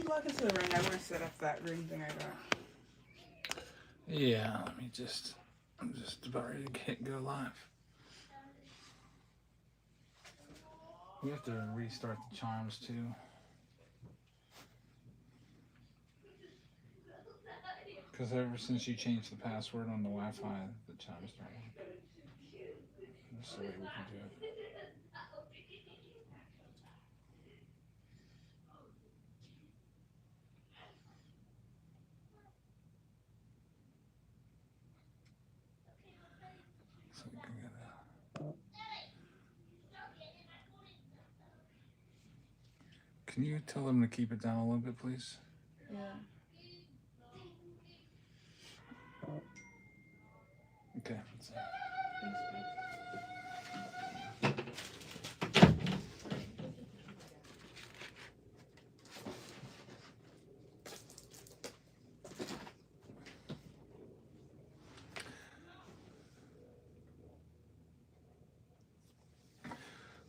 Good luck into the ring. I want to set up that ring thing I got. Yeah, let me just. I'm just about ready to go live. We have to restart the chimes too. Because ever since you changed the password on the Wi-Fi, the chimes don't work. That's the way we can do it. So we can get that. Can you tell them to keep it down a little bit, please? Yeah. Okay. Let's see. Thanks, babe.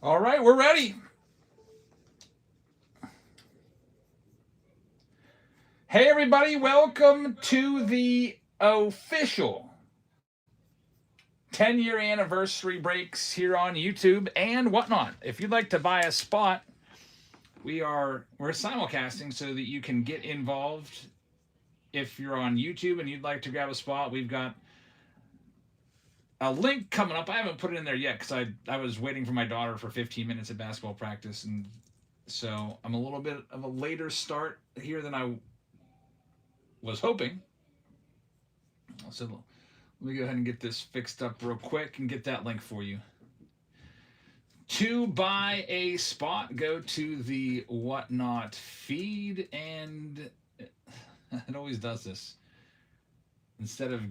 All right, we're ready. Hey, everybody, welcome to the official 10-year anniversary breaks here on YouTube and whatnot. If you'd like to buy a spot, we're simulcasting so that you can get involved. If you're on YouTube and you'd like to grab a spot, we've got a link coming up. I haven't put it in there yet because I was waiting for my daughter for 15 minutes of basketball practice, and so I'm a little bit of a later start here than I was hoping. So let me go ahead and get this fixed up real quick and get that link for you. To buy a spot, go to the Whatnot feed, and it always does this. Instead of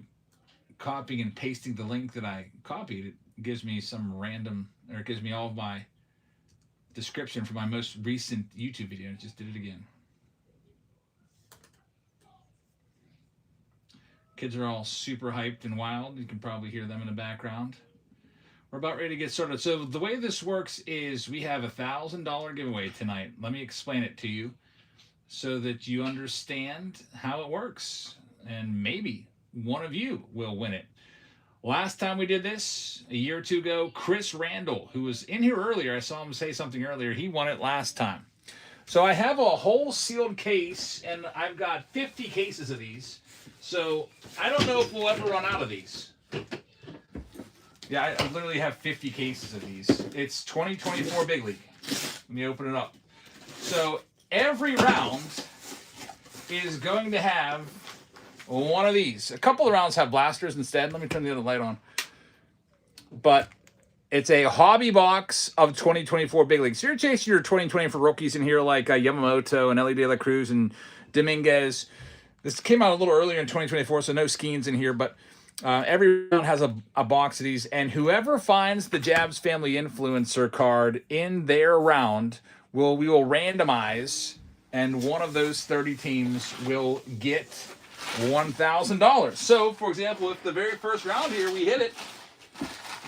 copying and pasting the link that I copied, it gives me some random, or it gives me all of my description for my most recent YouTube video. It just did it again. Kids are all super hyped and wild. You can probably hear them in the background. We're about ready to get started. So the way this works is we have a $1,000 giveaway tonight. Let me explain it to you so that you understand how it works. And maybe one of you will win it. Last time we did this, a year or two ago, Chris Randall, who was in here earlier, I saw him say something earlier, he won it last time. So I have a whole sealed case, and I've got 50 cases of these. So I don't know if we'll ever run out of these. Yeah, I literally have 50 cases of these. It's 2024 Big League. Let me open it up. So every round is going to have one of these. A couple of rounds have blasters instead. Let me turn the other light on. But it's a hobby box of 2024 Big League. So you're chasing your 2024 rookies in here like Yamamoto and Ellie De La Cruz and Dominguez. This came out a little earlier in 2024, so no Skeens in here. But every round has a box of these. And whoever finds the Jabs Family Influencer card in their round, we will randomize. And one of those 30 teams will get $1,000. So, for example, if the very first round here we hit it,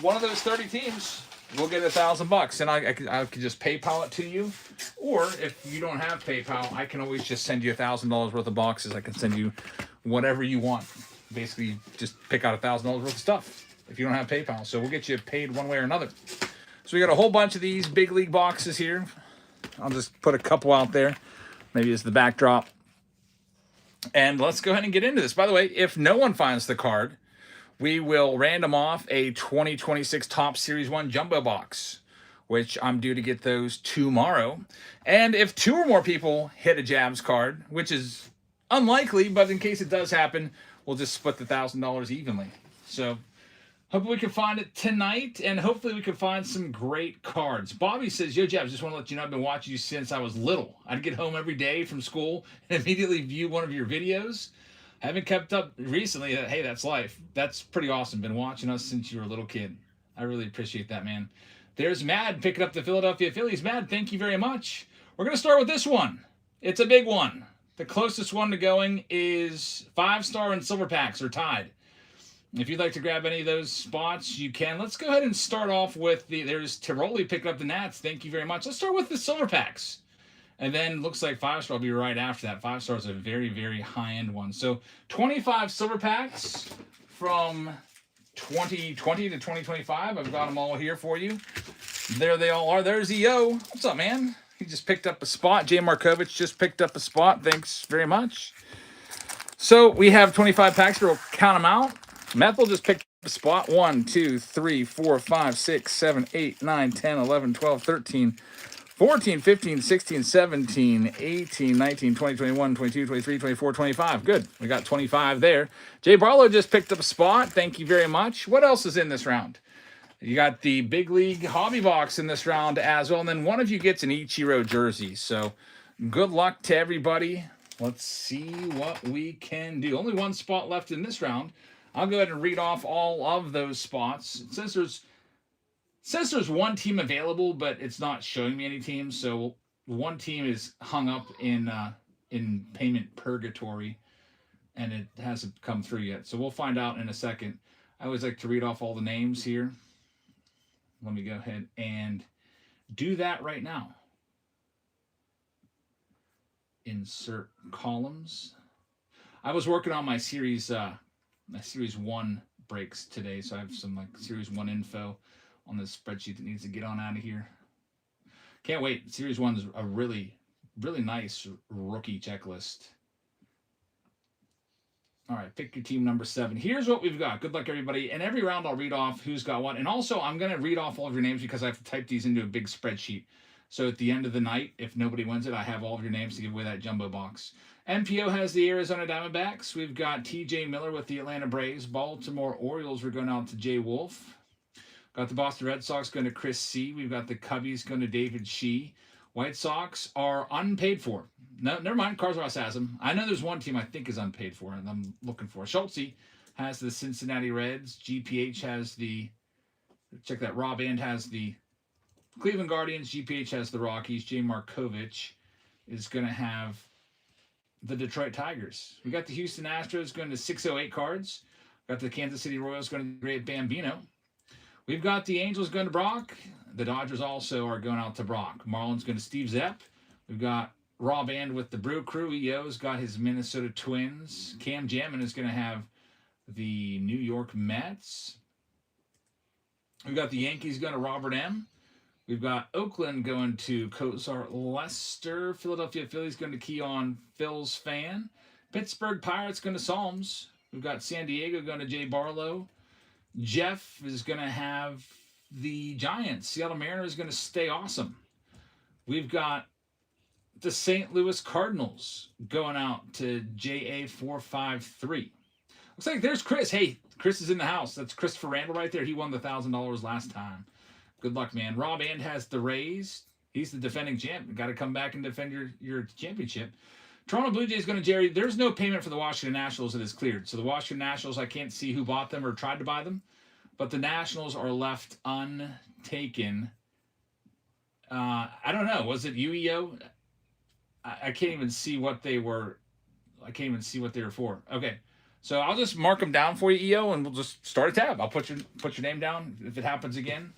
one of those 30 teams will get $1,000, and I could just PayPal it to you, or if you don't have PayPal, I can always just send you $1,000 worth of boxes. I can send you whatever you want. Basically, just pick out $1,000 worth of stuff if you don't have PayPal. So we'll get you paid one way or another. So we got a whole bunch of these Big League boxes here. I'll just put a couple out there. Maybe it's the backdrop. And let's go ahead and get into this. By the way, if no one finds the card, we will random off a 2026 Top Series 1 Jumbo box, which I'm due to get those tomorrow. And if 2 or more people hit a Jabs card, which is unlikely, but in case it does happen, we'll just split the $1,000 evenly. So hopefully we can find it tonight, and hopefully we can find some great cards. Bobby says, yo, Jabs, just want to let you know I've been watching you since I was little. I'd get home every day from school and immediately view one of your videos. Haven't kept up recently. Hey, that's life. That's pretty awesome. Been watching us since you were a little kid. I really appreciate that, man. There's Mad picking up the Philadelphia Phillies. Mad, thank you very much. We're going to start with this one. It's a big one. The closest one to going is 5-star and silver packs are tied. If you'd like to grab any of those spots, you can. Let's go ahead and start off with there's Tiroli picking up the Nats. Thank you very much. Let's start with the silver packs. And then looks like 5-star will be right after that. 5-star is a very, very high-end one. So 25 silver packs from 2020 to 2025. I've got them all here for you. There they all are. There's EO. What's up, man? He just picked up a spot. Jay Markovich just picked up a spot. Thanks very much. So we have 25 packs. We'll count them out. Methel just picked up a spot. 1, 2, 3, 4, 5, 6, 7, 8, 9, 10, 11, 12, 13, 14, 15, 16, 17, 18, 19, 20, 21, 22, 23, 24, 25. Good. We got 25 there. Jay Barlow just picked up a spot. Thank you very much. What else is in this round? You got the Big League Hobby Box in this round as well. And then one of you gets an Ichiro jersey. So good luck to everybody. Let's see what we can do. Only one spot left in this round. I'll go ahead and read off all of those spots. It says there's one team available, but it's not showing me any teams. So one team is hung up in payment purgatory, and it hasn't come through yet. So we'll find out in a second. I always like to read off all the names here. Let me go ahead and do that right now. Insert columns. I was working on my series 1 breaks today, so I have some like series 1 info on this spreadsheet that needs to get on out of here. Can't wait. Series 1 is a really, really nice rookie checklist. All right, pick your team number 7. Here's what we've got. Good luck, everybody. And every round I'll read off who's got what. And also, I'm going to read off all of your names because I have to type these into a big spreadsheet. So at the end of the night, if nobody wins it, I have all of your names to give away that jumbo box. MPO has the Arizona Diamondbacks. We've got TJ Miller with the Atlanta Braves. Baltimore Orioles, we're going out to Jay Wolf. Got the Boston Red Sox going to Chris C. We've got the Cubbies going to David Shee. White Sox are unpaid for. No, never mind. Carsross has them. I know there's one team I think is unpaid for, and I'm looking for. Schultze has the Cincinnati Reds. GPH has the, check that, Rob And has the Cleveland Guardians. GPH has the Rockies. Jay Markovich is going to have the Detroit Tigers. We got the Houston Astros going to 608 Cards. Got the Kansas City Royals going to Great Bambino. We've got the Angels going to Brock. The Dodgers also are going out to Brock. Marlins going to Steve Zepp. We've got Rob And with the Brew Crew. EO's got his Minnesota Twins. Cam Jammin is going to have the New York Mets. We've got the Yankees going to Robert M. We've got Oakland going to Kozar Lester. Philadelphia Phillies going to Keon Phil's Fan. Pittsburgh Pirates going to Psalms. We've got San Diego going to Jay Barlow. Jeff is going to have the Giants. Seattle Mariners is going to Stay Awesome. We've got the St. Louis Cardinals going out to JA453. Looks like there's Chris. Hey, Chris is in the house. That's Christopher Randall right there. He won the $1,000 last time. Good luck, man. Rob And has the Rays. He's the defending champ. Got to come back and defend your championship. Toronto Blue Jays going to Jerry. There's no payment for the Washington Nationals that is cleared. So the Washington Nationals, I can't see who bought them or tried to buy them. But the Nationals are left untaken. I don't know. Was it UEO? I can't even see what they were. I can't even see what they were for. Okay. So I'll just mark them down for you, EO, and we'll just start a tab. I'll put your name down if it happens again.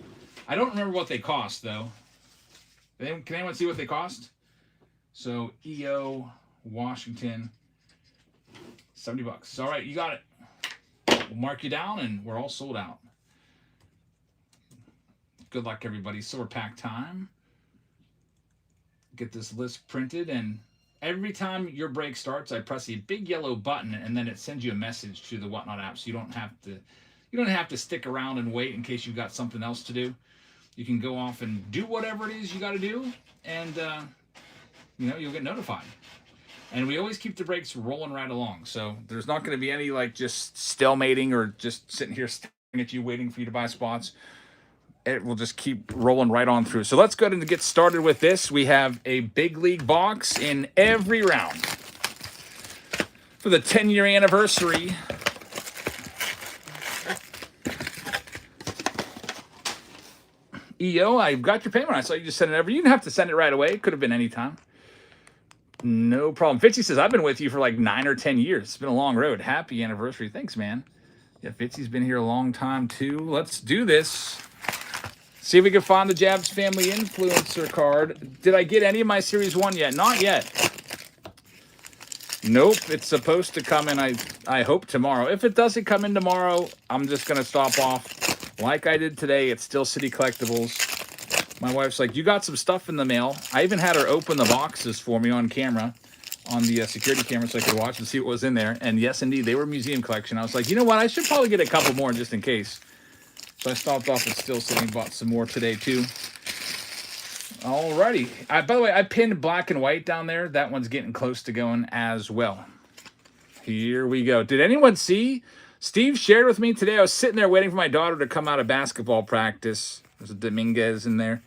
I don't remember what they cost, though. Can anyone see what they cost? So EO Washington, $70. All right, you got it. We'll mark you down, and we're all sold out. Good luck, everybody. Silver pack time. Get this list printed, and every time your break starts, I press a big yellow button, and then it sends you a message to the Whatnot app, so you don't have to stick around and wait in case you've got something else to do. You can go off and do whatever it is you got to do, and you'll get notified. And we always keep the breaks rolling right along, so there's not going to be any like just stalemating or just sitting here staring at you waiting for you to buy spots. It will just keep rolling right on through. So let's go ahead and get started with this. We have a big league box in every round for the 10-year anniversary. EO, I got your payment. I saw you just sent it over. You didn't have to send it right away. It could have been any time. No problem. Fitzy says, I've been with you for like 9 or 10 years. It's been a long road. Happy anniversary. Thanks, man. Yeah, Fitzy's been here a long time, too. Let's do this. See if we can find the Jabs Family Influencer card. Did I get any of my Series 1 yet? Not yet. Nope. It's supposed to come in, I hope, tomorrow. If it doesn't come in tomorrow, I'm just going to stop off like I did today. It's still City Collectibles. My wife's like, you got some stuff in the mail. I even had her open the boxes for me on camera, on the security camera, so I could watch and see what was in there. And yes, indeed, they were museum collection. I was like, you know what? I should probably get a couple more just in case. So I stopped off at Still City and bought some more today, too. Alrighty. By the way, I pinned black and white down there. That one's getting close to going as well. Here we go. Did anyone see? Steve shared with me today. I was sitting there waiting for my daughter to come out of basketball practice. There's a Dominguez in there.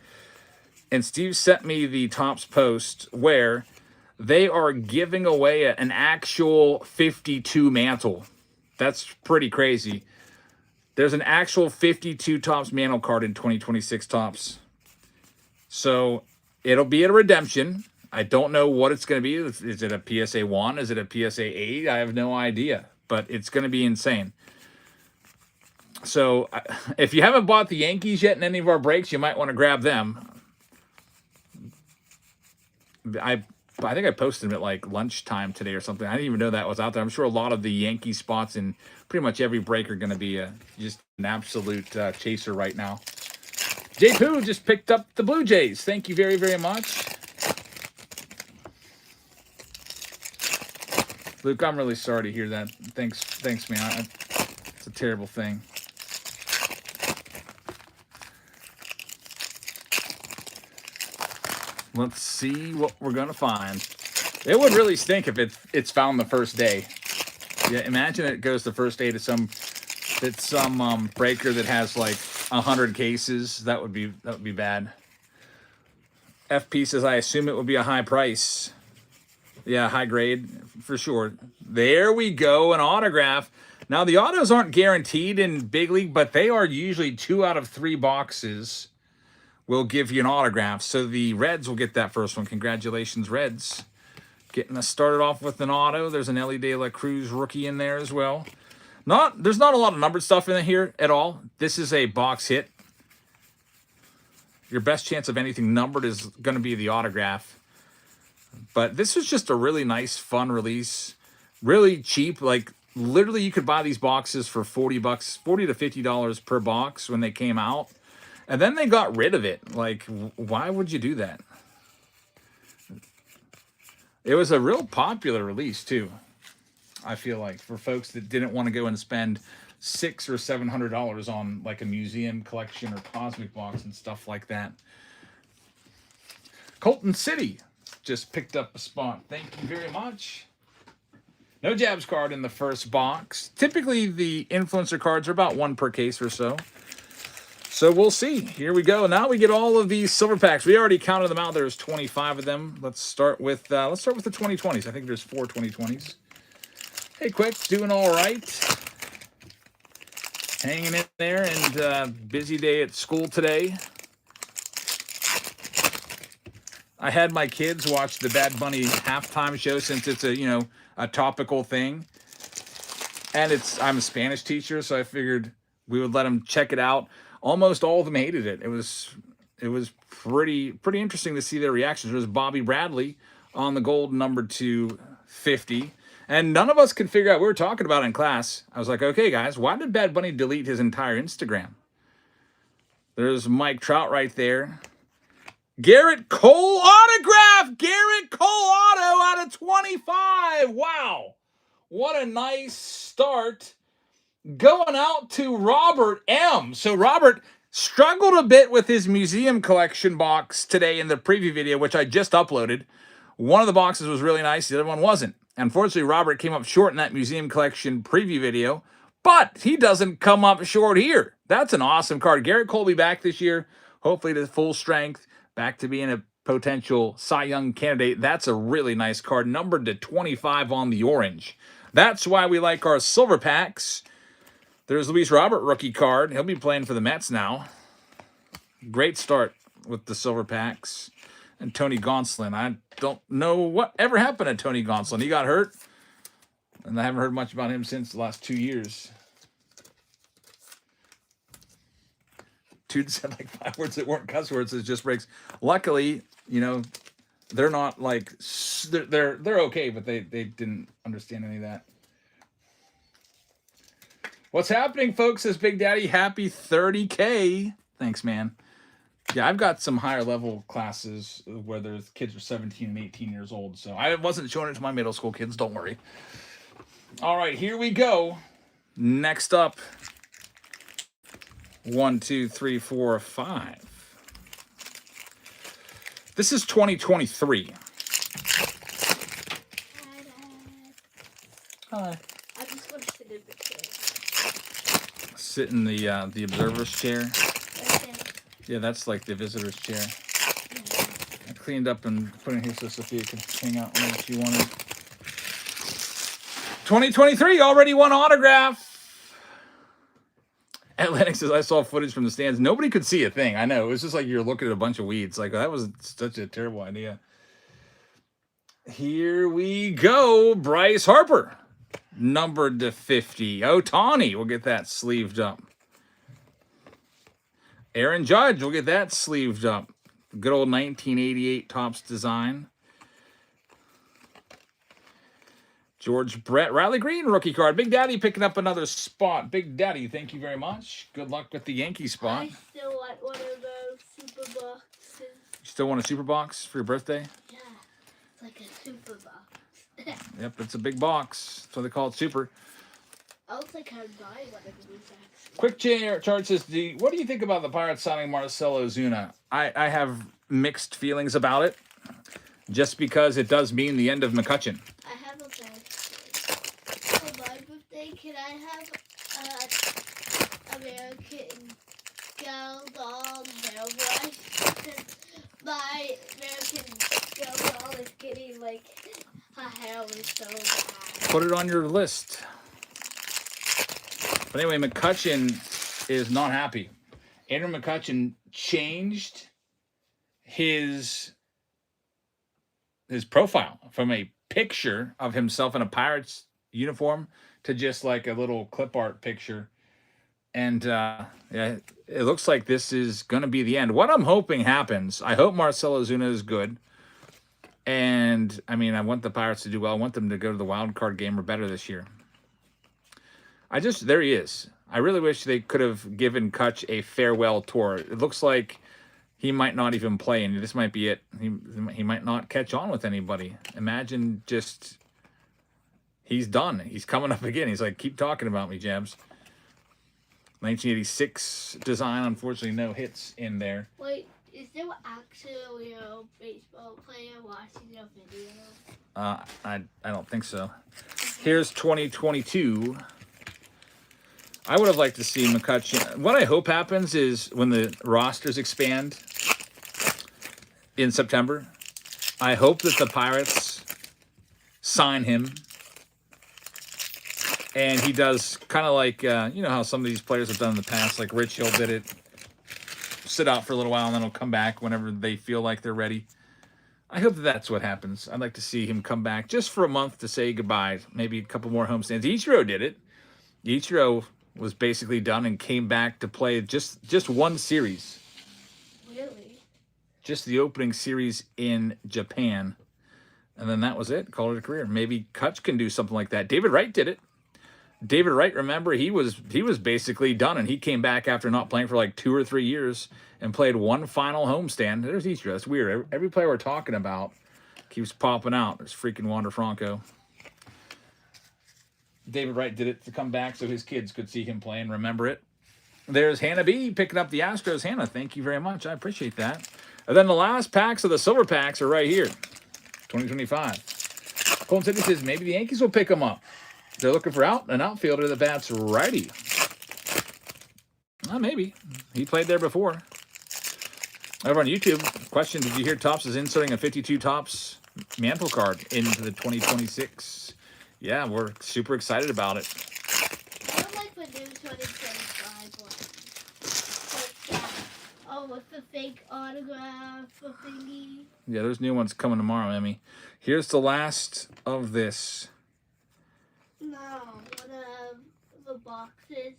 And Steve sent me the Topps post where they are giving away an actual 52 mantle. That's pretty crazy. There's an actual 52 Topps mantle card in 2026 Topps. So it'll be at a redemption. I don't know what it's going to be. Is it a PSA 1? Is it a PSA 8? I have no idea. But it's going to be insane. So if you haven't bought the Yankees yet in any of our breaks, you might want to grab them. I think I posted them at like lunchtime today or something. I didn't even know that was out there. I'm sure a lot of the Yankee spots in pretty much every break are going to be just an absolute chaser right now. J. Poo just picked up the Blue Jays. Thank you very, very much. Luke, I'm really sorry to hear that. Thanks, man. It's a terrible thing. Let's see what we're going to find. It would really stink if it's found the first day. Yeah, imagine it goes the first day to some breaker that has like 100 cases. That would be bad. FP says, I assume it would be a high price. Yeah, high grade for sure. There we go, an autograph. Now the autos aren't guaranteed in Big League, but they are usually 2 out of 3 boxes will give you an autograph. So the Reds will get that first one. Congratulations, Reds. Getting us started off with an auto. There's an Elly De La Cruz rookie in there as well. There's not a lot of numbered stuff in here at all. This is a box hit. Your best chance of anything numbered is going to be the autograph. But this was just a really nice, fun release. Really cheap. Like, literally, you could buy these boxes for $40, $40 to $50 per box when they came out. And then they got rid of it. Like, why would you do that? It was a real popular release, too. I feel like, for folks that didn't want to go and spend $600 or $700 on, like, a museum collection or cosmic box and stuff like that. Colton City just picked up a spot. Thank you very much. No Jabs card in the first box. Typically, the influencer cards are about 1 per case or so. So we'll see. Here we go. Now we get all of these silver packs. We already counted them out. There's 25 of them. Let's start with the 2020s. I think there's 4 2020s. Hey, Quick, doing all right. Hanging in there, and busy day at school today. I had my kids watch the Bad Bunny halftime show since it's a topical thing. And I'm a Spanish teacher, so I figured we would let them check it out. Almost all of them hated it. It was pretty interesting to see their reactions. There was Bobby Bradley on the gold number 250. And none of us could figure out, we were talking about it in class. I was like, okay, guys, why did Bad Bunny delete his entire Instagram? There's Mike Trout right there. Garrett Cole autograph! Garrett Cole auto out of 25! Wow! What a nice start. Going out to Robert M. So Robert struggled a bit with his museum collection box today in the preview video, which I just uploaded. One of the boxes was really nice. The other one wasn't. Unfortunately, Robert came up short in that museum collection preview video, but he doesn't come up short here. That's an awesome card. Garrett Cole will be back this year, hopefully to full strength, back to being a potential Cy Young candidate. That's a really nice card, numbered to 25 on the orange. That's why we like our silver packs. There's Luis Robert rookie card. He'll be playing for the Mets now. Great start with the silver packs. And Tony Gonsolin. I don't know what ever happened to Tony Gonsolin. He got hurt. And I haven't heard much about him since the last 2 years. dude said like 5 words that weren't cuss words. It just breaks. Luckily, you know, they're not like they're okay, but they didn't understand any of that. What's happening, folks? Says Big Daddy. Happy 30K. Thanks, man. Yeah, I've got some higher level classes where there's kids are 17 and 18 years old. So I wasn't showing it to my middle school kids. Don't worry. All right, here we go. Next up. 1, 2, 3, 4, 5. This is 2023. Hi. I just want to sit in the chair. Sit in the observer's chair. Okay. Yeah, that's like the visitor's chair. I cleaned up and put it in here so Sophia could hang out whenever she wanted. 2023 already won autograph. Atlantic says, I saw footage from the stands. Nobody could see a thing. I know. It was just like you're looking at a bunch of weeds. Like, that was such a terrible idea. Here we go. Bryce Harper. Numbered to 50. Ohtani. We'll get that sleeved up. Aaron Judge. We'll get that sleeved up. Good old 1988 Topps design. George Brett, Riley Green, rookie card. Big Daddy picking up another spot. Big Daddy, thank you very much. Good luck with the Yankee spot. I still want one of those super boxes. You still want a super box for your birthday? Yeah, it's like a super box. Yep, it's a big box. That's why they call it super. I was like, I'd buy one of these actually. Quick chart says, what do you think about the Pirates signing Marcell Ozuna? I have mixed feelings about it, just because it does mean the end of McCutchen. I have a bag. For my birthday, can I have American Girl doll nail brush? Because my American Girl doll is getting like her hair was so bad. Put it on your list. But anyway, McCutchen is not happy. Andrew McCutchen changed his profile from a picture of himself in a Pirates uniform to just like a little clip art picture. And yeah, it looks like this is going to be the end. What I'm hoping happens, I hope Marcell Ozuna is good. And, I mean, I want the Pirates to do well. I want them to go to the wild card game or better this year. There he is. I really wish they could have given Kutch a farewell tour. It looks like he might not even play, and this might be it. He might not catch on with anybody. Imagine just, he's done. He's coming up again. He's like, keep talking about me, Jabs. 1986 design, unfortunately, no hits in there. Wait, is there actually a real baseball player watching a video? I don't think so. Here's 2022. I would have liked to see McCutchen. What I hope happens is when the rosters expand in September, I hope that the Pirates sign him. And he does kind of like, you know how some of these players have done in the past, like Rich Hill did it. Sit out for a little while and then he'll come back whenever they feel like they're ready. I hope that that's what happens. I'd like to see him come back just for a month to say goodbye. Maybe a couple more homestands. Ichiro did it. Ichiro was basically done and came back to play just one series. Really? Just the opening series in Japan. And then that was it. Called it a career. Maybe Kutch can do something like that. David Wright did it. David Wright, remember, he was basically done, and he came back after not playing for like 2 or 3 years and played one final homestand. There's Ichiro. That's weird. Every player we're talking about keeps popping out. There's freaking Wander Franco. David Wright did it to come back so his kids could see him play and remember it. There's Hannah B picking up the Astros. Hannah, thank you very much. I appreciate that. And then the last packs of the silver packs are right here. 2025. Colton City says maybe the Yankees will pick them up. They're looking for an outfielder that bats righty. Well, maybe. He played there before. Over on YouTube, question, did you hear Topps is inserting a 52 Topps mantle card into the 2026? Yeah, we're super excited about it. I don't like the new 2025 one. With the fake autograph thingy. Yeah, there's new ones coming tomorrow, Emmy. Here's the last of this. No, one of the boxes.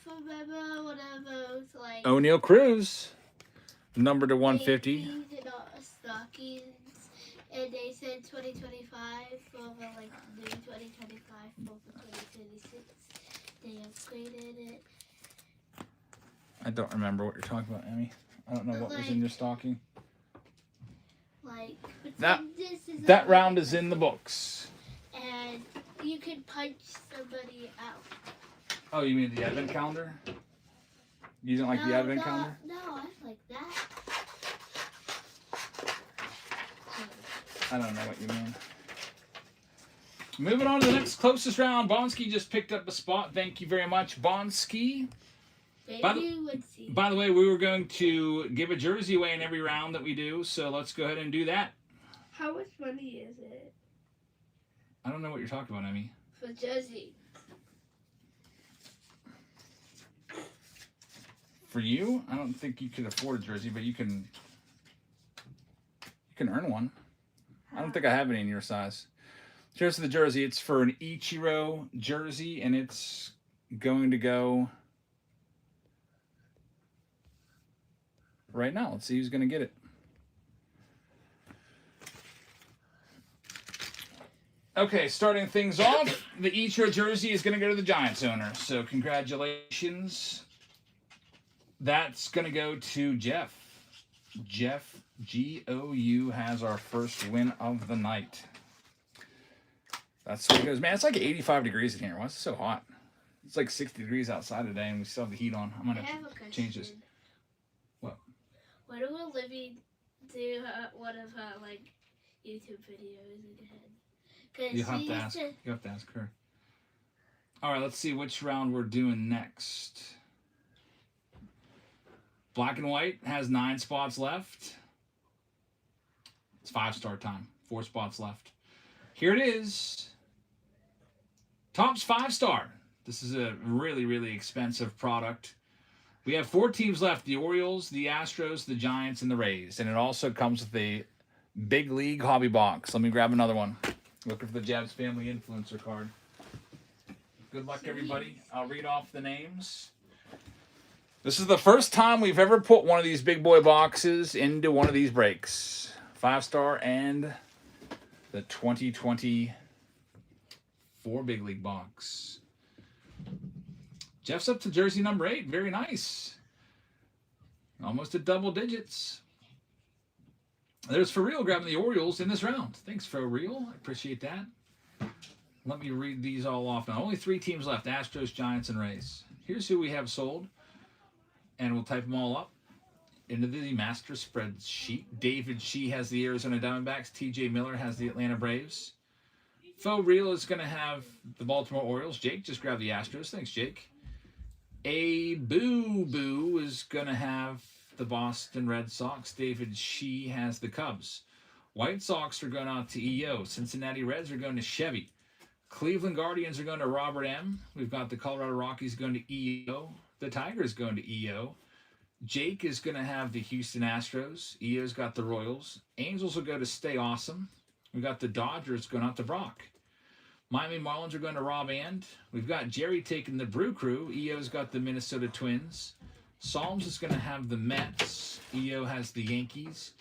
remember one of those like O'Neal Cruz, number to 150. Yankees and stockings, and they said 2025 for the like new 2025 for the 2026. They upgraded it. I don't remember what you're talking about, Emmy. I don't know what was in your stocking. Like That round is in the books. And you can punch somebody out. Oh, you mean the advent calendar? You don't like the advent calendar? No, I like that. I don't know what you mean. Moving on to the next closest round. Bonsky just picked up a spot. Thank you very much, Bonsky. By the way, we were going to give a jersey away in every round that we do, so let's go ahead and do that. How much money is it? I don't know what you're talking about, Emmy. For jersey. For you, I don't think you could afford a jersey, but you can earn one. I don't think I have any in your size. Here's the jersey. It's for an Ichiro jersey, and it's going to go right now. Let's see who's going to get it. Okay, starting things off, the Ichiro jersey is going to go to the Giants owner. So congratulations. That's going to go to Jeff. Jeff G-O-U has our first win of the night. That's what it goes. Man, it's like 85 degrees in here. Why is it so hot? It's like 60 degrees outside today, and we still have the heat on. I'm going to change this. What? When will Libby do one of her, like, YouTube videos again? You have to ask her. All right, let's see which round we're doing next. Black and white has 9 spots left. It's 5-star time. 4 spots left. Here it is. Topps 5-star. This is a really, really expensive product. We have 4 teams left. The Orioles, the Astros, the Giants, and the Rays. And it also comes with a Big League hobby box. Let me grab another one. Looking for the Jabs Family Influencer card. Good luck, everybody. I'll read off the names. This is the first time we've ever put one of these big boy boxes into one of these breaks. 5-star and the 2024 Big League box. Jeff's up to jersey number 8. Very nice. Almost at double digits. There's For Real grabbing the Orioles in this round. Thanks, For Real. I appreciate that. Let me read these all off now. Only 3 teams left. Astros, Giants, and Rays. Here's who we have sold. And we'll type them all up into the master spreadsheet. David Shee has the Arizona Diamondbacks. TJ Miller has the Atlanta Braves. For Real is going to have the Baltimore Orioles. Jake just grabbed the Astros. Thanks, Jake. A Boo Boo is going to have the Boston Red Sox. David Shee has the Cubs. White Sox are going out to EO. Cincinnati Reds are going to Chevy. Cleveland Guardians are going to Robert M. We've got the Colorado Rockies going to EO. The Tigers going to EO. Jake is going to have the Houston Astros. EO's got the Royals. Angels will go to Stay Awesome. We've got the Dodgers going out to Brock. Miami Marlins are going to Rob And. We've got Jerry taking the Brew Crew. EO's got the Minnesota Twins. Psalms is going to have the Mets. EO has the Yankees.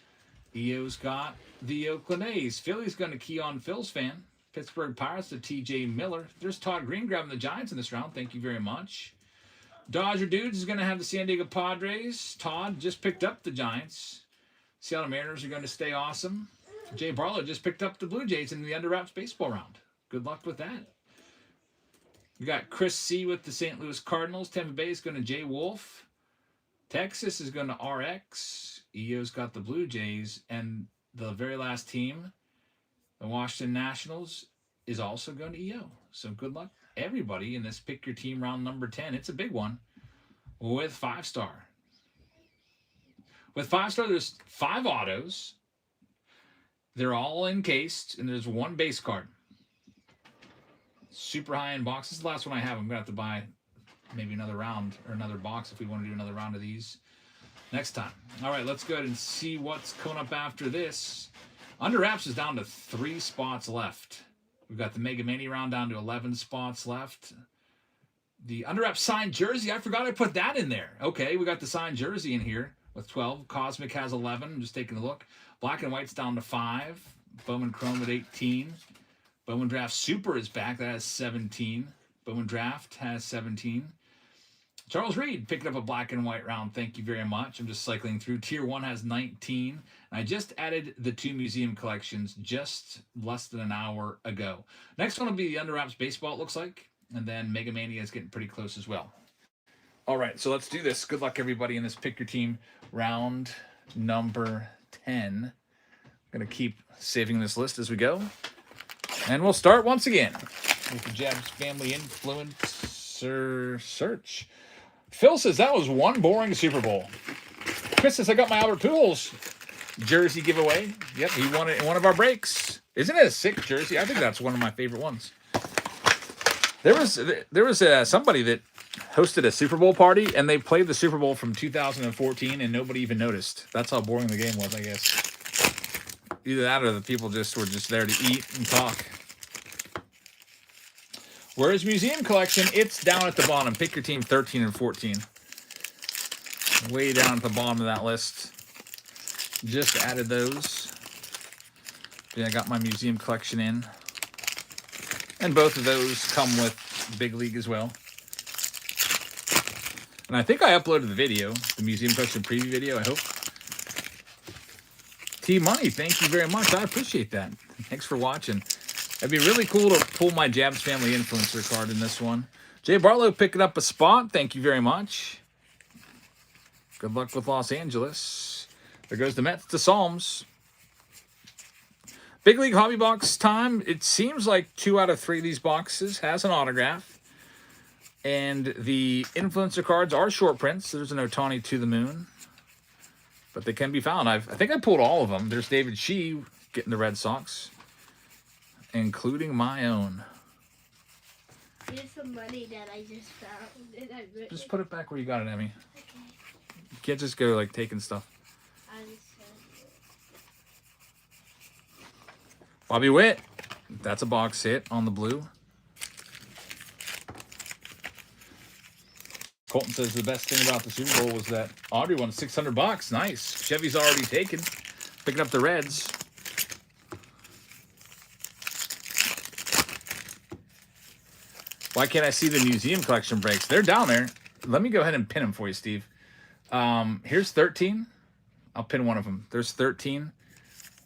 EO's got the Oakland A's. Philly's going to key on Phil's fan. Pittsburgh Pirates to TJ Miller. There's Todd Green grabbing the Giants in this round. Thank you very much. Dodger Dudes is going to have the San Diego Padres. Todd just picked up the Giants. Seattle Mariners are going to Stay Awesome. Jay Barlow just picked up the Blue Jays in the Under Wraps baseball round. Good luck with that. We got Chris C. with the St. Louis Cardinals. Tampa Bay is going to Jay Wolf. Texas is going to RX. EO's got the Blue Jays. And the very last team, the Washington Nationals, is also going to EO. So good luck, everybody, in this Pick Your Team round number 10. It's a big one with 5-star. With 5-star, there's 5 autos. They're all encased, and there's 1 base card. Super high-end box. This is the last one I have. I'm going to have to buy maybe another round or another box if we want to do another round of these next time. All right, let's go ahead and see what's coming up after this. Under Wraps is down to 3 spots left. We've got the Mega Mania round down to 11 spots left. The underwrap signed jersey. I forgot I put that in there. Okay, we got the signed jersey in here with 12. Cosmic has 11. I'm just taking a look. Black and white's down to 5. Bowman Chrome at 18. Bowman Draft Super is back. That has 17. Bowman Draft has 17. Charles Reed picking up a black and white round. Thank you very much. I'm just cycling through. Tier 1 has 19. I just added the 2 museum collections just less than an hour ago. Next one will be the Underwraps baseball, it looks like. And then Mega Mania is getting pretty close as well. All right, so let's do this. Good luck, everybody, in this Pick Your Team round number 10. I'm going to keep saving this list as we go. And we'll start once again with the Jabs Family Influencer Search. Phil says that was one boring Super Bowl. Chris says I got my Albert Pujols jersey giveaway. Yep, he won it in one of our breaks. Isn't it a sick jersey? I think that's one of my favorite ones. There was somebody that hosted a Super Bowl party, and they played the Super Bowl from 2014, and nobody even noticed. That's how boring the game was, I guess. Either that or the people just were just there to eat and talk. Whereas museum collection, it's down at the bottom. Pick your team 13 and 14. Way down at the bottom of that list. Just added those. Yeah, I got my museum collection in. And both of those come with Big League as well. And I think I uploaded the video, the museum collection preview video, I hope. T-Money, thank you very much. I appreciate that. Thanks for watching. It'd be really cool to pull my Jabs Family Influencer card in this one. Jay Barlow picking up a spot. Thank you very much. Good luck with Los Angeles. There goes the Mets to Psalms. Big League Hobby Box time. It seems like 2 out of 3 of these boxes has an autograph. And the influencer cards are short prints. There's an Ohtani to the moon. But they can be found. I think I pulled all of them. There's David Shee getting the Red Sox. Including my own. Here's some money that I just found. Just put it back where you got it, Emmy. Okay. You can't just go like taking stuff. Bobby Witt. That's a box hit on the blue. Colton says the best thing about the Super Bowl was that Audrey won $600. Nice. Chevy's already taken. Picking up the Reds. Why can't I see the museum collection breaks? They're down there. Let me go ahead and pin them for you, Steve. Here's 13. I'll pin one of them. There's 13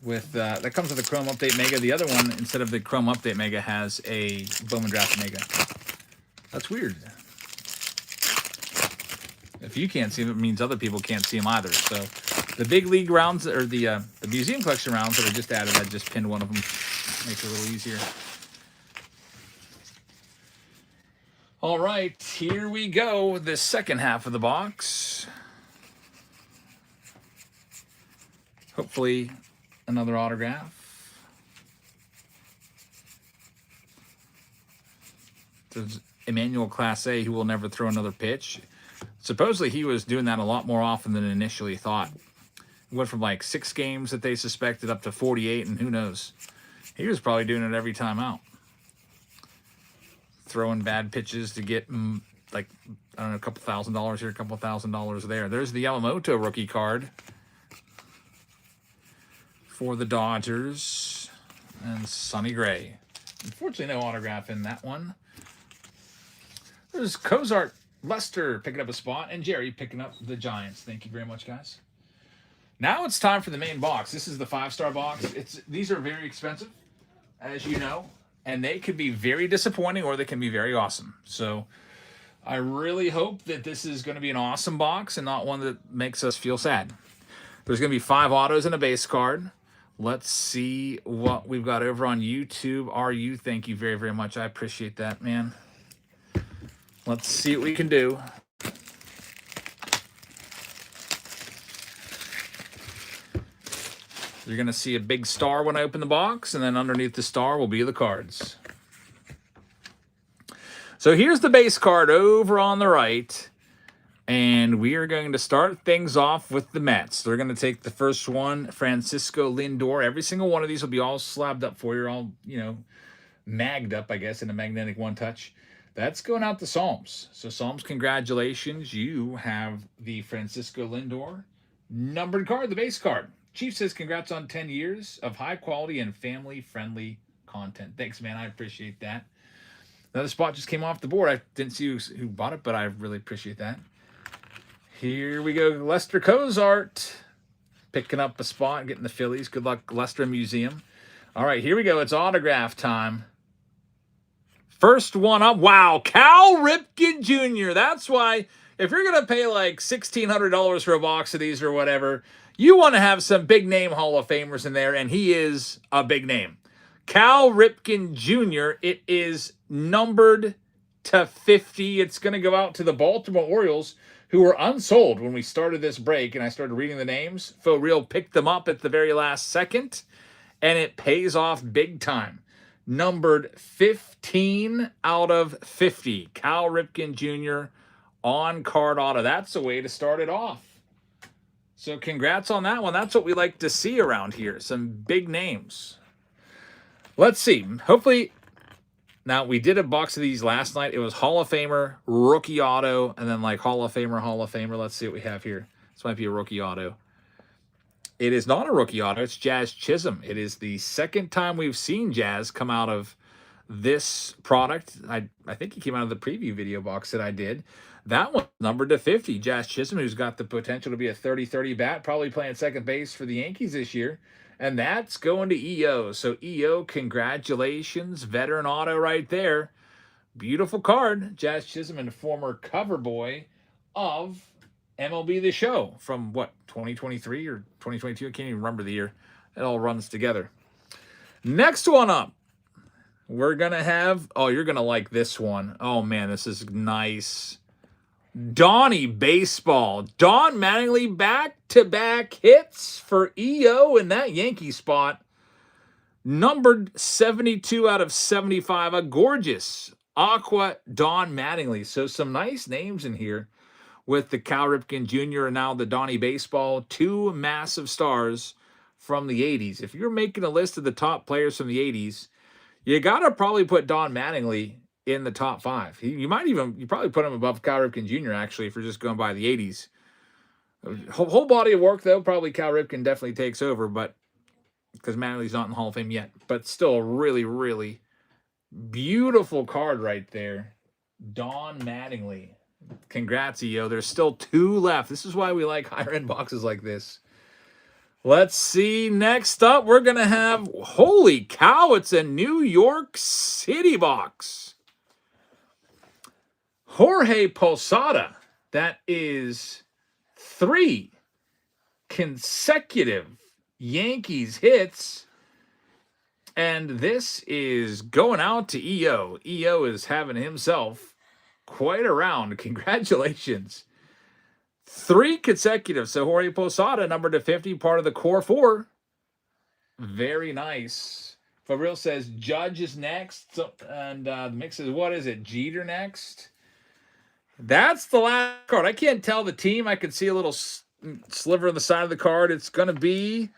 with that comes with a Chrome Update Mega. The other one, instead of the Chrome Update Mega, has a Bowman Draft Mega. That's weird. If you can't see them, it means other people can't see them either. So the Big League rounds, or the museum collection rounds that I just added, I just pinned one of them. Makes it a little easier. All right, here we go. The second half of the box. Hopefully, another autograph. There's Emmanuel Class A, who will never throw another pitch. Supposedly, he was doing that a lot more often than initially thought. It went from like 6 games that they suspected up to 48, and who knows? He was probably doing it every time out. Throwing bad pitches to get, like, I don't know, a couple $1,000 here, a couple $1,000 there. There's the Yamamoto rookie card for the Dodgers. And Sonny Gray. Unfortunately, no autograph in that one. There's Cozart Lester picking up a spot, and Jerry picking up the Giants. Thank you very much, guys. Now it's time for the main box. This is the 5-star box. These are very expensive, as you know. And they could be very disappointing, or they can be very awesome. So I really hope that this is going to be an awesome box and not one that makes us feel sad. There's going to be 5 autos and a base card. Let's see what we've got over on YouTube. RU, thank you very, very much. I appreciate that, man. Let's see what we can do. You're going to see a big star when I open the box, and then underneath the star will be the cards. So here's the base card over on the right, and we are going to start things off with the Mets. They're going to take the first one, Francisco Lindor. Every single one of these will be all slabbed up for you, all, you know, magged up, I guess, in a magnetic one-touch. That's going out to Psalms. So Psalms, congratulations. You have the Francisco Lindor numbered card, the base card. Chief says congrats on 10 years of high quality and family-friendly content. Thanks, man. I appreciate that. Another spot just came off the board. I didn't see who bought it, but I really appreciate that. Here we go. Lester Cozart picking up a spot, getting the Phillies. Good luck, Lester Museum. All right, here we go. It's autograph time. First one up. Wow, Cal Ripken Jr. That's why if you're going to pay like $1,600 for a box of these or whatever, you want to have some big name Hall of Famers in there, and he is a big name. Cal Ripken Jr., it is numbered to 50. It's going to go out to the Baltimore Orioles, who were unsold when we started this break, and I started reading the names. Phil Real picked them up at the very last second, and it pays off big time. Numbered 15 out of 50. Cal Ripken Jr. on card auto. That's the way to start it off. So congrats on that one. That's what we like to see around here. Some big names. Let's see. Hopefully, now we did a box of these last night. It was Hall of Famer, rookie auto, and then like Hall of Famer, Hall of Famer. Let's see what we have here. This might be a rookie auto. It is not a rookie auto. It's Jazz Chisholm. It is the second time we've seen Jazz come out of this product. I think he came out of the preview video box that I did. That one numbered to 50. Jazz Chisholm, who's got the potential to be a 30-30 bat, probably playing second base for the Yankees this year. And that's going to EO. So EO, congratulations. Veteran auto right there. Beautiful card. Jazz Chisholm, and former cover boy of MLB The Show from, what, 2023 or 2022? I can't even remember the year. It all runs together. Next one up. We're going to have, oh, you're going to like this one. Oh, man, this is nice. Donnie Baseball. Don Mattingly back-to-back hits for EO in that Yankee spot. Numbered 72 out of 75. A gorgeous Aqua Don Mattingly. So some nice names in here with the Cal Ripken Jr. and now the Donnie Baseball. Two massive stars from the 80s. If you're making a list of the top players from the 80s, you got to probably put Don Mattingly in the top 5. You probably put him above Cal Ripken Jr. actually if you're just going by the 80s. Whole body of work though, probably Cal Ripken definitely takes over, but because Mattingly's not in the Hall of Fame yet. But still a really, really beautiful card right there. Don Mattingly. Congrats, EO. There's still 2 left. This is why we like higher end boxes like this. Let's see. Next up, we're going to have, holy cow, it's a New York City box. Jorge Posada. That is 3 consecutive Yankees hits. And this is going out to EO. EO is having himself quite a round. Congratulations. 3 consecutive. So Jorge Posada, numbered to 50, part of the core 4. Very nice. Fabril says Judge is next. And the mix is, what is it? Jeter next. That's the last card. I can't tell the team. I can see a little sliver on the side of the card. It's going to be,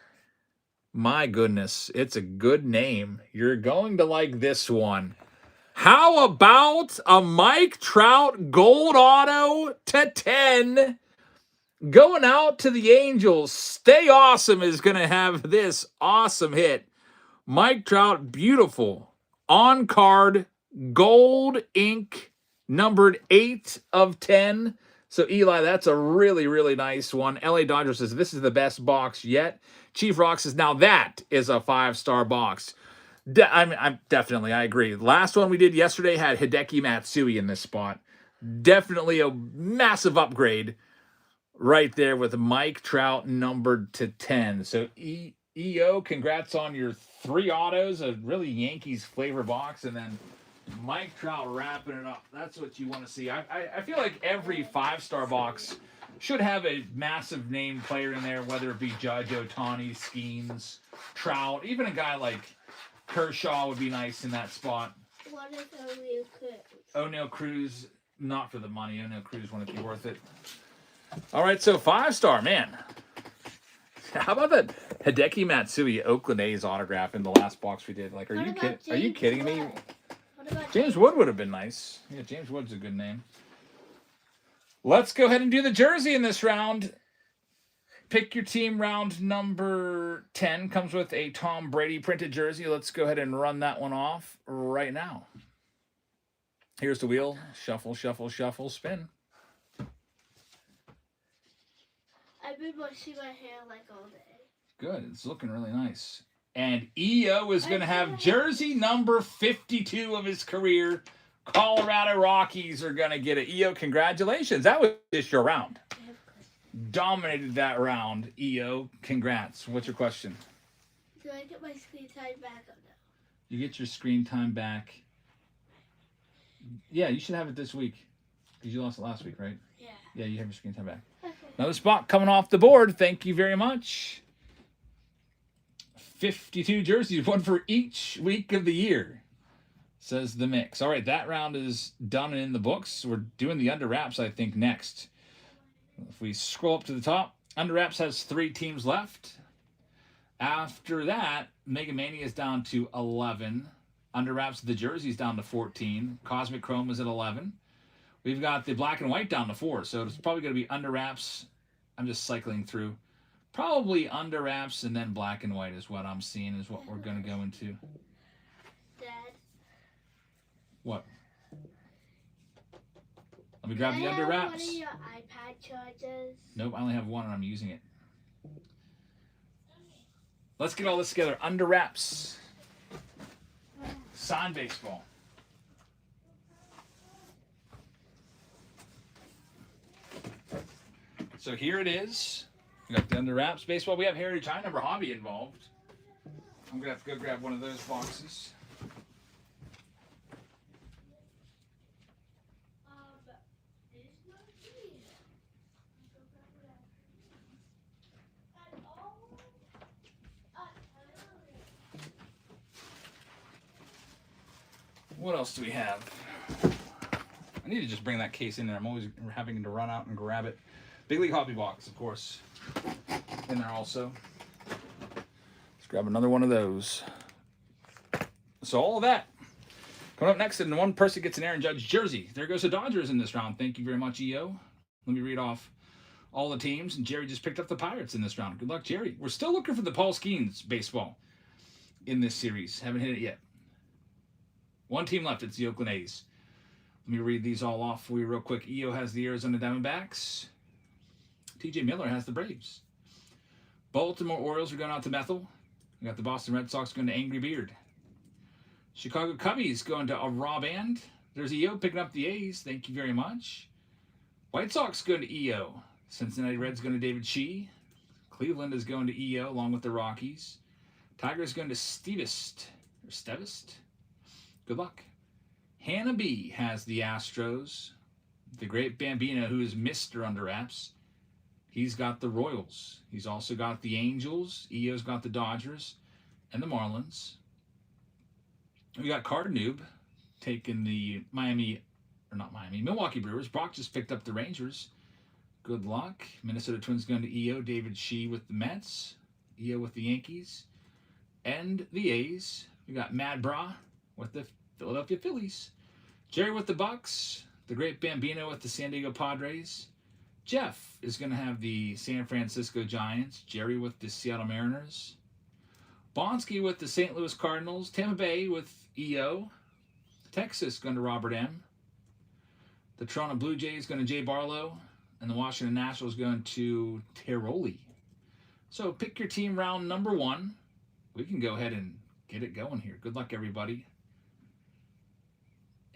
my goodness, it's a good name. You're going to like this one. How about a Mike Trout gold auto to 10? Going out to the Angels. Stay Awesome is going to have this awesome hit. Mike Trout, beautiful. On card, gold ink, numbered 8 of 10. So, Eli, that's a really, really nice one. LA Dodgers says this is the best box yet. Chief Rock says, now that is a 5-star box. I agree. The last one we did yesterday had Hideki Matsui in this spot. Definitely a massive upgrade right there with Mike Trout numbered to 10. So, EO, congrats on your 3 autos, a really Yankees flavor box, and then Mike Trout wrapping it up. That's what you want to see. I feel like every 5-star box should have a massive name player in there, whether it be Judge, Ohtani, Skeens, Trout, even a guy like Kershaw would be nice in that spot. What is O'Neal Cruz? O'Neal Cruz, not for the money. O'Neal Cruz wouldn't be worth it. All right, so 5-star, man. How about that Hideki Matsui Oakland A's autograph in the last box we did? Like, are you kidding me? What about James Wood would have been nice. Yeah, James Wood's a good name. Let's go ahead and do the jersey in this round. Pick your team. Round number 10 comes with a Tom Brady printed jersey. Let's go ahead and run that one off right now. Here's the wheel. Shuffle, shuffle, shuffle, spin. I've been washing my hair like all day. Good. It's looking really nice. And EO is going to have jersey number 52 of his career. Colorado Rockies are going to get it. EO, congratulations. That was just your round. Dominated that round. EO, congrats. What's your question? Do I get my screen time back or no? You get your screen time back. Yeah, you should have it this week. Because you lost it last week, right? Yeah. Yeah, you have your screen time back. Okay. Another spot coming off the board. Thank you very much. 52 jerseys, one for each week of the year, says the mix. All right, that round is done and in the books. We're doing the under wraps, I think, next. If we scroll up to the top, under wraps has 3 teams left. After that, Mega Mania is down to 11. Under wraps, the jerseys down to 14. Cosmic Chrome is at 11. We've got the black and white down to 4, so it's probably going to be under wraps. I'm just cycling through. Probably under wraps and then black and white is what I'm seeing is what we're going to go into. Dad. What? Let me grab the under wraps. One of your iPad chargers. Nope, I only have one and I'm using it. Let's get all this together. Under wraps. Sign baseball. So here it is. We got the under wraps baseball. We have Heritage High Number Hobby involved. I'm going to have to go grab one of those boxes. What else do we have? I need to just bring that case in there. I'm always having to run out and grab it. Big League Hobby Box, of course, in there also. Let's grab another one of those. So all of that. Coming up next, and one person gets an Aaron Judge jersey. There goes the Dodgers in this round. Thank you very much, EO. Let me read off all the teams. And Jerry just picked up the Pirates in this round. Good luck, Jerry. We're still looking for the Paul Skeens baseball in this series. Haven't hit it yet. One team left. It's the Oakland A's. Let me read these all off for you real quick. EO has the Arizona Diamondbacks. TJ Miller has the Braves. Baltimore Orioles are going out to Bethel. We got the Boston Red Sox going to Angry Beard. Chicago Cubbies going to a Raw Band. There's EO picking up the A's. Thank you very much. White Sox going to EO. Cincinnati Reds going to David Shee. Cleveland is going to EO along with the Rockies. Tigers going to Stevist. Good luck. Hannah B has the Astros. The great Bambino, who is Mr. Under Wraps. He's got the Royals. He's also got the Angels. EO's got the Dodgers and the Marlins. We got Card Noob taking the Milwaukee Brewers. Brock just picked up the Rangers. Good luck. Minnesota Twins going to EO. David Shee with the Mets. EO with the Yankees. And the A's. We got Mad Bra with the Philadelphia Phillies. Jerry with the Bucks. The great Bambino with the San Diego Padres. Jeff is going to have the San Francisco Giants. Jerry with the Seattle Mariners. Bonsky with the St. Louis Cardinals. Tampa Bay with EO. Texas going to Robert M. The Toronto Blue Jays going to Jay Barlow. And the Washington Nationals going to Tiroli. So pick your team round number 1. We can go ahead and get it going here. Good luck, everybody.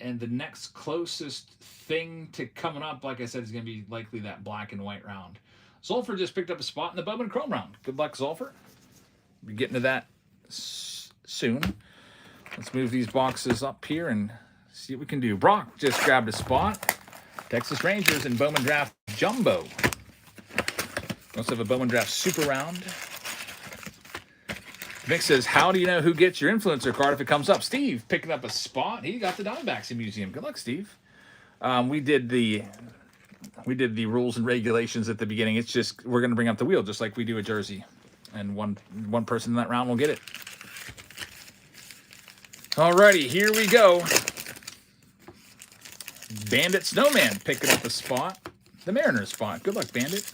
And the next closest thing to coming up, like I said, is going to be likely that black and white round. Zolfer just picked up a spot in the Bowman Chrome round. Good luck, Zolfer. We're getting to that soon. Let's move these boxes up here and see what we can do. Brock just grabbed a spot. Texas Rangers and Bowman Draft Jumbo. We also have a Bowman Draft Super Round. Mick says, how do you know who gets your influencer card if it comes up? Steve picking up a spot. He got the Diamondbacks in museum. Good luck, Steve. We did the rules and regulations at the beginning. It's just we're going to bring up the wheel just like we do a jersey, and one person in that round will get it. Alrighty, here we go. Bandit Snowman picking up a spot. The Mariners spot. Good luck, Bandit.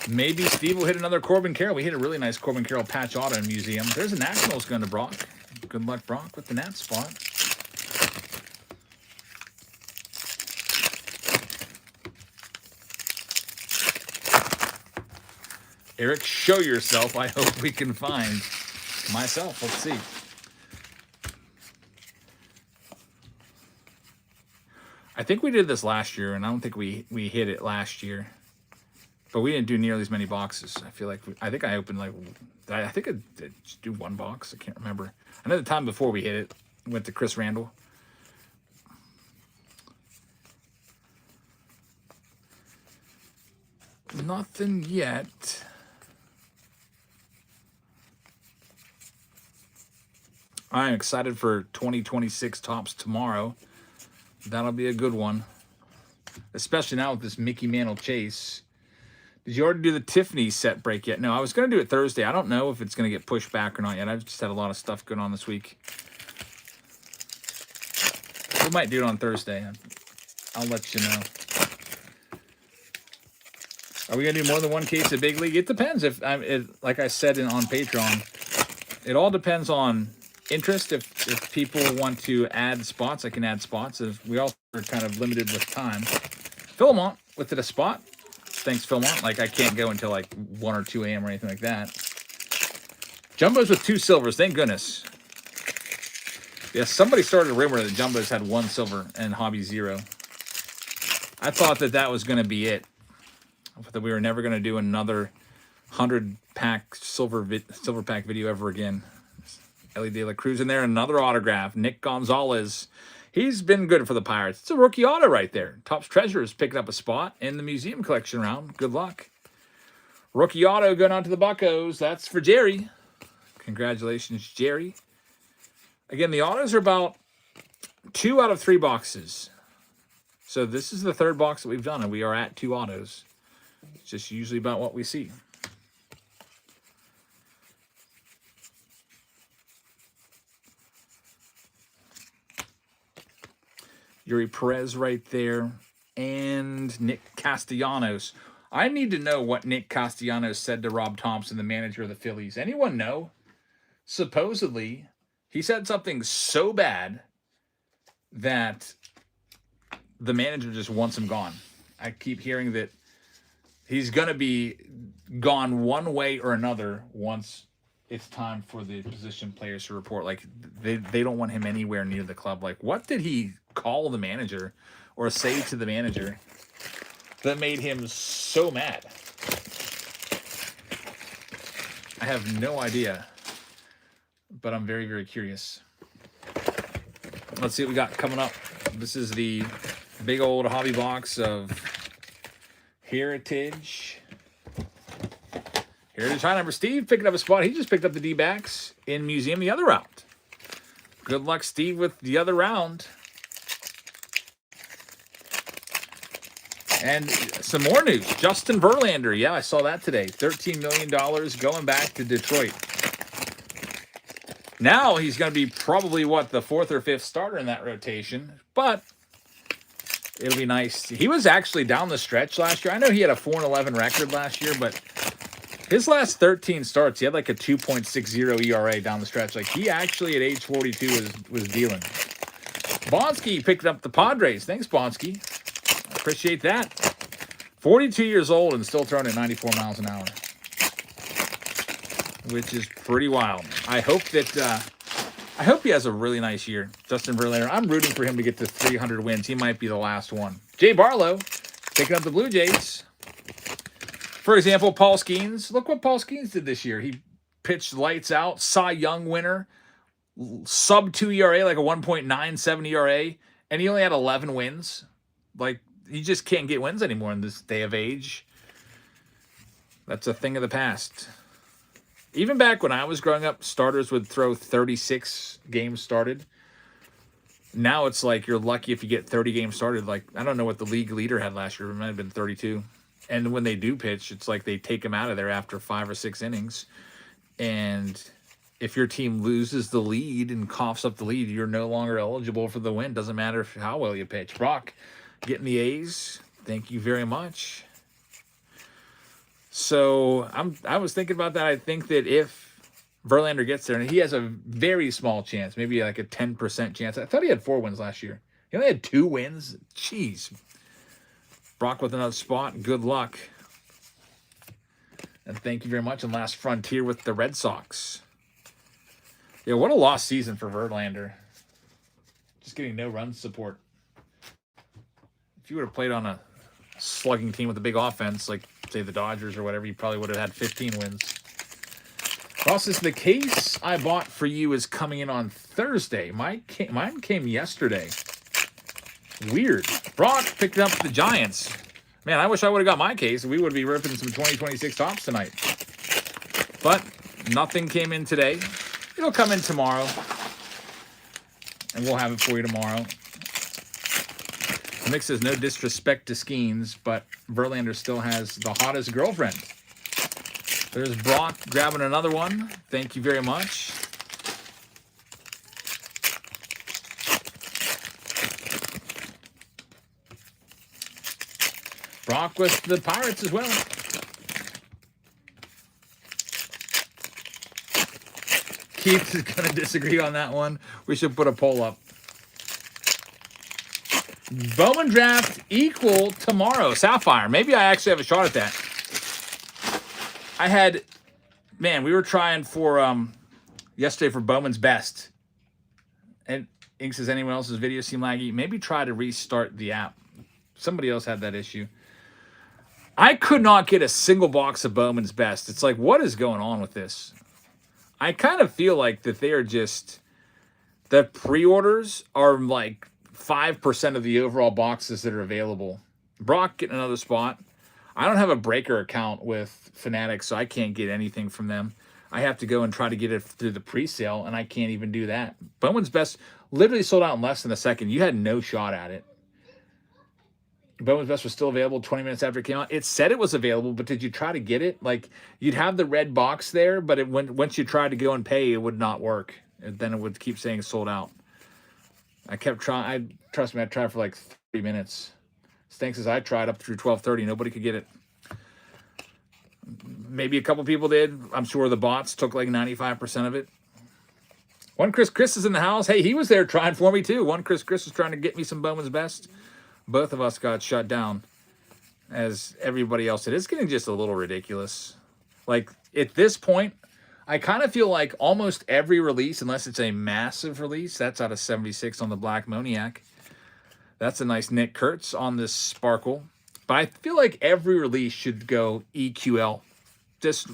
Maybe Steve will hit another Corbin Carroll. We hit a really nice Corbin Carroll patch auto in Museum. There's a Nationals going to Brock. Good luck, Brock, with the Nat spot. Eric, show yourself. I hope we can find myself. Let's see. I think we did this last year, and I don't think we hit it last year. But we didn't do nearly as many boxes. I feel like I think I opened like I think I did just do one box. I can't remember. I know the time before we hit it went to Chris Randall. Nothing yet. I'm excited for 2026 Topps tomorrow. That'll be a good one. Especially now with this Mickey Mantle chase. Did you already do the Tiffany set break yet? No, I was going to do it Thursday. I don't know if it's going to get pushed back or not yet. I've just had a lot of stuff going on this week. We might do it on Thursday. I'll let you know. Are we going to do more than one case of Big League? It depends. Like I said on Patreon, it all depends on interest. If people want to add spots, I can add spots. If we all are kind of limited with time. Philmont with it a spot. Thanks, Philmont. Like, I can't go until like 1 or 2 a.m. or anything like that. Jumbos with 2 silvers. Thank goodness. Yeah, somebody started a rumor that Jumbos had 1 silver and Hobby 0. I thought that was going to be it. That we were never going to do another 100-pack silver pack video ever again. Ellie De La Cruz in there. Another autograph. Nick Gonzalez. He's been good for the Pirates. It's a rookie auto right there. Topps Treasures picking up a spot in the museum collection round. Good luck. Rookie auto going on to the Buccos. That's for Jerry. Congratulations, Jerry. Again, the autos are about 2 out of 3 boxes. So this is the 3rd box that we've done, and we are at 2 autos. It's just usually about what we see. Yuri Perez right there. And Nick Castellanos. I need to know what Nick Castellanos said to Rob Thompson, the manager of the Phillies. Anyone know? Supposedly, he said something so bad that the manager just wants him gone. I keep hearing that he's going to be gone one way or another once it's time for the position players to report. Like, they don't want him anywhere near the club. Like, what did he call the manager or say to the manager that made him so mad? I have no idea, but I'm very, very curious. Let's see what we got coming up. This is the big old hobby box of Heritage. Heritage high number Steve picking up a spot. He just picked up the D-backs in Museum the other round. Good luck, Steve, with the other round. And some more news. Justin Verlander. Yeah, I saw that today. $13 million going back to Detroit. Now he's going to be probably, what, the 4th or 5th starter in that rotation. But it'll be nice. He was actually down the stretch last year. I know he had a 4-11 record last year, but his last 13 starts, he had like a 2.60 ERA down the stretch. Like, he actually at age 42 was dealing. Bonsky picked up the Padres. Thanks, Bonsky. Appreciate that. 42 years old and still throwing at 94 miles an hour, which is pretty wild. I hope he has a really nice year. Justin Verlander. I'm rooting for him to get to 300 wins. He might be the last one. Jay Barlow picking up the Blue Jays. For example, Paul Skeens. Look what Paul Skeens did this year. He pitched lights out. Cy Young winner. Sub 2 ERA, like a 1.97 ERA. And he only had 11 wins. Like, you just can't get wins anymore in this day of age. That's a thing of the past. Even back when I was growing up, starters would throw 36 games started. Now it's like you're lucky if you get 30 games started. Like, I don't know what the league leader had last year. It might have been 32. And when they do pitch, it's like they take them out of there after 5 or 6 innings. And if your team loses the lead and coughs up the lead, you're no longer eligible for the win. Doesn't matter how well you pitch. Brock getting the A's. Thank you very much. So I was thinking about that. I think that if Verlander gets there, and he has a very small chance, maybe like a 10% chance. I thought he had 4 wins last year. He only had 2 wins. Jeez. Brock with another spot. Good luck. And thank you very much. And last Frontier with the Red Sox. Yeah, what a lost season for Verlander. Just getting no run support. If you would have played on a slugging team with a big offense, like, say, the Dodgers or whatever, you probably would have had 15 wins. Ross, is the case I bought for you is coming in on Thursday. Mine came yesterday. Weird. Brock picked up the Giants. Man, I wish I would have got my case. We would be ripping some 2026 tops tonight. But nothing came in today. It'll come in tomorrow. And we'll have it for you tomorrow. Nick says, no disrespect to Skeens, but Verlander still has the hottest girlfriend. There's Brock grabbing another one. Thank you very much. Brock with the Pirates as well. Keith is going to disagree on that one. We should put a poll up. Bowman Draft equal tomorrow. Sapphire. Maybe I actually have a shot at that. I had, man, we were trying for yesterday for Bowman's Best. And Ink says, anyone else's video seem laggy? Maybe try to restart the app. Somebody else had that issue. I could not get a single box of Bowman's Best. It's like, what is going on with this? I kind of feel like that they are just, the pre-orders are like 5% of the overall boxes that are available. Brock getting another spot. I don't have a breaker account with Fanatics, so I can't get anything from them. I have to go and try to get it through the pre-sale, and I can't even do that. Bowman's Best literally sold out in less than a second. You had no shot at it. Bowman's Best was still available 20 minutes after it came out. It said it was available, but did you try to get it? Like, you'd have the red box there, but once you tried to go and pay, it would not work. And then it would keep saying sold out. I kept trying. Trust me, I tried for like 30 minutes. Stinks as I tried up through 12:30. Nobody could get it. Maybe a couple people did. I'm sure the bots took like 95% of it. One Chris is in the house. Hey, he was there trying for me too. One Chris was trying to get me some Bowman's Best. Both of us got shut down, as everybody else did. It's getting just a little ridiculous. Like, at this point, I kind of feel like almost every release, unless it's a massive release, that's out of 76 on the Black Moniac. That's a nice Nick Kurtz on this Sparkle. But I feel like every release should go EQL. This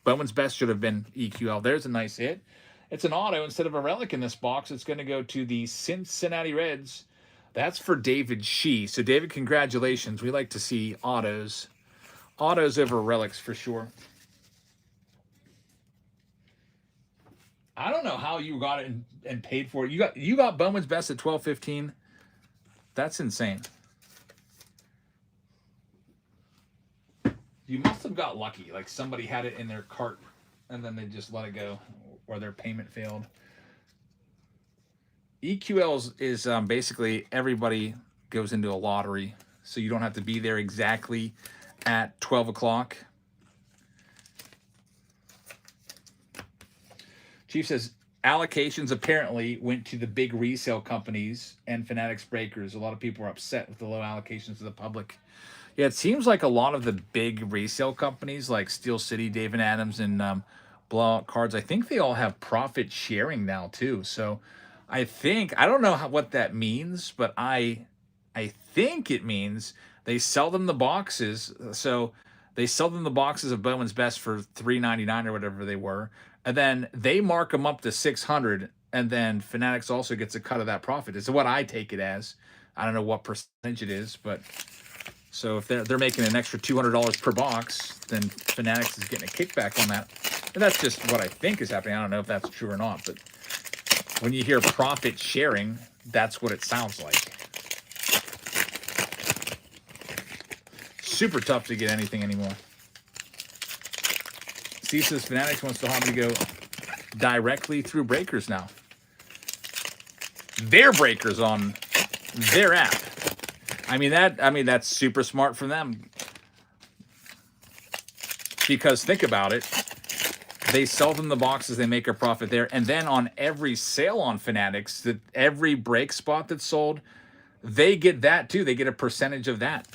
Bowman's Best should have been EQL. There's a nice hit. It's an auto instead of a relic in this box. It's going to go to the Cincinnati Reds. That's for David Shee. So, David, congratulations. We like to see autos. Autos over relics for sure. I don't know how you got it and paid for it. You got Bowman's Best at $12.15. That's insane. You must have got lucky. Like, somebody had it in their cart, and then they just let it go, or their payment failed. EQL is basically everybody goes into a lottery, so you don't have to be there exactly at 12 o'clock. Chief says, allocations apparently went to the big resale companies and Fanatics breakers. A lot of people are upset with the low allocations to the public. Yeah, it seems like a lot of the big resale companies like Steel City, Dave & Adams, and Blowout Cards, I think they all have profit sharing now too. So I don't know what that means, but I think it means they sell them the boxes. So they sell them the boxes of Bowman's Best for $3.99 or whatever they were, and then they mark them up to $600, and then Fanatics also gets a cut of that profit. It's what I take it as. I don't know what percentage it is, but so if they're making an extra $200 per box, then Fanatics is getting a kickback on that. And that's just what I think is happening. I don't know if that's true or not, but when you hear profit sharing, that's what it sounds like. Super tough to get anything anymore. C says Fanatics wants the hobby to go directly through breakers now. Their breakers on their app. I mean that's super smart from them. Because think about it. They sell them the boxes, they make a profit there, and then on every sale on Fanatics, every break spot that's sold, they get that too. They get a percentage of that.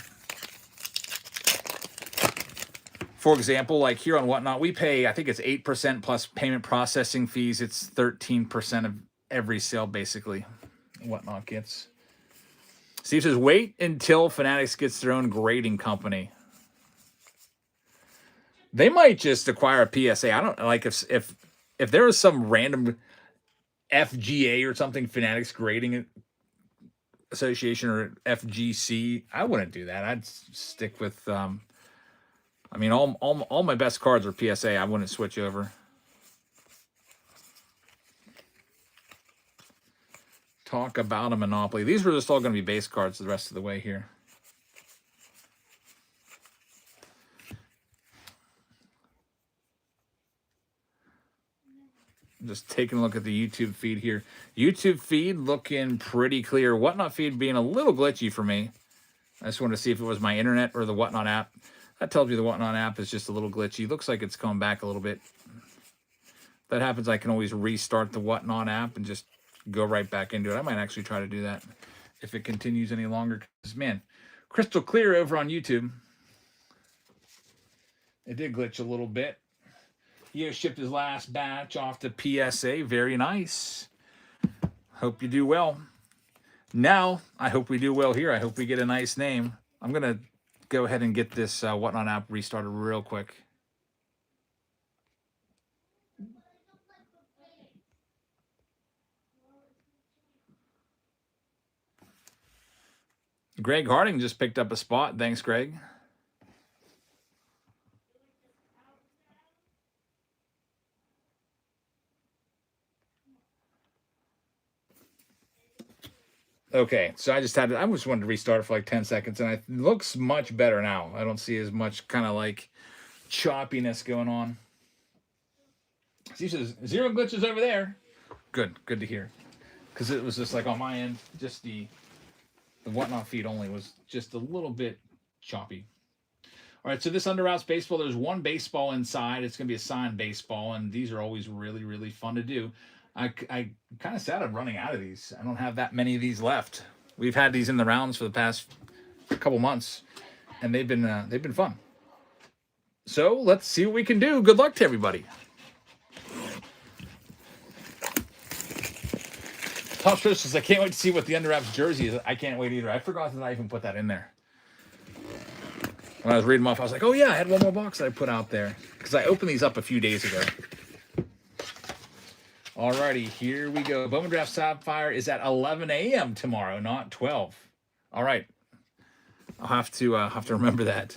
For example, like here on Whatnot, we pay, I think it's 8% plus payment processing fees. It's 13% of every sale, basically, Whatnot gets. Steve says, wait until Fanatics gets their own grading company. They might just acquire a PSA. I don't like if there was some random FGA or something, Fanatics Grading Association or FGC. I wouldn't do that. I'd stick with. I mean, all my best cards are PSA. I wouldn't switch over. Talk about a monopoly. These were just all going to be base cards the rest of the way here. Just taking a look at the YouTube feed here. YouTube feed looking pretty clear. Whatnot feed being a little glitchy for me. I just wanted to see if it was my internet or the Whatnot app. That tells me the Whatnot app is just a little glitchy. Looks like it's coming back a little bit. If that happens, I can always restart the Whatnot app and just go right back into it. I might actually try to do that if it continues any longer. Because, man, crystal clear over on YouTube. It did glitch a little bit. He shipped his last batch off to PSA. Very nice. Hope you do well. Now, I hope we do well here. I hope we get a nice name. I'm going to go ahead and get this Whatnot app restarted real quick. Greg Harding just picked up a spot. Thanks, Greg. Okay, so I just wanted to restart it for like 10 seconds, and it looks much better now. I don't see as much kind of like choppiness going on. He says, 0 glitches over there. Good to hear. Because it was just like on my end, just the Whatnot feed only was just a little bit choppy. All right, so this Under Wraps baseball, there's one baseball inside. It's going to be a signed baseball, and these are always really, really fun to do. I kind of sad I'm running out of these. I don't have that many of these left. We've had these in the rounds for the past couple months, and they've been fun. So let's see what we can do. Good luck to everybody. Top Stretch says, I can't wait to see what the Under Wraps jersey is. I can't wait either. I forgot that I even put that in there. When I was reading them off, I was like, oh yeah, I had one more box that I put out there. Because I opened these up a few days ago. Alrighty, here we go. Bowman Draft Sapphire is at 11 a.m. tomorrow, not 12. All right, I'll have to remember that.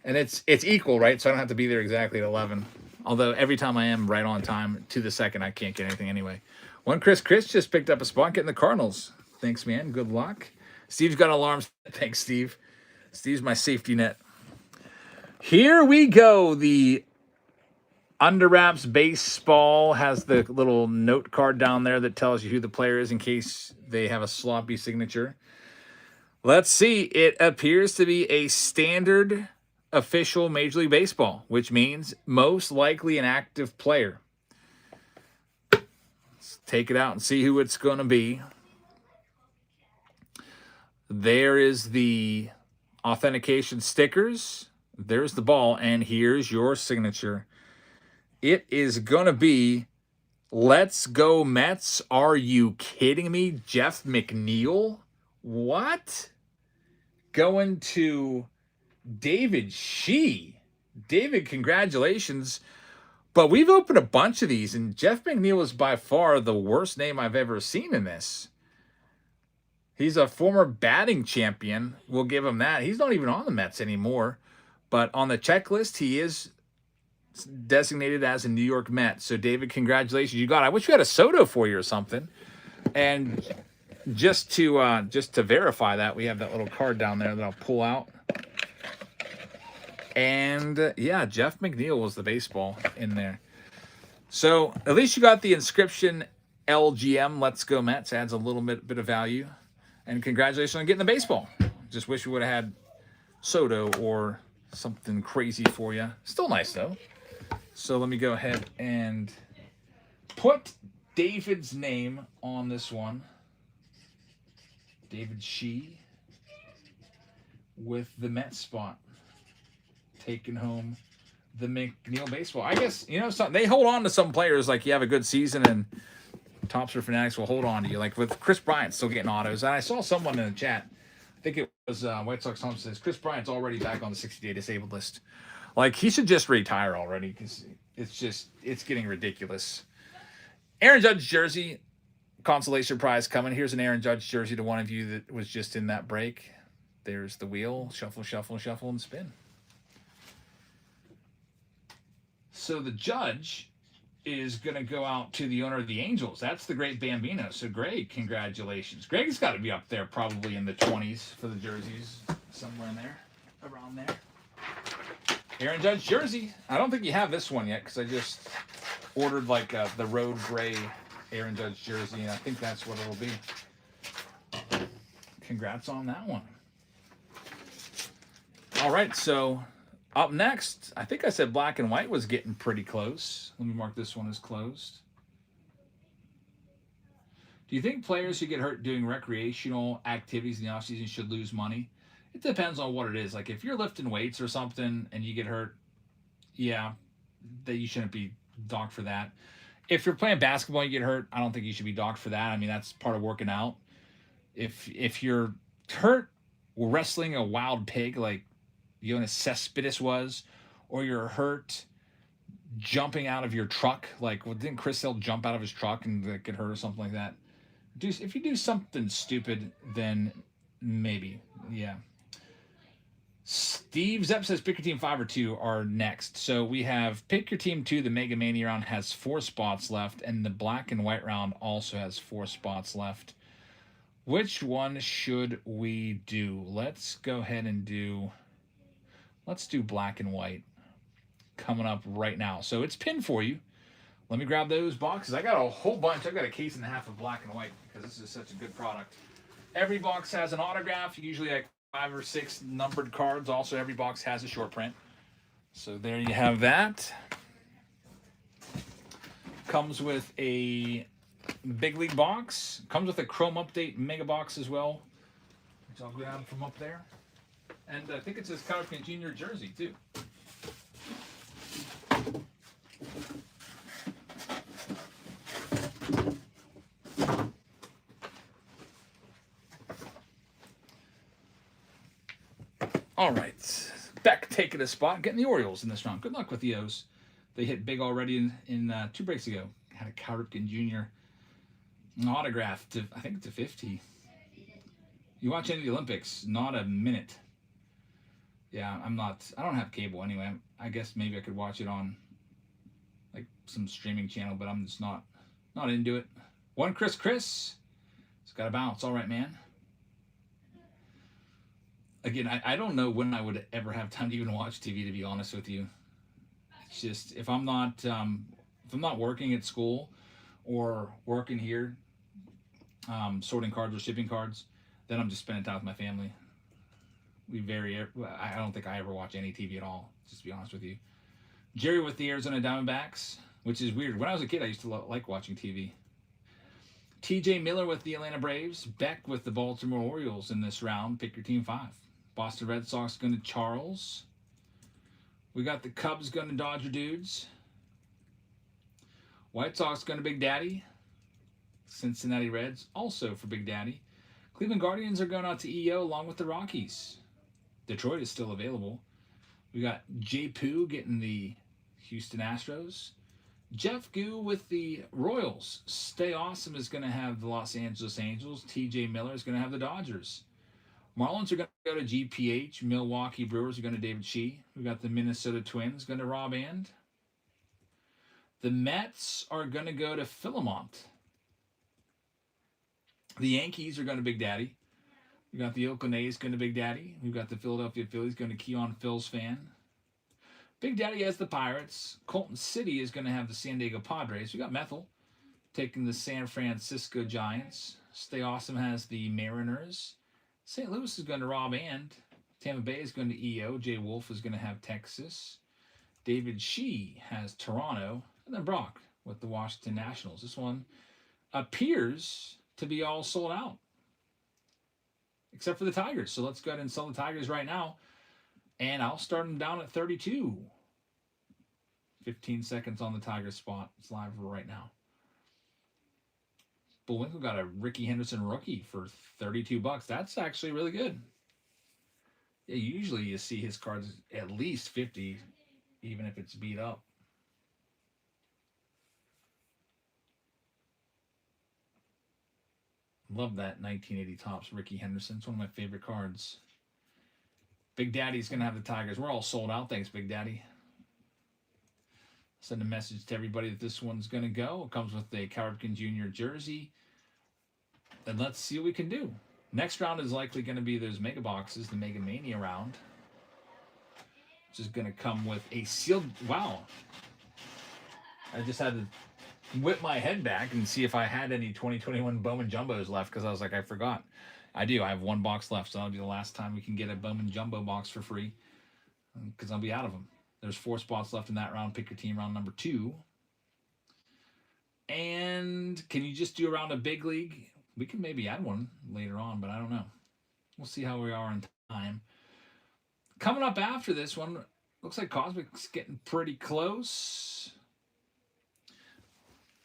And it's equal, right? So I don't have to be there exactly at 11. Although every time I am right on time to the second, I can't get anything anyway. One Chris just picked up a spot getting the Cardinals. Thanks, man. Good luck. Steve's got alarms. Thanks, Steve. Steve's my safety net. Here we go. The Under Wraps baseball has the little note card down there that tells you who the player is in case they have a sloppy signature. Let's see. It appears to be a standard official Major League Baseball, which means most likely an active player. Let's take it out and see who it's going to be. There is the authentication stickers. There's the ball, and here's your signature. It is going to be, let's go Mets. Are you kidding me? Jeff McNeil? What? Going to David Shee. David, congratulations. But we've opened a bunch of these, and Jeff McNeil is by far the worst name I've ever seen in this. He's a former batting champion. We'll give him that. He's not even on the Mets anymore. But on the checklist, he is designated as a New York Met. So, David, congratulations. You got it. I wish we had a Soto for you or something. And just to verify that, we have that little card down there that I'll pull out. And, yeah, Jeff McNeil was the baseball in there. So at least you got the inscription LGM, Let's Go Mets, adds a little bit of value. And congratulations on getting the baseball. Just wish we would have had Soto or something crazy for you. Still nice, though. So let me go ahead and put David's name on this one. David Shee with the Mets spot. Taking home the McNeil baseball. I guess, they hold on to some players like you have a good season and Topps or Fanatics will hold on to you. Like with Chris Bryant still getting autos. And I saw someone in the chat, I think it was White Sox Tom, says Chris Bryant's already back on the 60-day disabled list. Like he should just retire already because it's getting ridiculous. Aaron Judge jersey, consolation prize coming. Here's an Aaron Judge jersey to one of you that was just in that break. There's the wheel. Shuffle, shuffle, shuffle, and spin. So the Judge is going to go out to the owner of the Angels. That's the great Bambino. So, Greg, congratulations. Greg's got to be up there probably in the 20s for the jerseys, somewhere in there, around there. Aaron Judge jersey. I don't think you have this one yet because I just ordered like the road gray Aaron Judge jersey, and I think that's what it'll be. Congrats on that one. All right, so up next, I think I said black and white was getting pretty close. Let me mark this one as closed. Do you think players who get hurt doing recreational activities in the offseason should lose money? It depends on what it is. Like if you're lifting weights or something and you get hurt, yeah, that you shouldn't be docked for that. If you're playing basketball and you get hurt, I don't think you should be docked for that. I mean, that's part of working out. If you're hurt wrestling a wild pig like Jonas Cespedes was, or you're hurt jumping out of your truck, like didn't Chris Hill jump out of his truck and get hurt or something like that? If you do something stupid, then maybe, yeah. Steve Zepp says pick your team 5 or 2 are next. So we have pick your team 2. The Mega Mania round has 4 spots left, and the black and white round also has 4 spots left. Which one should we do? Let's go ahead and let's do black and white coming up right now. So it's pinned for you. Let me grab those boxes. I got a whole bunch. I've got a case and a half of black and white because this is such a good product. Every box has an autograph, usually like 5 or 6 numbered cards. Also, every box has a short print. So there you have that. Comes with a big league box. Comes with a Chrome Update mega box as well, which I'll grab from up there. And I think it says Kyle King Jr. jersey too. All right, Beck taking a spot, getting the Orioles in this round. Good luck with the O's. They hit big already in 2 breaks ago. Had a Cal Ripken Jr. autograph to, I think, to 50. You watch any of the Olympics? Not a minute. Yeah, I don't have cable anyway. I guess maybe I could watch it on like some streaming channel, but I'm just not into it. One Chris. It's got to bounce. All right, man. Again, I don't know when I would ever have time to even watch TV, to be honest with you. It's just if I'm not working at school or working here, sorting cards or shipping cards, then I'm just spending time with my family. I don't think I ever watch any TV at all, just to be honest with you. Jerry with the Arizona Diamondbacks, which is weird. When I was a kid, I used to like watching TV. TJ Miller with the Atlanta Braves. Beck with the Baltimore Orioles in this round. Pick your team 5. Boston Red Sox going to Charles. We got the Cubs going to Dodger Dudes. White Sox going to Big Daddy. Cincinnati Reds also for Big Daddy. Cleveland Guardians are going out to EO along with the Rockies. Detroit is still available. We got J. Poo getting the Houston Astros. Jeff Goo with the Royals. Stay Awesome is going to have the Los Angeles Angels. TJ Miller is going to have the Dodgers. Marlins are going to go to GPH. Milwaukee Brewers are going to David Shee. We got the Minnesota Twins going to Rob And. The Mets are going to go to Philemont. The Yankees are going to Big Daddy. We got the Oakland A's going to Big Daddy. We've got the Philadelphia Phillies going to Keon Phil's fan. Big Daddy has the Pirates. Colton City is going to have the San Diego Padres. We got Methel taking the San Francisco Giants. Stay Awesome has the Mariners. St. Louis is going to Rob and. Tampa Bay is going to EO. Jay Wolf is going to have Texas. David Shee has Toronto. And then Brock with the Washington Nationals. This one appears to be all sold out, except for the Tigers. So let's go ahead and sell the Tigers right now. And I'll start them down at 32. 15 seconds on the Tigers spot. It's live right now. Bullwinkle got a Ricky Henderson rookie for $32. That's actually really good. Yeah, usually you see his cards at least 50, even if it's beat up. Love that 1980 Topps Ricky Henderson. It's one of my favorite cards. Big Daddy's going to have the Tigers. We're all sold out. Thanks, Big Daddy. Send a message to everybody that this one's going to go. It comes with a Cowardkin Jr. jersey. And let's see what we can do. Next round is likely going to be those mega boxes, the Mega Mania round. Which is going to come with a sealed... Wow. I just had to whip my head back and see if I had any 2021 Bowman Jumbos left, because I was like, I forgot. I do. I have one box left, so that'll be the last time we can get a Bowman Jumbo box for free, because I'll be out of them. There's 4 spots left in that round. Pick your team, round number 2. And can you just do a round of Big League? We can maybe add one later on, but I don't know. We'll see how we are in time. Coming up after this one, looks like Cosmic's getting pretty close.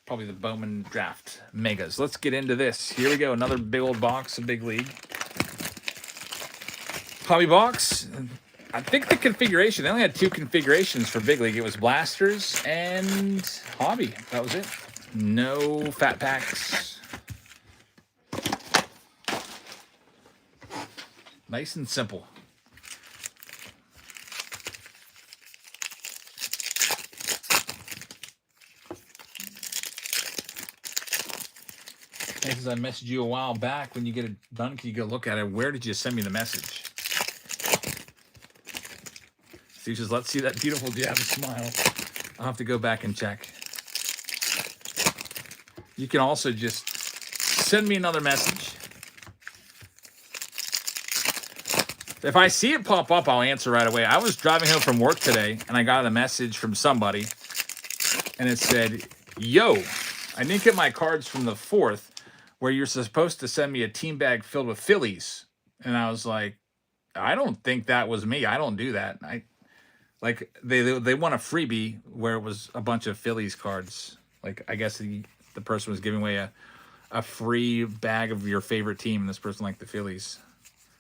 Probably the Bowman Draft Megas. Let's get into this. Here we go. Another big old box of Big League. Hobby box. I think the configuration, they only had 2 configurations for Big League. It was Blasters and Hobby. That was it. No fat packs. Nice and simple. As I messaged you a while back, when you get it done, can you go look at it? Where did you send me the message? Steve says, let's see that beautiful jab smile. I'll have to go back and check. You can also just send me another message. If I see it pop up, I'll answer right away. I was driving home from work today, and I got a message from somebody, and it said, yo, I didn't get my cards from the 4th, where you're supposed to send me a team bag filled with Phillies. And I was like, I don't think that was me. I don't do that. They want a freebie where it was a bunch of Phillies cards. Like, I guess the person was giving away a free bag of your favorite team, and this person liked the Phillies.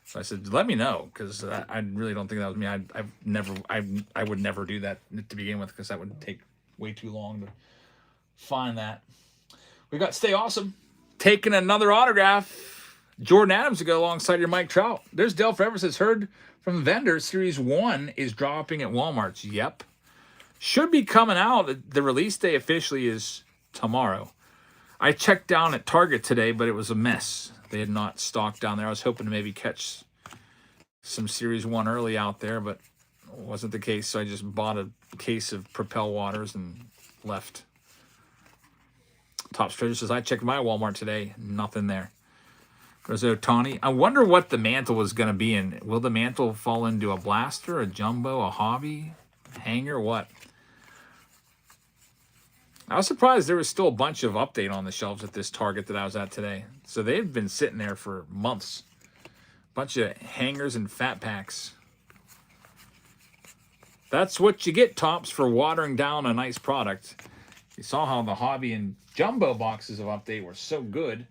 So I said, let me know, because I really don't think that was me. I would never do that to begin with, because that would take way too long to find that. We got Stay Awesome taking another autograph. Jordan Adams to go alongside your Mike Trout. There's Dale Forever says, heard from vendor, Series 1 is dropping at Walmart's. Yep. Should be coming out. The release day officially is tomorrow. I checked down at Target today, but it was a mess. They had not stocked down there. I was hoping to maybe catch some Series 1 early out there, but it wasn't the case. So I just bought a case of Propel Waters and left. Topps Treasure says, I checked my Walmart today. Nothing there. There's Otani. I wonder what the mantle was going to be in. Will the mantle fall into a blaster, a jumbo, a hobby, hanger, what? I was surprised there was still a bunch of update on the shelves at this Target that I was at today. So they've been sitting there for months. Bunch of hangers and fat packs. That's what you get, Topps, for watering down a nice product. You saw how the hobby and jumbo boxes of update were so good.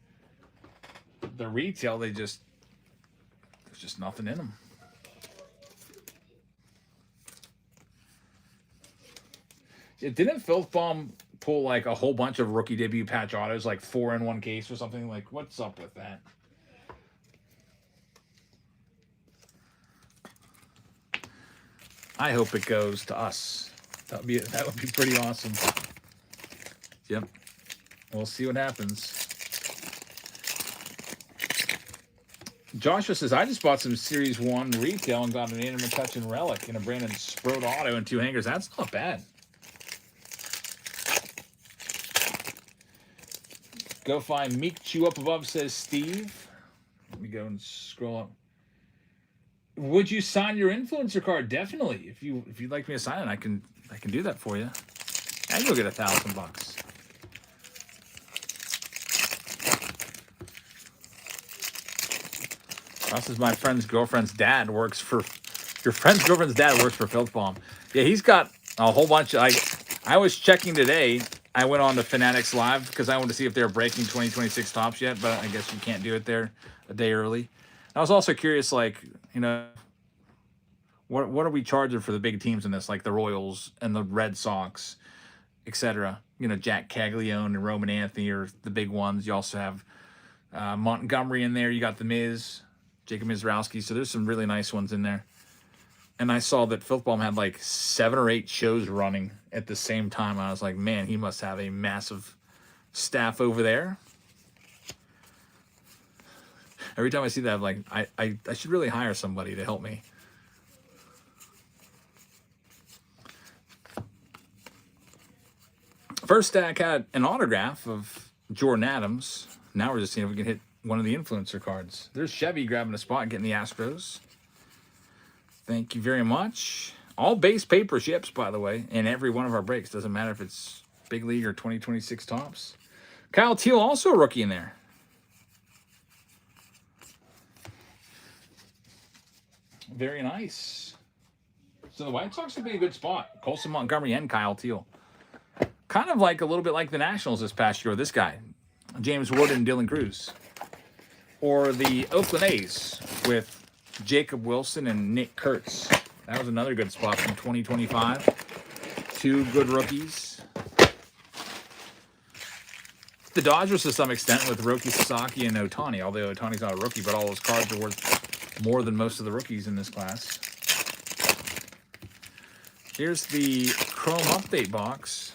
The retail, there's just nothing in them. Didn't Filth Bomb pull like a whole bunch of rookie debut patch autos, like 4 in one case or something? Like, what's up with that? I hope it goes to us. That would be pretty awesome. Yep. We'll see what happens. Joshua says, I just bought some Series 1 retail and got an Andrew McCutcheon relic and a Brandon Sprode auto and 2 hangers. That's not bad. Go find Meek Chew up above, says Steve. Let me go and scroll up. Would you sign your influencer card? Definitely. If you'd like me to sign it, I can do that for you. And you'll get $1,000. Ross is my friend's girlfriend's dad works for. Your friend's girlfriend's dad works for Philbom. Yeah, he's got a whole bunch of. I was checking today. I went on to Fanatics Live because I wanted to see if they were breaking 2026 tops yet, but I guess you can't do it there a day early. I was also curious, like, you know, what are we charging for the big teams in this, like the Royals and the Red Sox, etc. You know, Jack Caglione and Roman Anthony are the big ones. You also have Montgomery in there. You got the Miz, Jacob Mizrowski. So there's some really nice ones in there. And I saw that Philbom had like 7 or 8 shows running at the same time. I was like, man, he must have a massive staff over there. Every time I see that, I'm like, I should really hire somebody to help me. First stack had an autograph of Jordan Adams. Now we're just seeing if we can hit one of the influencer cards. There's Chevy grabbing a spot, getting the Astros. Thank you very much. All base paper ships, by the way, in every one of our breaks. Doesn't matter if it's Big League or 2026 tops. Kyle Teal, also a rookie in there. Very nice. So the White Sox would be a good spot. Colson Montgomery and Kyle Teal. Kind of like a little bit like the Nationals this past year. This guy, James Wood and Dylan Cruz. Or the Oakland A's with Jacob Wilson and Nick Kurtz. That was another good spot from 2025. 2 good rookies. The Dodgers to some extent with Roki Sasaki and Ohtani, although Ohtani's not a rookie, but all those cards are worth more than most of the rookies in this class. Here's the Chrome Update box.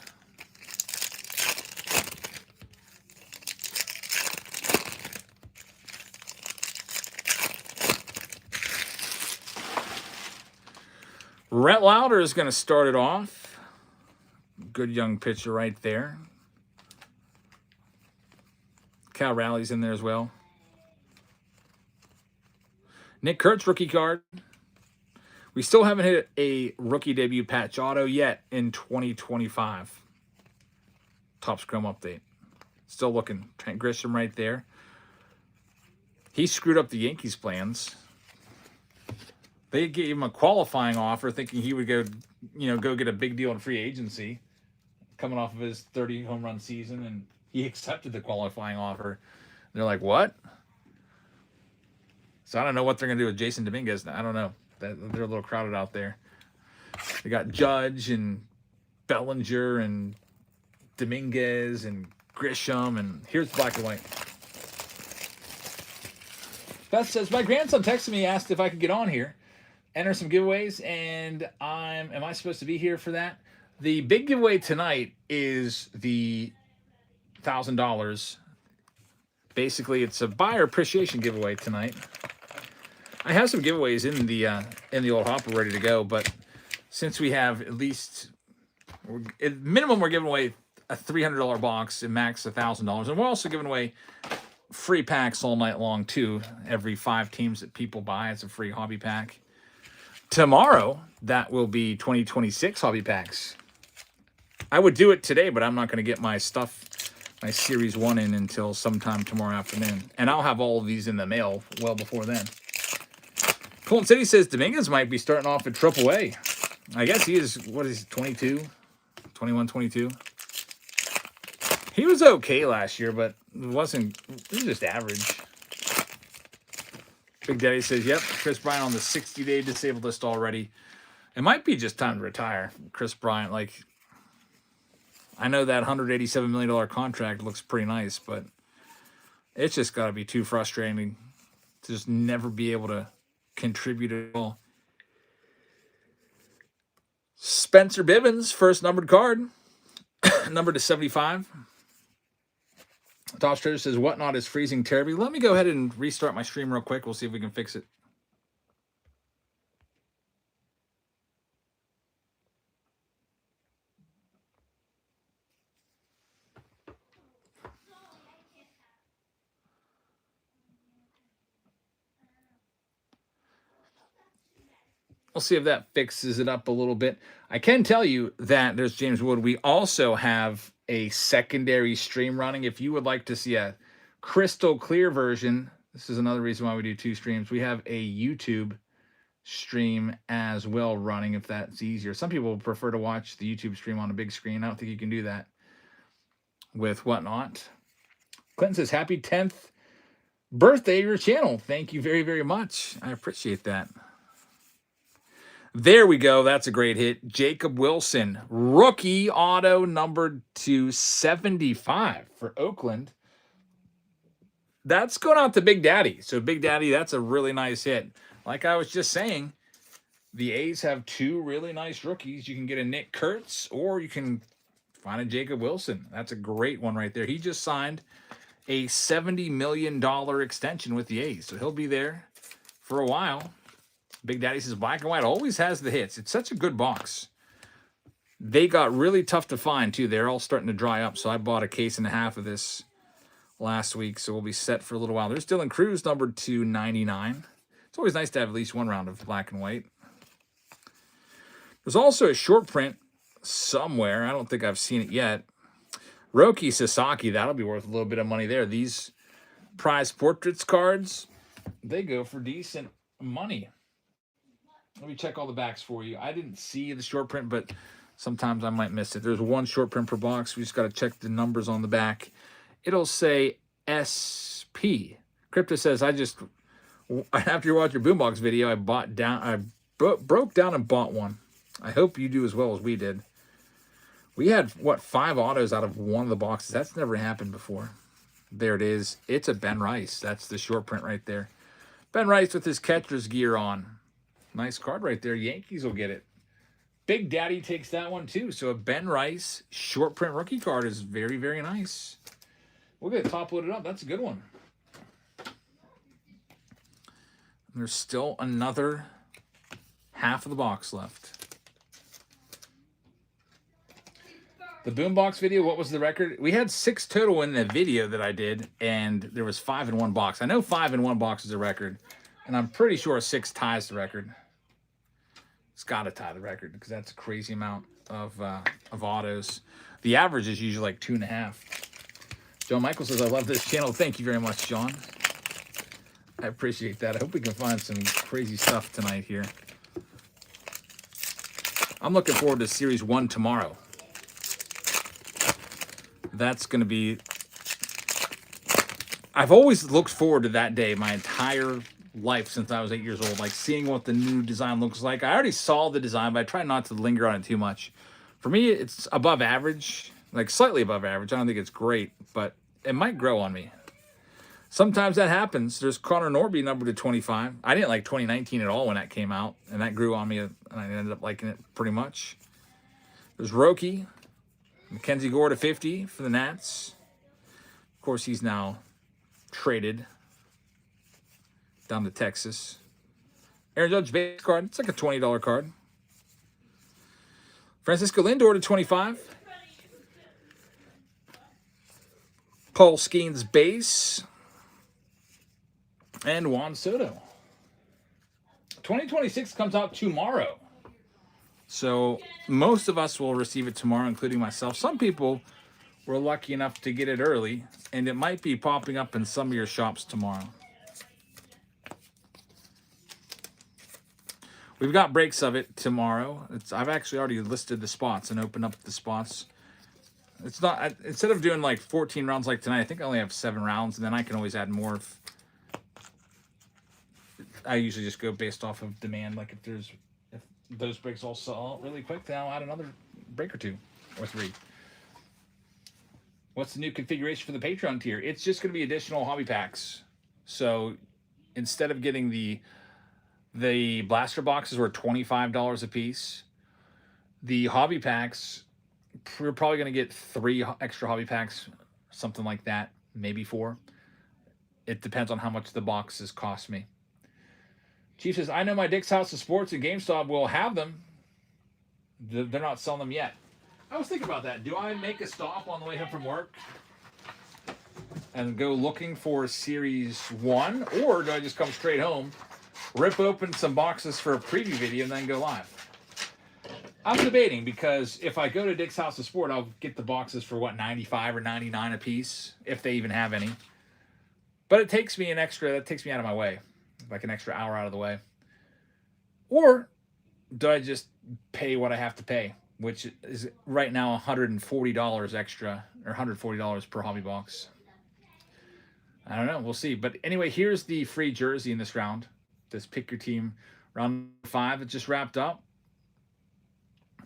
Rhett Lauder is going to start it off. Good young pitcher right there. Cal Raleig's in there as well. Nick Kurtz rookie card. We still haven't hit a rookie debut patch auto yet in 2025. Topps Chrome Update. Still looking. Trent Grisham right there. He screwed up the Yankees' plans. They gave him a qualifying offer thinking he would go get a big deal in free agency coming off of his 30 home run season, and he accepted the qualifying offer. They're like, what? So I don't know what they're going to do with Jason Dominguez. I don't know. They're a little crowded out there. They got Judge and Bellinger and Dominguez and Grisham, and here's black and white. Beth says, my grandson texted me, asked if I could get on here, enter some giveaways, and am I supposed to be here for that? The big giveaway tonight is the $1,000. Basically, it's a buyer appreciation giveaway tonight. I have some giveaways in the old hopper ready to go, but since we have at least at minimum, we're giving away a $300 box and max $1,000, and we're also giving away free packs all night long too. Every 5 teams that people buy, it's a free hobby pack. Tomorrow, that will be 2026 hobby packs. I would do it today, but I'm not going to get my stuff, my Series 1 in until sometime tomorrow afternoon. And I'll have all of these in the mail well before then. Colton City says Dominguez might be starting off at AAA. I guess he is, what is he, 22? 21, 22? He was okay last year, but it was just average. Big Daddy says, yep, Chris Bryant on the 60-day disabled list already. It might be just time to retire. Chris Bryant, like, I know that $187 million contract looks pretty nice, but it's just got to be too frustrating to just never be able to contribute at all. Spencer Bibbins, first numbered card, numbered to 75. Tosh Trader says, Whatnot is freezing terribly. Let me go ahead and restart my stream real quick. We'll see if we can fix it. We'll see if that fixes it up a little bit. I can tell you that there's James Wood. We also have a secondary stream running. If you would like to see a crystal clear version, this is another reason why we do 2 streams. We have a YouTube stream as well running, if that's easier. Some people prefer to watch the YouTube stream on a big screen. I don't think you can do that with Whatnot. Clinton says, happy 10th birthday of your channel. Thank you very, very much. I appreciate that. There we go. That's a great hit. Jacob Wilson, rookie auto numbered to 75 for Oakland. That's going out to Big Daddy. So Big Daddy, that's a really nice hit. Like I was just saying, the A's have 2 really nice rookies. You can get a Nick Kurtz or you can find a Jacob Wilson. That's a great one right there. He just signed a $70 million extension with the A's. So he'll be there for a while. Big Daddy says black and white always has the hits. It's such a good box. They got really tough to find, too. They're all starting to dry up, so I bought a case and a half of this last week, so we'll be set for a little while. There's Dylan Cruz, numbered to 99. It's always nice to have at least one round of black and white. There's also a short print somewhere. I don't think I've seen it yet. Roki Sasaki, that'll be worth a little bit of money there. These prize portraits cards, they go for decent money. Let me check all the backs for you. I didn't see the short print, but sometimes I might miss it. There's 1 short print per box. We just got to check the numbers on the back. It'll say SP. Crypto says, after you watch your Boombox video, I broke down and bought one. I hope you do as well as we did. We had, 5 autos out of one of the boxes. That's never happened before. There it is. It's a Ben Rice. That's the short print right there. Ben Rice with his catcher's gear on. Nice card right there. Yankees will get it. Big Daddy takes that one too. So a Ben Rice short print rookie card is very, very nice. We'll get it top loaded up. That's a good one. There's still another half of the box left. The Boombox video, what was the record? We had 6 total in the video that I did, and there was 5 in one box. I know 5 in one box is a record, and I'm pretty sure 6 ties the record. It's got to tie the record because that's a crazy amount of autos. The average is usually like 2.5. John Michael says, I love this channel. Thank you very much, John. I appreciate that. I hope we can find some crazy stuff tonight here. I'm looking forward to Series 1 tomorrow. That's going to be... I've always looked forward to that day my entire life since I was 8 years old, like seeing what the new design looks like. I already saw the design, but I try not to linger on it too much. For me, it's above average, like slightly above average. I don't think it's great, but it might grow on me. Sometimes that happens. There's Connor Norby numbered to 25. I didn't like 2019 at all when that came out, and that grew on me, and I ended up liking it pretty much. There's Roki, Mackenzie Gore to 50 for the Nats. Of course, he's now traded down to Texas. Aaron Judge base card. It's like a $20 card. Francisco Lindor to 25. Paul Skeens base. And Juan Soto. 2026 comes out tomorrow. So most of us will receive it tomorrow, including myself. Some people were lucky enough to get it early, and it might be popping up in some of your shops tomorrow. We've got breaks of it tomorrow. I've actually already listed the spots and opened up the spots. It's not, instead of doing like 14 rounds like tonight, I think I only have 7 rounds, and then I can always add more. I usually just go based off of demand. Like if those breaks all sell out really quick, then I'll add another break or 2 or 3. What's the new configuration for the Patreon tier? It's just going to be additional hobby packs. So instead of getting the blaster boxes were $25 a piece, the hobby packs, we're probably going to get 3 extra hobby packs, something like that. maybe 4. It depends on how much the boxes cost me. Chief says, I know my Dick's House of Sports and GameStop will have them. They're not selling them yet. I was thinking about that. Do I make a stop on the way home from work and go looking for Series 1? Or do I just come straight home, rip open some boxes for a preview video, and then go live? I'm debating, because if I go to Dick's House of Sport, I'll get the boxes for, what, 95 or 99 a piece, if they even have any. But it takes me that takes me out of my way, like an extra hour out of the way. Or do I just pay what I have to pay, which is right now $140 extra, or $140 per hobby box. I don't know. We'll see. But anyway, here's the free jersey in this round. This Pick Your Team round 5. It just wrapped up.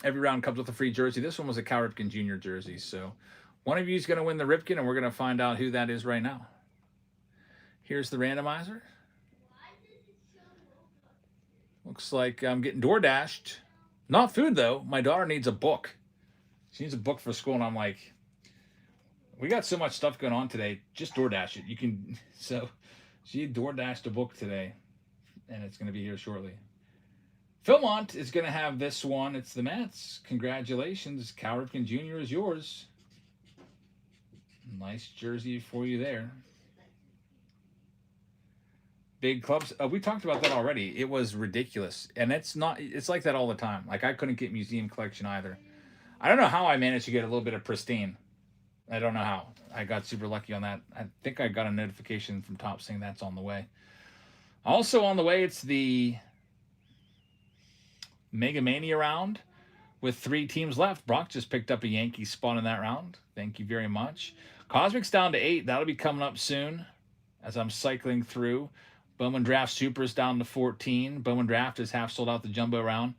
Every round comes with a free jersey. This one was a Cal Ripken Jr. jersey. So one of you is going to win the Ripken, and we're going to find out who that is right now. Here's the randomizer. Looks like I'm getting door dashed. Not food, though. My daughter needs a book. She needs a book for school, and I'm like, we got so much stuff going on today. Just DoorDash it. You can. So she DoorDashed a book today, and it's going to be here shortly. Philmont is going to have this one. It's the Mets. Congratulations. Cal Ripken Jr. is yours. Nice jersey for you there. Big clubs. We talked about that already. It was ridiculous. And it's like that all the time. Like, I couldn't get museum collection either. I don't know how I managed to get a little bit of pristine. I don't know how. I got super lucky on that. I think I got a notification from Top saying that's on the way. Also on the way, it's the Mega Mania round with 3 teams left. Brock just picked up a Yankee spot in that round. Thank you very much. Cosmic's down to 8. That'll be coming up soon as I'm cycling through. Bowman Draft Super's down to 14. Bowman Draft is half sold out the jumbo round.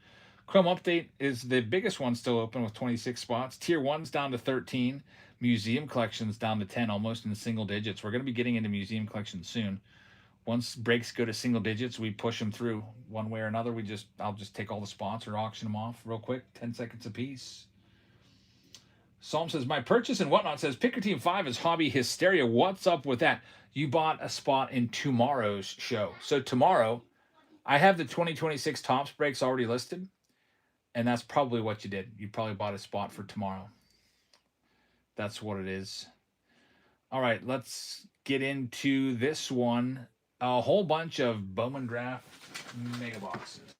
Chrome Update is the biggest one still open with 26 spots. Tier 1's down to 13. Museum Collection's down to 10, almost in single digits. We're going to be getting into Museum Collection soon. Once breaks go to single digits, we push them through one way or another. I'll just take all the spots or auction them off real quick, 10 seconds apiece. Psalm says, my purchase and whatnot says, Pick Your Team 5 is hobby hysteria. What's up with that? You bought a spot in tomorrow's show. So tomorrow, I have the 2026 Topps breaks already listed. And that's probably what you did. You probably bought a spot for tomorrow. That's what it is. All right, let's get into this one. A whole bunch of Bowman Draft mega boxes.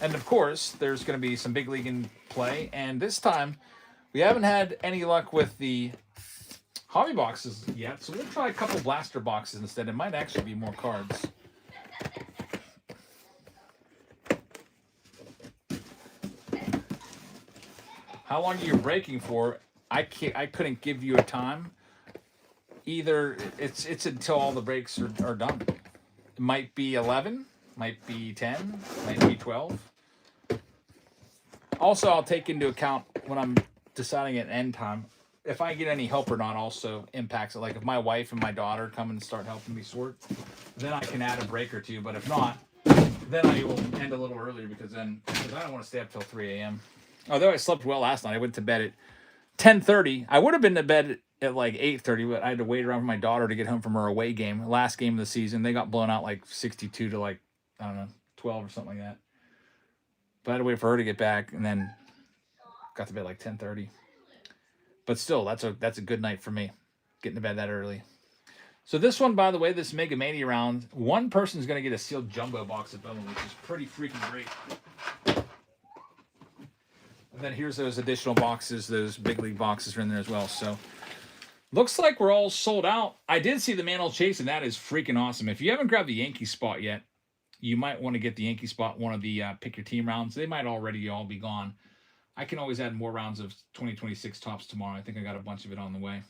And of course, there's going to be some big league in play. And this time, we haven't had any luck with the hobby boxes yet. So we'll try a couple blaster boxes instead. It might actually be more cards. How long are you breaking for? I couldn't give you a time. Either it's until all the breaks are done. It might be 11, might be 10, might be 12. Also, I'll take into account when I'm deciding an end time, if I get any help or not also impacts it. Like if my wife and my daughter come and start helping me sort, then I can add a break or two. But if not, then I will end a little earlier because I don't want to stay up till 3 a.m. Although I slept well last night, I went to bed at 10:30. I would have been to bed at like 8:30, but I had to wait around for my daughter to get home from her away game. Last game of the season, they got blown out like 62 to like, I don't know, 12 or something like that. But I had to wait for her to get back, and then got to bed like 10:30. But still, that's a good night for me, getting to bed that early. So this one, by the way, this Mega Mania round, one person's going to get a sealed jumbo box of Bowman, which is pretty freaking great. And then here's those additional boxes, those big league boxes are in there as well. So looks like we're all sold out. I did see the Mantle Chase, and that is freaking awesome. If you haven't grabbed the Yankee spot yet, you might want to get the Yankee spot, one of the Pick Your Team rounds. They might already all be gone. I can always add more rounds of 2026 Topps tomorrow. I think I got a bunch of it on the way.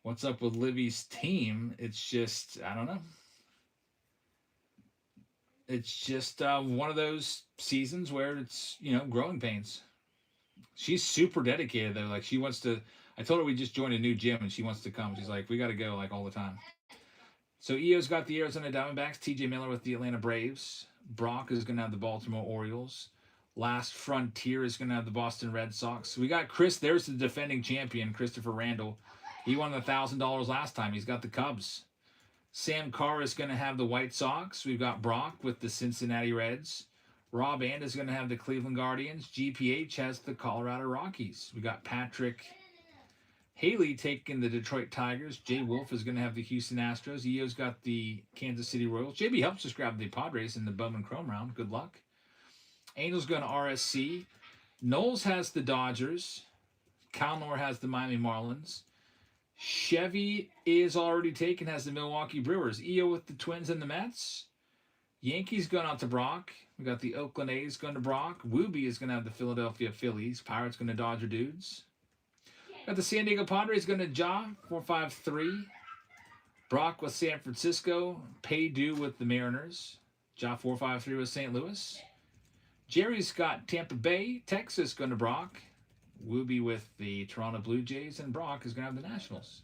What's up with Livy's team? It's just, I don't know. It's just one of those seasons where it's, growing pains. She's super dedicated, though. Like, she wants to... I told her we just joined a new gym, and she wants to come. She's like, we got to go, like, all the time. So, EO's got the Arizona Diamondbacks. TJ Miller with the Atlanta Braves. Brock is going to have the Baltimore Orioles. Last Frontier is going to have the Boston Red Sox. We got Chris. There's the defending champion, Christopher Randall. He won the $1,000 last time. He's got the Cubs. Sam Carr is going to have the White Sox. We've got Brock with the Cincinnati Reds. Rob And is going to have the Cleveland Guardians. GPH has the Colorado Rockies. We got Patrick Haley taking the Detroit Tigers. Jay Wolf is going to have the Houston Astros. EO's got the Kansas City Royals. JB helps us grab the Padres in the Bowman Chrome round. Good luck. Angel's going to RSC. Knowles has the Dodgers. Calnor has the Miami Marlins. Chevy is already taken, has the Milwaukee Brewers. EO with the Twins and the Mets. Yankees going out to Brock. We got the Oakland A's going to Brock. Wooby is going to have the Philadelphia Phillies. Pirates going to Dodger Dudes. Got the San Diego Padres going to Ja, 453. Brock with San Francisco. Paydu with the Mariners. Ja, 453 with St. Louis. Jerry's got Tampa Bay. Texas going to Brock. Wooby with the Toronto Blue Jays. And Brock is going to have the Nationals.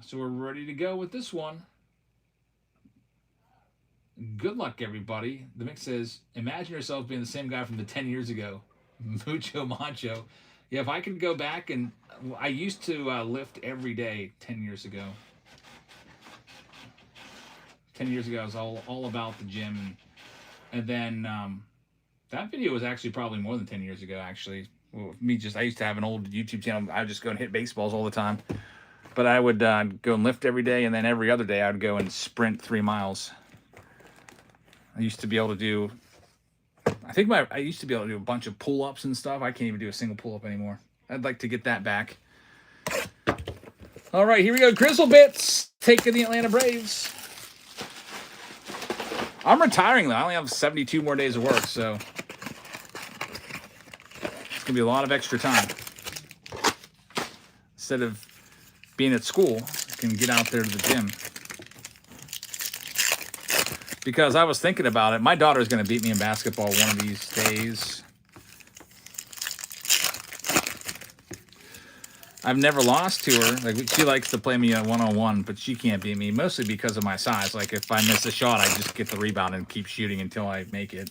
So we're ready to go with this one. Good luck, everybody. The mix says, imagine yourself being the same guy from the 10 years ago. Mucho Macho. Yeah, if I could go back and... I used to lift every day 10 years ago. 10 years ago, I was all about the gym. And then that video was actually probably more than 10 years ago, actually. Well, I used to have an old YouTube channel. I would just go and hit baseballs all the time. But I would go and lift every day, and then every other day I would go and sprint 3 miles. I used to be able to do... I used to be able to do a bunch of pull-ups and stuff. I can't even do a single pull-up anymore. I'd like to get that back. All right, here we go. Grizzle Bits taking the Atlanta Braves. I'm retiring, though. I only have 72 more days of work, so it's going to be a lot of extra time. Instead of being at school, I can get out there to the gym. Because I was thinking about it. My daughter's going to beat me in basketball one of these days. I've never lost to her. Like, she likes to play me a one-on-one, but she can't beat me, mostly because of my size. Like, if I miss a shot, I just get the rebound and keep shooting until I make it.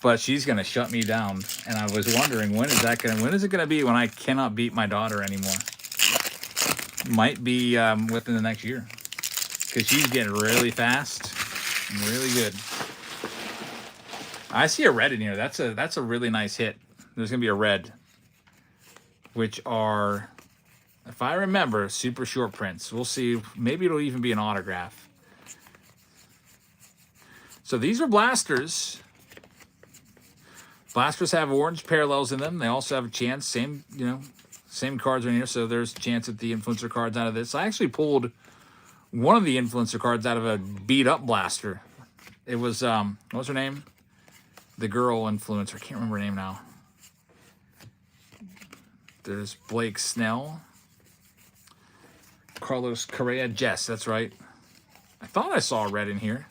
But she's going to shut me down. And I was wondering, when is it going to be when I cannot beat my daughter anymore? Might be within the next year. Because she's getting really fast and really good. I see a red in here. That's a really nice hit. There's going to be a red. Which are, if I remember, super short prints. We'll see. Maybe it'll even be an autograph. So these are blasters. Blasters have orange parallels in them. They also have a chance. Same cards are in here. So there's a chance at the influencer cards out of this. I actually pulled one of the influencer cards out of a beat up blaster. It was, what was her name? The girl influencer. I can't remember her name now. There's Blake Snell. Carlos Correa. Jess, that's right. I thought I saw a red in here.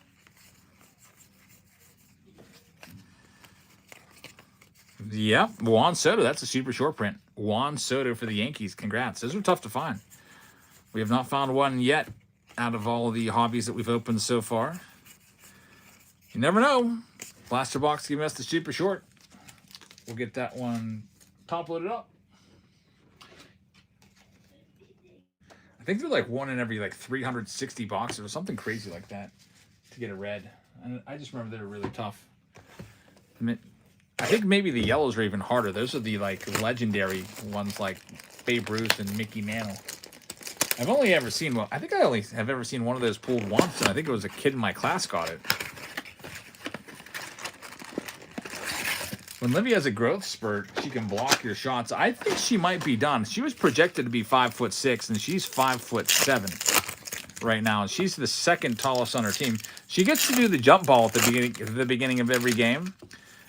Yep, Juan Soto. That's a super short print. Juan Soto for the Yankees. Congrats. Those are tough to find. We have not found one yet out of all of the hobbies that we've opened so far. You never know. Blaster box giving us the super short. We'll get that one top loaded up. I think they're like one in every 360 boxes or something crazy like that to get a red. And I just remember they're really tough. I think maybe the yellows are even harder. Those are the legendary ones like Babe Ruth and Mickey Mantle. I've only ever seen one. I think I only have ever seen one of those pulled once, and I think it was a kid in my class got it. When Livy has a growth spurt, she can block your shots. I think she might be done. She was projected to be 5'6", and she's 5'7" right now, and she's the second tallest on her team. She gets to do the jump ball at the beginning of every game,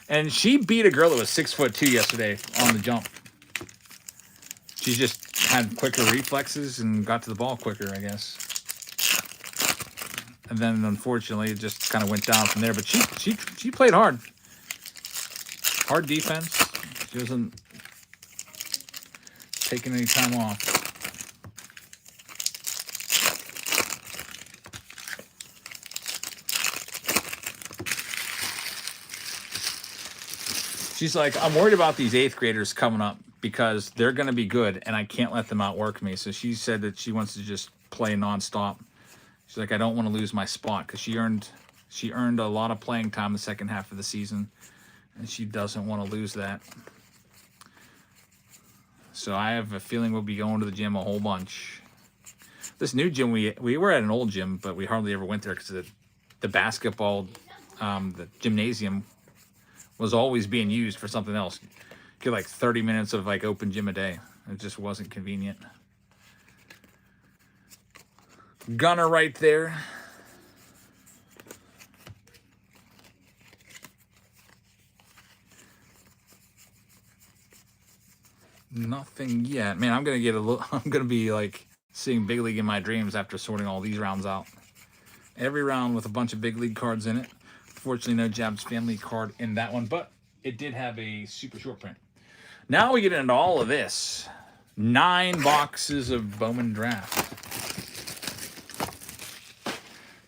and she beat a girl that was 6'2" yesterday on the jump. She just had quicker reflexes and got to the ball quicker, I guess. And then, unfortunately, it just kind of went down from there. But she played hard. Hard defense. She wasn't taking any time off. She's like, I'm worried about these 8th graders coming up because they're going to be good and I can't let them outwork me. So she said that she wants to just play nonstop. She's like, I don't want to lose my spot because she earned a lot of playing time the second half of the season, and she doesn't want to lose that. So I have a feeling we'll be going to the gym a whole bunch. This new gym, we were at an old gym, but we hardly ever went there because the basketball, the gymnasium was always being used for something else. Get like 30 minutes of like open gym a day. It just wasn't convenient. Gunner right there. Nothing yet. Man, I'm gonna get a little. I'm gonna be like seeing Big League in my dreams after sorting all these rounds out. Every round with a bunch of Big League cards in it. Fortunately, no Jab's family card in that one, but it did have a super short print. Now we get into all of this. 9 boxes of Bowman Draft. Do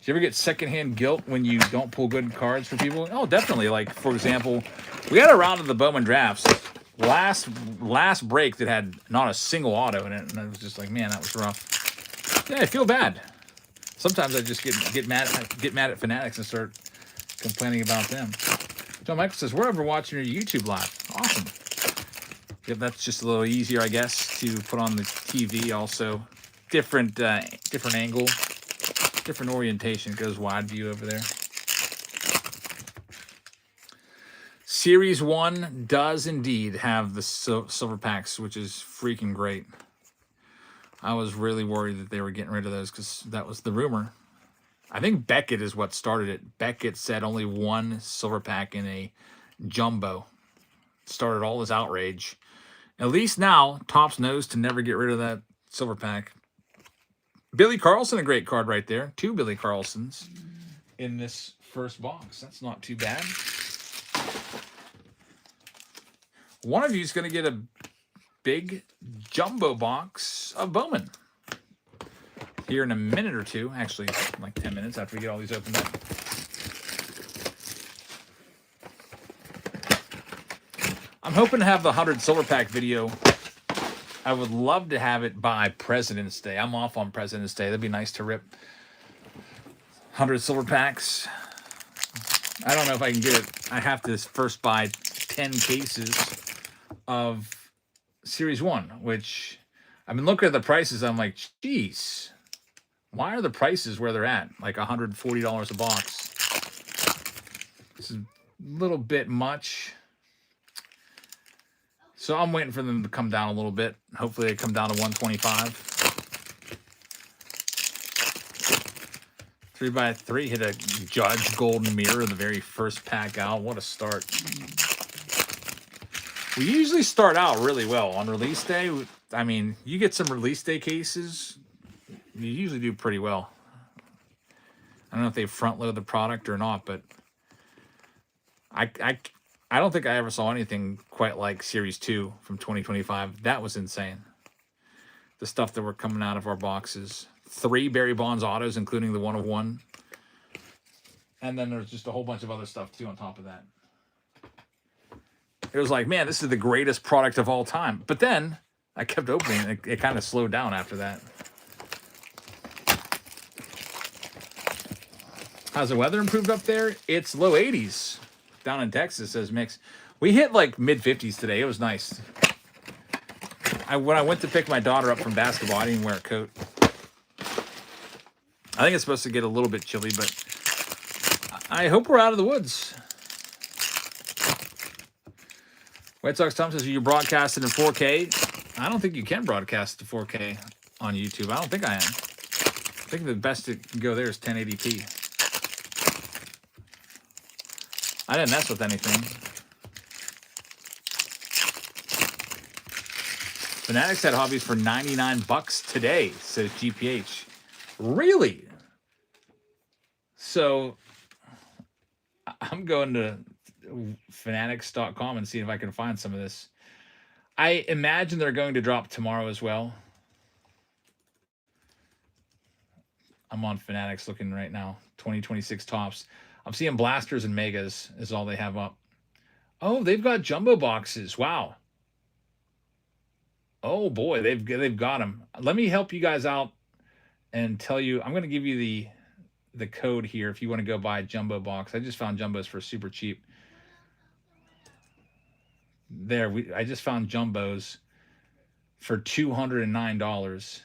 you ever get secondhand guilt when you don't pull good cards for people? Oh, definitely. Like, for example, we had a round of the Bowman Drafts last break that had not a single auto in it, and I was just like, man, that was rough. Yeah, I feel bad. Sometimes I just get mad at Fanatics and start complaining about them. John Michael says, we're over watching your YouTube live. Awesome. Yep, that's just a little easier, I guess, to put on the TV. Also, different angle, different orientation. It goes wide view over there. Series 1 does indeed have the silver packs, which is freaking great. I was really worried that they were getting rid of those because that was the rumor. I think Beckett is what started it. Beckett said only 1 silver pack in a jumbo. Started all this outrage. At least now, Topps knows to never get rid of that silver pack. Billy Carlson, a great card right there. 2 Billy Carlsons in this first box. That's not too bad. One of you is going to get a big jumbo box of Bowman here in a minute or two. Actually, like 10 minutes after we get all these opened up. I'm hoping to have the 100 silver pack video. I would love to have it by President's Day. I'm off on President's Day. That'd be nice to rip 100 silver packs. I don't know if I can get it. I have to first buy 10 cases of Series 1, which I've been looking at the prices. I'm like, geez, why are the prices where they're at? Like $140 a box. This is a little bit much. So I'm waiting for them to come down a little bit. Hopefully they come down to 125. 3x3 hit a Judge Golden Mirror, the very first pack out. What a start. We usually start out really well on release day. I mean, you get some release day cases, you usually do pretty well. I don't know if they front load the product or not, but I don't think I ever saw anything quite like Series 2 from 2025. That was insane. The stuff that were coming out of our boxes. 3 Barry Bonds autos, including the 1 of 1. And then there's just a whole bunch of other stuff, too, on top of that. It was like, man, this is the greatest product of all time. But then I kept opening, and it kind of slowed down after that. How's the weather improved up there? It's low 80s. Down in Texas, says Mix. We hit like mid-50s today. It was nice. When I went to pick my daughter up from basketball, I didn't wear a coat. I think it's supposed to get a little bit chilly, but I hope we're out of the woods. White Sox Tom says, you broadcasted in 4K. I don't think you can broadcast to 4K on YouTube. I don't think I am. I think the best it can go there is 1080p. I didn't mess with anything. Fanatics had hobbies for $99 today, says GPH. Really? So I'm going to fanatics.com and see if I can find some of this. I imagine they're going to drop tomorrow as well. I'm on Fanatics looking right now. 2026 tops. I'm seeing blasters and megas is all they have up. Oh, they've got jumbo boxes. Wow. Oh boy, they've got them. Let me help you guys out and tell you. I'm going to give you the code here if you want to go buy a jumbo box. I just found jumbos for super cheap. There, I just found jumbos for $209.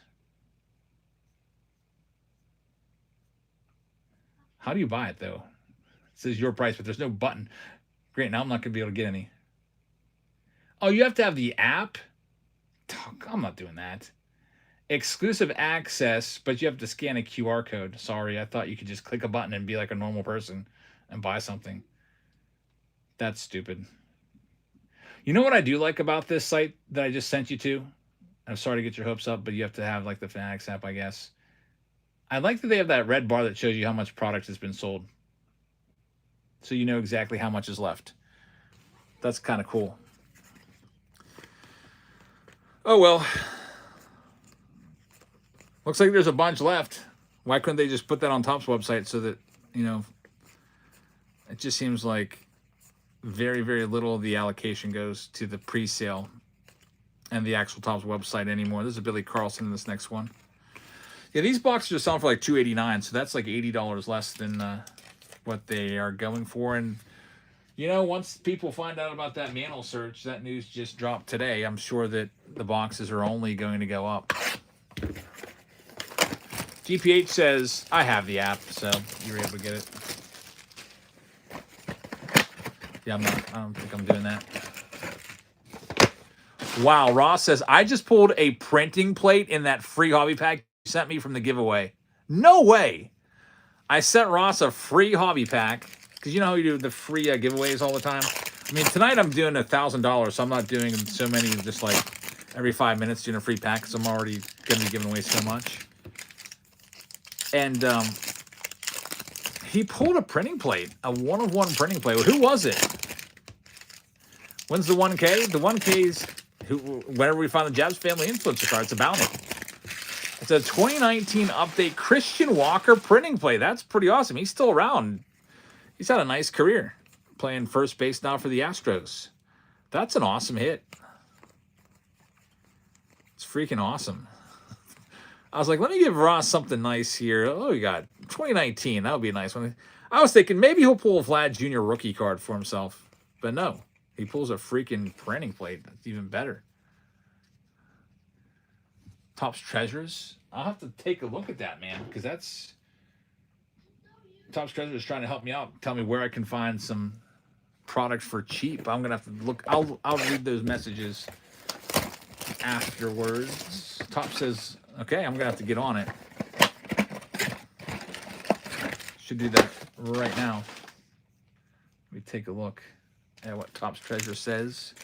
How do you buy it though? It says your price, but there's no button. Great, now I'm not gonna be able to get any. Oh, you have to have the app? Oh, I'm not doing that. Exclusive access, but you have to scan a QR code. Sorry, I thought you could just click a button and be like a normal person and buy something. That's stupid. You know what I do like about this site that I just sent you to? I'm sorry to get your hopes up, but you have to have like the Fanatics app, I guess. I like that they have that red bar that shows you how much product has been sold. So you know exactly how much is left. That's kind of cool. Oh, well. Looks like there's a bunch left. Why couldn't they just put that on Topps website so that, you know, it just seems like very, very little of the allocation goes to the pre-sale and the actual Topps website anymore. This is Billy Carlson in this next one. Yeah, these boxes are selling for like $289, so that's like $80 less than what they are going for. And, you know, once people find out about that mantle search, that news just dropped today, I'm sure that the boxes are only going to go up. GPH says, I have the app, so you're able to get it. Yeah, I don't think I'm doing that. Wow, Ross says, I just pulled a printing plate in that free hobby pack you sent me from the giveaway. No way. I sent Ross a free hobby pack because you know how you do the free giveaways all the time. I mean, tonight I'm doing $1,000, so I'm not doing so many just like every 5 minutes doing a free pack because I'm already going to be giving away so much. And he pulled a printing plate, a 1-of-1 printing plate. Well, who was it? When's the 1K? The 1K's whenever we find the Jabs Family Influencer card, it's a bounty. It's a 2019 update Christian Walker printing plate. That's pretty awesome. He's still around. He's had a nice career playing first base now for the Astros. That's an awesome hit. It's freaking awesome. I was like, let me give Ross something nice here. Oh, we got 2019. That would be a nice one. I was thinking maybe he'll pull a Vlad Jr. rookie card for himself. But no. He pulls a freaking printing plate. That's even better. Topps Treasures. I'll have to take a look at that, man, because that's Topps Treasures trying to help me out. Tell me where I can find some products for cheap. I'm gonna have to look. I'll read those messages afterwards. Topps says, okay, I'm gonna have to get on it. Should do that right now. Let me take a look at what Topps Treasure says.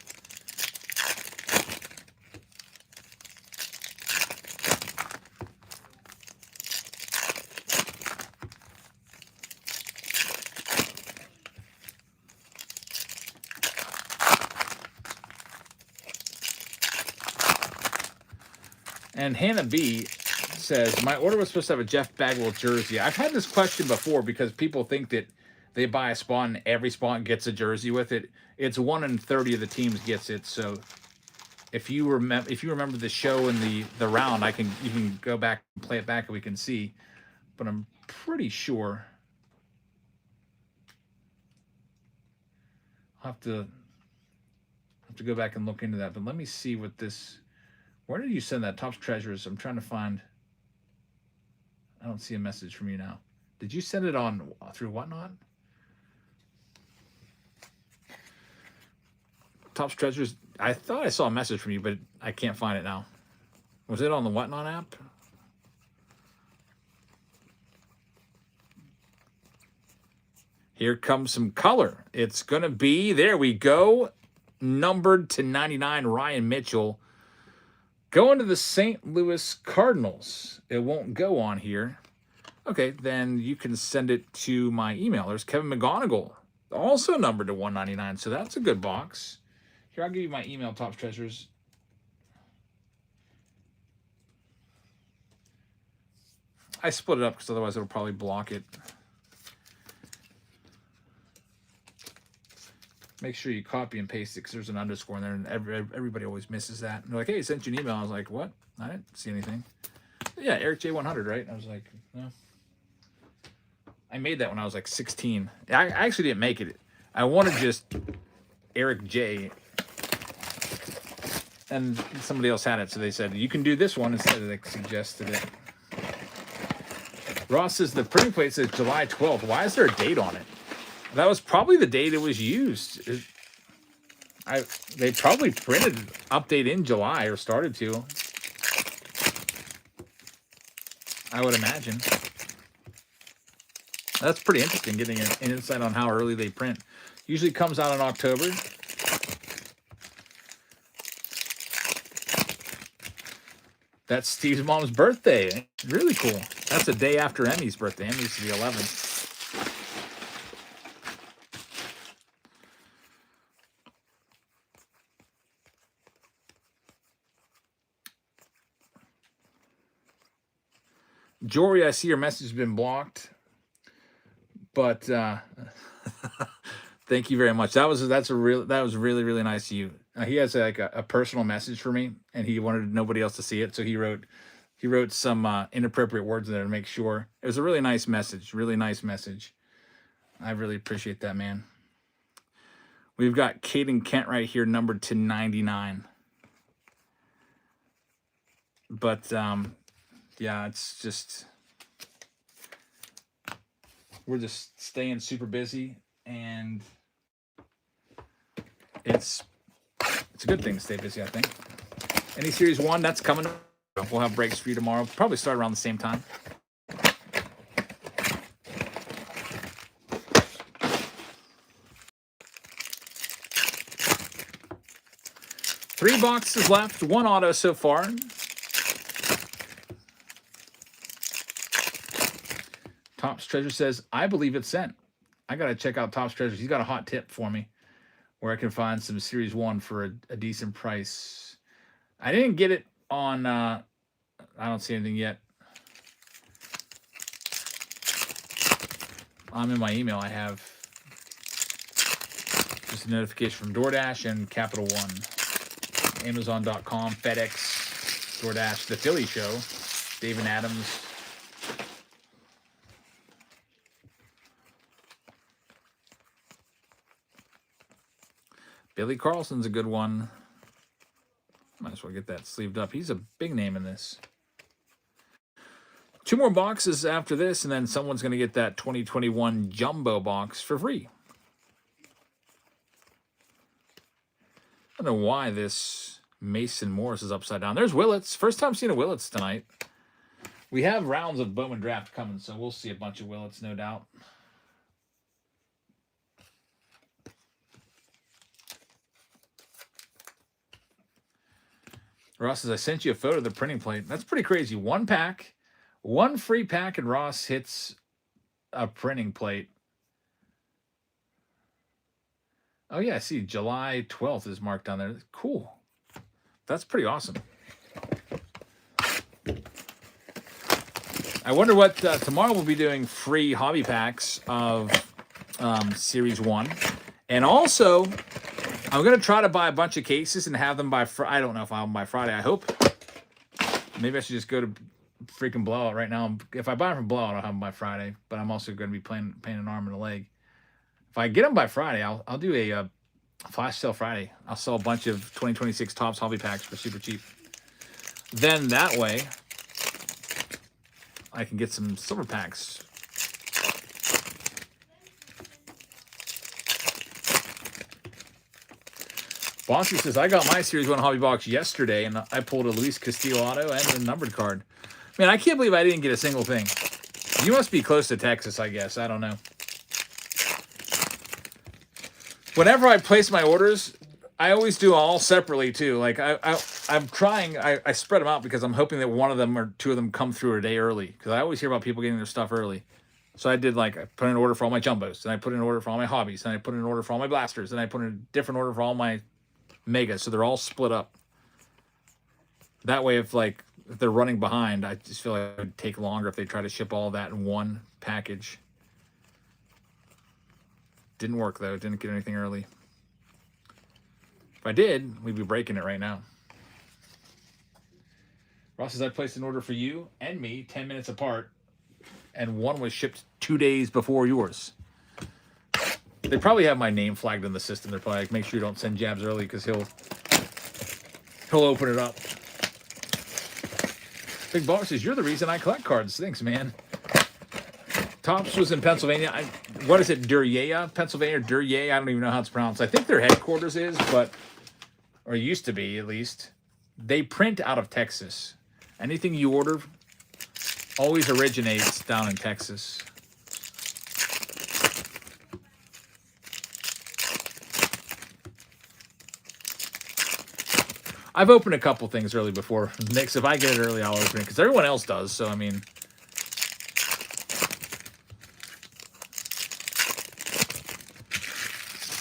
And Hannah B says, my order was supposed to have a Jeff Bagwell jersey. I've had this question before because people think that they buy a spot and every spot gets a jersey with it. It's 1 in 30 of the teams gets it. So if you remember the show and the round, you can go back and play it back and we can see. But I'm pretty sure I'll have to go back and look into that. But let me see what this. Where did you send that? Topps Treasures. I'm trying to find. I don't see a message from you now. Did you send it on through Whatnot? Topps Treasures. I thought I saw a message from you, but I can't find it now. Was it on the Whatnot app? Here comes some color. It's going to be, there we go, numbered to 99, Ryan Mitchell. Going to the St. Louis Cardinals. It won't go on here. Okay, then you can send it to my email. There's Kevin McGonigal, also numbered to 199, so that's a good box. Here, I'll give you my email, Topps Treasures. I split it up because otherwise it'll probably block it. make sure you copy and paste it because there's an underscore in there, and everybody always misses that. And they're like, hey, I sent you an email. I was like, what? I didn't see anything. Yeah, Eric J100, right? I was like, no. I made that when I was like 16. I actually didn't make it. I wanted just Eric J. And somebody else had it, so they said, you can do this one instead. They suggested it. Ross says the printing plate says July 12th. Why is there a date on it? That was probably the date it was used. They probably printed update in July or started to. I would imagine. That's pretty interesting, getting an insight on how early they print. Usually comes out in October. That's Steve's mom's birthday. Really cool. That's a day after Emmy's birthday. Emmy's the 11th. Jory, I see your message has been blocked. But thank you very much. That was really, really nice of you. He has like a personal message for me, and he wanted nobody else to see it, so he wrote some inappropriate words in there to make sure. It was a really nice message. Really nice message. I really appreciate that, man. We've got Caden Kent right here, numbered to 99. But yeah, it's just, we're just staying super busy, and it's a good thing to stay busy, I think. Any Series 1, that's coming. We'll have breaks for you tomorrow. Probably start around the same time. Three boxes left, one auto so far. Topps Treasure says, I believe it's sent. I got to check out Topps Treasure. He's got a hot tip for me where I can find some Series 1 for a decent price. I didn't get it on, I don't see anything yet. I'm in my email. I have just a notification from DoorDash and Capital One. Amazon.com, FedEx, DoorDash, The Philly Show, David Adams. Billy Carlson's a good one. Might as well get that sleeved up. He's a big name in this. 2 more boxes after this, and then someone's going to get that 2021 Jumbo box for free. I don't know why this Mason Morris is upside down. There's Willits. First time seeing a Willits tonight. We have rounds of Bowman Draft coming, so we'll see a bunch of Willits, no doubt. Ross says, I sent you a photo of the printing plate. That's pretty crazy. 1 pack, 1 free pack, and Ross hits a printing plate. Oh, yeah, I see. July 12th is marked on there. Cool. That's pretty awesome. I wonder what tomorrow we'll be doing free hobby packs of Series 1. And also, I'm going to try to buy a bunch of cases and have them by Friday. I don't know if I'll have them by Friday. I hope. Maybe I should just go to freaking Blowout right now. If I buy them from Blowout, I'll have them by Friday. But I'm also going to be paying an arm and a leg. If I get them by Friday, I'll do a flash sale Friday. I'll sell a bunch of 2026 Topps hobby packs for super cheap. Then that way, I can get some silver packs. Bossy says, I got my Series 1 hobby box yesterday, and I pulled a Luis Castillo auto and a numbered card. Man, I can't believe I didn't get a single thing. You must be close to Texas, I guess. I don't know. Whenever I place my orders, I always do all separately, too. Like, I'm trying, I spread them out because I'm hoping that one of them or 2 of them come through a day early. Because I always hear about people getting their stuff early. So I did, like, I put in an order for all my jumbos. And I put in an order for all my hobbies. And I put in an order for all my blasters. And I put in a different order for all my megas. So they're all split up. That way, if they're running behind, I just feel like it would take longer if they try to ship all that in one package. Didn't work, though. Didn't get anything early. If I did, we'd be breaking it right now. Ross says I placed an order for you and me 10 minutes apart, and one was shipped 2 days before yours. They probably have my name flagged in the system. They're probably like, make sure you don't send jabs early because he'll open it up. Big Boss says, you're the reason I collect cards. Thanks, man. Tops was in Pennsylvania. What is it, Duryea, Pennsylvania? Duryea? I don't even know how it's pronounced. I think their headquarters is, or used to be at least. They print out of Texas. Anything you order always originates down in Texas. I've opened a couple things early before. Nick, if I get it early, I'll open it because everyone else does. So, I mean,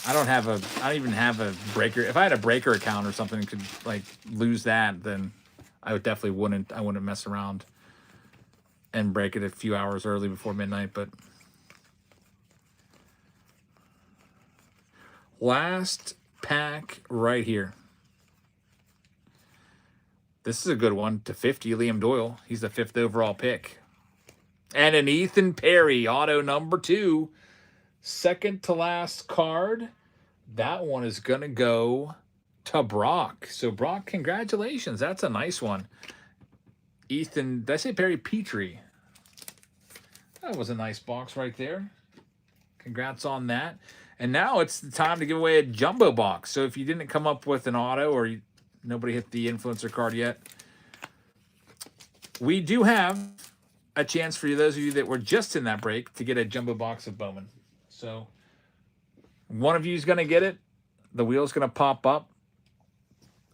I don't even have a breaker. If I had a breaker account or something and could like lose that, then I wouldn't mess around and break it a few hours early before midnight. But last pack right here. This is a good one. To 50, Liam Doyle. He's the 5th overall pick. And an Ethan Perry, auto number 2. Second to last card. That one is going to go to Brock. So, Brock, congratulations. That's a nice one. Ethan, did I say Perry? Petrie. That was a nice box right there. Congrats on that. And now it's the time to give away a jumbo box. So, if you didn't come up with an auto or nobody hit the influencer card yet, we do have a chance for those of you that were just in that break to get a jumbo box of Bowman. So one of you is going to get it. The wheel's going to pop up.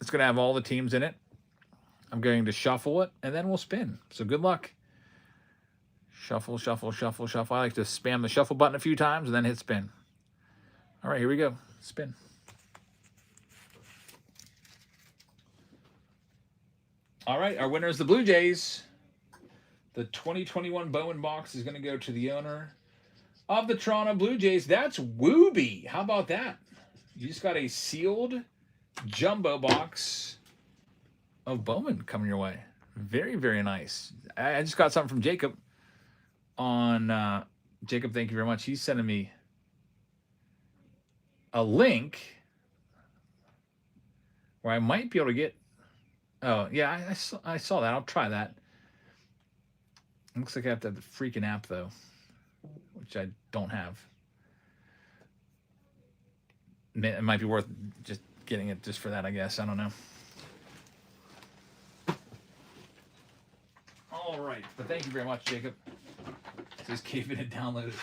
It's going to have all the teams in it. I'm going to shuffle it, and then we'll spin. So good luck. Shuffle, shuffle, shuffle, shuffle. I like to spam the shuffle button a few times and then hit spin. All right, here we go. Spin. All right, our winner is the Blue Jays. The 2021 Bowman box is going to go to the owner of the Toronto Blue Jays. That's Wooby. How about that? You just got a sealed jumbo box of Bowman coming your way. Very, very nice. I just got something from Jacob on Jacob, thank you very much. He's sending me a link where I might be able to get. Oh, yeah, I saw that. I'll try that. Looks like I have to have the freaking app, though, which I don't have. It might be worth just getting it just for that, I guess. I don't know. All right. But thank you very much, Jacob. Just keeping it downloaded.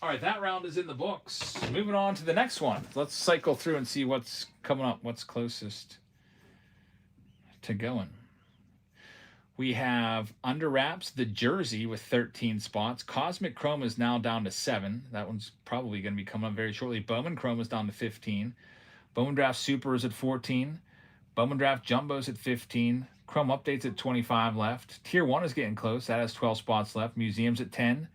All right, that round is in the books. Moving on to the next one. Let's cycle through and see what's coming up, what's closest to going. We have Under Wraps, the jersey with 13 spots. Cosmic Chrome is now down to 7. That one's probably going to be coming up very shortly. Bowman Chrome is down to 15. Bowman Draft Super is at 14. Bowman Draft Jumbo is at 15. Chrome Updates at 25 left. Tier 1 is getting close. That has 12 spots left. Museums at 10.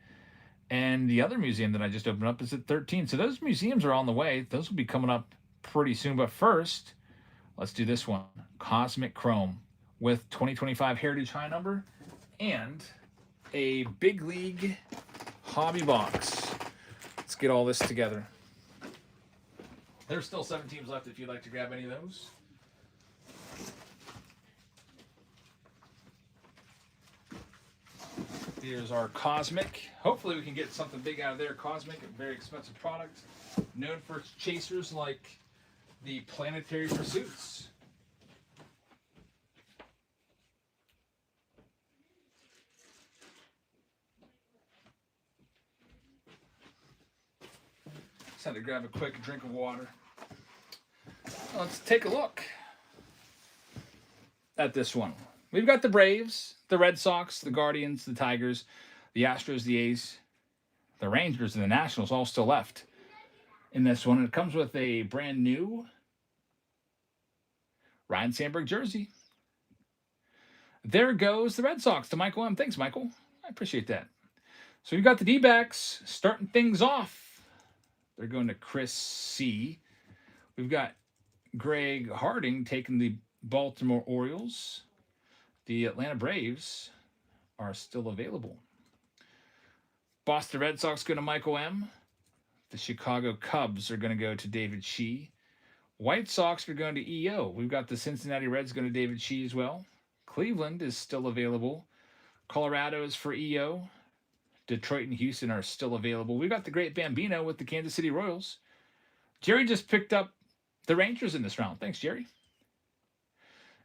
And the other museum that I just opened up is at 13. So those museums are on the way. Those will be coming up pretty soon. But first, let's do this one. Cosmic Chrome with 2025 Heritage High number and a Big League hobby box. Let's get all this together. There's still 7 teams left if you'd like to grab any of those. Here's our Cosmic. Hopefully we can get something big out of there. Cosmic, a very expensive product, known for its chasers like the Planetary Pursuits. Just had to grab a quick drink of water. Let's take a look at this one. We've got the Braves, the Red Sox, the Guardians, the Tigers, the Astros, the A's, the Rangers, and the Nationals all still left in this one. It comes with a brand new Ryan Sandberg jersey. There goes the Red Sox to Michael M. Thanks, Michael. I appreciate that. So we've got the D-backs starting things off They're going to Chris C. We've got Greg Harding taking the Baltimore Orioles. The Atlanta Braves are still available. Boston Red Sox going to Michael M. The Chicago Cubs are going to go to David Shee. White Sox are going to EO. We've got the Cincinnati Reds going to David Shee as well. Cleveland is still available. Colorado is for EO. Detroit and Houston are still available. We've got the Great Bambino with the Kansas City Royals. Jerry just picked up the Rangers in this round. Thanks, Jerry.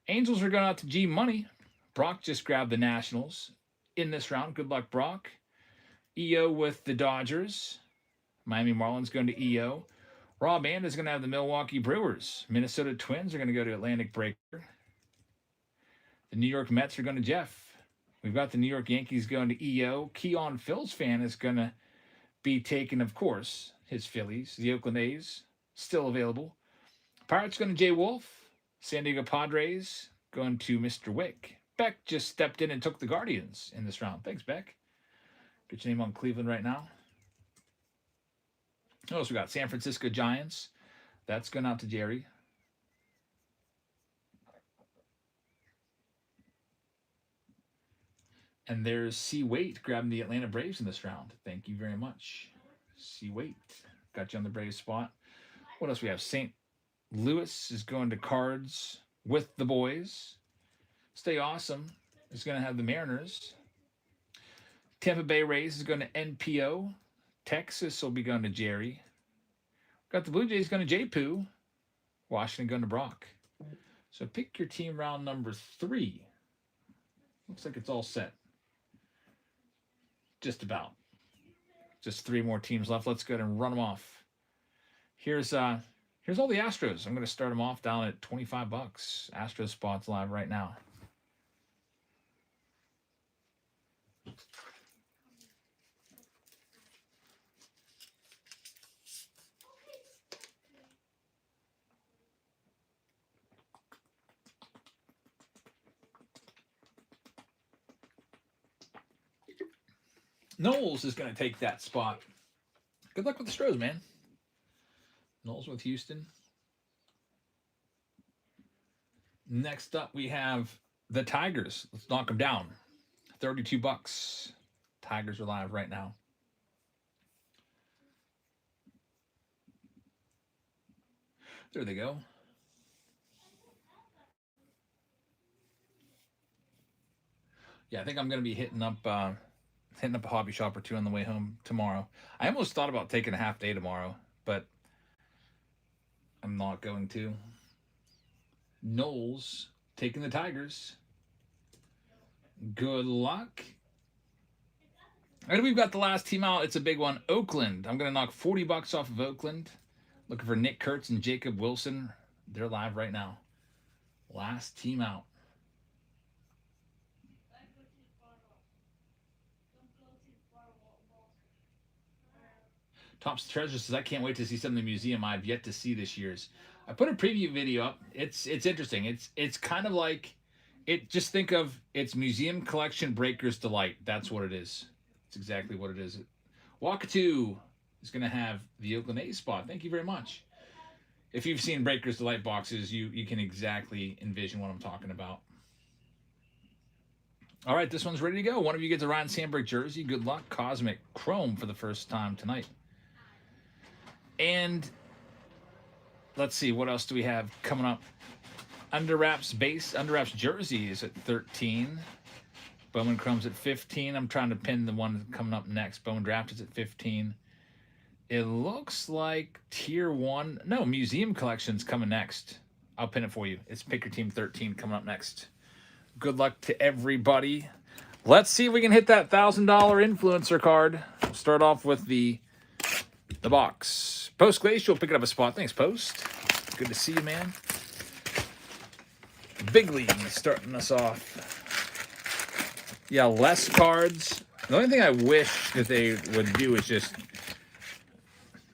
Angels are going out to G Money. Brock just grabbed the Nationals in this round. Good luck, Brock. EO with the Dodgers. Miami Marlins going to EO. Raw Band is going to have the Milwaukee Brewers. Minnesota Twins are going to go to Atlantic Breaker. The New York Mets are going to Jeff. We've got the New York Yankees going to EO. Keon Phil's fan is going to be taking, of course, his Phillies. The Oakland A's, still available. Pirates going to Jay Wolf. San Diego Padres going to Mr. Wick. Beck just stepped in and took the Guardians in this round. Thanks, Beck. Get your name on Cleveland right now. What else we got? San Francisco Giants. That's going out to Jerry. And there's C. Waite grabbing the Atlanta Braves in this round. Thank you very much. C. Waite. Got you on the Braves spot. What else we have? St. Louis is going to Cards with the boys. Stay Awesome is going to have the Mariners. Tampa Bay Rays is going to NPO. Texas will be going to Jerry. Got the Blue Jays going to J-Poo. Washington going to Brock. So pick your team round number 3. Looks like it's all set. Just about. Just 3 more teams left. Let's go ahead and run them off. Here's all the Astros. I'm going to start them off down at $25. Astros spots live right now. Knowles is going to take that spot. Good luck with the Stros, man. Knowles with Houston. Next up, we have the Tigers. Let's knock them down. $32. Tigers are live right now. There they go. Yeah, I think I'm going to be hitting up a hobby shop or 2 on the way home tomorrow. I almost thought about taking a half day tomorrow, but I'm not going to. Knowles taking the Tigers. Good luck. And we've got the last team out. It's a big one. Oakland. I'm going to knock $40 off of Oakland. Looking for Nick Kurtz and Jacob Wilson. They're live right now. Last team out. Thompson Treasure says, I can't wait to see some of the museum I've yet to see this year's. I put a preview video up. It's interesting. It's kind of like, just think of it's Museum Collection Breaker's Delight. That's what it is. It's exactly what it is. Wakatu is going to have the Oakland A's spot. Thank you very much. If you've seen Breaker's Delight boxes, you can exactly envision what I'm talking about. All right, this one's ready to go. One of you gets a Ryan Sandberg jersey. Good luck. Cosmic Chrome for the first time tonight. And let's see, what else do we have coming up? Under Wraps jersey is at 13. Bowman Chrome's at 15. I'm trying to pin the one coming up next. Bowman Draft is at 15. It looks like Tier 1. No, Museum Collection's coming next. I'll pin it for you. It's Pick Your Team 13 coming up next. Good luck to everybody. Let's see if we can hit that $1,000 influencer card. Start off with the box. Post Glacial picking up a spot. Thanks, Post. Good to see you, man. Big League starting us off. Yeah, less cards. The only thing I wish that they would do is just...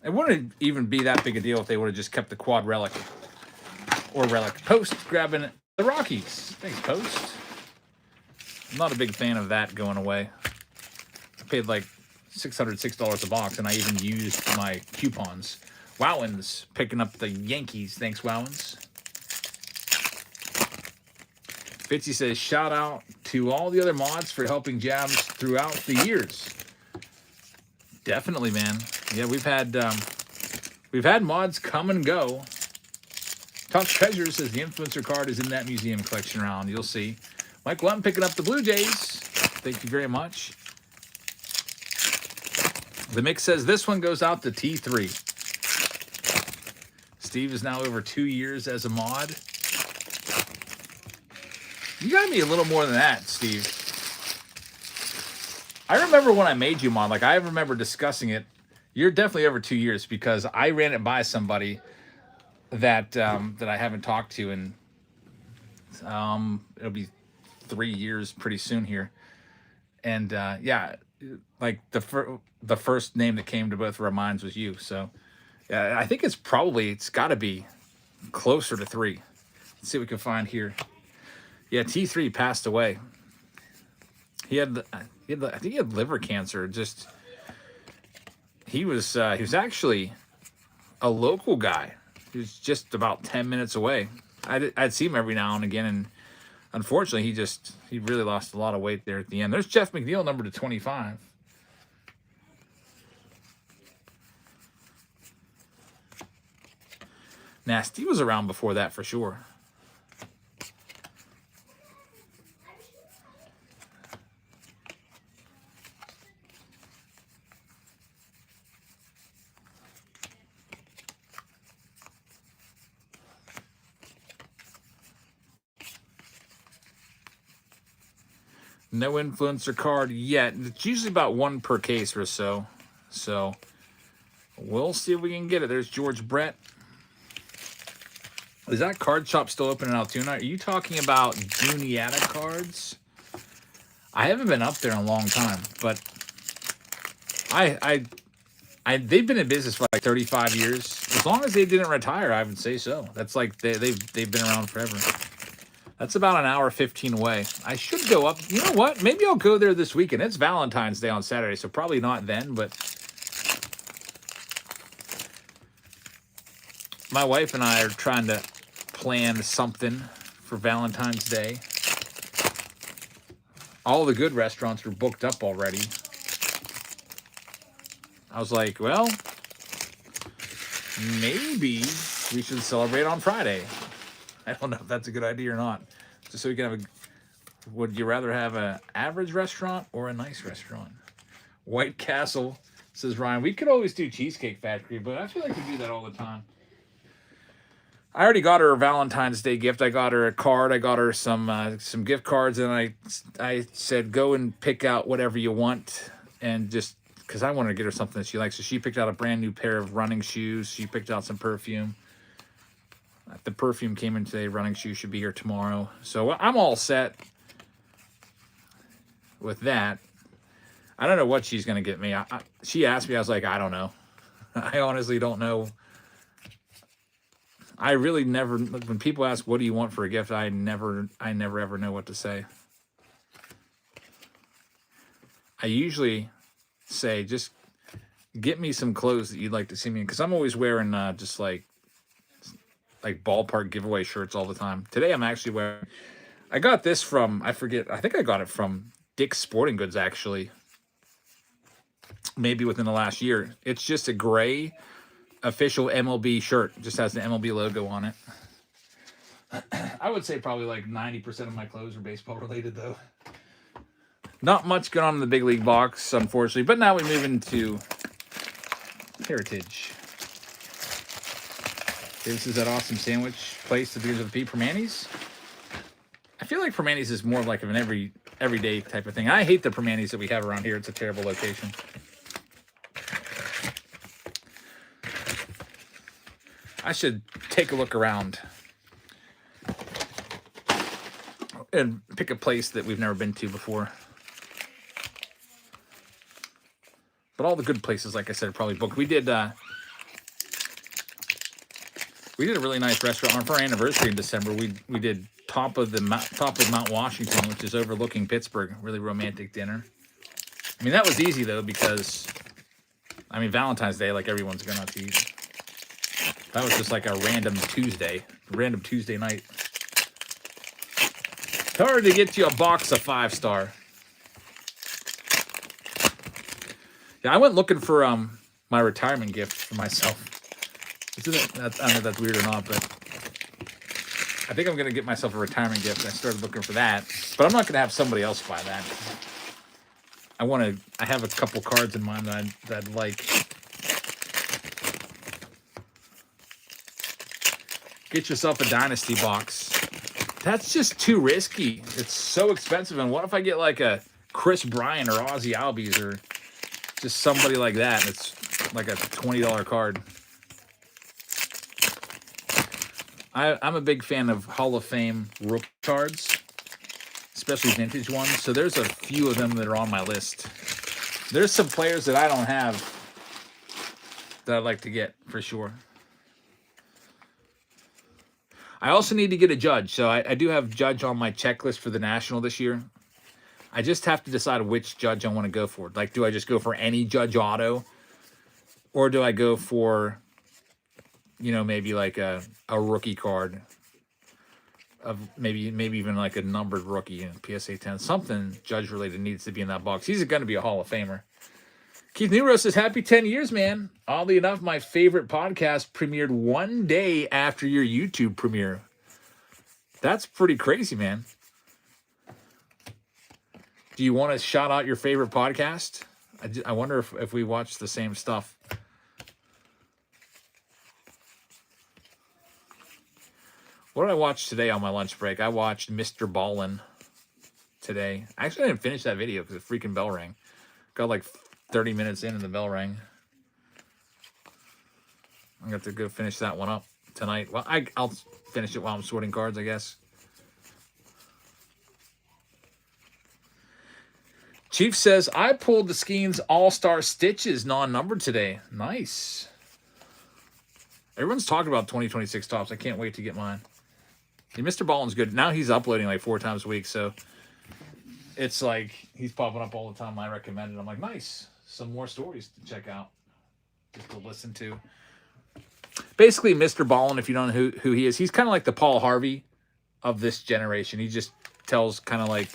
It wouldn't even be that big a deal if they would have just kept the quad relic. Or relic. Post grabbing the Rockies. Thanks, Post. I'm not a big fan of that going away. I paid like $606 a box, and I even used my coupons. Wowins picking up the Yankees. Thanks, Wowins. Fitzy says, shout out to all the other mods for helping Jabs throughout the years. Definitely, man. Yeah, we've had mods come and go. Top Treasure says the influencer card is in that museum collection round. You'll see. Mike Lutton picking up the Blue Jays. Thank you very much. The Mix says this one goes out to T3. Steve is now over 2 years as a mod. You gotta be a little more than that, Steve. I remember when I made you mod, like I remember discussing it. You're definitely over 2 years because I ran it by somebody that that I haven't talked to, and it'll be 3 years pretty soon here. And yeah, like the first name that came to both of our minds was you. So yeah, I think it's got to be closer to 3. Let's see what we can find here. Yeah, T3 passed away. I think he had liver cancer. Just he was actually a local guy. He was just about 10 minutes away. I'd see him every now and again, and unfortunately, he really lost a lot of weight there at the end. There's Jeff McNeil, number to 25. Nasty was around before that for sure. No influencer card yet. It's usually about 1 per case or so. So we'll see if we can get it. There's George Brett. Is that card shop still open in Altoona? Are you talking about Juniata cards? I haven't been up there in a long time, but they've been in business for like 35 years. As long as they didn't retire, I would say so. That's like they've been around forever. That's about an hour 15 away. I should go up. You know what? Maybe I'll go there this weekend. It's Valentine's Day on Saturday, so probably not then, but my wife and I are trying to plan something for Valentine's Day. All the good restaurants are booked up already. I was like, well, maybe we should celebrate on Friday. I don't know if that's a good idea or not. Just so we can have would you rather have an average restaurant or a nice restaurant? White Castle says, Ryan, we could always do Cheesecake Factory, but I feel like we do that all the time. I already got her a Valentine's Day gift. I got her a card. I got her some gift cards, and I said, go and pick out whatever you want, and just because I wanted to get her something that she likes. So she picked out a brand new pair of running shoes. She picked out some perfume. The perfume came in today. Running shoes should be here tomorrow. So I'm all set with that. I don't know what she's going to get me. She asked me. I was like, I don't know. I honestly don't know. I really never, when people ask, what do you want for a gift? I never ever know what to say. I usually say, just get me some clothes that you'd like to see me in. Because I'm always wearing just like ballpark giveaway shirts all the time. Today I'm actually wearing, I got this from, I forget, I think I got it from Dick's Sporting Goods actually. Maybe within the last year. It's just a gray official MLB shirt. It just has the MLB logo on it. I would say probably like 90% of my clothes are baseball related though. Not much going on in the big league box, unfortunately. But now we move into Heritage. This is that awesome sandwich place, the Beers of the Pea, Permanis. I feel like Permanis is more like an everyday type of thing. I hate the Permanis that we have around here. It's a terrible location. I should take a look around and pick a place that we've never been to before. But all the good places, like I said, are probably booked. We did a really nice restaurant for our anniversary in December. We did top of Mount Washington, which is overlooking Pittsburgh. Really romantic dinner. I mean, that was easy, though, because, I mean, Valentine's Day, like, everyone's going to eat. That was just like a random Tuesday night. It's hard to get you a box of 5-star. Yeah, I went looking for my retirement gift for myself. I don't know if that's weird or not, but I think I'm going to get myself a retirement gift. I started looking for that, but I'm not going to have somebody else buy that. I have a couple cards in mind that I'd like. Get yourself a Dynasty box. That's just too risky. It's so expensive. And what if I get like a Chris Bryant or Ozzie Albies or just somebody like that? It's like a $20 card. I'm a big fan of Hall of Fame rookie cards, especially vintage ones. So there's a few of them that are on my list. There's some players that I don't have that I'd like to get for sure. I also need to get a Judge. So I do have Judge on my checklist for the National this year. I just have to decide which Judge I want to go for. Like, do I just go for any Judge auto? Or do I go for, you know, maybe like a rookie card of maybe even like a numbered rookie in PSA 10. Something Judge related needs to be in that box. He's going to be a Hall of Famer. Keith Nero says, happy 10 years, man. Oddly enough, my favorite podcast premiered one day after your YouTube premiere. That's pretty crazy, man. Do you want to shout out your favorite podcast? I wonder if we watch the same stuff. What did I watch today on my lunch break? I watched Mr. Ballin today. Actually, I didn't finish that video because the freaking bell rang. Got like 30 minutes in and the bell rang. I'm going to have to go finish that one up tonight. Well, I'll finish it while I'm sorting cards, I guess. Chief says, I pulled the Skeens All-Star Stitches non-numbered today. Nice. Everyone's talking about 2026 tops. I can't wait to get mine. Yeah, Mr. Ballin's good. Now he's uploading like 4 times a week, so it's like he's popping up all the time. I recommend it. I'm like, nice. Some more stories to check out, just to listen to. Basically, Mr. Ballin, if you don't know who he is, he's kind of like the Paul Harvey of this generation. He just tells kind of like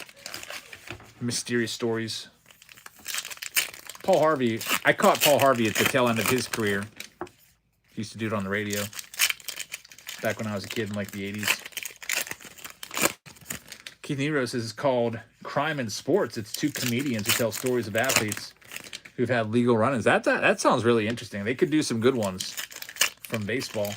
mysterious stories. Paul Harvey, I caught Paul Harvey at the tail end of his career. He used to do it on the radio back when I was a kid in like the 80s. Keith Nero says it's called Crime in Sports. It's 2 comedians who tell stories of athletes who've had legal run-ins. That sounds really interesting. They could do some good ones from baseball.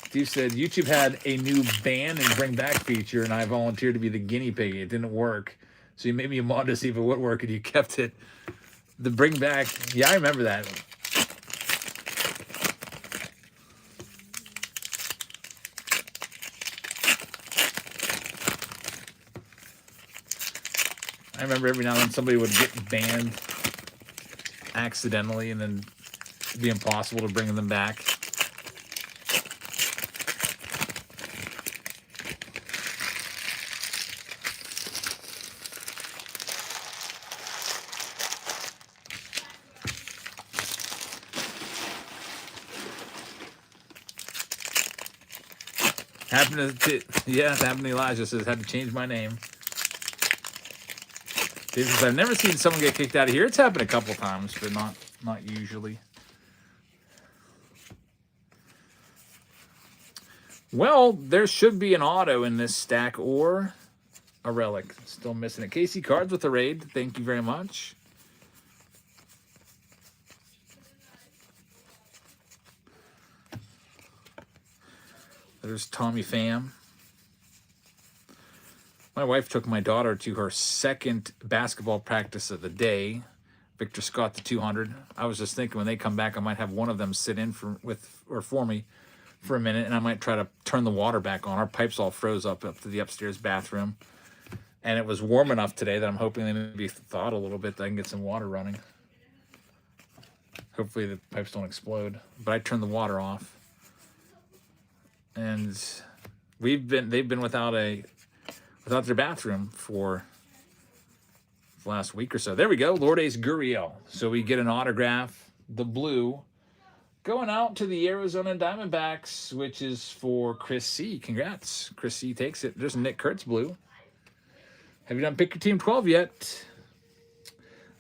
Steve said, YouTube had a new ban and bring back feature, and I volunteered to be the guinea pig. It didn't work. So you made me a mod to see if it would work, and you kept it. The bring back, yeah, I remember that. I remember every now and then somebody would get banned accidentally, and then it'd be impossible to bring them back. Happened to Elijah says, had to change my name. Dave says, I've never seen someone get kicked out of here. It's happened a couple times, but not usually. Well, there should be an auto in this stack or a relic. Still missing it. Casey Cards with the raid. Thank you very much. There's Tommy Pham. My wife took my daughter to her second basketball practice of the day. Victor Scott, the 200. I was just thinking when they come back, I might have one of them sit in for me for a minute, and I might try to turn the water back on. Our pipes all froze up to the upstairs bathroom, and it was warm enough today that I'm hoping they maybe thawed a little bit that I can get some water running. Hopefully the pipes don't explode. But I turned the water off. And they've been without their bathroom for the last week or so. There we go. Lourdes Gurriel. So we get an autograph, the blue, going out to the Arizona Diamondbacks, which is for Chris C. Congrats. Chris C takes it. There's Nick Kurtz blue. Have you done Pick Your Team 12 yet?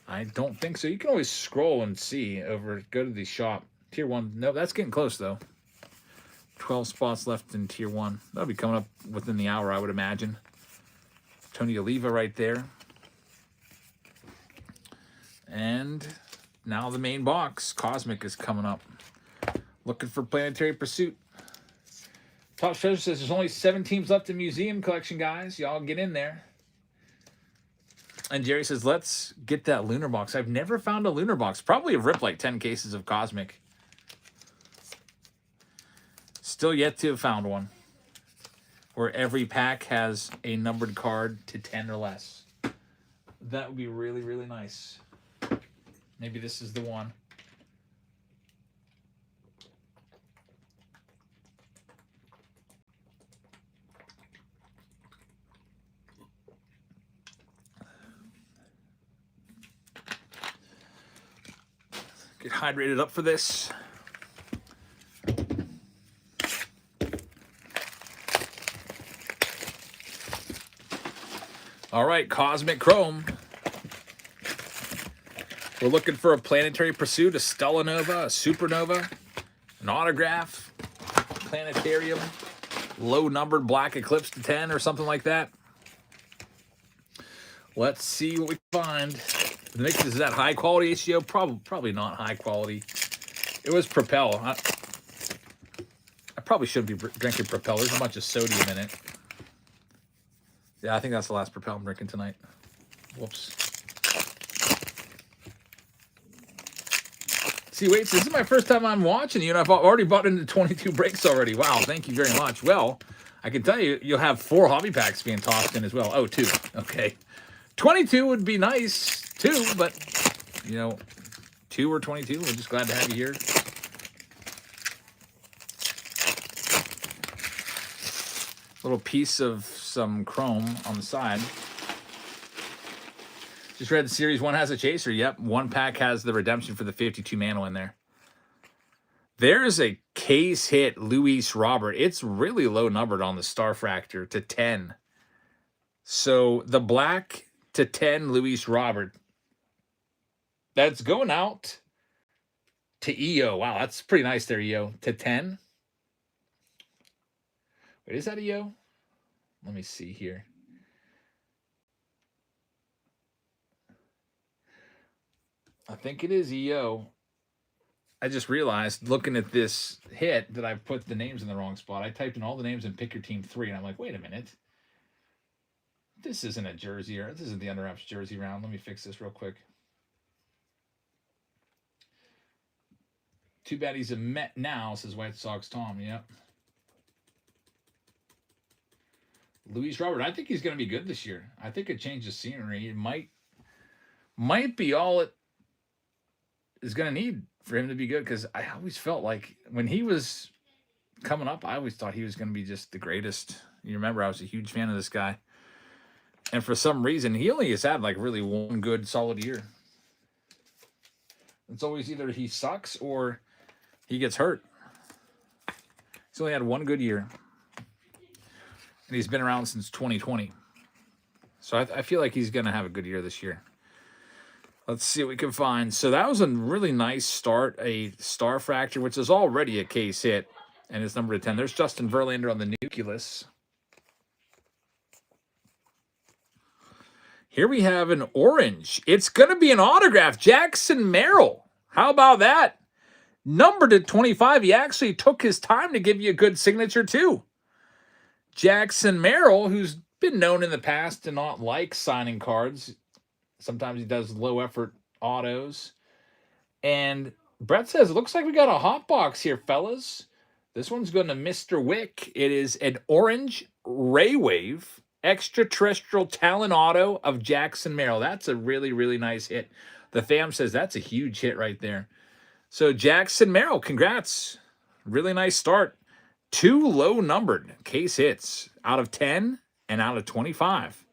I don't think so. You can always scroll and see over. Go to the shop. Tier 1. No, that's getting close, though. 12 spots left in Tier 1. That'll be coming up within the hour, I would imagine. Tony Oliva right there. And now the main box. Cosmic is coming up. Looking for Planetary Pursuit. Top Treasure says there's only 7 teams left in Museum Collection, guys. Y'all get in there. And Jerry says, let's get that lunar box. I've never found a lunar box. Probably have ripped like 10 cases of Cosmic. Still yet to have found one. Where every pack has a numbered card to 10 or less. That would be really, really nice. Maybe this is the one. Get hydrated up for this. All right, Cosmic Chrome. We're looking for a Planetary Pursuit, a Stellanova, a Supernova, an autograph, Planetarium, low-numbered Black Eclipse to 10 or something like that. Let's see what we can find. The mix is that high-quality HGO? Probably not high quality. It was Propel. I probably shouldn't be drinking Propel. There's a bunch of sodium in it. Yeah, I think that's the last Propel I'm drinking tonight. Whoops. See, wait, so this is my first time I'm watching you, and I've already bought into 22 breaks already. Wow, thank you very much. Well, I can tell you, you'll have 4 hobby packs being tossed in as well. Oh, 2. Okay. 22 would be nice, too, but, you know, 2 or 22, we're just glad to have you here. Little piece of some chrome on the side. Just read the Series 1 has a chaser. Yep, 1 pack has the redemption for the 52 Mano in there. There's a case hit Luis Robert. It's really low numbered on the Star Fractor to 10. So the black to 10 Luis Robert. That's going out to EO. Wow, that's pretty nice there, EO. To 10. Wait, is that EO? Let me see here. I think it is EO. I just realized, looking at this hit, that I put the names in the wrong spot. I typed in all the names in Pick Your Team 3, and I'm like, wait a minute. This isn't a jersey, or this isn't the Under Wraps jersey round. Let me fix this real quick. Too bad he's a Met now, says White Sox Tom. Yep. Luis Robert, I think he's going to be good this year. I think a change of scenery, it might be all it is going to need for him to be good, because I always felt like when he was coming up, I always thought he was going to be just the greatest. You remember, I was a huge fan of this guy. And for some reason, he only has had like really one good solid year. It's always either he sucks or he gets hurt. He's only had one good year. And he's been around since 2020. So I feel like he's going to have a good year this year. Let's see what we can find. So that was a really nice start. A Star Fractor, which is already a case hit. And it's number 10. There's Justin Verlander on the nucleus. Here we have an orange. It's going to be an autograph. Jackson Merrill. How about that? Numbered at 25. He actually took his time to give you a good signature, too. Jackson Merrill, who's been known in the past to not like signing cards. Sometimes he does low-effort autos. And Brett says, it looks like we got a hot box here, fellas. This one's going to Mr. Wick. It is an orange Ray Wave extraterrestrial talent auto of Jackson Merrill. That's a really, really nice hit. The fam says that's a huge hit right there. So Jackson Merrill, congrats. Really nice start. 2 low numbered case hits out of 10 and out of 25.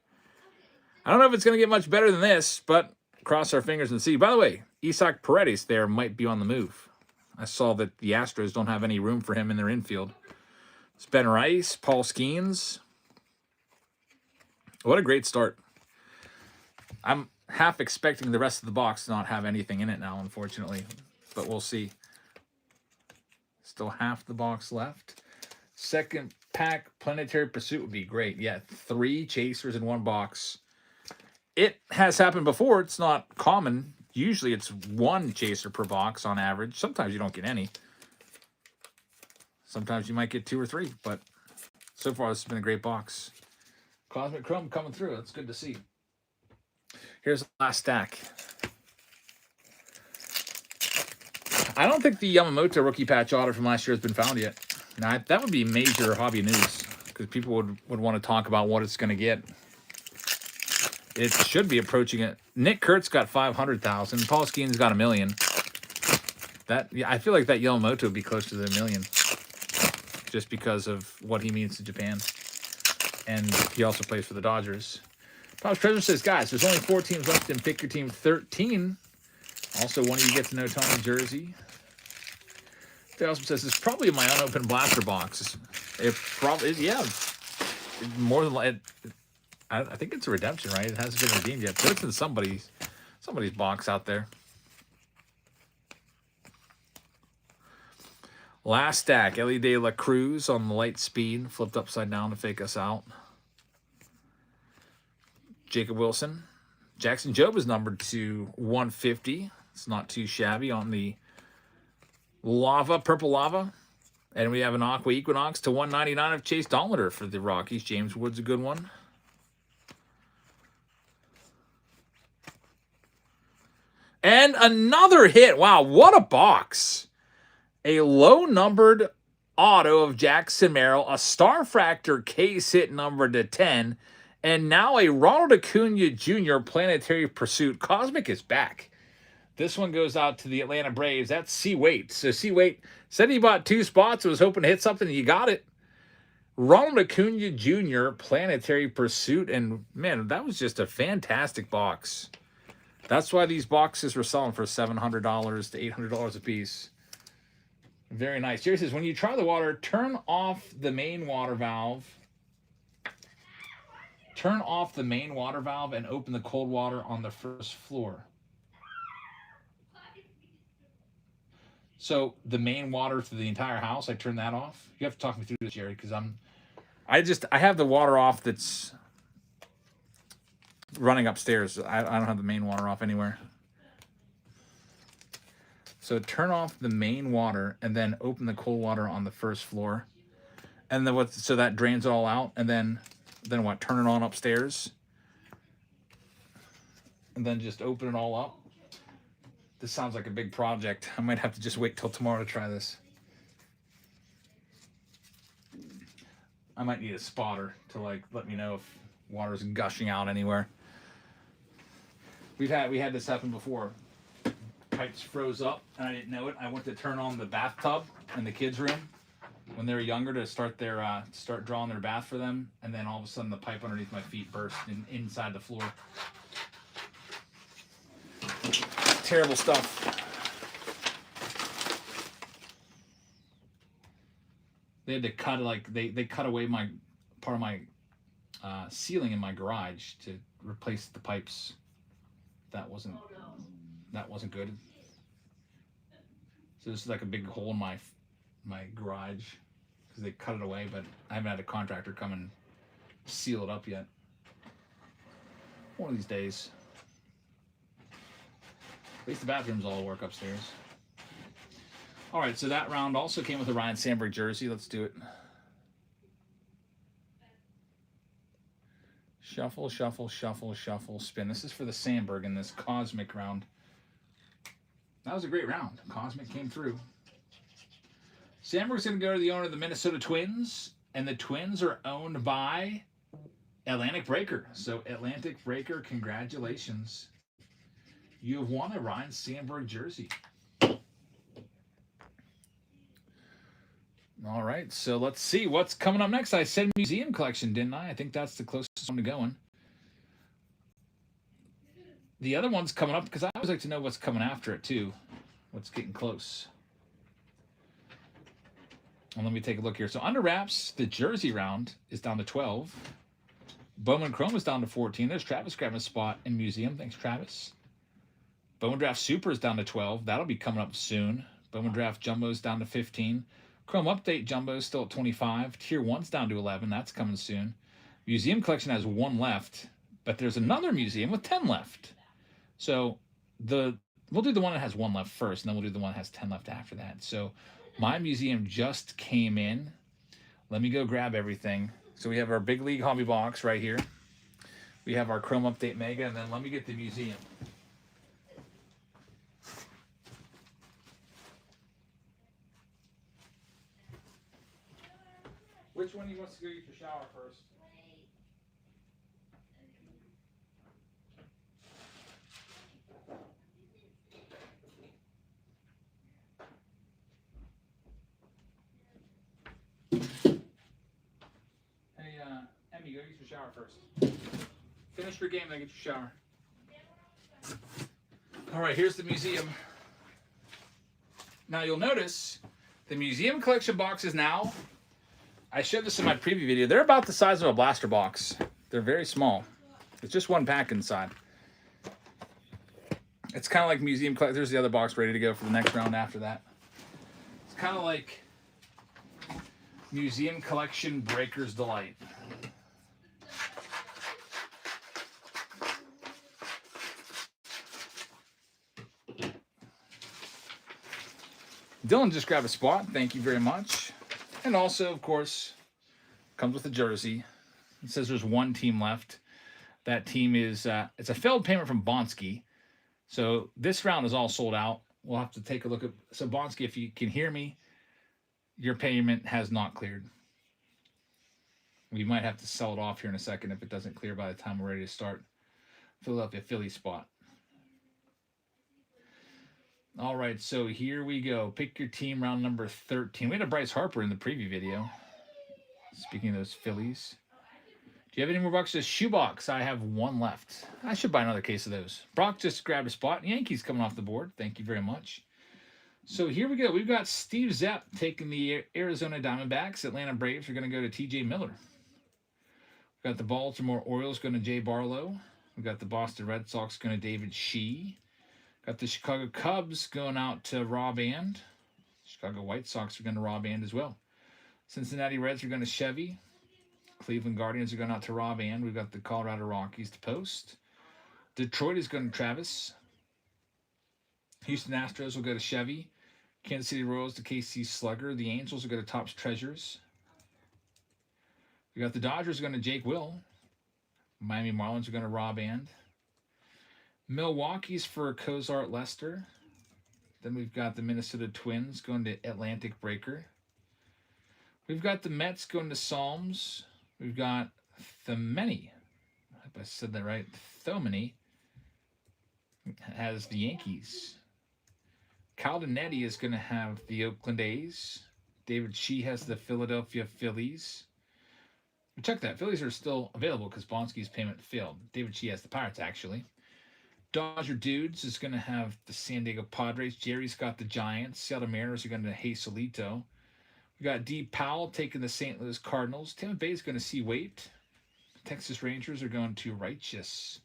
I don't know if it's going to get much better than this, but cross our fingers and see. By the way, Isaac Paredes there might be on the move. I saw that the Astros don't have any room for him in their infield. It's Ben Rice, Paul Skeens. What a great start. I'm half expecting the rest of the box to not have anything in it now, unfortunately. But we'll see. Still half the box left. Second pack, Planetary Pursuit would be great. Yeah, 3 chasers in one box. It has happened before. It's not common. Usually it's 1 chaser per box on average. Sometimes you don't get any. Sometimes you might get 2 or 3. But so far, this has been a great box. Cosmic Chrome coming through. That's good to see. Here's the last stack. I don't think the Yamamoto rookie patch auto from last year has been found yet. Now, that would be major hobby news because people would want to talk about what it's going to get. It should be approaching it. Nick Kurtz got 500,000. Paul Skeens got 1 million. I feel like that Yamamoto would be close to the 1 million just because of what he means to Japan. And he also plays for the Dodgers. Tom's Treasure says, guys, there's only 4 teams left in Pick Your Team 13. Also, one of you get to know Tony jersey. Dale says, it's probably my unopened blaster box. It probably, yeah. More than like, I think it's a redemption, right? It hasn't been redeemed yet. So it's in somebody's box out there. Last stack, Ellie De La Cruz on the light speed, flipped upside down to fake us out. Jacob Wilson. Jackson Jobe is numbered to 150. It's not too shabby on the lava, purple lava. And we have an Aqua Equinox to 199 of Chase Dollander for the Rockies. James Wood's a good one. And another hit. Wow, what a box. A low-numbered auto of Jackson Merrill, a Starfractor case hit numbered to 10, and now a Ronald Acuna Jr. Planetary Pursuit. Cosmic is back. This one goes out to the Atlanta Braves. That's C. Waite. So C. Waite said he bought 2 spots, was hoping to hit something, and you got it. Ronald Acuna Jr. Planetary Pursuit, and man, that was just a fantastic box. That's why these boxes were selling for $700 to $800 a piece. Very nice. Jerry says, when you try the water, turn off the main water valve. Turn off the main water valve and open the cold water on the first floor. So the main water to the entire house, I turn that off? You have to talk me through this, Jerry, because I have the water off that's running upstairs. I don't have the main water off anywhere. So turn off the main water and then open the cold water on the first floor. And then what? So that drains it all out. And then what? Turn it on upstairs. And then just open it all up. This sounds like a big project. I might have to just wait till tomorrow to try this. I might need a spotter to let me know if water's gushing out anywhere. We had this happen before. Pipes froze up and I didn't know it. I went to turn on the bathtub in the kids' room when they were younger to start drawing their bath for them, and then all of a sudden the pipe underneath my feet burst inside the floor. Terrible stuff. They had to cut they cut away my part of my ceiling in my garage to replace the pipes. That wasn't good. So this is like a big hole in my garage because they cut it away, but I haven't had a contractor come and seal it up yet. One of these days. At least the bathrooms all work upstairs. All right, so that round also came with a Ryan Sandberg jersey. Let's do it. Shuffle, shuffle, shuffle, shuffle, spin. This is for the Sandberg in this Cosmic round. That was a great round. Cosmic came through. Sandberg's going to go to the owner of the Minnesota Twins, and the Twins are owned by Atlantic Breaker. So Atlantic Breaker, congratulations. You have won a Ryan Sandberg jersey. All right, so let's see what's coming up next. I said museum collection, didn't I? I think that's the closest one to going. The other one's coming up because I always like to know what's coming after it too. What's getting close. And let me take a look here. So under wraps, the jersey round is down to 12. Bowman Chrome is down to 14. There's Travis grabbing a spot in museum. Thanks, Travis. Bowman Draft Super is down to 12. That'll be coming up soon. Bowman Draft Jumbo is down to 15. Chrome Update Jumbo is still at 25. Tier 1's down to 11. That's coming soon. Museum Collection has 1 left, but there's another museum with 10 left. So we'll do the one that has 1 left first, and then we'll do the one that has 10 left after that. So my museum just came in. Let me go grab everything. So we have our Big League Hobby Box right here. We have our Chrome Update Mega, and then let me get the museum. Which one wants to go get your shower first? Hey, Emmy, go get your shower first. Finish your game, then get your shower. All right, here's the museum. Now you'll notice the museum collection boxes now, I showed this in my preview video, they're about the size of a blaster box. They're very small. It's just 1 pack inside. It's kind of like museum collection. There's the other box ready to go for the next round after that. It's kind of like museum collection Breaker's Delight. Dylan just grabbed a spot. Thank you very much. And also, of course, comes with a jersey. It says there's 1 team left. That team is, it's a failed payment from Bonsky. So this round is all sold out. We'll have to take a look at, so Bonsky, if you can hear me, your payment has not cleared. We might have to sell it off here in a second if it doesn't clear by the time we're ready to start. Philadelphia Philly spot. All right, so here we go. Pick your team, round number 13. We had a Bryce Harper in the preview video. Speaking of those Phillies. Do you have any more boxes? Shoebox. I have 1 left. I should buy another case of those. Brock just grabbed a spot. Yankees coming off the board. Thank you very much. So here we go. We've got Steve Zepp taking the Arizona Diamondbacks. Atlanta Braves are going to go to T.J. Miller. We've got the Baltimore Orioles going to Jay Barlow. We've got the Boston Red Sox going to David Shee. Got the Chicago Cubs going out to Rob And. Chicago White Sox are going to Rob And as well. Cincinnati Reds are going to Chevy. Cleveland Guardians are going out to Rob And. We've got the Colorado Rockies to Post. Detroit is going to Travis. Houston Astros will go to Chevy. Kansas City Royals to KC Slugger. The Angels will go to Topps Treasures. We got the Dodgers going to Jake Will. Miami Marlins are going to Rob And. Milwaukee's for Cozart Lester. Then we've got the Minnesota Twins going to Atlantic Breaker. We've got the Mets going to Psalms. We've got Thomeny. I hope I said that right. Thomeny has the Yankees. Caldinetti is going to have the Oakland A's. David Shee has the Philadelphia Phillies. Check that. Phillies are still available because Bonsky's payment failed. David Shee has the Pirates, actually. Dodger Dudes is going to have the San Diego Padres. Jerry's got the Giants. Seattle Mariners are going to Hazelito. We got D. Powell taking the St. Louis Cardinals. Tampa Bay is going to see Waite. Texas Rangers are going to Righteous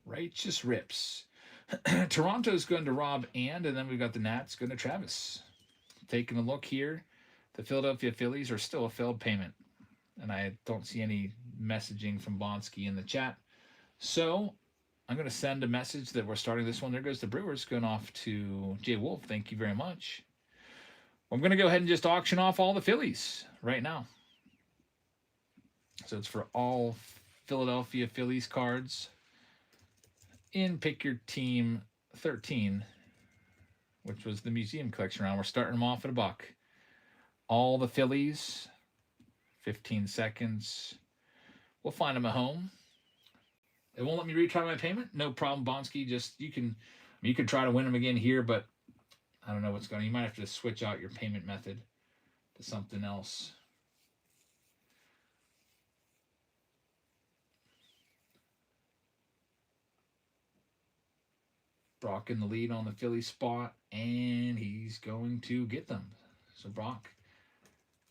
Rips. Toronto's going to Rob And then we've got the Nats going to Travis. Taking a look here, the Philadelphia Phillies are still a failed payment. And I don't see any messaging from Bonsky in the chat. So I'm going to send a message that we're starting this one. There goes the Brewers going off to Jay Wolf. Thank you very much. I'm going to go ahead and just auction off all the Phillies right now. So it's for all Philadelphia Phillies cards in Pick Your Team 13, which was the museum collection round. We're starting them off at $1. All the Phillies, 15 seconds. We'll find them at home. It won't let me retry my payment. No problem, Bonsky. Just you can try to win them again here, but I don't know what's going on. You might have to switch out your payment method. to something else. Brock in the lead on the Philly spot, and he's going to get them. So Brock,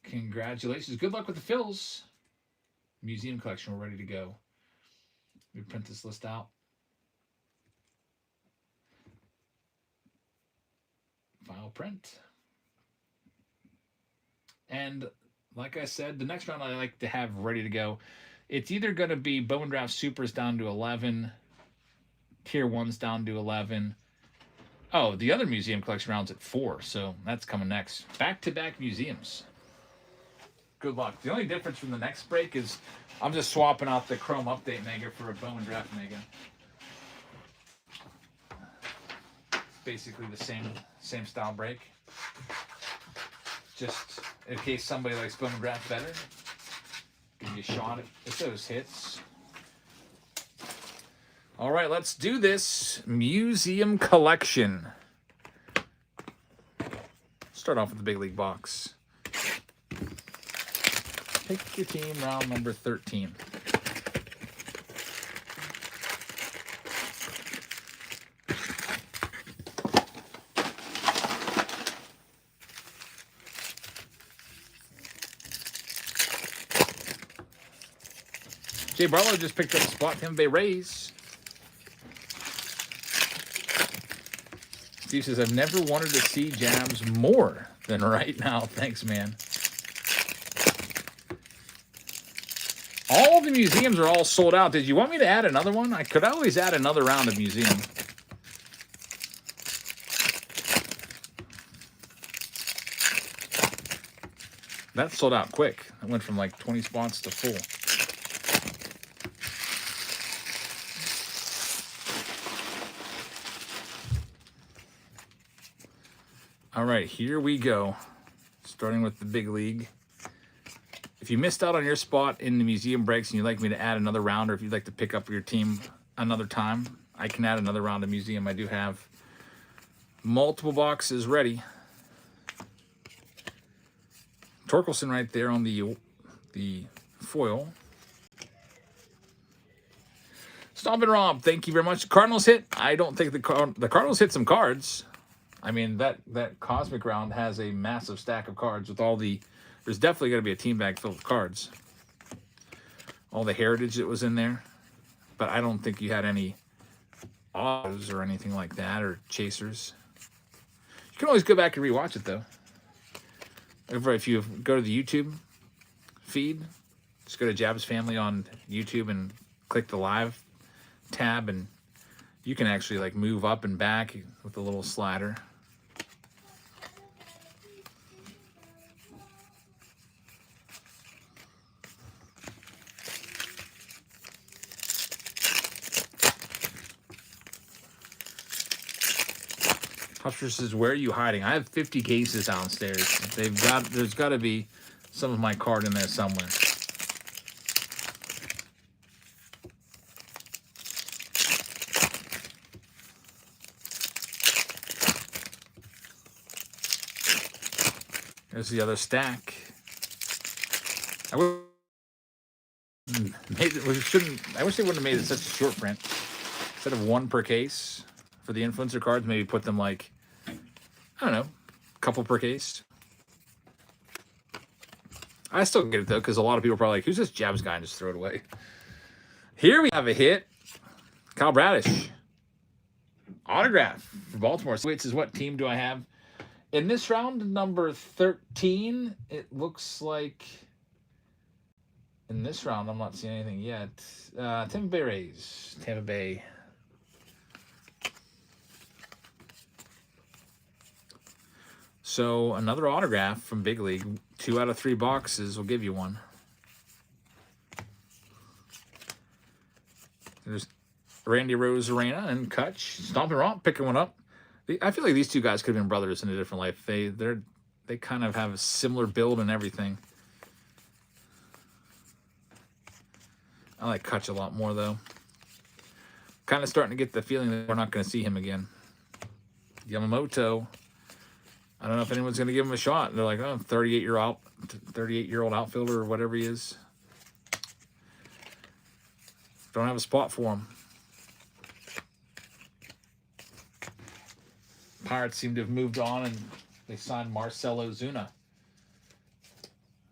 congratulations. Good luck with the Phils. Museum collection, we're ready to go. We print this list out. File print. And like I said, the next round I like to have ready to go. It's either going to be Bowman Draft Supers down to 11, Tier 1s down to 11. Oh, the other museum collection round's at 4, so that's coming next. Back-to-back museums. Good luck. The only difference from the next break is I'm just swapping out the Chrome Update Mega for a Bowman Draft Mega. Basically the same style break. Just in case somebody likes Bowman Draft better, give you a shot at those hits. All right, let's do this museum collection. Start off with the big league box. Pick your team, round number 13. Jay Barlow just picked up a spot. Tampa Bay Rays. Steve says, I've never wanted to see Jabs more than right now. Thanks, man. All the museums are all sold out. Did you want me to add another one? I could always add another round of museum. That sold out quick. It went from like 20 spots to full. All right, here we go. Starting with the big league. If you missed out on your spot in the museum breaks and you'd like me to add another round, or if you'd like to pick up your team another time, I can add another round of museum. I do have multiple boxes ready. Torkelson right there on the foil. Stompin' Rob, thank you very much. Cardinals hit. I don't think the Cardinals hit some cards. I mean, that Cosmic round has a massive stack of cards with all the... There's definitely going to be a team bag filled with cards. All the heritage that was in there. But I don't think you had any autos or anything like that, or chasers. You can always go back and rewatch it, though. If you go to the YouTube feed, just go to Jab's Family on YouTube and click the live tab, and you can actually like move up and back with a little slider. Hufster says, where are you hiding? I have 50 cases downstairs. There's got to be some of my card in there somewhere. There's the other stack. I wish they wouldn't have made it such a short print. Instead of one per case for the influencer cards, maybe put them like, I don't know, a couple per case. I still get it though, because a lot of people are probably like, who's this Jabs guy, and just throw it away. Here we have a hit. Kyle Bradish. Autograph for Baltimore. So it says, what team do I have? In this round, number 13, it looks like... In this round, I'm not seeing anything yet. Tampa Bay Rays. Tampa Bay. So, another autograph from Big League. 2 out of 3 boxes will give you one. There's Randy Rosarena and Kutch. Stompin' Romp picking one up. I feel like these two guys could have been brothers in a different life. They kind of have a similar build and everything. I like Kutch a lot more, though. Kind of starting to get the feeling that we're not going to see him again. Yamamoto. I don't know if anyone's going to give him a shot. They're like, oh, 38-year-old outfielder or whatever he is. Don't have a spot for him. Pirates seem to have moved on, and they signed Marcell Ozuna.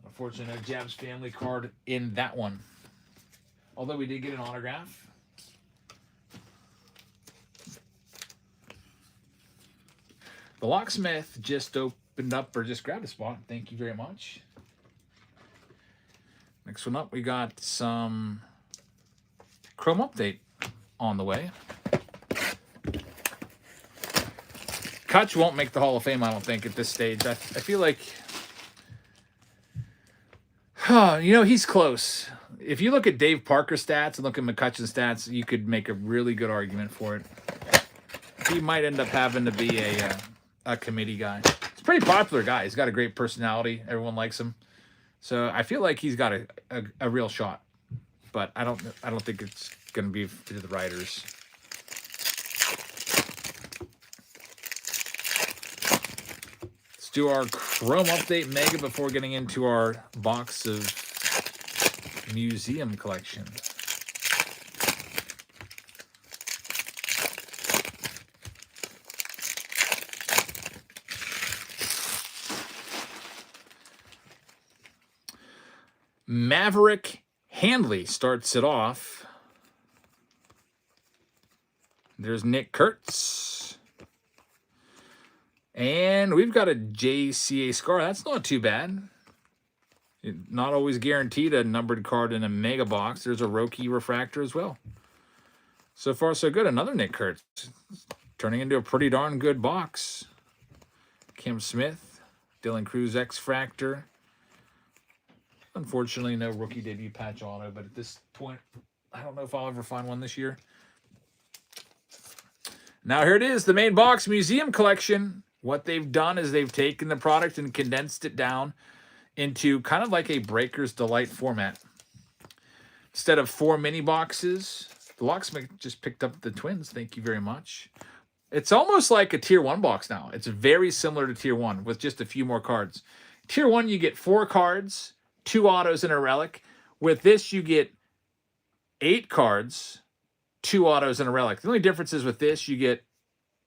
Unfortunately, no Jabs family card in that one. Although we did get an autograph. The locksmith just opened up or just grabbed a spot. Thank you very much. Next one up, we got some Chrome Update on the way. Kutch won't make the Hall of Fame, I don't think, at this stage. I feel like, he's close. If you look at Dave Parker's stats and look at McCutcheon's stats, you could make a really good argument for it. He might end up having to be a committee guy. He's a pretty popular guy. He's got a great personality. Everyone likes him. So I feel like he's got a real shot. But I don't think it's going to be to the writers. Let's do our Chrome Update Mega before getting into our box of museum collection. Maverick Handley starts it off. There's Nick Kurtz. And we've got a JCA Scar. That's not too bad. Not always guaranteed a numbered card in a mega box. There's a Roki refractor as well. So far, so good. Another Nick Kurtz. Turning into a pretty darn good box. Kim Smith. Dylan Cruz X-Fractor. Unfortunately, no rookie debut patch auto, but at this point, I don't know if I'll ever find one this year. Now here it is, the main box museum collection. What they've done is they've taken the product and condensed it down into kind of like a Breaker's Delight format. Instead of 4 mini boxes, the locksmith just picked up the Twins. Thank you very much. It's almost like a Tier 1 box now. It's very similar to Tier 1 with just a few more cards. Tier 1, you get 4 cards, 2 autos, and a relic. With this, you get 8 cards, 2 autos, and a relic. The only difference is with this, you get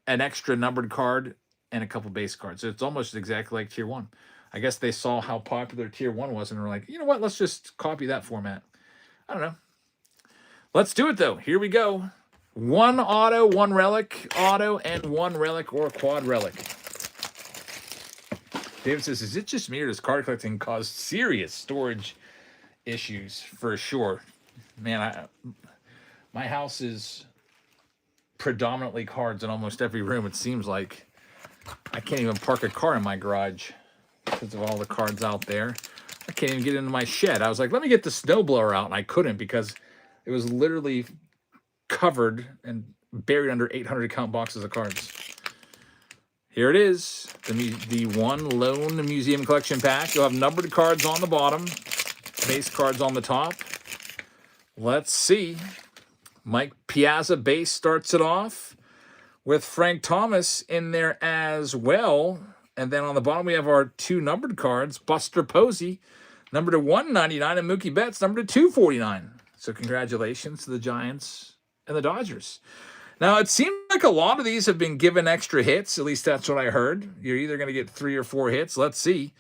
an extra numbered card and a couple base cards. So it's almost exactly like Tier 1. I guess they saw how popular Tier 1 was and were like, you know what, let's just copy that format. I don't know. Let's do it, though. Here we go. 1 auto, 1 relic auto, and 1 relic or quad relic. David says, is it just me or does card collecting cause serious storage issues? For sure. Man, my house is predominantly cards in almost every room, it seems like. I can't even park a car in my garage because of all the cards out there. I can't even get into my shed. I was like, let me get the snowblower out, and I couldn't because it was literally covered and buried under 800 count boxes of cards. Here it is, the one lone museum collection pack. You'll have numbered cards on the bottom, base cards on the top. Let's see. Mike Piazza base starts it off with Frank Thomas in there as well. And then on the bottom, we have our 2 numbered cards. Buster Posey, number to 199, and Mookie Betts, number to 249. So congratulations to the Giants and the Dodgers. Now, it seemed like a lot of these have been given extra hits. At least that's what I heard. You're either going to get 3 or 4 hits. Let's see.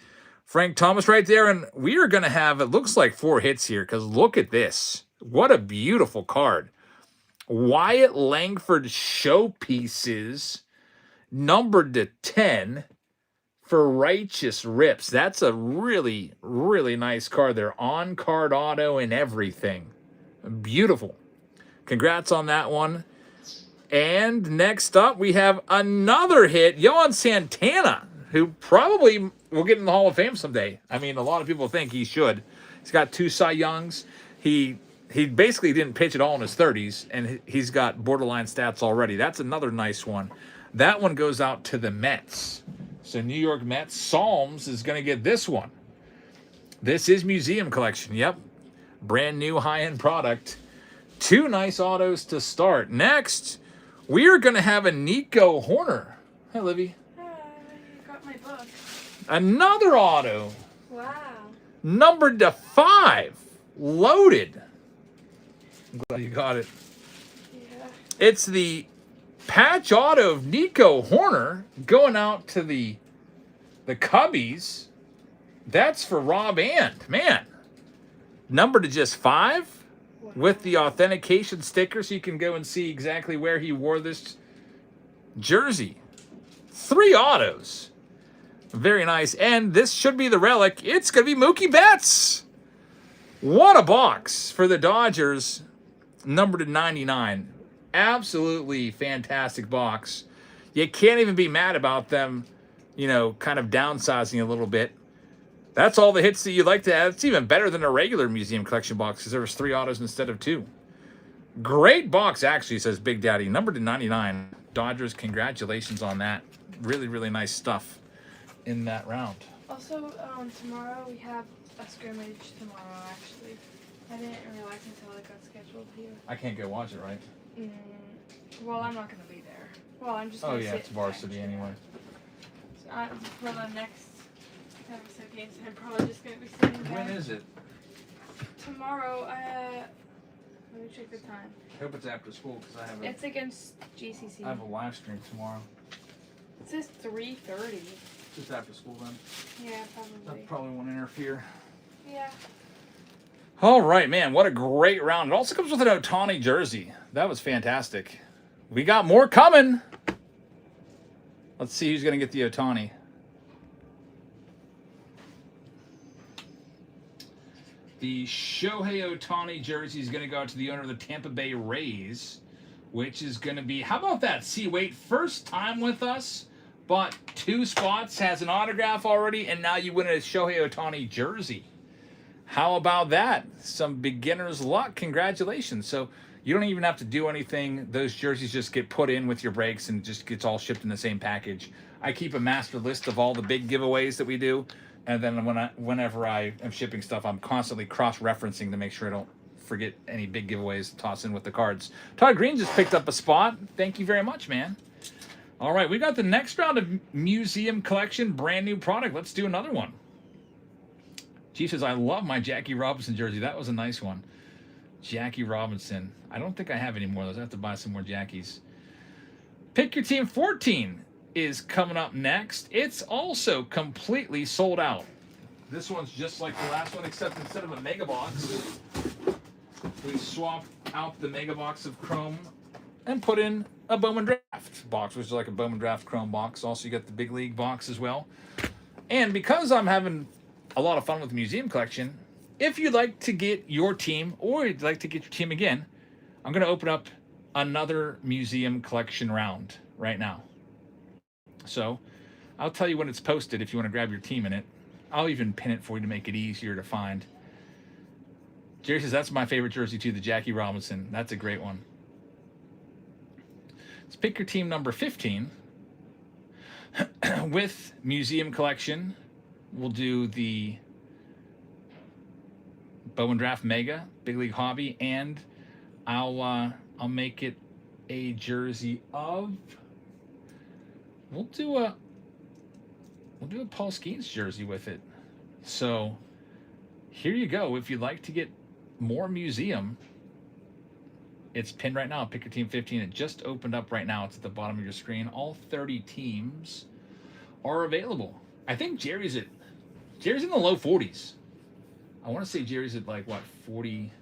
Frank Thomas right there. And we are going to have, it looks like 4 hits here because look at this. What a beautiful card. Wyatt Langford showpieces numbered to 10 for Righteous Rips. That's a really, really nice card there. On-card auto and everything. Beautiful. Congrats on that one. And next up, we have another hit, Yohan Santana, who probably will get in the Hall of Fame someday. I mean, a lot of people think he should. He's got 2 Cy Youngs. He basically didn't pitch at all in his 30s, and he's got borderline stats already. That's another nice one. That one goes out to the Mets. So New York Mets, Psalms is going to get this one. This is museum collection. Yep. Brand new high-end product. 2 nice autos to start. Next, we are going to have a Nico Horner. Hi, Livy. Hi, you got my book. Another auto. Wow. Numbered to 5. Loaded. I'm glad you got it. Yeah. It's the patch auto of Nico Horner going out to the Cubbies. That's for Rob And. Man. Numbered to just 5 with the authentication sticker so you can go and see exactly where he wore this jersey. 3 autos. Very nice. And this should be the relic. It's going to be Mookie Betts. What a box for the Dodgers. Numbered to 99. Absolutely fantastic box. You can't even be mad about them, you know, kind of downsizing a little bit. That's all the hits that you'd like to have. It's even better than a regular museum collection box because there was 3 autos instead of 2. Great box, actually, says Big Daddy. Numbered to 99. Dodgers, congratulations on that. Really, really nice stuff in that round. Also, tomorrow we have a scrimmage tomorrow, actually. I didn't realize until it got scheduled here. I can't go watch it, right? Well, I'm not going to be there. Well, I'm just going Oh, to yeah, sit it's varsity back. anyway. So, for the next episode games, I'm probably just going to be sitting back. When is it? Tomorrow, let me check the time. I hope it's after school because I have It's against GCC. I have a live stream tomorrow. It says 3:30. Just after school then. Yeah, That probably. probably won't interfere. Yeah. All right, man. What a great round. It also comes with an Ohtani jersey. That was fantastic. We got more coming. Let's see who's going to get the Ohtani. The Shohei Ohtani jersey is going to go out to the owner of the Tampa Bay Rays, which is going to be, how about that? See, wait, first time with us, bought 2 spots, has an autograph already, and now you win a Shohei Ohtani jersey. How about that? Some beginner's luck. Congratulations. So you don't even have to do anything. Those jerseys just get put in with your breaks and just gets all shipped in the same package. I keep a master list of all the big giveaways that we do. And then whenever I am shipping stuff, I'm constantly cross-referencing to make sure I don't forget any big giveaways to toss in with the cards. Todd Green just picked up a spot. Thank you very much, man. All right, we got the next round of Museum Collection, brand new product. Let's do another one. Chief says, I love my Jackie Robinson jersey. That was a nice one. Jackie Robinson. I don't think I have any more of those. I have to buy some more Jackies. Pick Your Team 14 is coming up next. It's also completely sold out. This one's just like the last one, except instead of a mega box, we swapped out the mega box of Chrome and put in a Bowman Draft box, which is like a Bowman Draft Chrome box. Also, you got the Big League box as well. And because I'm having a lot of fun with the museum collection, if you'd like to get your team or you'd like to get your team again, I'm going to open up another museum collection round right now. So I'll tell you when it's posted if you want to grab your team in it. I'll even pin it for you to make it easier to find. Jerry says, that's my favorite jersey too, the Jackie Robinson. That's a great one. Let's pick your team number 15. With museum collection, we'll do the Bowman Draft Mega, Big League Hobby, and I'll make it a jersey of. We'll do a Paul Skeens jersey with it. So here you go. If you'd like to get more museum, it's pinned right now. Pick Your Team 15. It just opened up right now. It's at the bottom of your screen. All 30 teams are available. I think Jerry's in the low 40s. I want to say Jerry's at like what, 40,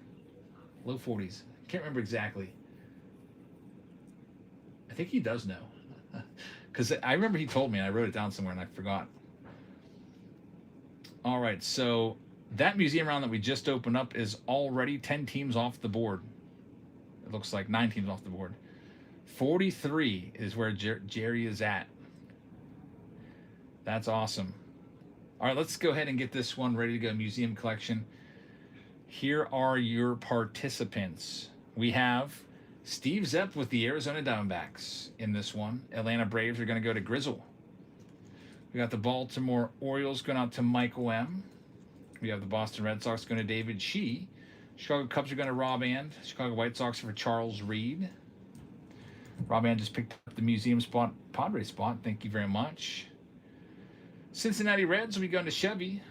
low 40s. Can't remember exactly. I think he does know. Because I remember he told me, and I wrote it down somewhere, and I forgot. All right, so that museum round that we just opened up is already 10 teams off the board. It looks like 9 teams off the board. 43 is where Jerry is at. That's awesome. All right, let's go ahead and get this one ready to go. Museum collection. Here are your participants. We have Steve Zepp with the Arizona Diamondbacks in this one. Atlanta Braves are going to go to Grizzle. We got the Baltimore Orioles going out to Michael M. We have the Boston Red Sox going to David Shee. Chicago Cubs are going to Rob And. Chicago White Sox for Charles Reed. Rob And just picked up the museum spot, Padre spot. Thank you very much. Cincinnati Reds will be going to Chevy.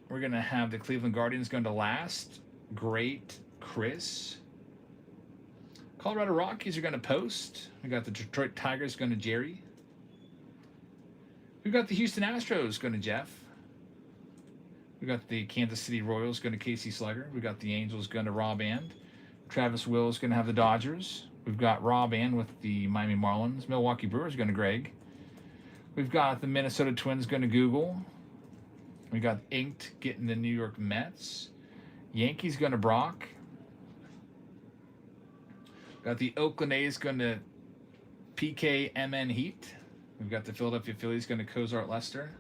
We're going to have the Cleveland Guardians going to Last. Great Chris. Colorado Rockies are going to Post. We got the Detroit Tigers going to Jerry. We've got the Houston Astros going to Jeff. We got the Kansas City Royals going to Casey Slugger. We got the Angels going to Rob And. Travis Will is going to have the Dodgers. We've got Rob And with the Miami Marlins. Milwaukee Brewers going to Greg. We've got the Minnesota Twins going to Google. We got Inked getting the New York Mets. Yankees going to Brock. Got the Oakland A's going to PKMN Heat. We've got the Philadelphia Phillies going to Cozart Lester.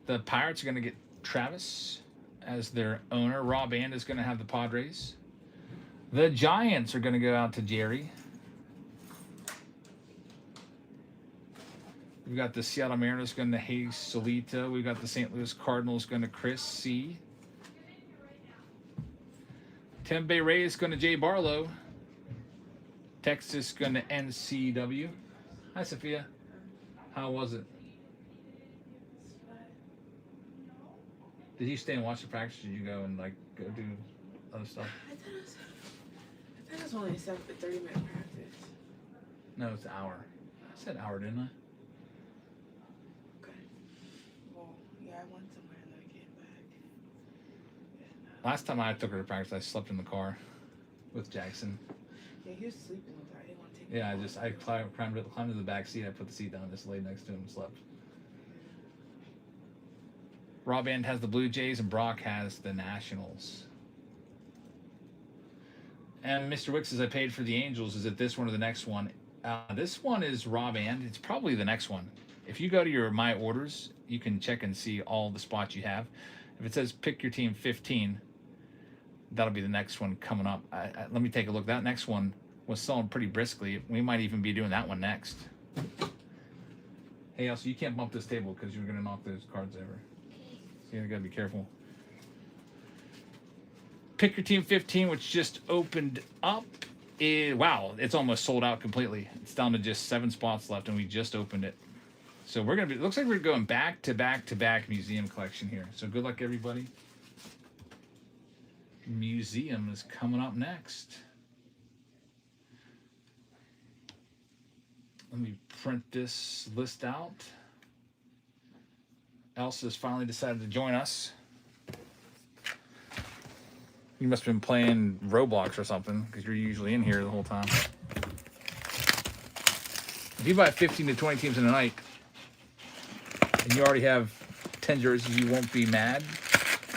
The Pirates are going to get Travis as their owner. Rob And is going to have the Padres. The Giants are going to go out to Jerry. We've got the Seattle Mariners going to Hayes Solita. We've got the St. Louis Cardinals going to Chris C. Tampa Bay Rays going to Jay Barlow. Texas going to NCW. Hi, Sophia. How was it? Did you stay and watch the practice? Or did you go and go do other stuff? I thought it was only a 30-minute practice. No, it's an hour. I said hour, didn't I? Okay. Well, yeah, I went somewhere and then I came back. And, Last time I took her to practice, I slept in the car with Jackson. yeah, he was sleeping with her. I didn't want to take Yeah, him. I climbed to the back seat. I put the seat down, just laid next to him and slept. Rob And has the Blue Jays and Brock has the Nationals. And Mr. Wicks says, I paid for the Angels. Is it this one or the next one? This one is Rob And. It's probably the next one. If you go to your My Orders, you can check and see all the spots you have. If it says pick your team 15, that'll be the next one coming up. Let me take a look. That next one was selling pretty briskly. We might even be doing that one next. Hey, also, you can't bump this table because you're going to knock those cards over. So you got to be careful. Pick your team 15, which just opened up. Wow, it's almost sold out completely. It's down to just 7 spots left, and we just opened it. So we're going to be, looks like we're going back to back to back museum collection here. So good luck, everybody. Museum is coming up next. Let me print this list out. Elsa's finally decided to join us. You must have been playing Roblox or something, because you're usually in here the whole time. If you buy 15 to 20 teams in a night, and you already have 10 jerseys, you won't be mad.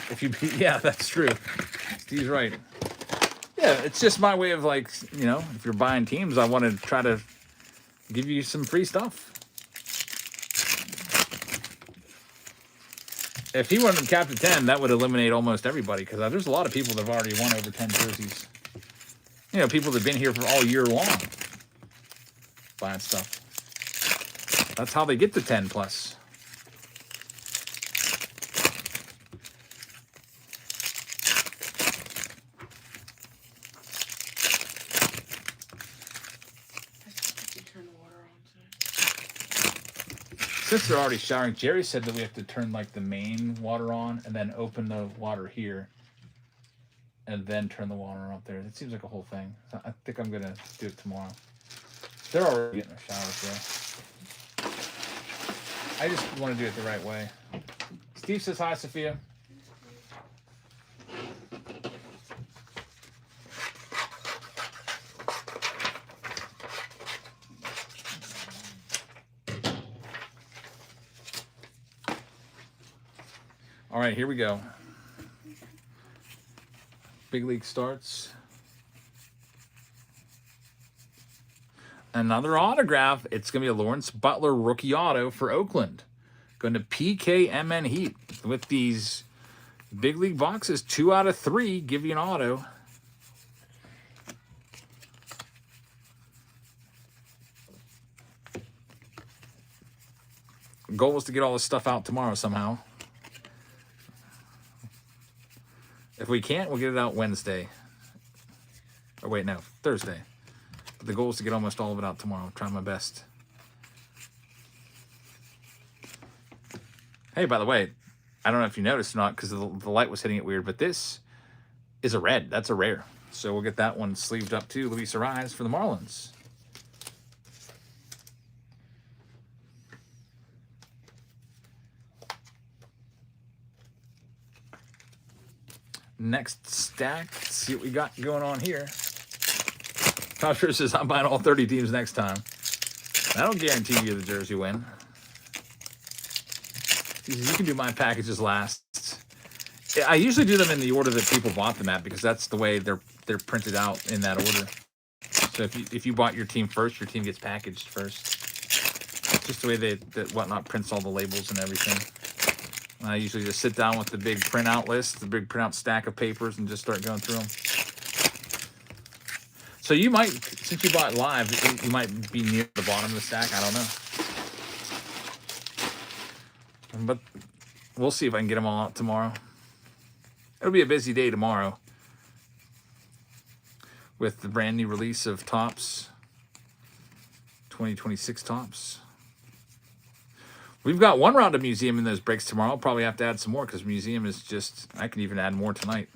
If you be, yeah, that's true. Steve's right. Yeah, it's just my way of if you're buying teams, I want to try to give you some free stuff. If he wanted to cap to 10, that would eliminate almost everybody, because there's a lot of people that have already won over 10 jerseys. You know, people that have been here for all year long buying stuff. That's how they get to 10 plus. Did you turn the water on today? Since they're already showering, Jerry said that we have to turn the main water on and then open the water here and then turn the water on up there. It seems like a whole thing. So I think I'm gonna do it tomorrow. They're already getting their showers there. I just want to do it the right way. Steve says hi, Sophia. All right, here we go. Big league starts. Another autograph. It's going to be a Lawrence Butler rookie auto for Oakland. Going to PKMN Heat. With these big league boxes, 2 out of 3 give you an auto. Goal was to get all this stuff out tomorrow somehow. If we can't, we'll get it out Wednesday. Or wait, no, Thursday. But the goal is to get almost all of it out tomorrow. I'll try my best. Hey, by the way, I don't know if you noticed or not because the light was hitting it weird, but this is a red. That's a rare. So we'll get that one sleeved up too. Luis Ariz for the Marlins. Next stack. Let's see what we got going on here. Tosher says, I'm buying all 30 teams next time. I don't guarantee you the jersey win. He says, you can do my packages last. I usually do them in the order that people bought them at because that's the way they're printed out in that order. So if you bought your team first, your team gets packaged first. Just the way that Whatnot prints all the labels and everything. I usually just sit down with the big printout list, the big printout stack of papers, and just start going through them. So you might, since you bought live, you might be near the bottom of the stack. I don't know. But we'll see if I can get them all out tomorrow. It'll be a busy day tomorrow with the brand new release of Topps, 2026 Topps. We've got one round of Museum in those breaks tomorrow. I'll probably have to add some more because Museum is just, I can even add more tonight.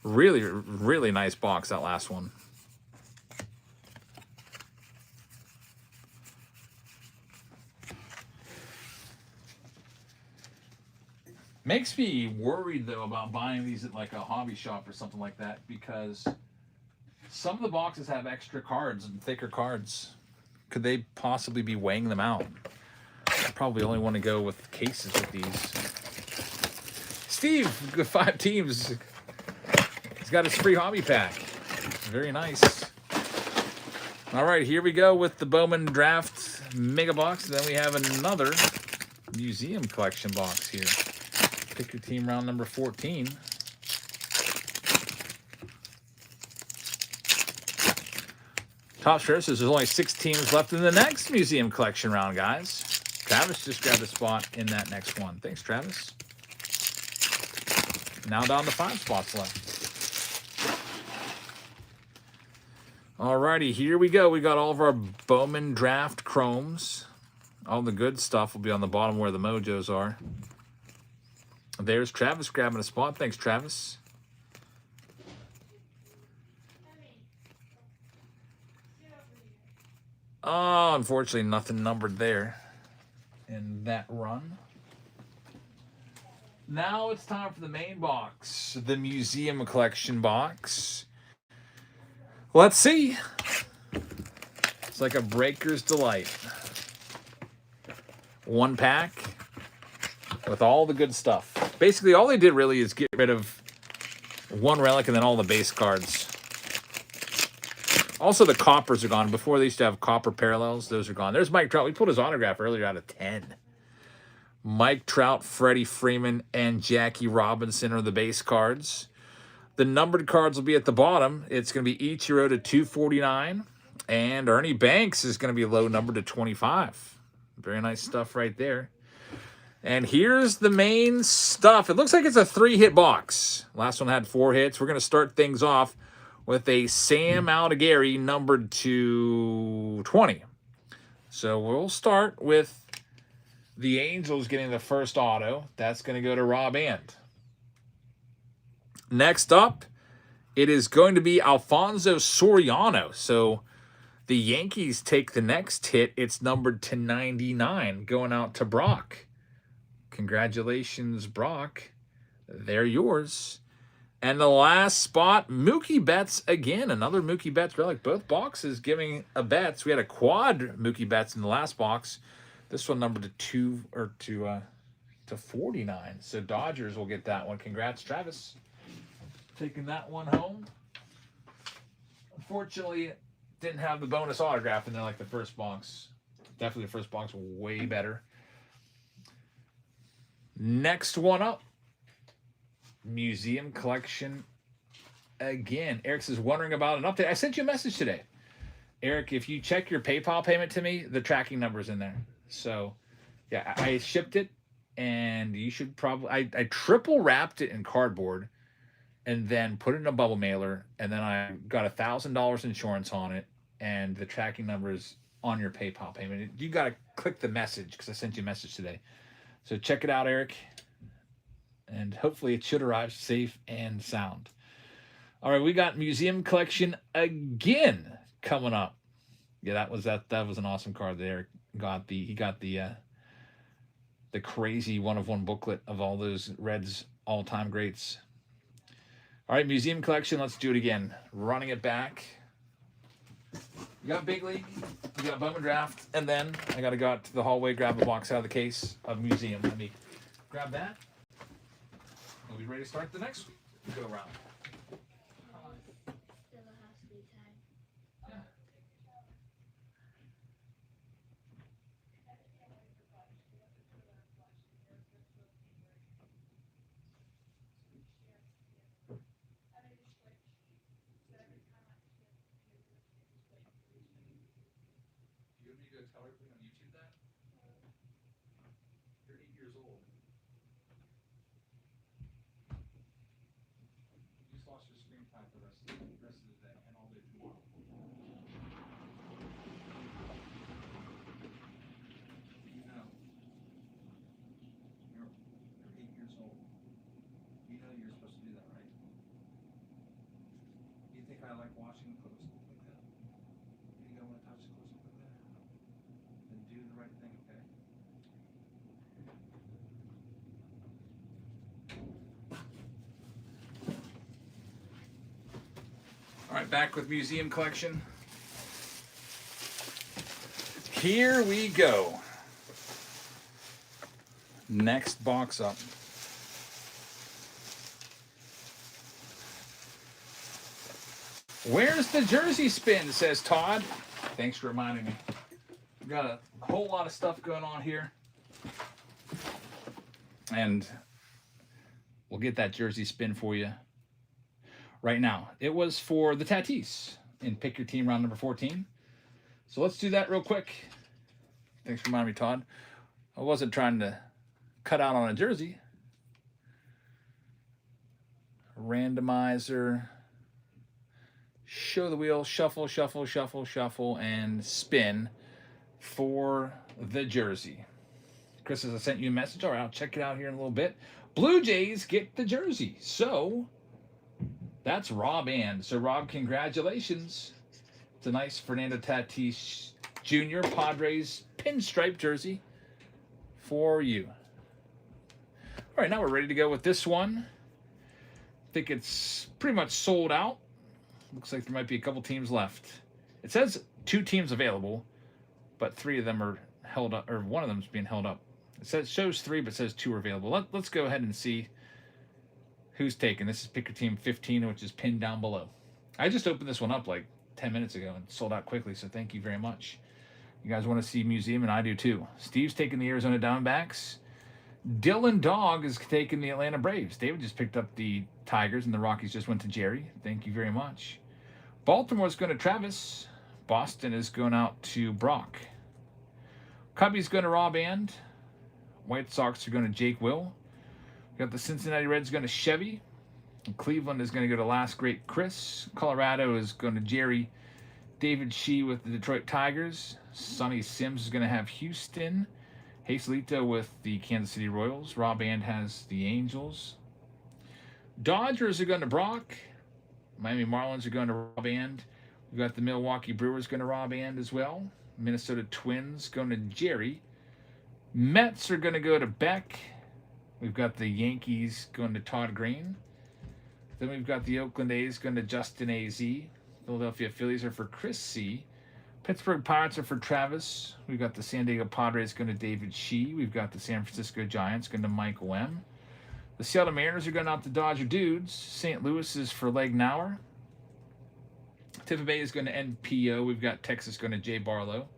Really, really nice box, that last one. Makes me worried, though, about buying these at like a hobby shop or something like that because some of the boxes have extra cards and thicker cards. Could they possibly be weighing them out? I probably only want to go with cases with these. Steve, good 5 teams. He's got his free hobby pack. Very nice. All right, here we go with the Bowman Draft Mega Box. Then we have another Museum Collection box here. Pick your team round number 14. Top Shirt says there's only 6 teams left in the next Museum Collection round, guys. Travis just grabbed a spot in that next one. Thanks, Travis. Now down to 5 spots left. Alrighty, here we go. We got all of our Bowman Draft Chromes. All the good stuff will be on the bottom where the mojos are. There's Travis grabbing a spot. Thanks, Travis. Oh, unfortunately, nothing numbered there in that run. Now it's time for the main box, the Museum Collection box. Let's see. It's like a breaker's delight. 1 pack with all the good stuff. Basically, all they did really is get rid of 1 relic and then all the base cards. Also, the coppers are gone. Before, they used to have copper parallels. Those are gone. There's Mike Trout. We pulled his autograph earlier out of 10. Mike Trout, Freddie Freeman, and Jackie Robinson are the base cards. The numbered cards will be at the bottom. It's going to be Ichiro to 249. And Ernie Banks is going to be low numbered to 25. Very nice stuff right there. And here's the main stuff. It looks like it's a 3-hit box. Last one had 4 hits. We're going to start things off with a Sam Aldegheri numbered to 20. So we'll start with the Angels getting the first auto. That's going to go to Rob Ant. Next up, it is going to be Alfonso Soriano. So the Yankees take the next hit. It's numbered to 99, going out to Brock. Congratulations, Brock. They're yours. And the last spot, Mookie Betts again. Another Mookie Betts relic. Both boxes giving a Betts. We had a quad Mookie Betts in the last box. This one numbered to 49. So Dodgers will get that one. Congrats, Travis. Taking that one home. Unfortunately, didn't have the bonus autograph in there like the first box. Definitely the first box way better. Next one up. Museum Collection again. Eric says, wondering about an update. I sent you a message today. Eric, if you check your PayPal payment to me, the tracking number's in there. So, yeah, I shipped it, and you should probably... I triple wrapped it in cardboard and then put it in a bubble mailer, and then I got $1,000 insurance on it, and the tracking number is on your PayPal payment. You got to click the message because I sent you a message today. So check it out, Eric. And hopefully it should arrive safe and sound. All right, we got museum collection again coming up. Yeah, that was an awesome card that Eric got. He got the crazy 1-of-1 booklet of all those Reds all-time greats. All right, museum collection. Let's do it again. Running it back. You got Big League, you got Bowman Draft, and then I got to go out to the hallway, grab a box out of the case of museum. Let me grab that. We'll be ready to start the next go round. Still has to be time. Yeah. You want me to go tell everybody on YouTube that? You're 8 years old. You just lost your screen time for the rest of the day and all day tomorrow. You know. You're 8 years old. You know you're supposed to do that, right? You think I like washing clothes like that? You think I want to touch clothes like that? Then do the right thing, okay? All right, back with museum collection. Here we go. Next box up. Where's the jersey spin, says Todd. Thanks for reminding me. We've got a whole lot of stuff going on here. And we'll get that jersey spin for you right now. It was for the Tatis in Pick Your Team round number 14. So let's do that real quick. Thanks for reminding me, Todd. I wasn't trying to cut out on a jersey. Randomizer. Show the wheel, shuffle, shuffle, shuffle, shuffle, and spin for the jersey. Chris says I sent you a message. All right, I'll check it out here in a little bit. Blue Jays get the jersey. So that's Rob and. So Rob, congratulations. It's a nice Fernando Tatis Jr. Padres pinstripe jersey for you. All right, now we're ready to go with this one. I think it's pretty much sold out. Looks like there might be a couple teams left. It says 2 teams available, but 3 of them are held up, or one of them is being held up. It shows 3, but says 2 are available. Let's go ahead and see who's taken. This is Pick Your Team 15, which is pinned down below. I just opened this one up like 10 minutes ago and sold out quickly, so thank you very much. You guys want to see museum, and I do too. Steve's taking the Arizona Diamondbacks. Dylan Dog is taking the Atlanta Braves. David just picked up the Tigers, and the Rockies just went to Jerry. Thank you very much. Baltimore's going to Travis. Boston is going out to Brock. Cubbies going to Rob and. White Sox are going to Jake Will. We got the Cincinnati Reds going to Chevy. And Cleveland is going to go to Last Great Chris. Colorado is going to Jerry. David Shee with the Detroit Tigers. Sonny Sims is going to have Houston. Hazelito with the Kansas City Royals. Rob and has the Angels. Dodgers are going to Brock. Miami Marlins are going to Rob and. We've got the Milwaukee Brewers going to Rob and as well. Minnesota Twins going to Jerry. Mets are going to go to Beck. We've got the Yankees going to Todd Green. Then we've got the Oakland A's going to Justin A.Z. Philadelphia Phillies are for Chris C. Pittsburgh Pirates are for Travis. We've got the San Diego Padres going to David Shee. We've got the San Francisco Giants going to Michael M. The Seattle Mariners are going out to Dodger Dudes. St. Louis is for Leg Nauer. Tampa Bay is going to NPO. We've got Texas going to Jay Barlow.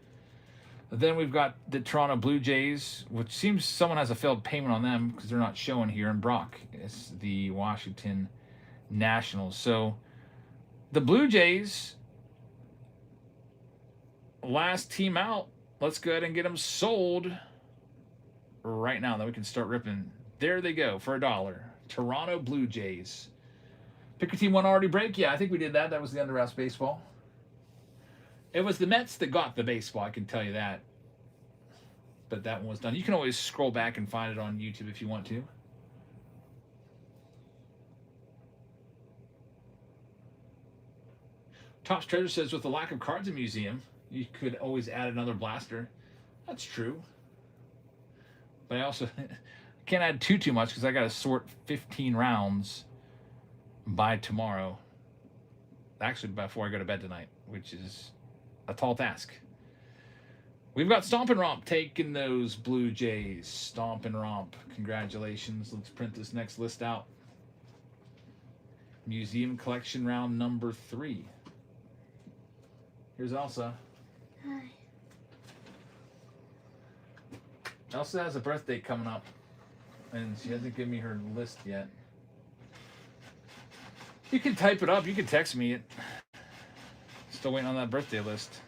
Then we've got the Toronto Blue Jays, which seems someone has a failed payment on them because they're not showing here. And Brock is the Washington Nationals. So the Blue Jays, last team out. Let's go ahead and get them sold right now. Then we can start ripping. There they go for $1. Toronto Blue Jays. Pick your team one already break. Yeah, I think we did that. That was the Underhouse Baseball. It was the Mets that got the baseball, I can tell you that. But that one was done. You can always scroll back and find it on YouTube if you want to. Topps Treasure says, with the lack of cards in museum, you could always add another blaster. That's true. But I also can't add too much because I got to sort 15 rounds by tomorrow. Actually, before I go to bed tonight, which is a tall task. We've got Stomp and Romp taking those Blue Jays. Stomp and Romp. Congratulations. Let's print this next list out. Museum collection round number 3. Here's Elsa. Hi. Elsa has a birthday coming up, and she hasn't given me her list yet. You can type it up. You can text me it. Still waiting on that birthday list.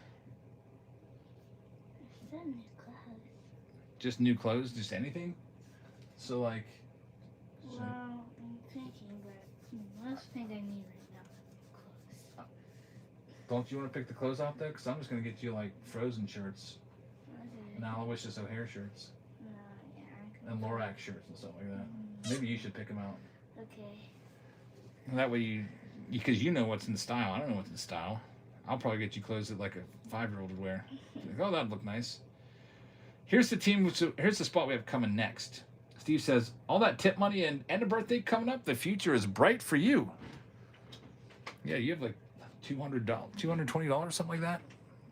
New clothes. Just new clothes? Just anything? So, like... Well, I'm thinking, but the most thing I need right now is clothes. Don't you want to pick the clothes out, though? Because I'm just going to get you, like, Frozen shirts. Okay. And Aloysius O'Hare shirts. Yeah. And Lorax shirts and stuff like that. Maybe you should pick them out. Okay. That way you... Because you know what's in style. I don't know what's in style. I'll probably get you clothes that, like, a 5-year-old would wear. Like, oh, that'd look nice. Here's the team. Here's the spot we have coming next. Steve says, all that tip money and a birthday coming up, the future is bright for you. Yeah, you have like $200, $220, something like that.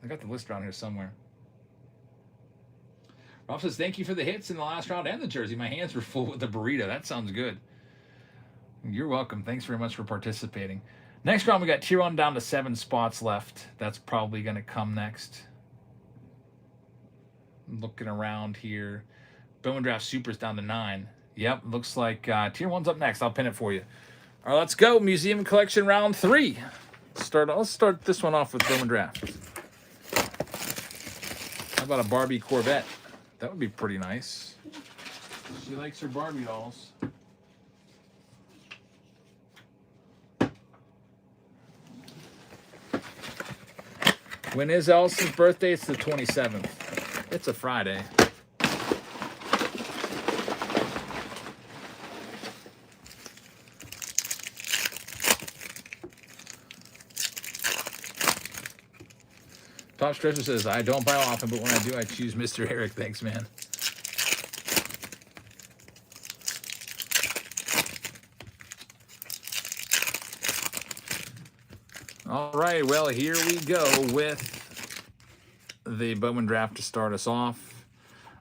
I got the list around here somewhere. Rob says, thank you for the hits in the last round and the jersey. My hands were full with the burrito. That sounds good. You're welcome. Thanks very much for participating. Next round, we got tier 1 down to 7 spots left. That's probably going to come next. Looking around here. Bowman Draft Super's down to 9. Yep, looks like tier 1's up next. I'll pin it for you. All right, let's go. Museum collection round 3. Let's start this one off with Bowman Draft. How about a Barbie Corvette? That would be pretty nice. She likes her Barbie dolls. When is Elsa's birthday? It's the 27th. It's a Friday. Topps Treasure says, I don't buy often, but when I do, I choose Mr. Eric. Thanks, man. All right, well, here we go with the Bowman Draft to start us off.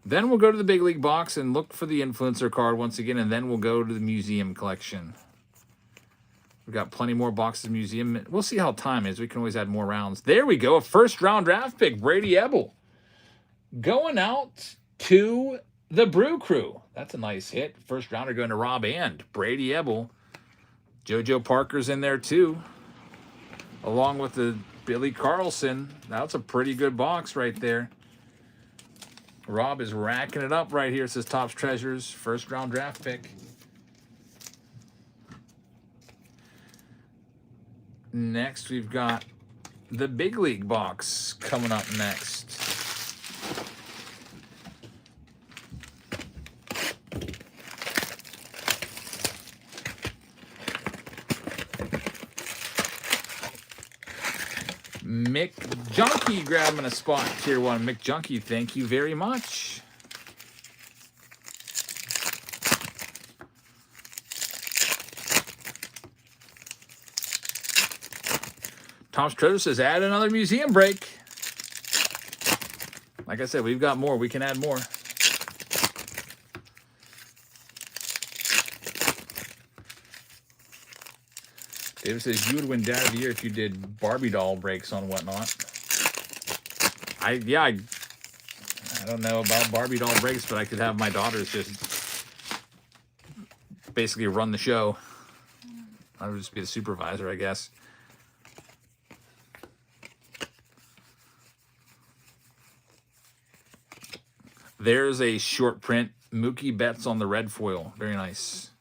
Then we'll go to the Big League box and look for the influencer card once again, and then we'll go to the museum collection. We've got plenty more boxes of museum. We'll see how time is. We can always add more rounds. There we go. A first-round draft pick, Brady Ebel. Going out to the Brew Crew. That's a nice hit. First rounder going to Rob and Brady Ebel. JoJo Parker's in there too, along with the Billy Carlson. That's a pretty good box right there. Rob is racking it up right here. It says Topps Treasures, first round draft pick. Next, we've got the Big League box coming up next. Mick Junkie grabbing a spot, tier 1. Mick Junkie, thank you very much. Topps Treasure says, add another museum break. Like I said, we've got more. We can add more. David says, you would win Dad of the Year if you did Barbie doll breaks on whatnot. I don't know about Barbie doll breaks, but I could have my daughters just basically run the show. I would just be the supervisor, I guess. There's a short print. Mookie Betts on the red foil. Very nice.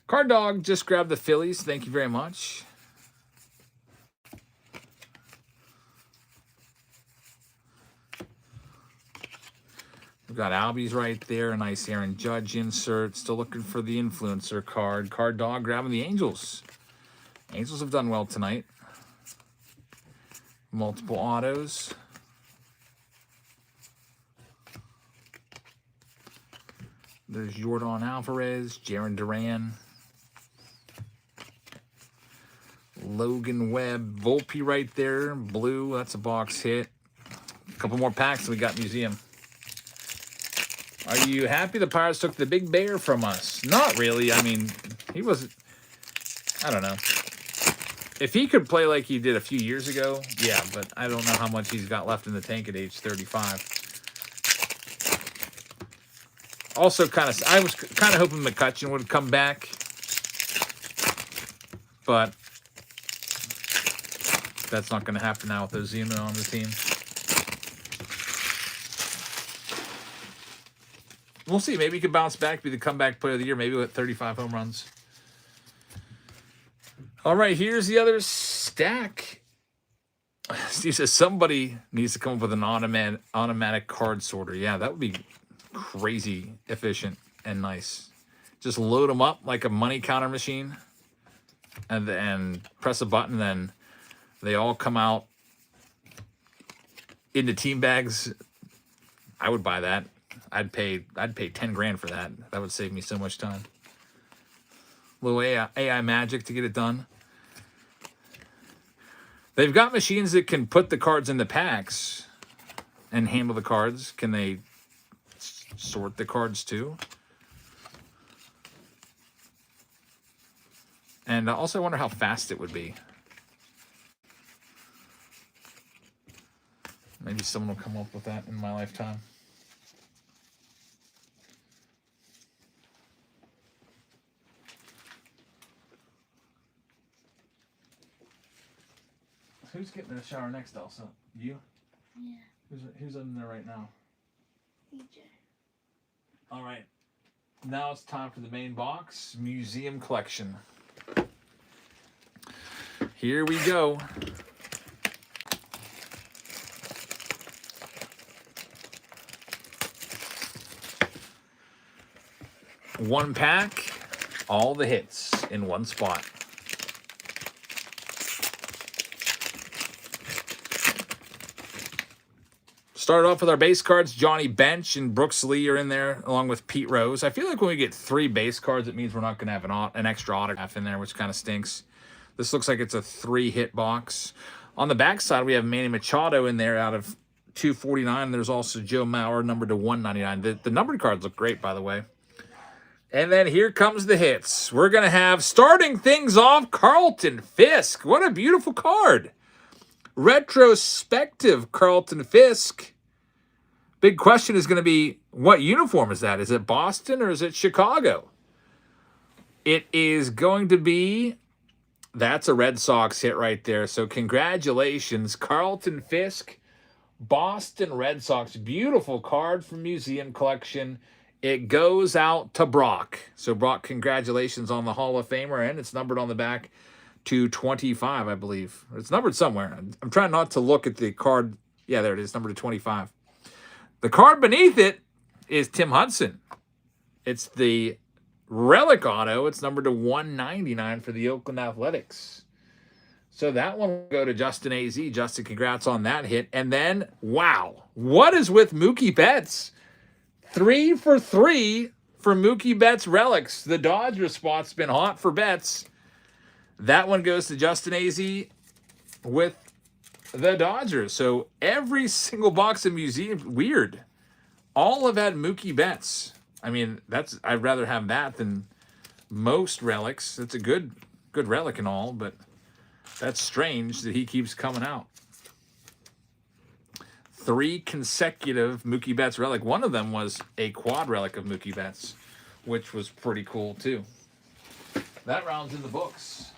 Card Dog just grabbed the Phillies. Thank you very much. We've got Albies right there. A nice Aaron Judge insert. Still looking for the influencer card. Card Dog grabbing the Angels. Angels have done well tonight. Multiple autos. There's Jordan Alvarez, Jaron Duran, Logan Webb, Volpe right there. Blue, that's a box hit. A couple more packs, we got Museum. Are you happy the Pirates took the big bear from us? Not really. I mean, he was, I don't know. If he could play like he did a few years ago, yeah, but I don't know how much he's got left in the tank at age 35. Also, I was kind of hoping McCutchen would come back, but that's not going to happen now with Ozuna on the team. We'll see. Maybe he could bounce back, be the comeback player of the year, maybe with 35 home runs. All right, here's the other stack. Steve says somebody needs to come up with an automatic card sorter. Yeah, that would be crazy efficient and nice. Just load them up like a money counter machine and press a button, then they all come out into team bags. I would buy that. I'd pay 10 grand for that. That would save me so much time. Little AI magic to get it done. They've got machines that can put the cards in the packs and handle the cards. Can they sort the cards too? And also I wonder how fast it would be. Maybe someone will come up with that in my lifetime. Who's getting in the shower next, Elsa? You? Yeah. Who's in there right now? EJ. All right. Now it's time for the main box, Museum Collection. Here we go. One pack, all the hits in one spot. Started off with our base cards. Johnny Bench and Brooks Lee are in there, along with Pete Rose. I feel like when we get 3 base cards, it means we're not going to have an extra autograph in there, which kind of stinks. This looks like it's a 3-hit box. On the back side, we have Manny Machado in there out of 249. There's also Joe Mauer, numbered to 199. The numbered cards look great, by the way. And then here comes the hits. We're going to have, starting things off, Carlton Fisk. What a beautiful card. Retrospective Carlton Fisk. Big question is going to be, what uniform is that? Is it Boston or is it Chicago? It is going to be, that's a Red Sox hit right there. So congratulations, Carlton Fisk, Boston Red Sox. Beautiful card from Museum Collection. It goes out to Brock. So Brock, congratulations on the Hall of Famer, and it's numbered on the back to 25, I believe. It's numbered somewhere. I'm trying not to look at the card. Yeah, there it is, numbered to 25. The card beneath it is Tim Hudson. It's the relic auto. It's numbered to 199 for the Oakland Athletics. So that one will go to Justin AZ. Justin, congrats on that hit. And then, wow, what is with Mookie Betts? 3 for 3 for Mookie Betts relics. The Dodgers spot's been hot for Betts. That one goes to Justin AZ with the Dodgers. So every single box in Museum, weird. All have had Mookie Betts. I mean, I'd rather have that than most relics. It's a good relic and all, but that's strange that he keeps coming out. 3 consecutive Mookie Betts relic. One of them was a quad relic of Mookie Betts, which was pretty cool too. That round's in the books.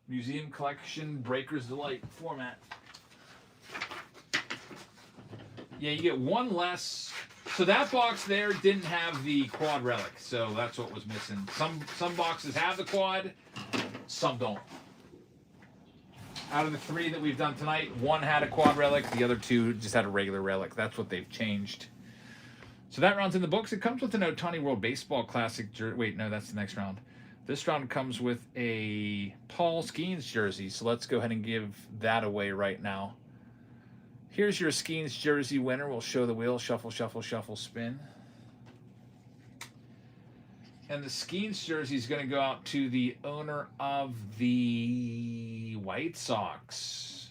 Museum Collection Breaker's Delight format. Yeah, you get one less. So that box there didn't have the quad relic, so that's what was missing. Some boxes have the quad, some don't. Out of the 3 that we've done tonight, 1 had a quad relic, the other 2 just had a regular relic. That's what they've changed. So that round's in the books. It comes with an Ohtani World Baseball Classic jersey. Wait, no, that's the next round. This round comes with a Paul Skeens jersey. So let's go ahead and give that away right now. Here's your Skeens jersey winner. We'll show the wheel. Shuffle, shuffle, shuffle, spin. And the Skeens jersey is going to go out to the owner of the White Sox,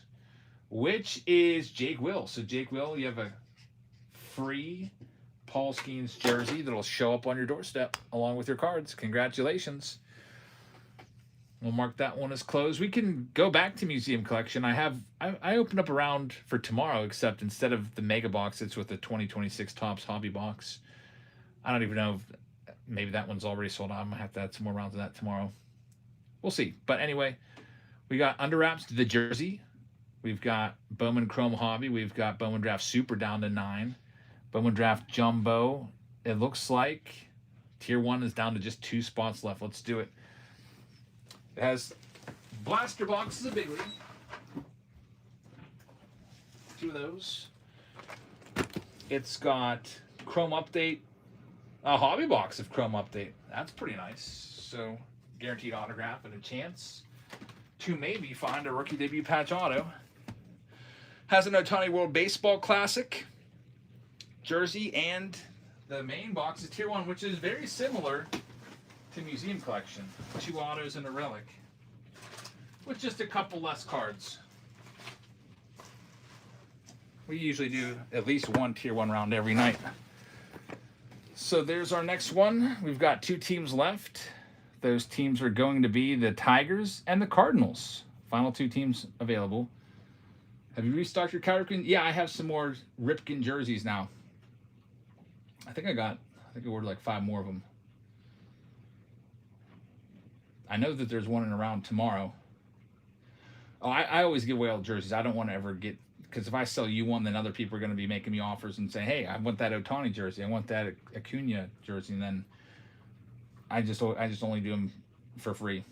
which is Jake Will. So Jake Will, you have a free Paul Skeens jersey that'll show up on your doorstep along with your cards. Congratulations. We'll mark that one as closed. We can go back to museum collection. I opened up a round for tomorrow, except instead of the mega box, it's with the 2026 Topps hobby box. I don't even know if maybe that one's already sold out. I'm gonna have to add some more rounds of that tomorrow. We'll see. But anyway, we got under wraps the jersey. We've got Bowman Chrome Hobby. We've got Bowman Draft Super down to 9. Bowman Draft Jumbo. It looks like Tier 1 is down to just 2 spots left. Let's do it. It has blaster boxes of Big League. 2 of those. It's got Chrome Update. A hobby box of Chrome Update. That's pretty nice. So, guaranteed autograph and a chance to maybe find a rookie debut patch auto. Has an Ohtani World Baseball Classic jersey, and the main box is Tier 1, which is very similar to Museum Collection. 2 autos and a relic, with just a couple less cards. We usually do at least one Tier 1 round every night. So there's our next one. We've got 2 teams left. Those teams are going to be the Tigers and the Cardinals. Final 2 teams available. Have you restocked your Cal Ripken? Yeah, I have some more Ripken jerseys now. I think I ordered like 5 more of them. I know that there's one in around tomorrow. Oh, I always give away all the jerseys. I don't want to ever get, because if I sell you one, then other people are going to be making me offers and say, hey, I want that Ohtani jersey. I want that Acuna jersey. And then I just only do them for free.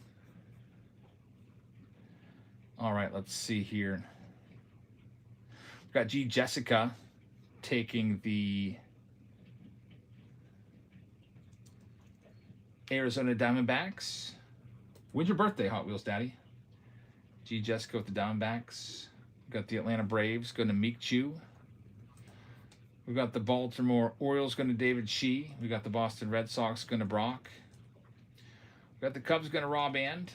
All right, let's see here. We've got G. Jessica taking the Arizona Diamondbacks. When's your birthday, Hot Wheels Daddy? G. Jessica with the Diamondbacks. Got the Atlanta Braves going to Meek Chu. We've got the Baltimore Orioles going to David Shee. We've got the Boston Red Sox going to Brock. We've got the Cubs going to Rob And.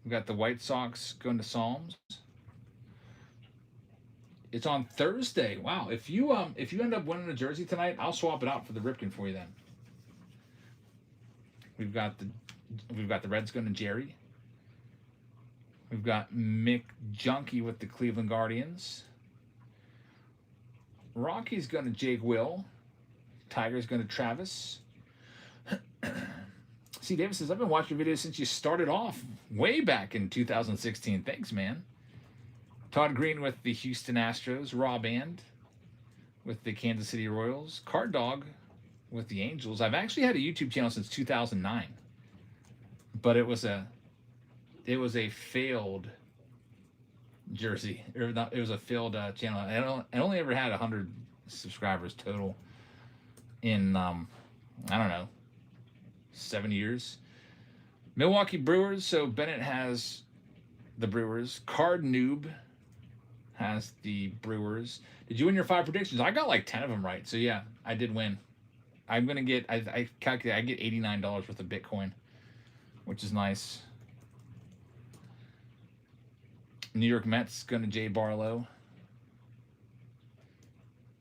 We've got the White Sox going to Psalms. It's on Thursday. Wow. If you end up winning a jersey tonight, I'll swap it out for the Ripken for you then. We've got the Reds going to Jerry. We've got Mick Junkie with the Cleveland Guardians. Rocky's going to Jake Will. Tiger's going to Travis. C. Davis says, I've been watching your videos since you started off way back in 2016. Thanks, man. Todd Green with the Houston Astros. Rob And with the Kansas City Royals. Card Dog with the Angels. I've actually had a YouTube channel since 2009. But it was a failed jersey. It was a failed channel. I only ever had 100 subscribers total in, I don't know, 7 years. Milwaukee Brewers. So Bennett has the Brewers. Card Noob has the Brewers. Did you win your 5 predictions? I got like 10 of them right. So yeah, I did win. I'm going to get, I calculate, I get $89 worth of Bitcoin, which is nice. New York Mets going to Jay Barlow.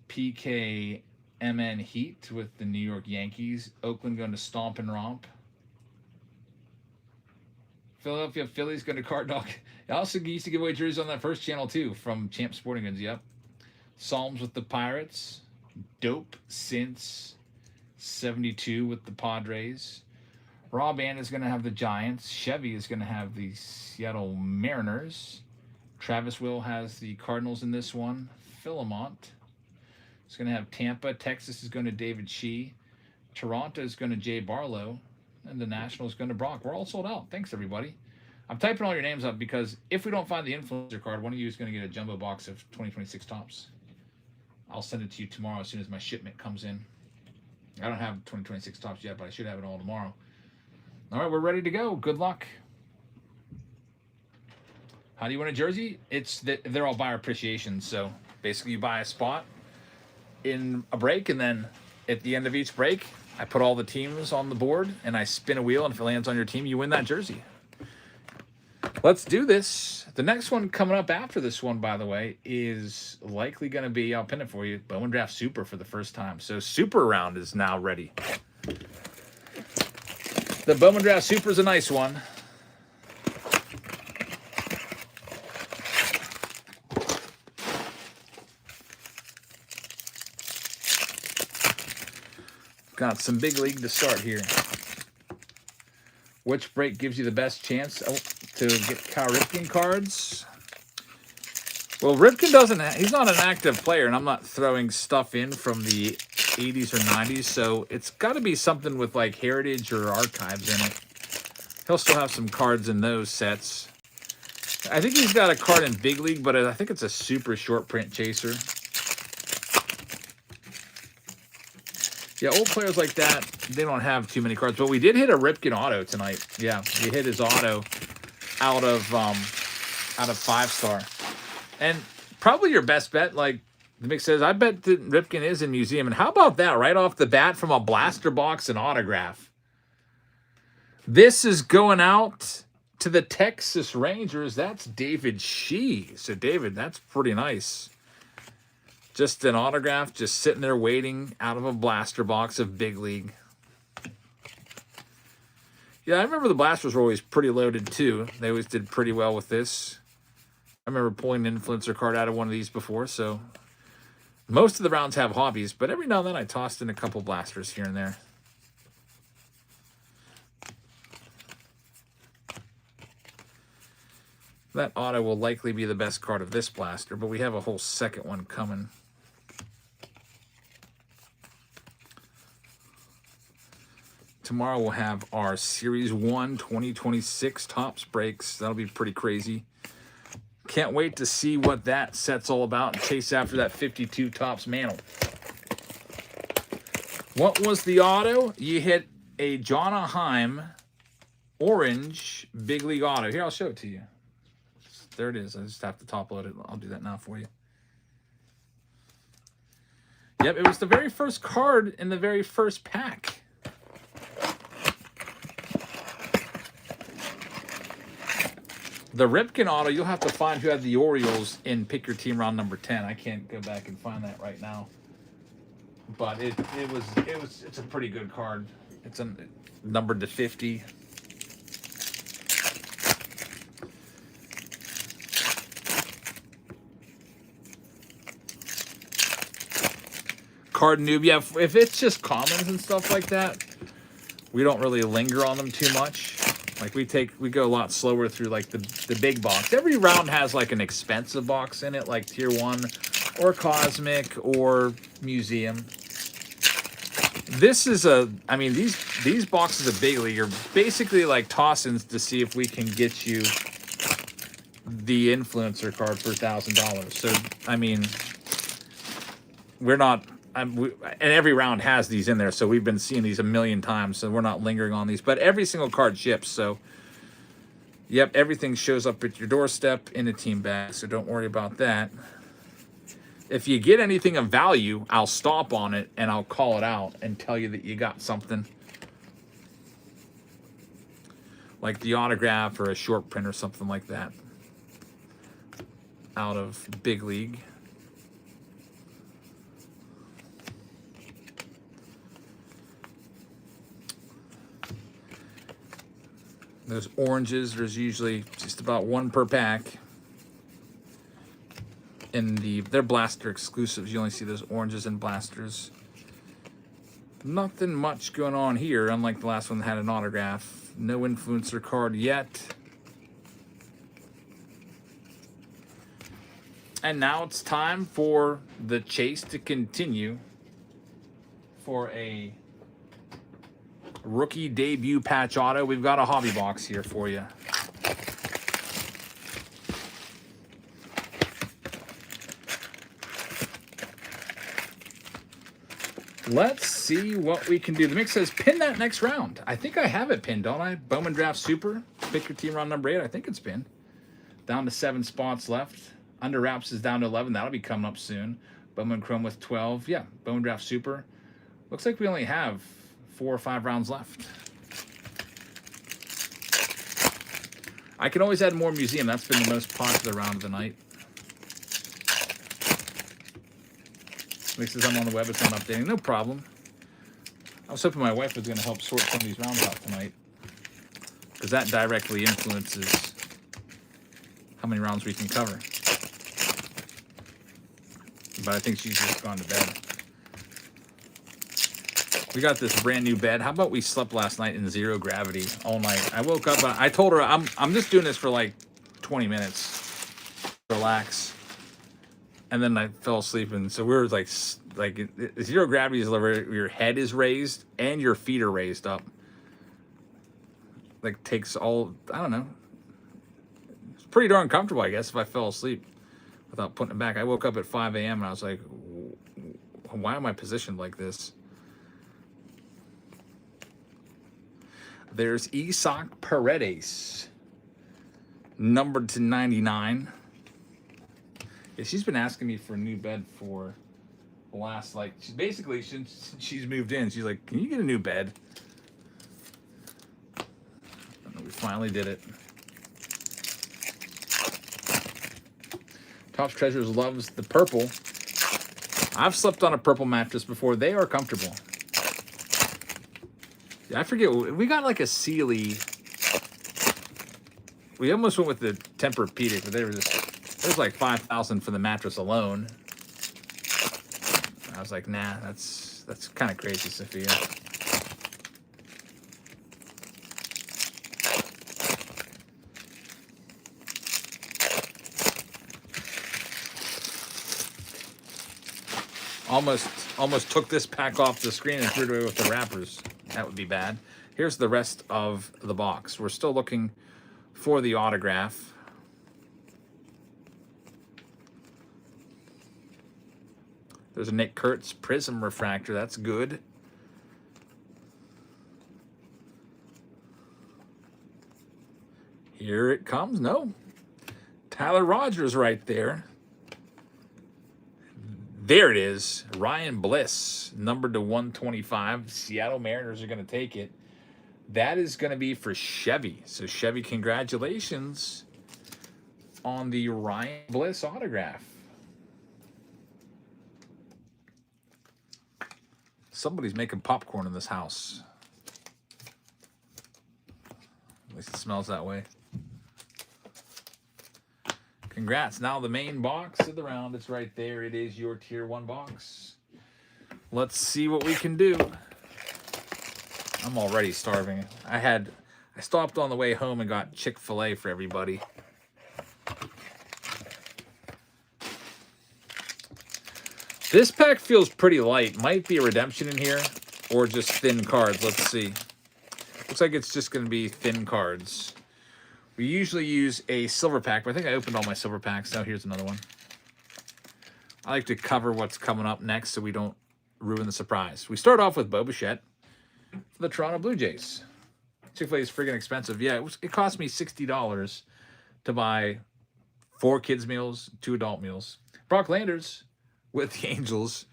PKMN Heat with the New York Yankees. Oakland going to Stomp and Romp. Philadelphia Phillies going to Card Dog. I also used to give away jerseys on that first channel too from Champ Sporting Goods. Yep. Psalms with the Pirates. Dope since 72 with the Padres. Rob And is going to have the Giants. Chevy is going to have the Seattle Mariners. Travis Will has the Cardinals in this one. Philemont is going to have Tampa. Texas is going to David Shee. Toronto is going to Jay Barlow. And the National is going to Brock. We're all sold out. Thanks, everybody. I'm typing all your names up because if we don't find the influencer card, one of you is going to get a jumbo box of 2026 Topps. I'll send it to you tomorrow as soon as my shipment comes in. I don't have 2026 tops yet, but I should have it all tomorrow. All right, we're ready to go. Good luck. How do you win a jersey? It's that they're all buyer appreciation. So basically, you buy a spot in a break, and then at the end of each break, I put all the teams on the board, and I spin a wheel, and if it lands on your team, you win that jersey. Let's do this. The next one coming up after this one, by the way, is likely going to be, I'll pin it for you, Bowman Draft Super for the first time. So Super Round is now ready. The Bowman Draft Super is a nice one. Got some big league to start here. Which break gives you the best chance to get Cal Ripken cards? Well, Ripken doesn't. He's not an active player, and I'm not throwing stuff in from the 80s or 90s, so it's got to be something with like Heritage or Archives in it. He'll still have some cards in those sets. I think he's got a card in Big League, but I think it's a super short print chaser. Yeah, old players like that, they don't have too many cards. But we did hit a Ripken auto tonight. Yeah, we hit his auto out of 5-star. And probably your best bet, like the mix says, I bet that Ripken is in museum. And how about that, right off the bat from a blaster box and autograph? This is going out to the Texas Rangers. That's David Shee. So, David, that's pretty nice. Just an autograph, just sitting there waiting out of a blaster box of Big League. Yeah, I remember the blasters were always pretty loaded too. They always did pretty well with this. I remember pulling an influencer card out of one of these before, so most of the rounds have hobbies, but every now and then I tossed in a couple blasters here and there. That auto will likely be the best card of this blaster, but we have a whole second one coming. Tomorrow we'll have our Series 1 2026 Topps breaks. That'll be pretty crazy. Can't wait to see what that set's all about and chase after that 52 Topps mantle. What was the auto? You hit a John Heim orange Big League auto. Here, I'll show it to you. There it is. I just have to top load it. I'll do that now for you. Yep, it was the very first card in the very first pack. The Ripken auto, you'll have to find who had the Orioles in Pick Your Team round number 10. I can't go back and find that right now. But it's a pretty good card. It's a numbered to 50. Card noob, yeah, if it's just commons and stuff like that, we don't really linger on them too much. Like we go a lot slower through like the big box. Every round has like an expensive box in it, like Tier 1 or Cosmic or Museum. This is I mean, these boxes of Big League are basically like toss-ins to see if we can get you the influencer card for $1,000. So, I mean, we're not... and every round has these in there, so we've been seeing these a million times, so we're not lingering on these. But every single card ships, so yep, everything shows up at your doorstep in a team bag, so don't worry about that. If you get anything of value, I'll stomp on it and I'll call it out and tell you that you got something. Like the autograph or a short print or something like that. Out of Big League. Those oranges, there's usually just about one per pack. They're blaster exclusives. You only see those oranges and blasters. Nothing much going on here, unlike the last one that had an autograph. No influencer card yet. And now it's time for the chase to continue for a rookie debut patch auto. We've got a hobby box here for you. Let's see what we can do. The mix says pin that next round. I think I have it pinned, don't I? Bowman Draft Super. Pick your team round number 8. I think it's pinned. Down to 7 spots left. Under Wraps is down to 11. That'll be coming up soon. Bowman Chrome with 12. Yeah, Bowman Draft Super. Looks like we only have 4 or 5 rounds left. I can always add more museum. That's been the most popular round of the night. Mixes I'm on the web, it's not updating. No problem. I was hoping my wife was going to help sort some of these rounds out tonight, because that directly influences how many rounds we can cover. But I think she's just gone to bed. We got this brand new bed. How about we slept last night in 0 gravity all night? I woke up, I told her I'm just doing this for like 20 minutes. Relax. And then I fell asleep, and so we were like 0 gravity is where your head is raised and your feet are raised up. Like takes all, I don't know. It's pretty darn comfortable, I guess, if I fell asleep without putting it back. I woke up at 5 a.m. and I was like, why am I positioned like this? There's Isaac Paredes, numbered to 99. Yeah, she's been asking me for a new bed for the last, like, basically, since she's moved in, she's like, can you get a new bed? And we finally did it. Topps Treasures loves the purple. I've slept on a purple mattress before. They are comfortable. Yeah, I forget, we got like a Sealy. We almost went with the Tempur-Pedic, but they were just, it was like $5,000 for the mattress alone. I was like, nah, that's kind of crazy, Sophia. Almost took this pack off the screen and threw it away with the wrappers. That would be bad. Here's the rest of the box. We're still looking for the autograph. There's a Nick Kurtz Prism Refractor. That's good. Here it comes. No. Tyler Rogers right there. There it is. Ryan Bliss, numbered to 125. Seattle Mariners are going to take it. That is going to be for Chevy. So, Chevy, congratulations on the Ryan Bliss autograph. Somebody's making popcorn in this house. At least it smells that way. Congrats. Now the main box of the round. It's right there. It is your Tier 1 box. Let's see what we can do. I'm already starving. I stopped on the way home and got Chick-fil-A for everybody. This pack feels pretty light. Might be a redemption in here or just thin cards. Let's see. Looks like it's just going to be thin cards. We usually use a silver pack, but I think I opened all my silver packs. Now here's another one. I like to cover what's coming up next so we don't ruin the surprise. We start off with Bo Bichette for the Toronto Blue Jays. Chick-fil-A is friggin' expensive. Yeah, it cost me $60 to buy 4 kids' meals, 2 adult meals. Brock Landers with the Angels.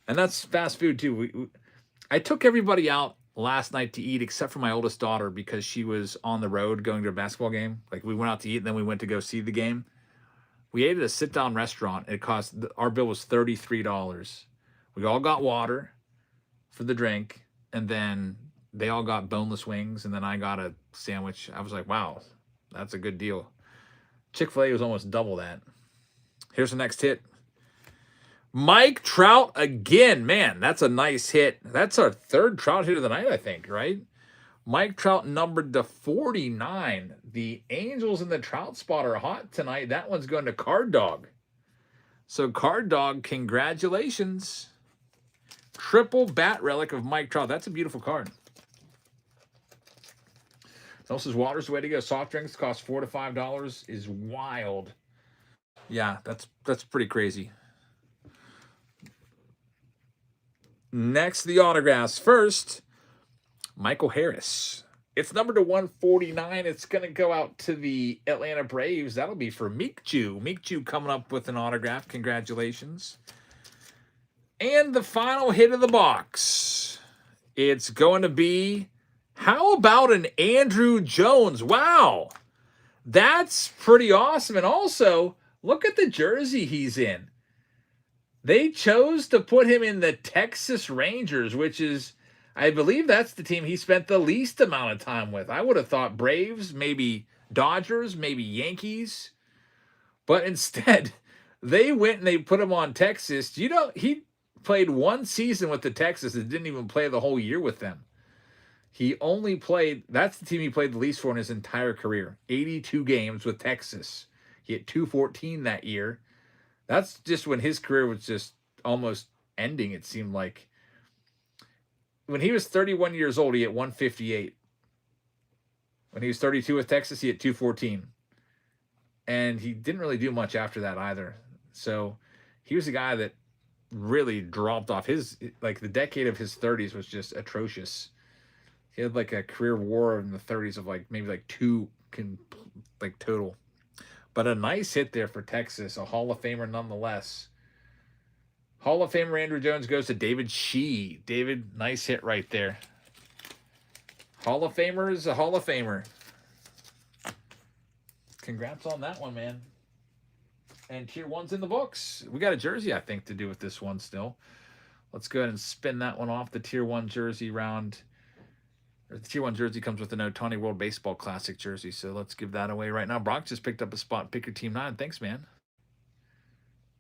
And that's fast food, too. I took everybody out last night to eat except for my oldest daughter because she was on the road going to a basketball game. Like, we went out to eat, and then we went to go see the game. We ate at a sit-down restaurant. It cost, our bill was $33. We all got water for the drink, and then they all got boneless wings, and then I got a sandwich. I was like, wow, that's a good deal. Chick-fil-A was almost double that. Here's the next hit. Mike Trout again. Man, that's a nice hit. That's our 3rd Trout hit of the night, I think, right? Mike Trout numbered to 49. The Angels in the Trout spot are hot tonight. That one's going to Card Dog. So, Card Dog, congratulations. Triple bat relic of Mike Trout. That's a beautiful card. Elsa's water's the way to go. Soft drinks cost $4 to $5 is wild. Yeah, that's pretty crazy. Next, the autographs. First, Michael Harris. It's numbered to 149. It's going to go out to the Atlanta Braves. That'll be for Meekju. Meekju coming up with an autograph. Congratulations. And the final hit of the box. It's going to be, how about an Andrew Jones? Wow. That's pretty awesome. And also, look at the jersey he's in. They chose to put him in the Texas Rangers, which is, I believe that's the team he spent the least amount of time with. I would have thought Braves, maybe Dodgers, maybe Yankees. But instead, they went and they put him on Texas. You know, he played one season with the Texans and didn't even play the whole year with them. He only played, that's the team he played the least for in his entire career. 82 games with Texas. He had 214 that year. That's just when his career was just almost ending, it seemed like. When he was 31 years old, he hit 158. When he was 32 with Texas, he hit 214. And he didn't really do much after that either. So he was a guy that really dropped off. His, like, the decade of his 30s was just atrocious. He had like a career WAR in the 30s of like maybe like 2 total. But a nice hit there for Texas, a Hall of Famer nonetheless. Hall of Famer Andrew Jones goes to David Shee. David, nice hit right there. Hall of Famer is a Hall of Famer. Congrats on that one, man. And Tier 1's in the books. We got a jersey, I think, to do with this one still. Let's go ahead and spin that one off. The Tier 1 jersey round. The Tier 1 jersey comes with an Ohtani World Baseball Classic jersey, so let's give that away right now. Brock just picked up a spot. Pick your team 9. Thanks, man.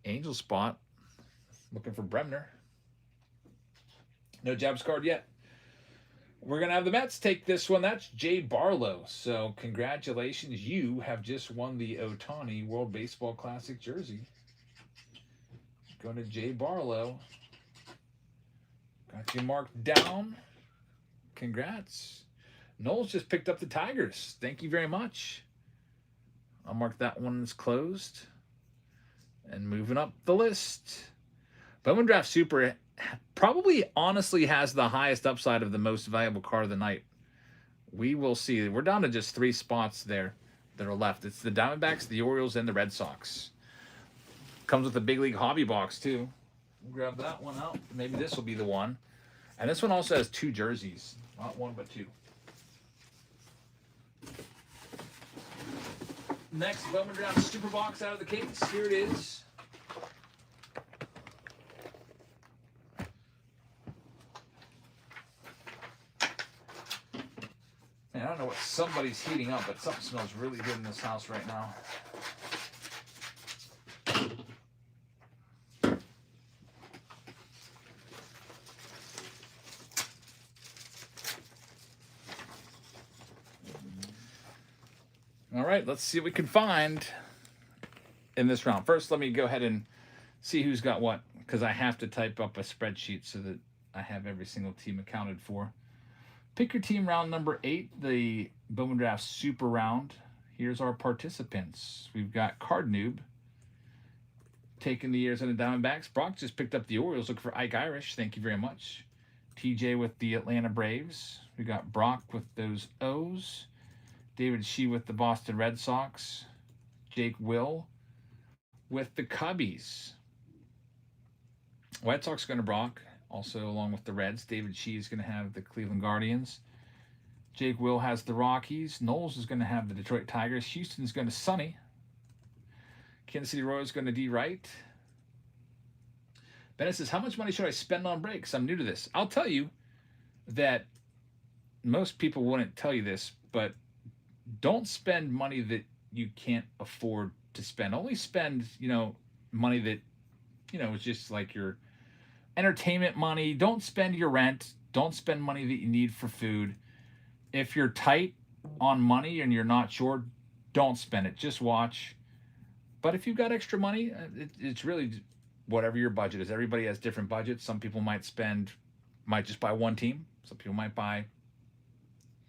Angel spot. Looking for Bremner. No Jabs card yet. We're going to have the Mets take this one. That's Jay Barlow. So congratulations. You have just won the Ohtani World Baseball Classic jersey. Going to Jay Barlow. Got you marked down. Congrats. Knowles just picked up the Tigers. Thank you very much. I'll mark that one as closed. And moving up the list. Bowman Draft Super probably honestly has the highest upside of the most valuable card of the night. We will see. We're down to just 3 spots there that are left. It's the Diamondbacks, the Orioles, and the Red Sox. Comes with a Big League Hobby box, too. Grab that one out. Maybe this will be the one. And this one also has 2 jerseys. Not 1, but 2. Next, Bowman Draft Super Box out of the case. Here it is. Man, I don't know what somebody's heating up, but something smells really good in this house right now. All right, let's see what we can find in this round. First, let me go ahead and see who's got what, because I have to type up a spreadsheet so that I have every single team accounted for. Pick your team round number 8, the Bowman Draft Super Round. Here's our participants. We've got Card Noob taking the Arizona Diamondbacks. Brock just picked up the Orioles, looking for Ike Irish. Thank you very much. TJ with the Atlanta Braves. We got Brock with those O's. David Shee with the Boston Red Sox. Jake Will with the Cubbies. White Sox going to Brock, also along with the Reds. David Shee is going to have the Cleveland Guardians. Jake Will has the Rockies. Knowles is going to have the Detroit Tigers. Houston is going to Sonny. Kansas City Royals going to D. Wright. Bennett says, how much money should I spend on breaks? I'm new to this. I'll tell you that most people wouldn't tell you this, but don't spend money that you can't afford to spend. Only spend, money that, is just like your entertainment money. Don't spend your rent. Don't spend money that you need for food. If you're tight on money and you're not sure, don't spend it. Just watch. But if you've got extra money, it's really whatever your budget is. Everybody has different budgets. Some people might just buy one team. Some people might buy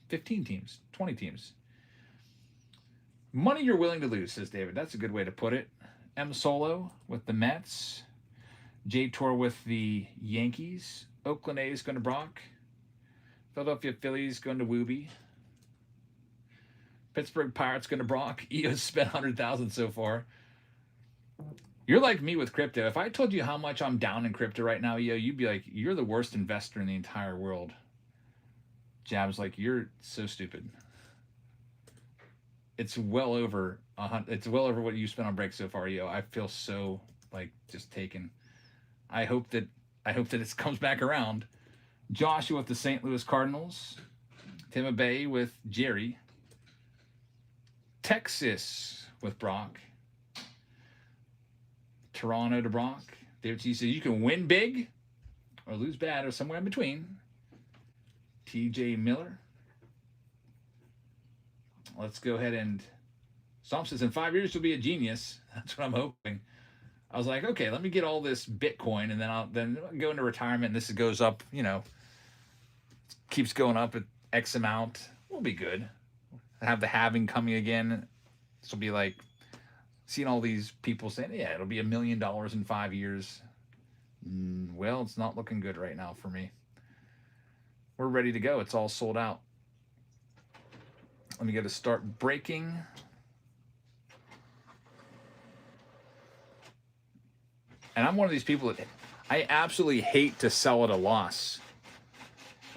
15 teams, 20 teams. Money you're willing to lose, says David. That's a good way to put it. M. Solo with the Mets. J. Tor with the Yankees. Oakland A's going to Brock. Philadelphia Phillies going to Wooby. Pittsburgh Pirates going to Brock. EO's spent $100,000 so far. You're like me with crypto. If I told you how much I'm down in crypto right now, EO, you'd be like, you're the worst investor in the entire world. Jab's like, you're so stupid. It's well over what you spent on breaks so far, EO. I feel so like just taken. I hope that it comes back around. Joshua with the St. Louis Cardinals. Tim Bay with Jerry. Texas with Brock. Toronto to Brock. David T says you can win big or lose bad or somewhere in between. TJ Miller. Let's go ahead and Storm says in 5 years you'll be a genius. That's what I'm hoping. I was like, okay, let me get all this Bitcoin and then I'll go into retirement and this goes up, keeps going up at X amount. We'll be good. I have the halving coming again. This will be like seeing all these people saying, yeah, it'll be $1 million in 5 years. Well, it's not looking good right now for me. We're ready to go. It's all sold out. Let me get to start breaking. And I'm one of these people that I absolutely hate to sell at a loss.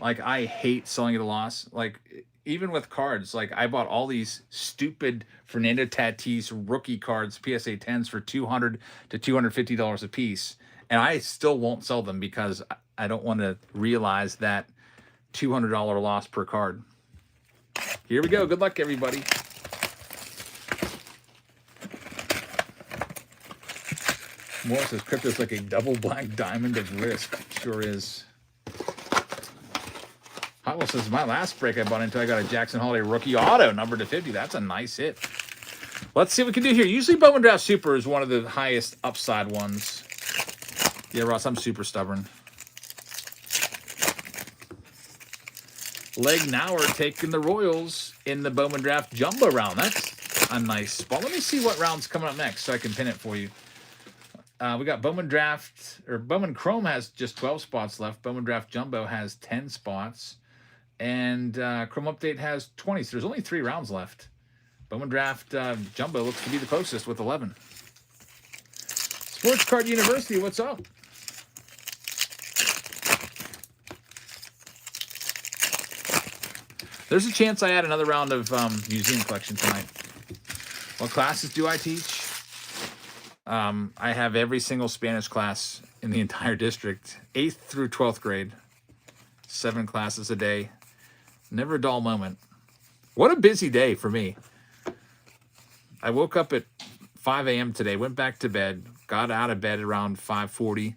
Like, I hate selling at a loss. Like, even with cards, like, I bought all these stupid Fernando Tatis rookie cards, PSA 10s for $200 to $250 a piece. And I still won't sell them because I don't want to realize that $200 loss per card. Here we go. Good luck, everybody. Moore says crypto's like a double black diamond of risk. Sure is. Hotwell says my last break I bought into, I got a Jackson Holiday rookie auto numbered to 50. That's a nice hit. Let's see what we can do here. Usually Bowman Draft Super is one of the highest upside ones. Yeah, Ross, I'm super stubborn. Leg Nauer taking the Royals in the Bowman Draft Jumbo round. That's a nice spot. Let me see what round's coming up next so I can pin it for you. We got Bowman Draft, or Bowman Chrome has just 12 spots left. Bowman Draft Jumbo has 10 spots. And Chrome Update has 20. So there's only 3 rounds left. Bowman Draft Jumbo looks to be the closest with 11. Sports Card University, what's up? There's a chance I add another round of museum collection tonight. What classes do I teach? I have every single Spanish class in the entire district, 8th through 12th grade, 7 classes a day. Never a dull moment. What a busy day for me. I woke up at 5 a.m. today, went back to bed, got out of bed around 5:40,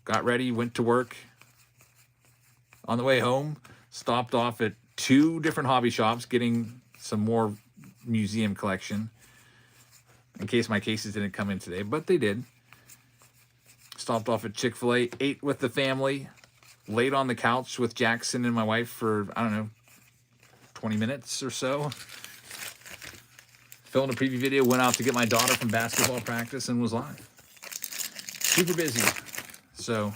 got ready, went to work. On the way home, stopped off at 2 different hobby shops, getting some more museum collection. In case my cases didn't come in today, but they did. Stopped off at Chick-fil-A, ate with the family, laid on the couch with Jackson and my wife for, 20 minutes or so. Filmed a preview video, went out to get my daughter from basketball practice and was live. Super busy. So,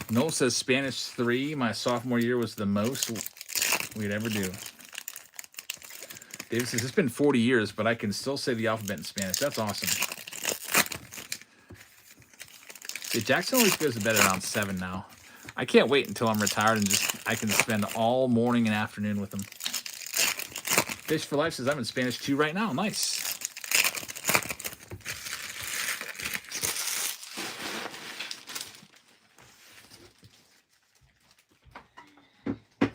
Noel says Spanish 3, my sophomore year was the most we'd ever do. David says, it's been 40 years, but I can still say the alphabet in Spanish. That's awesome. Yeah, Jackson always goes to bed around 7 now. I can't wait until I'm retired and I can spend all morning and afternoon with him. Fish for Life says, I'm in Spanish 2 right now. Nice.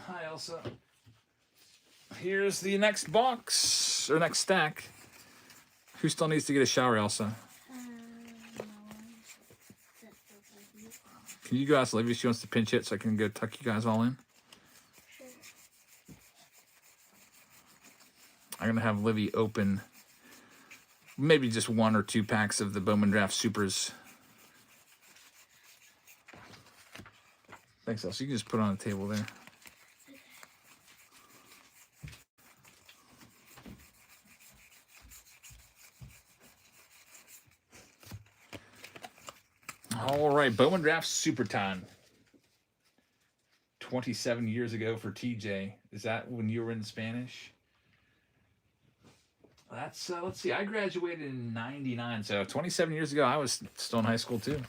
Hi, Elsa. Here's the next box, or next stack. Who still needs to get a shower, Elsa? Can you go ask Olivia if she wants to pinch it so I can go tuck you guys all in? Sure. I'm going to have Livy open maybe just 1 or 2 packs of the Bowman Draft Supers. Thanks, Elsa. You can just put it on the table there. right, Bowman Draft Super Time. 27 years ago for TJ. Is that when you were in Spanish? That's let's see. I graduated in '99, so 27 years ago, I was still in high school too.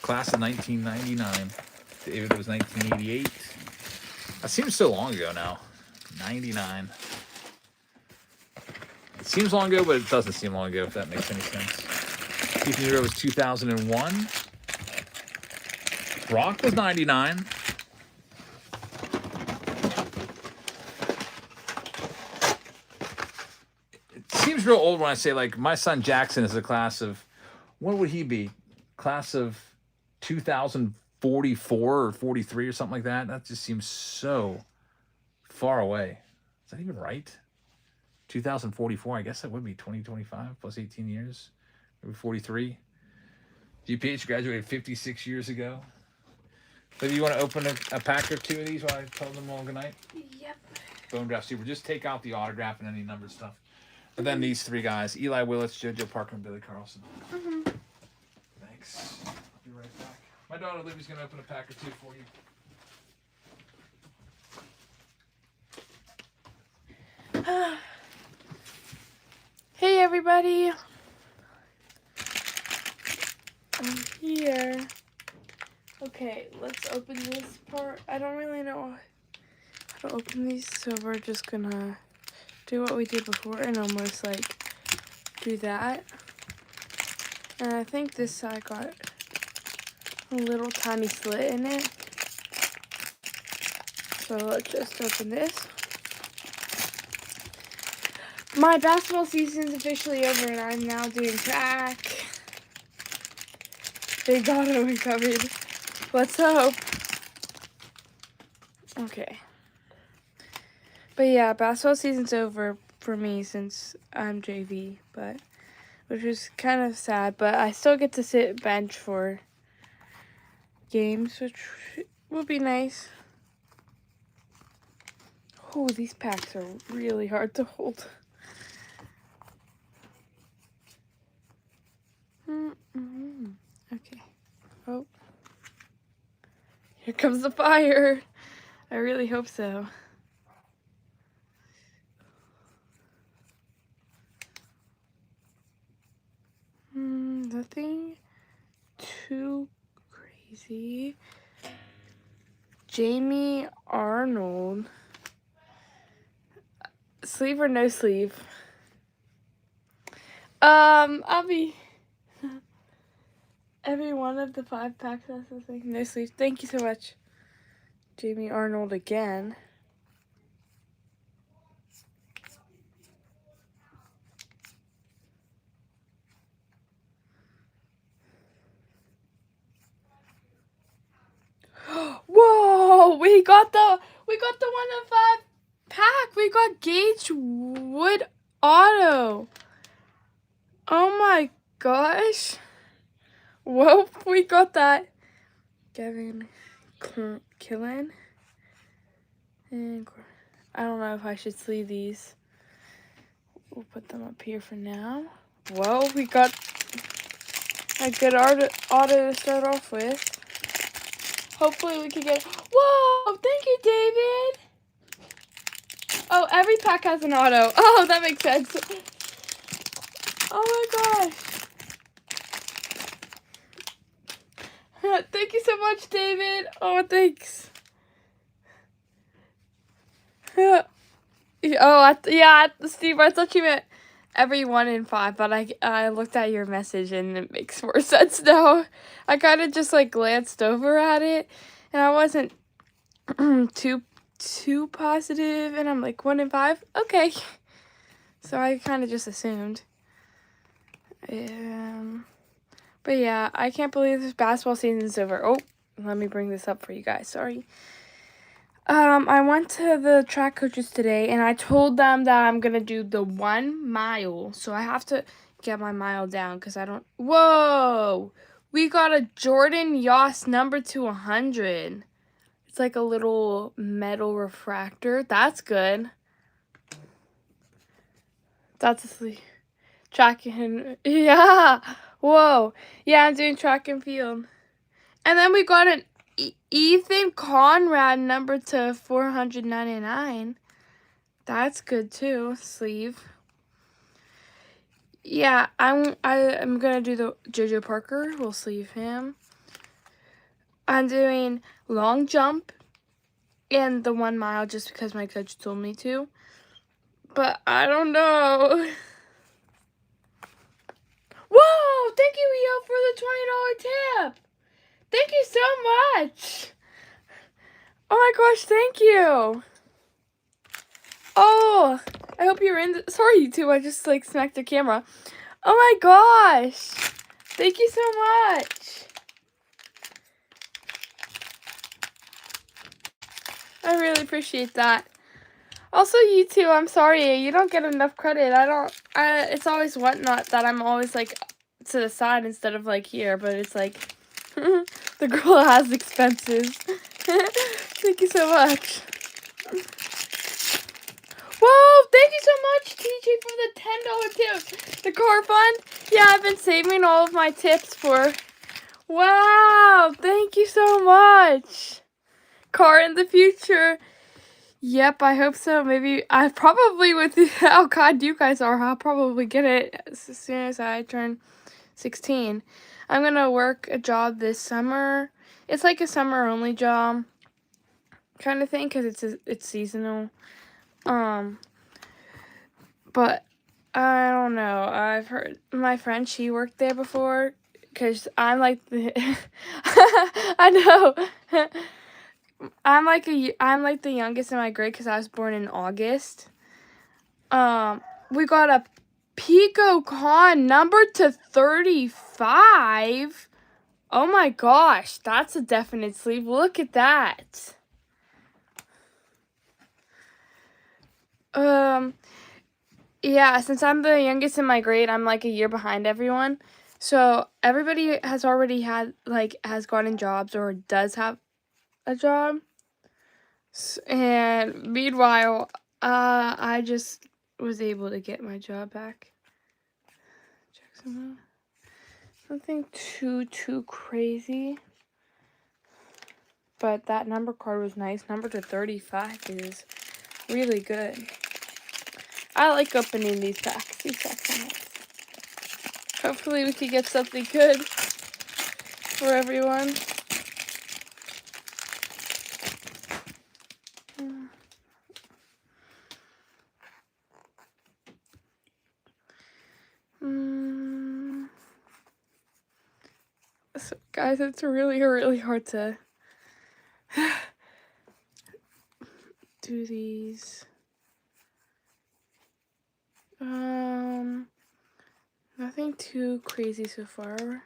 Class of 1999. David was 1988. That seems so long ago now. 99. It seems long ago, but it doesn't seem long ago, if that makes any sense. Ethan Hero was 2001. Brock was 99. It seems real old when I say, like, my son Jackson is a class of, what would he be? Class of 2044 or 43 or something like that. That just seems so far away. Is that even right? 2044, I guess that would be 2025 plus 18 years. Maybe 43. GPH graduated 56 years ago. So do you want to open a pack or two of these while I tell them all good night? Yep. Bone Draft Super. Just take out the autograph and any numbered stuff. And then these three guys, Eli Willis, JoJo Parker, and Billy Carlson. Thanks. I'll be right back. My daughter Livy's going to open a pack or two for you. Hey everybody. I'm here. Okay, let's open this part. I don't really know how to open these, so we're just gonna do what we did before and almost like do that. And I think this side got a little tiny slit in it. So let's just open this. My basketball season's officially over and I'm now doing track. Thank God I recovered. Let's hope. Okay. But yeah, basketball season's over for me since I'm JV, but which is kind of sad, but I still get to sit bench for games, which will be nice. Oh, these packs are really hard to hold. Okay. Oh. Here comes the fire. I really hope so. Nothing too crazy. Jamie Arnold. Sleeve or no sleeve? I'll be every one of the 5 packs has something. No sleeve. Thank you so much. Jamie Arnold again. Whoa! We got the 1 of 5 pack. We got Gage Wood Auto. Oh my gosh. Whoa, we got that. Gavin Killen. And I don't know if I should sleeve these. We'll put them up here for now. Whoa, we got a good auto to start off with. Hopefully we can get... Whoa, thank you, David. Oh, every pack has an auto. Oh, that makes sense. Oh my gosh. Thank you so much, David. Oh, thanks. Oh, yeah, Steve, I thought you meant every 1 in 5, but I looked at your message and it makes more sense now. I kind of just like glanced over at it and I wasn't too positive, and I'm like 1 in 5. Okay, so I kind of just assumed. But yeah, I can't believe this basketball season's over. Oh, let me bring this up for you guys. Sorry. I went to the track coaches today, and I told them that I'm gonna do the 1 mile. So I have to get my mile down because I don't. Whoa! We got a Jordan Yoss number 200. It's like a little metal refractor. That's good. That's a sleeve. track and yeah. Whoa. Yeah, I'm doing track and field. And then we got an Ethan Conrad number to 499. That's good too. Sleeve. Yeah, I'm gonna do the JoJo Parker. We'll sleeve him. I'm doing long jump and the 1 mile just because my coach told me to. But I don't know. Whoa! Thank you, EO, for the $20 tip. Thank you so much. Oh my gosh, thank you. Oh, I hope you're in. Sorry, YouTube. I just like smacked the camera. Oh my gosh. Thank you so much. I really appreciate that. Also, you too. I'm sorry. You don't get enough credit. It's always Whatnot that I'm always like to the side instead of like here. But it's like the girl has expenses. Thank you so much. Whoa, thank you so much, TJ, for the $10 tip. The car fund. Yeah, I've been saving all of my tips for. Wow, thank you so much. Car in the future. Yep, I hope so. Maybe I probably with how God you guys are, I'll probably get it as soon as I turn 16. I'm gonna work a job this summer. It's like a summer only job kind of thing because it's seasonal. But I don't know. I've heard my friend, she worked there before because I'm like the I know. I'm like the youngest in my grade because I was born in August. We got a Pico Con number to 35. Oh my gosh, that's a definite sleeve. Look at that. Yeah, since I'm the youngest in my grade, I'm like a year behind everyone. So everybody has already has gotten jobs or does have a job. And meanwhile, I just was able to get my job back. Jacksonville. Nothing too crazy. But that number card was nice. Number to 35 is really good. I like opening these packs. These packs are nice. Hopefully we can get something good for everyone. So guys, it's really hard to do these. Nothing too crazy so far.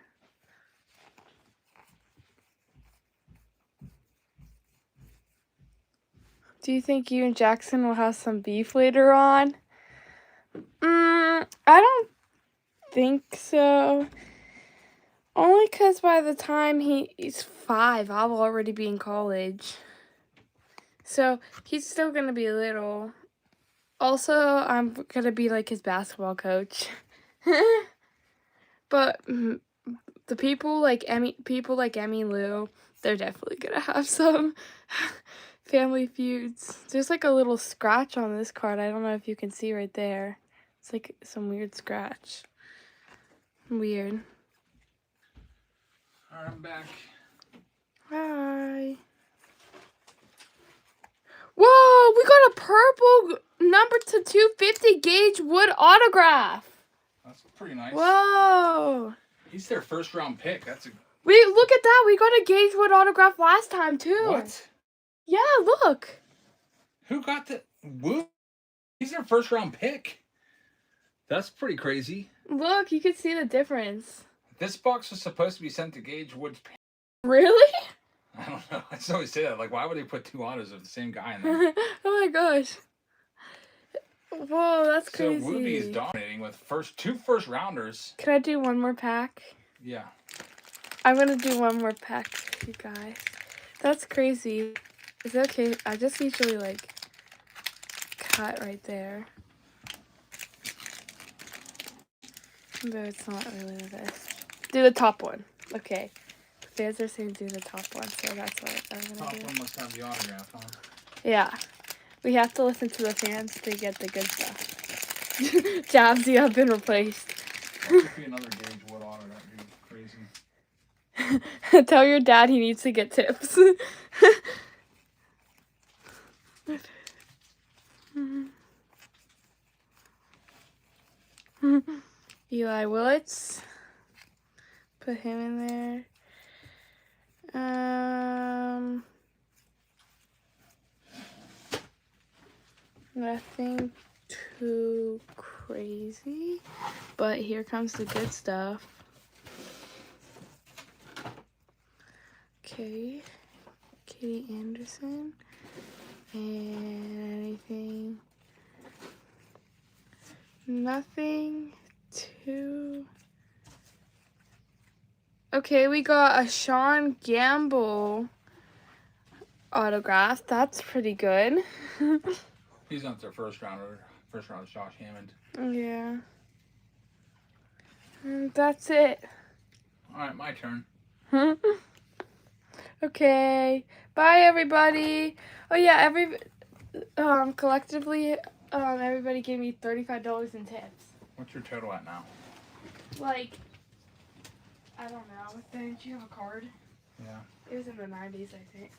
Do you think you and Jackson will have some beef later on? I don't think so. Only because by the time he's 5, I'll already be in college. So he's still going to be little. Also, I'm going to be like his basketball coach. But the people like Emmy Lou, they're definitely going to have some family feuds. There's like a little scratch on this card. I don't know if you can see right there. It's like some weird scratch. Weird. Alright, I'm back. Hi. Whoa, we got a purple number to 250 Gage Wood autograph. That's pretty nice. Whoa. He's their first round pick. Look at that. We got a Gage Wood autograph last time too. What? Yeah, look. Who got the Woo? He's their first round pick. That's pretty crazy. Look, you can see the difference. This box was supposed to be sent to Gage Wood's. Really? I don't know. I just always say that. Like, why would they put 2 autos of the same guy in there? Oh my gosh. Whoa, that's crazy. So Wooby is dominating with two first rounders. Can I do one more pack? Yeah. I'm gonna do one more pack for you guys. That's crazy. Is it okay? I just usually like cut right there. But it's not really the best. Do the top one. Okay. The fans are saying do the top one, so that's what I'm gonna Top do. one must have the autograph, huh? Yeah. We have to listen to the fans to get the good stuff. Jobs, you have been replaced. That could be another Gage Wood auto. That'd be crazy. Tell your dad he needs to get tips. Eli Willits. Put him in there. Nothing too crazy, but here comes the good stuff. Okay, Katie Anderson, and anything, nothing too. Okay, we got a Sean Gamble autograph. That's pretty good. He's not their first rounder. First round is Josh Hammond. Yeah. And that's it. All right, my turn. Okay. Bye, everybody. Oh yeah, collectively, everybody gave me $35 in tips. What's your total at now? Like, I don't know. Didn't you have a card? Yeah. It was in the 90s, I think.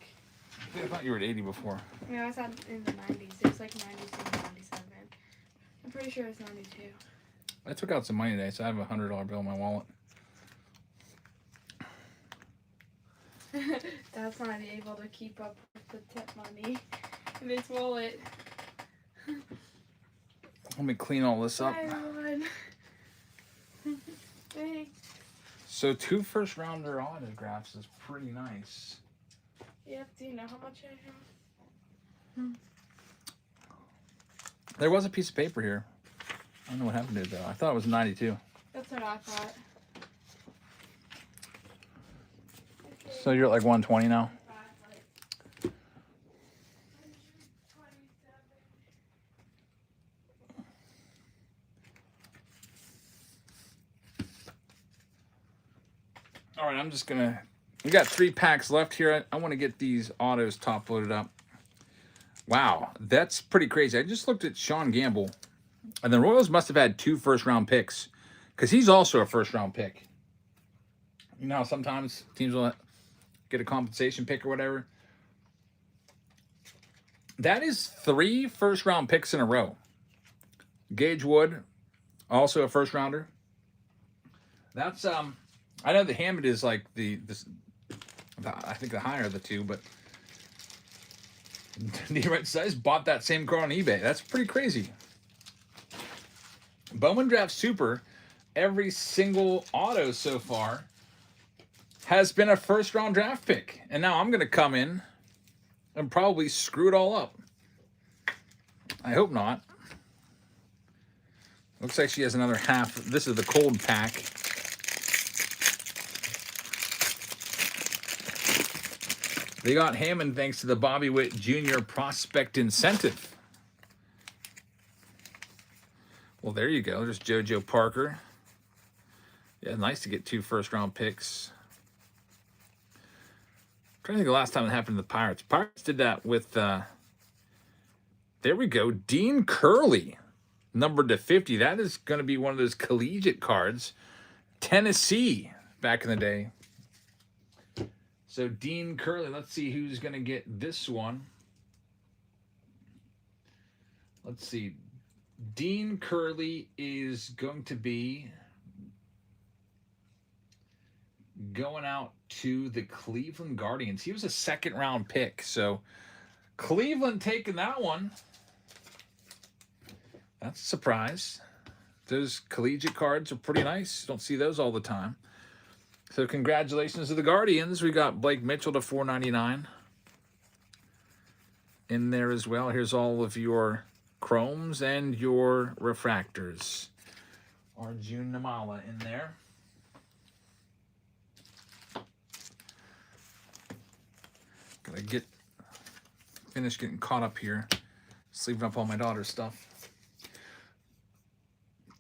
I thought you were at 80 before. Yeah, I was in the 90s. It was like 92, 97. I'm pretty sure it's 92. I took out some money today, so I have a $100 bill in my wallet. Dad's not able to keep up with the tip money in his wallet. Let me clean all this up. Bye, everyone. Thanks. So 2 first rounder autographs is pretty nice. Yep, do you know how much I have? There was a piece of paper here. I don't know what happened to it though. I thought it was 92. That's what I thought. So you're at like 120 now? All right, I'm just gonna. We got 3 packs left here. I want to get these autos top loaded up. Wow, that's pretty crazy. I just looked at Sean Gamble, and the Royals must have had 2 first-round picks, because he's also a first-round pick. You know how sometimes teams will get a compensation pick or whatever. That is 3 first-round picks in a row. Gage Wood, also a first-rounder. That's I know the Hammond is like I think the higher of the 2, but the right size bought that same car on eBay. That's pretty crazy. Bowman Draft Super, every single auto so far has been a first-round draft pick. And now I'm going to come in and probably screw it all up. I hope not. Looks like she has another half. This is the cold pack. They got Hammond thanks to the Bobby Witt Jr. Prospect Incentive. Well, there you go. There's JoJo Parker. Yeah, nice to get 2 first-round picks. I'm trying to think the last time it happened to the Pirates. Pirates did that with, there we go, Dean Curley, numbered to 50. That is going to be one of those collegiate cards. Tennessee, back in the day. So Dean Curley, let's see who's going to get this one. Let's see. Dean Curley is going to be going out to the Cleveland Guardians. He was a 2nd-round pick. So Cleveland taking that one. That's a surprise. Those collegiate cards are pretty nice. Don't see those all the time. So congratulations to the Guardians. We got Blake Mitchell to $4.99 in there as well. Here's all of your chromes and your refractors. Arjun Namala in there. Gotta finish getting caught up here. Sleeving up all my daughter's stuff.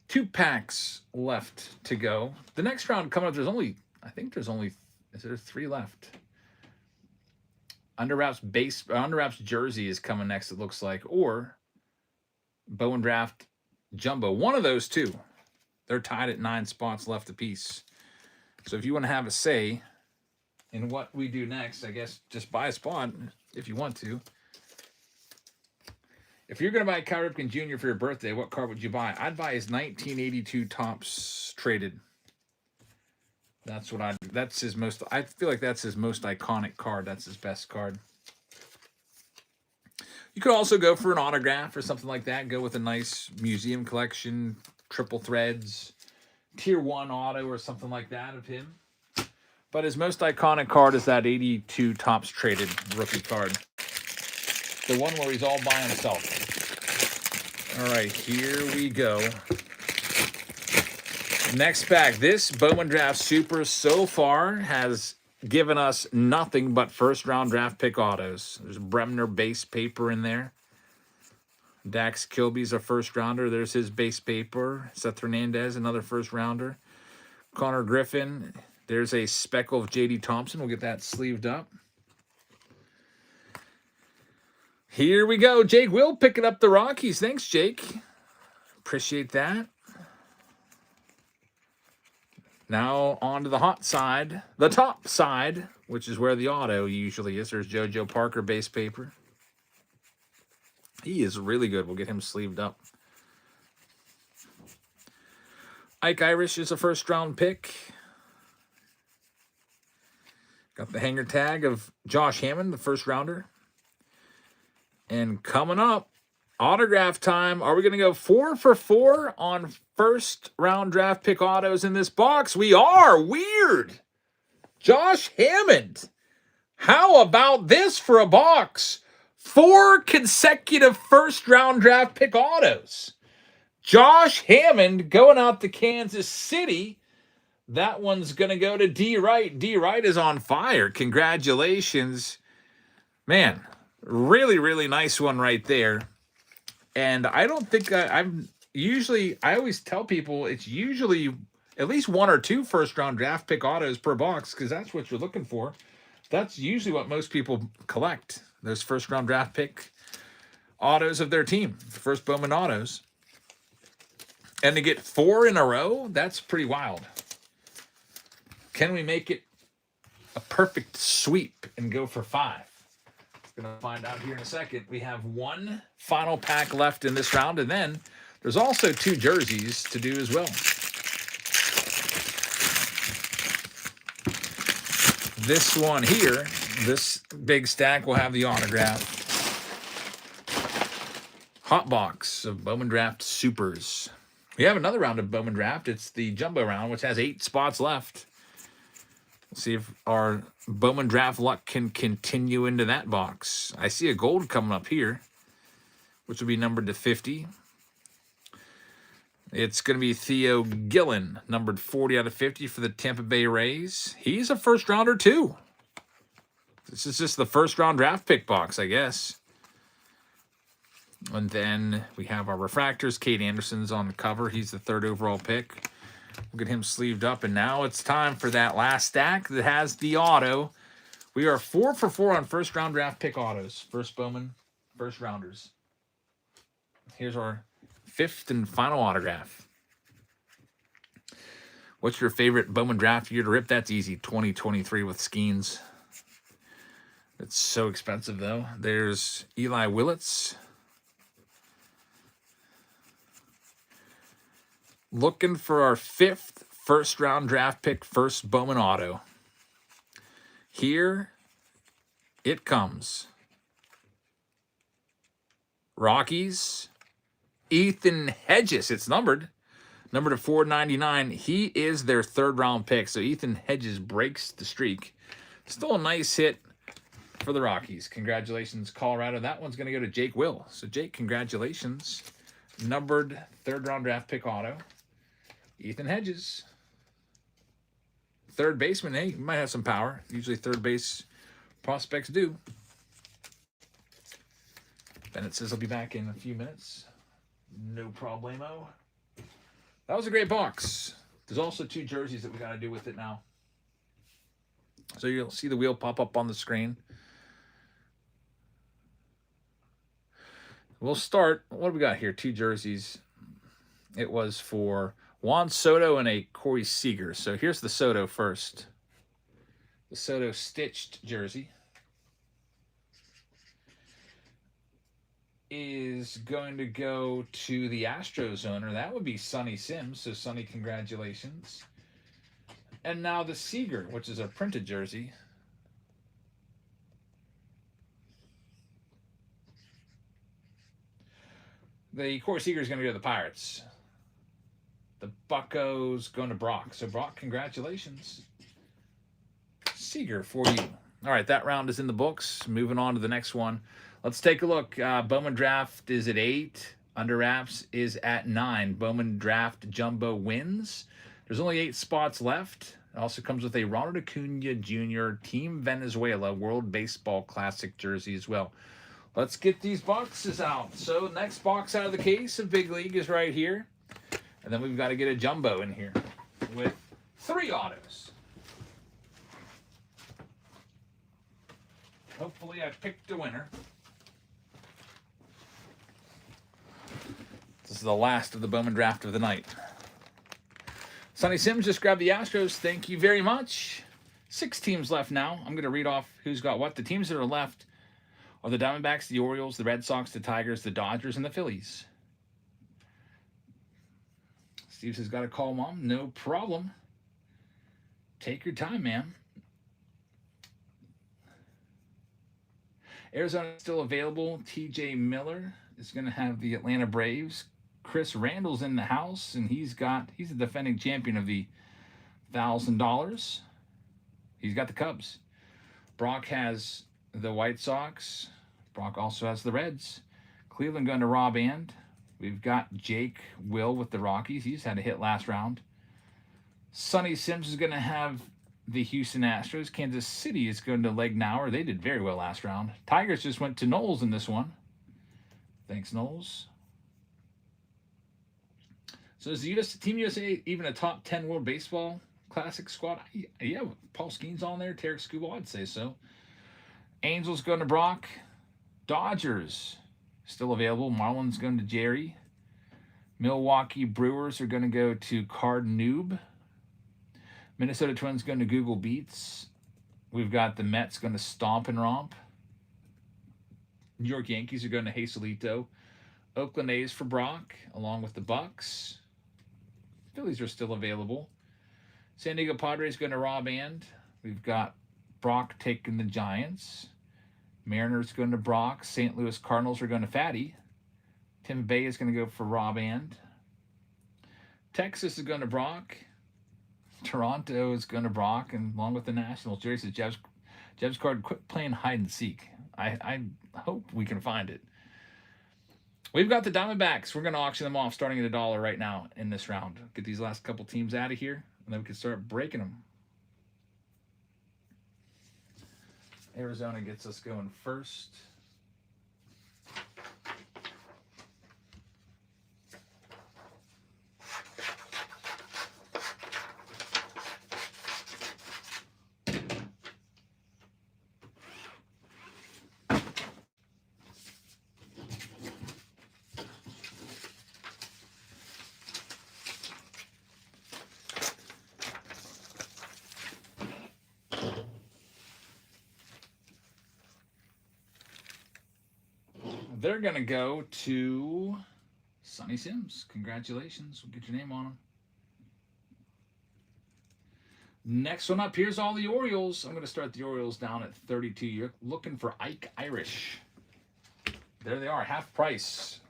2 packs left to go. The next round coming up, I think there's only, is there 3 left? Under Wraps jersey is coming next, it looks like, or Bowman Draft Jumbo. One of those two. They're tied at 9 spots left apiece. So if you want to have a say in what we do next, I guess just buy a spot if you want to. If you're going to buy Cal Ripken Jr. for your birthday, what card would you buy? I'd buy his 1982 Topps Traded. That's his most, I feel like that's his most iconic card. That's his best card. You could also go for an autograph or something like that. Go with a nice museum collection, triple threads, tier 1 auto or something like that of him. But his most iconic card is that 82 Topps Traded rookie card. The one where he's all by himself. All right, here we go. Next pack. This Bowman Draft Super so far has given us nothing but first-round draft pick autos. There's Bremner base paper in there. Dax Kilby's a first-rounder. There's his base paper. Seth Hernandez, another first-rounder. Connor Griffin. There's a speckle of J.D. Thompson. We'll get that sleeved up. Here we go. Jake Will picking up the Rockies. Thanks, Jake. Appreciate that. Now on to the hot side. The top side, which is where the auto usually is. There's JoJo Parker base paper. He is really good. We'll get him sleeved up. Ike Irish is a first-round pick. Got the hanger tag of Josh Hammond, the first-rounder. And coming up, autograph time. Are we going to go 4 for 4 on first-round draft pick autos in this box? We are. Weird. Josh Hammond. How about this for a box? 4 consecutive first-round draft pick autos. Josh Hammond going out to Kansas City. That one's going to go to D. Wright. D. Wright is on fire. Congratulations. Man, really, really nice one right there. And I don't think I always tell people it's usually at least 1 or 2 first-round draft pick autos per box because that's what you're looking for. That's usually what most people collect, those first-round draft pick autos of their team, first Bowman autos. And to get 4 in a row, that's pretty wild. Can we make it a perfect sweep and go for 5? Going to find out here in a second. We have 1 final pack left in this round, and then there's also 2 jerseys to do as well. This one here, this big stack will have the autograph. Hot box of Bowman Draft Supers. We have another round of Bowman Draft. It's the Jumbo round, which has 8 spots left. We'll see if our Bowman Draft luck can continue into that box. I see a gold coming up here, which will be numbered to 50. It's going to be Theo Gillen, numbered 40 out of 50 for the Tampa Bay Rays. He's a first-rounder, too. This is just the first-round draft pick box, I guess. And then we have our refractors. Kate Anderson's on the cover. He's the 3rd overall pick. We'll get him sleeved up. And now it's time for that last stack that has the auto. We are 4 for 4 on first-round draft pick autos. First Bowman, first-rounders. Here's our 5th and final autograph. What's your favorite Bowman Draft year to rip? That's easy. 2023 with Skeens. It's so expensive, though. There's Eli Willits. Looking for our 5th first-round draft pick, first Bowman auto. Here it comes. Rockies. Ethan Hedges. It's numbered to 499. He is their 3rd-round pick. So Ethan Hedges breaks the streak. Still a nice hit for the Rockies. Congratulations, Colorado. That one's going to go to Jake Will. So, Jake, congratulations. Numbered 3rd-round draft pick auto. Ethan Hedges. 3rd baseman. Hey, he might have some power. Usually 3rd base prospects do. Bennett says he'll be back in a few minutes. No problemo. That was a great box. There's also 2 jerseys that we got to do with it now. So you'll see the wheel pop up on the screen. We'll start. What do we got here? 2 jerseys. It was for Juan Soto and a Corey Seager. So here's the Soto first. The Soto stitched jersey is going to go to the Astros owner. That would be Sonny Sims. So Sonny, congratulations. And now the Seager, which is a printed jersey. The Corey Seager is going to go to the Pirates. The Buccos going to Brock. So Brock, congratulations. Seager for you. All right, that round is in the books. Moving on to the next one. Let's take a look. Bowman Draft is at 8. Under Wraps is at 9. Bowman Draft Jumbo wins. There's only 8 spots left. It also comes with a Ronald Acuna Jr. Team Venezuela World Baseball Classic jersey as well. Let's get these boxes out. So next box out of the case of Big League is right here. And then we've got to get a jumbo in here with 3 autos. Hopefully I picked a winner. This is the last of the Bowman Draft of the night. Sonny Sims just grabbed the Astros. Thank you very much. 6 teams left now. I'm going to read off who's got what. The teams that are left are the Diamondbacks, the Orioles, the Red Sox, the Tigers, the Dodgers, and the Phillies. Steve says, got a call, Mom. No problem. Take your time, ma'am. Arizona is still available. TJ Miller is going to have the Atlanta Braves. Chris Randall's in the house, and he's the defending champion of the $1,000. He's got the Cubs. Brock has the White Sox. Brock also has the Reds. Cleveland going to Rob And. We've got Jake Will with the Rockies. He's had a hit last round. Sonny Sims is going to have the Houston Astros. Kansas City is going to Legnauer. They did very well last round. Tigers just went to Knowles in this one. Thanks, Knowles. So is the Team USA even a top 10 World Baseball Classic squad? Yeah, Paul Skeen's on there. Tarek Skubal, I'd say so. Angels going to Brock. Dodgers still available. Marlins going to Jerry. Milwaukee Brewers are going to go to Card Noob. Minnesota Twins going to Google Beats. We've got the Mets going to Stomp and Romp. New York Yankees are going to Hazelito. Oakland A's for Brock, along with the Bucks. Phillies are still available. San Diego Padres going to Rob And. We've got Brock taking the Giants. Mariners going to Brock. St. Louis Cardinals are going to Fatty. Tampa Bay is going to go for Rob And. Texas is going to Brock. Toronto is going to Brock, and along with the Nationals. Jerry says, Jeb's card, quit playing hide and seek. I hope we can find it. We've got the Diamondbacks. We're going to auction them off starting at $1 right now in this round. Get these last couple teams out of here, and then we can start breaking them. Arizona gets us going first. They're going to go to Sonny Sims. Congratulations. We'll get your name on them. Next one up, here's all the Orioles. I'm going to start the Orioles down at 32. You're looking for Ike Irish. There they are, half price.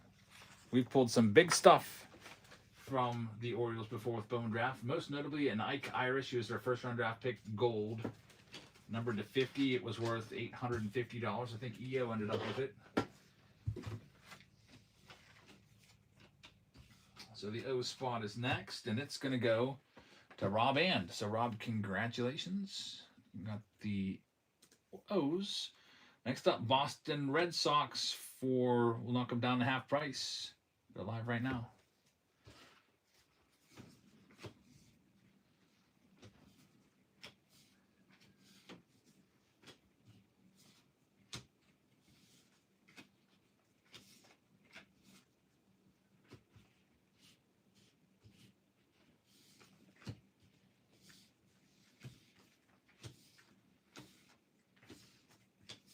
We've pulled some big stuff from the Orioles before with Bowman Draft. Most notably, an Ike Irish. He was their first round draft pick, gold. Numbered to 50. It was worth $850. I think EO ended up with it. So the O spot is next, and it's going to go to Rob And. So, Rob, congratulations. You got the O's. Next up, Boston Red Sox we'll knock them down to half price. They're live right now.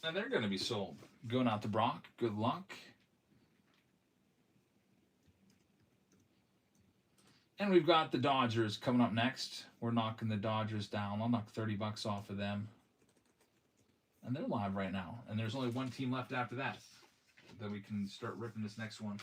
And they're going to be sold. Going out to Brock. Good luck. And we've got the Dodgers coming up next. We're knocking the Dodgers down. I'll knock $30 off of them. And they're live right now. And there's only one team left after that. Then we can start ripping this next one.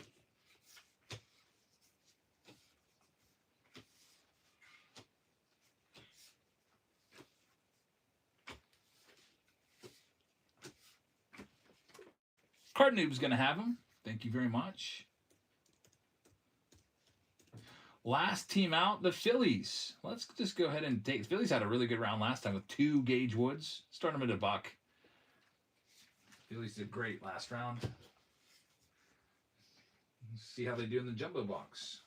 Card Noob's going to have them. Thank you very much. Last team out, the Phillies. Let's just go ahead and take... The Phillies had a really good round last time with 2 Gage Woods. Start them at $1. Phillies did great last round. Let's see how they do in the jumbo box.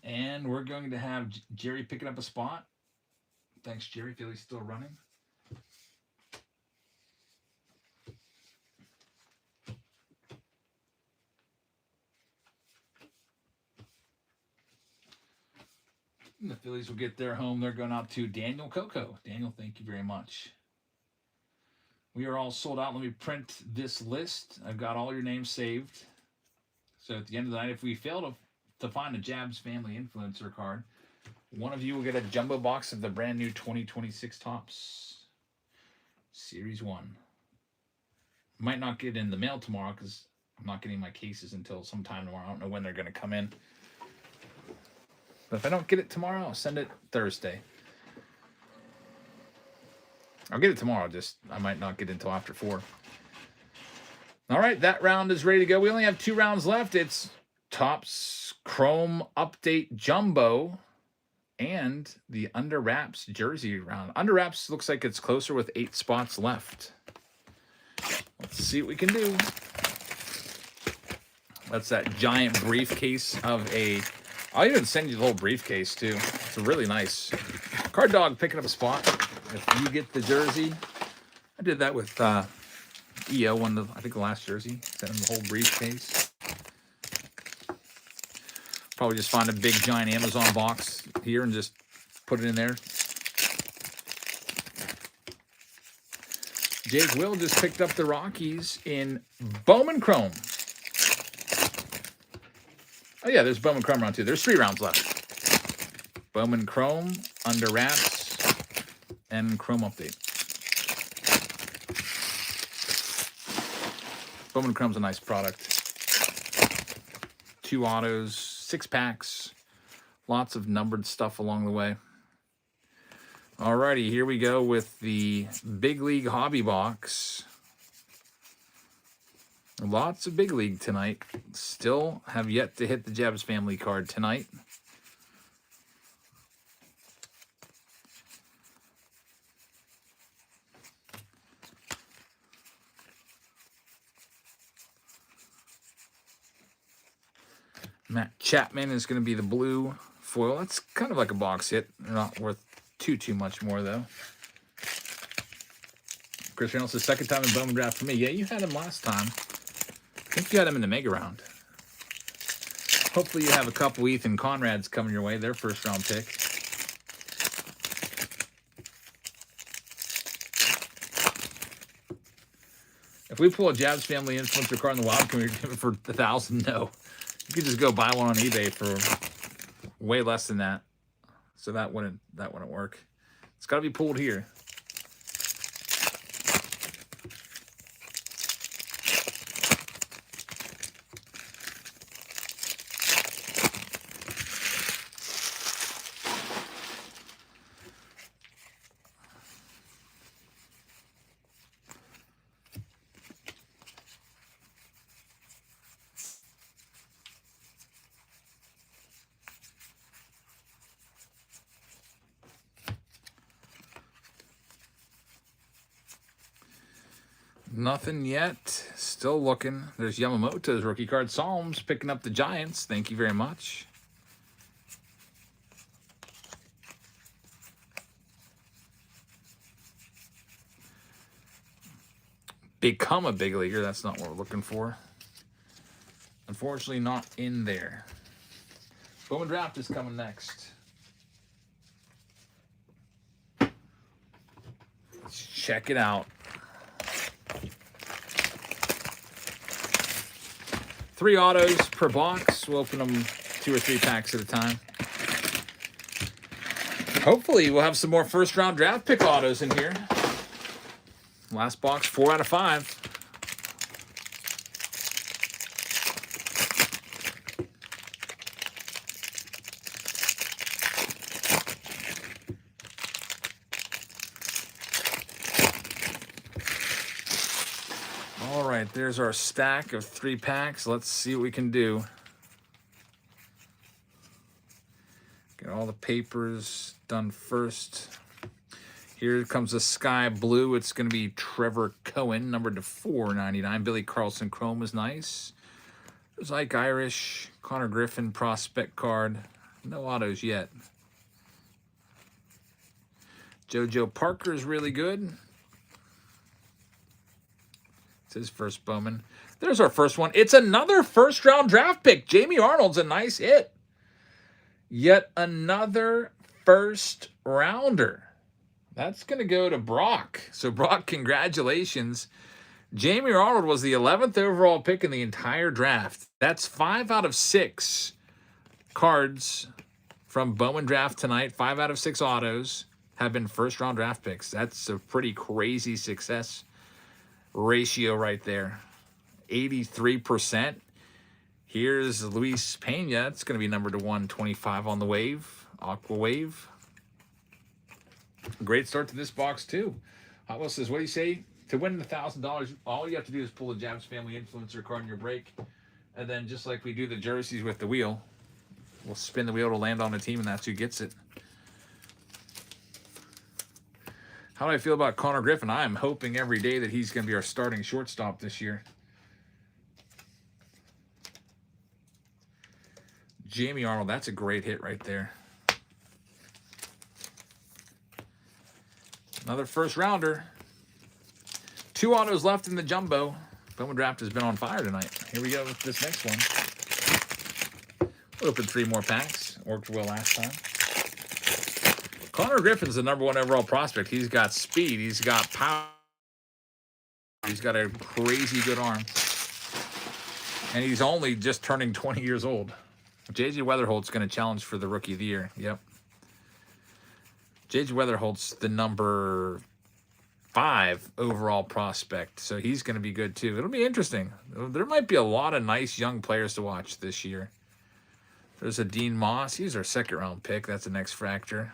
And we're going to have Jerry picking up a spot. Thanks, Jerry. Philly's still running. And the Phillies will get their home. They're going out to Daniel Coco. Daniel, thank you very much. We are all sold out. Let me print this list. I've got all your names saved. So at the end of the night, if we fail to find a Jabs Family Influencer card, one of you will get a jumbo box of the brand new 2026 Topps Series 1. Might not get in the mail tomorrow because I'm not getting my cases until sometime tomorrow. I don't know when they're going to come in. But if I don't get it tomorrow, I'll send it Thursday. I'll get it tomorrow, just I might not get it until after 4. All right, that round is ready to go. We only have 2 rounds left. It's Topps Chrome Update Jumbo and the Under Wraps jersey round. Under Wraps looks like it's closer with 8 spots left. Let's see what we can do. That's that giant briefcase of a... I'll even send you the whole briefcase, too. It's really nice. Card Dog picking up a spot. If you get the jersey, I did that with EO, I think the last jersey. Sent him the whole briefcase. Probably just find a big, giant Amazon box here and just put it in there. Jake Will just picked up the Rockies in Bowman Chrome. Oh, yeah, there's Bowman Chrome round 2. There's 3 rounds left. Bowman Chrome, Under Wraps, and Chrome Update. Bowman Chrome's a nice product. 2 autos, 6 packs, lots of numbered stuff along the way. Alrighty, here we go with the Big League Hobby Box. Lots of Big League tonight. Still have yet to hit the Jabs family card tonight. Matt Chapman is going to be the blue foil. That's kind of like a box hit. Not worth too much more, though. Chris Reynolds, the second time in Bowman Draft for me. Yeah, you had him last time. I think you had him in the mega round. Hopefully you have a couple Ethan Conrads coming your way. Their first round pick. If we pull a Jabs Family Influencer card in the wild, can we give it for $1,000? No. You could just go buy one on eBay for way less than that. So that wouldn't work. It's got to be pulled here. Nothing yet. Still looking. There's Yamamoto's rookie card. Psalms picking up the Giants. Thank you very much. become a big leaguer. That's not what we're looking for. Unfortunately, not in there. Bowman Draft is coming next. Let's check it out. 3 autos per box. We'll open them 2 or 3 packs at a time. Hopefully, we'll have some more first-round draft pick autos in here. Last box, 4 out of 5. All right, there's our stack of 3 packs. Let's see what we can do. Get all the papers done first. Here comes the sky blue. It's going to be Trevor Cohen, numbered to 499. Billy Carlson Chrome is nice. There's Ike Irish, Connor Griffin prospect card. No autos yet. JoJo Parker is really good. It's his first Bowman. There's our first one. It's another first-round draft pick. Jamie Arnold's a nice hit. Yet another first-rounder. That's going to go to Brock. So, Brock, congratulations. Jamie Arnold was the 11th overall pick in the entire draft. That's 5 out of 6 cards from Bowman Draft tonight. 5 out of 6 autos have been first-round draft picks. That's a pretty crazy success ratio right there. 83%. Here's Luis Pena. It's going to be numbered to 125 on the wave. Aqua Wave. Great start to this box, too. Hot Wheels says, what do you say? To win the $1,000, all you have to do is pull a Jabs Family Influencer card in your break. And then just like we do the jerseys with the wheel, we'll spin the wheel to land on the team, and that's who gets it. How do I feel about Connor Griffin? I am hoping every day that he's going to be our starting shortstop this year. Jamie Arnold, that's a great hit right there. Another first rounder. 2 autos left in the jumbo. Bowman Draft has been on fire tonight. Here we go with this next one. We'll open 3 more packs. Worked well last time. Connor Griffin's the #1 overall prospect. He's got speed. He's got power. He's got a crazy good arm. And he's only just turning 20 years old. J.J. Weatherholt's going to challenge for the Rookie of the Year. Yep. J.J. Weatherholt's the number 5 overall prospect, so he's going to be good too. It'll be interesting. There might be a lot of nice young players to watch this year. There's a Dean Moss. He's our 2nd-round pick. That's an X-Fractor.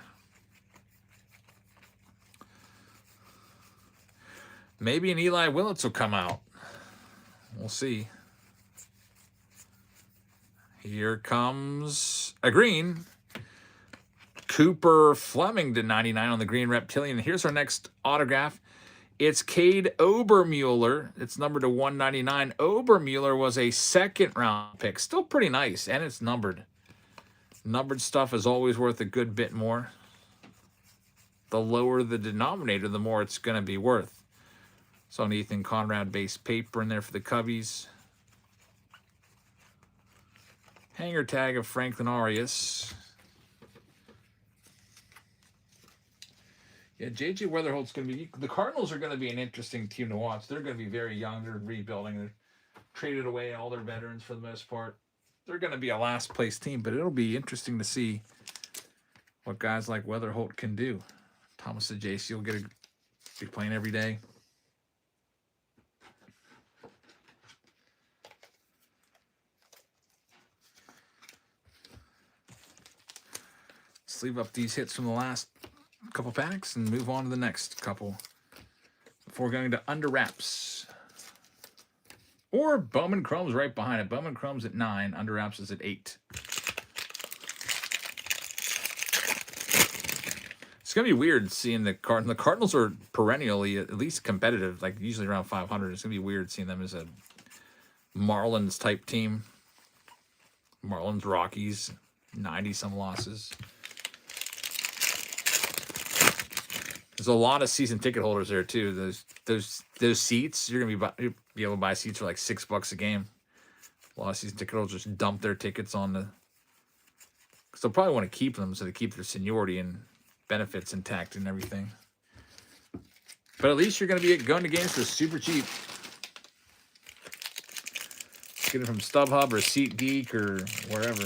Maybe an Eli Willits will come out. We'll see. Here comes a green. Cooper Fleming to 99 on the green Reptilian. Here's our next autograph. It's Cade Obermueller. It's numbered to 199. Obermueller was a 2nd-round pick. Still pretty nice, and it's numbered. Numbered stuff is always worth a good bit more. The lower the denominator, the more it's going to be worth. So an Ethan Conrad base paper in there for the Cubbies. Hanger tag of Franklin Arias. Yeah, J.J. Weatherholt's going to be... The Cardinals are going to be an interesting team to watch. They're going to be very young. They're rebuilding. They're traded away all their veterans for the most part. They're going to be a last-place team, but it'll be interesting to see what guys like Weatherholt can do. Thomas Ajayci will be playing every day. Sleeve up these hits from the last couple packs and move on to the next couple before going to under wraps. Or Bowman Chrome's right behind it. Bowman Chrome's at 9. Under wraps is at 8. It's going to be weird seeing the Cardinals. The Cardinals are perennially at least competitive, like usually around 500. It's going to be weird seeing them as a Marlins type team. Marlins, Rockies, 90-some losses. There's a lot of season ticket holders there too. Those seats, you're gonna be able to buy seats for like $6 a game. A lot of season ticket holders just dump their tickets on the, because they'll probably want to keep them so they keep their seniority and benefits intact and everything. But at least you're gonna be going to games for super cheap. Get it from StubHub or SeatGeek or wherever.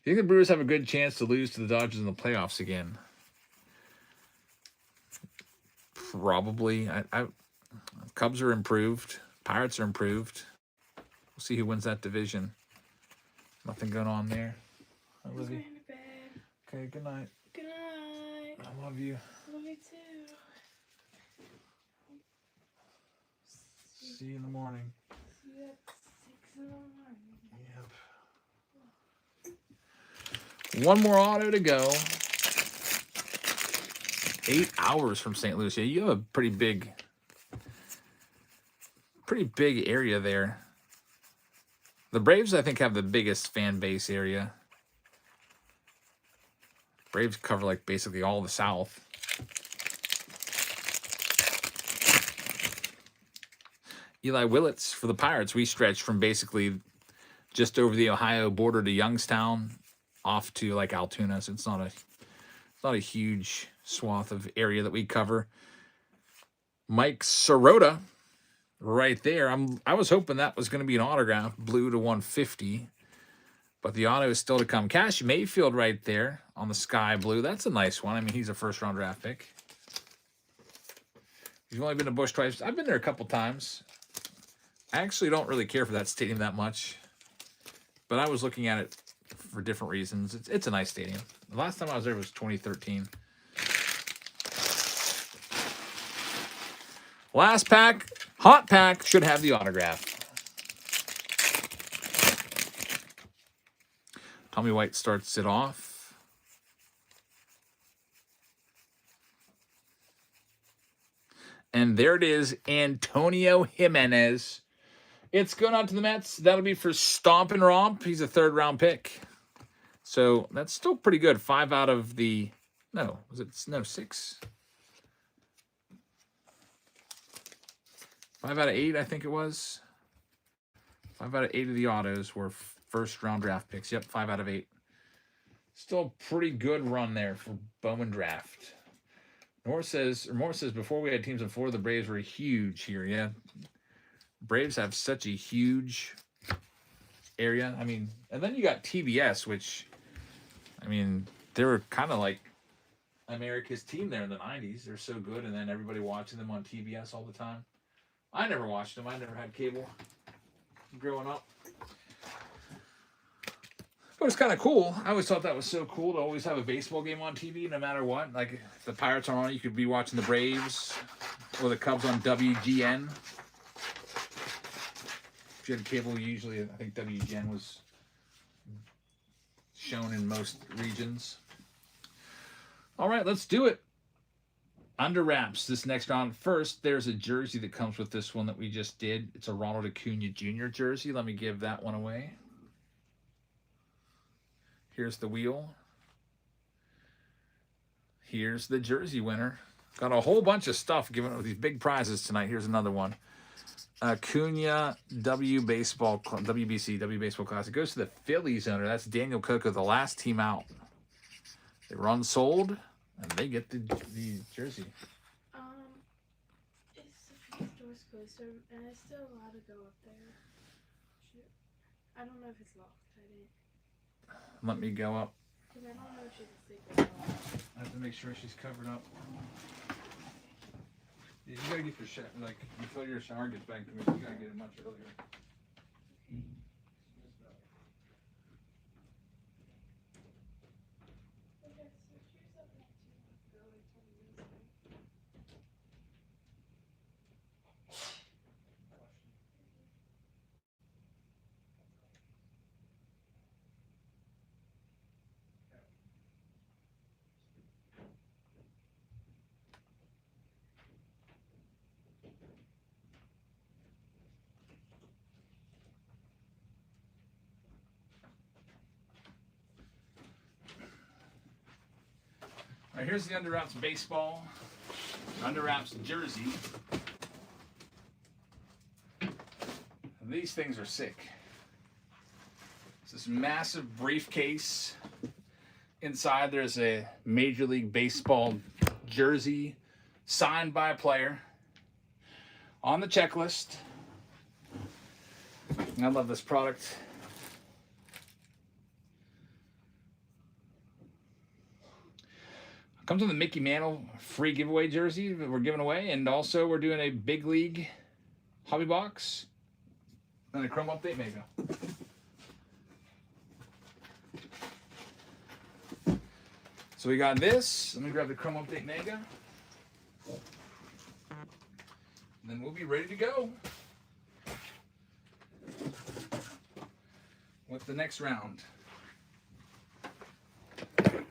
Do you think the Brewers have a good chance to lose to the Dodgers in the playoffs again? Probably. Cubs are improved. Pirates are improved. We'll see who wins that division. Nothing going on there. Who's Olivia. going to bed? Okay, good night. Good night. I love you. Love you too. See you in the morning. See you at 6 in the morning. Yep. One more auto to go. 8 hours from St. Louis. Yeah, you have a pretty big area there. The Braves, I think, have the biggest fan base area. Braves cover like basically all the South. Eli Willits for the Pirates. We stretch from basically just over the Ohio border to Youngstown off to like Altoona. So it's not a huge swath of area that we cover. Mike Sirota right there. I was hoping that was going to be an autograph, blue to 150. But the auto is still to come. Cash Mayfield right there on the sky blue. That's a nice one. I mean, he's a first-round draft pick. He's only been to Busch twice. I've been there a couple times. I actually don't really care for that stadium that much. But I was looking at it for different reasons. It's a nice stadium. The last time I was there was 2013. Last pack. Hot pack should have the autograph. Tommy White starts it off. And there it is, Antonio Jimenez. It's going out to the Mets. That'll be for Stomp and Romp. He's a third-round pick. So that's still pretty good. 5 out of the... No, was it? No, 6. 5 out of 8, I think it was. 5 out of 8 of the autos were first-round draft picks. Yep, 5 out of 8. Still a pretty good run there for Bowman Draft. Moore says, before we had teams in Florida, the Braves were huge here. Yeah, Braves have such a huge area. I mean, and then you got TBS, which, I mean, they were kind of like America's team there in the 90s. They're so good, and then everybody watching them on TBS all the time. I never watched them. I never had cable growing up. But it's kind of cool. I always thought that was so cool to always have a baseball game on TV no matter what. Like, if the Pirates are on, you could be watching the Braves or the Cubs on WGN. If you had cable, usually I think WGN was shown in most regions. All right, let's do it. Under wraps this next round. First, there's a jersey that comes with this one that we just did. It's a Ronald Acuna Jr. jersey. Let me give that one away. Here's the wheel. Here's the jersey winner. Got a whole bunch of stuff given with these big prizes tonight. Here's another one. Acuna WBC Baseball Classic. It goes to the Phillies owner. That's Daniel Coco, the last team out. They were unsold, and they get the jersey. It's a few stores closed, and it's still allowed to go up there. I don't know if it's locked. I didn't. Let me go up. Because I don't know if she's asleep or not. I have to make sure she's covered up. Yeah, you gotta get your shower, like, before your shower gets back to me, you gotta get it much earlier. right, here's the Under Wraps baseball, Under Wraps jersey. These things are sick. It's this massive briefcase. Inside there's a Major League Baseball jersey signed by a player on the checklist. I love this product. Comes with a Mickey Mantle free giveaway jersey that we're giving away, and also we're doing a Big League hobby box and a Chrome Update Mega. So we got this. Let me grab the Chrome Update Mega. And then we'll be ready to go with the next round.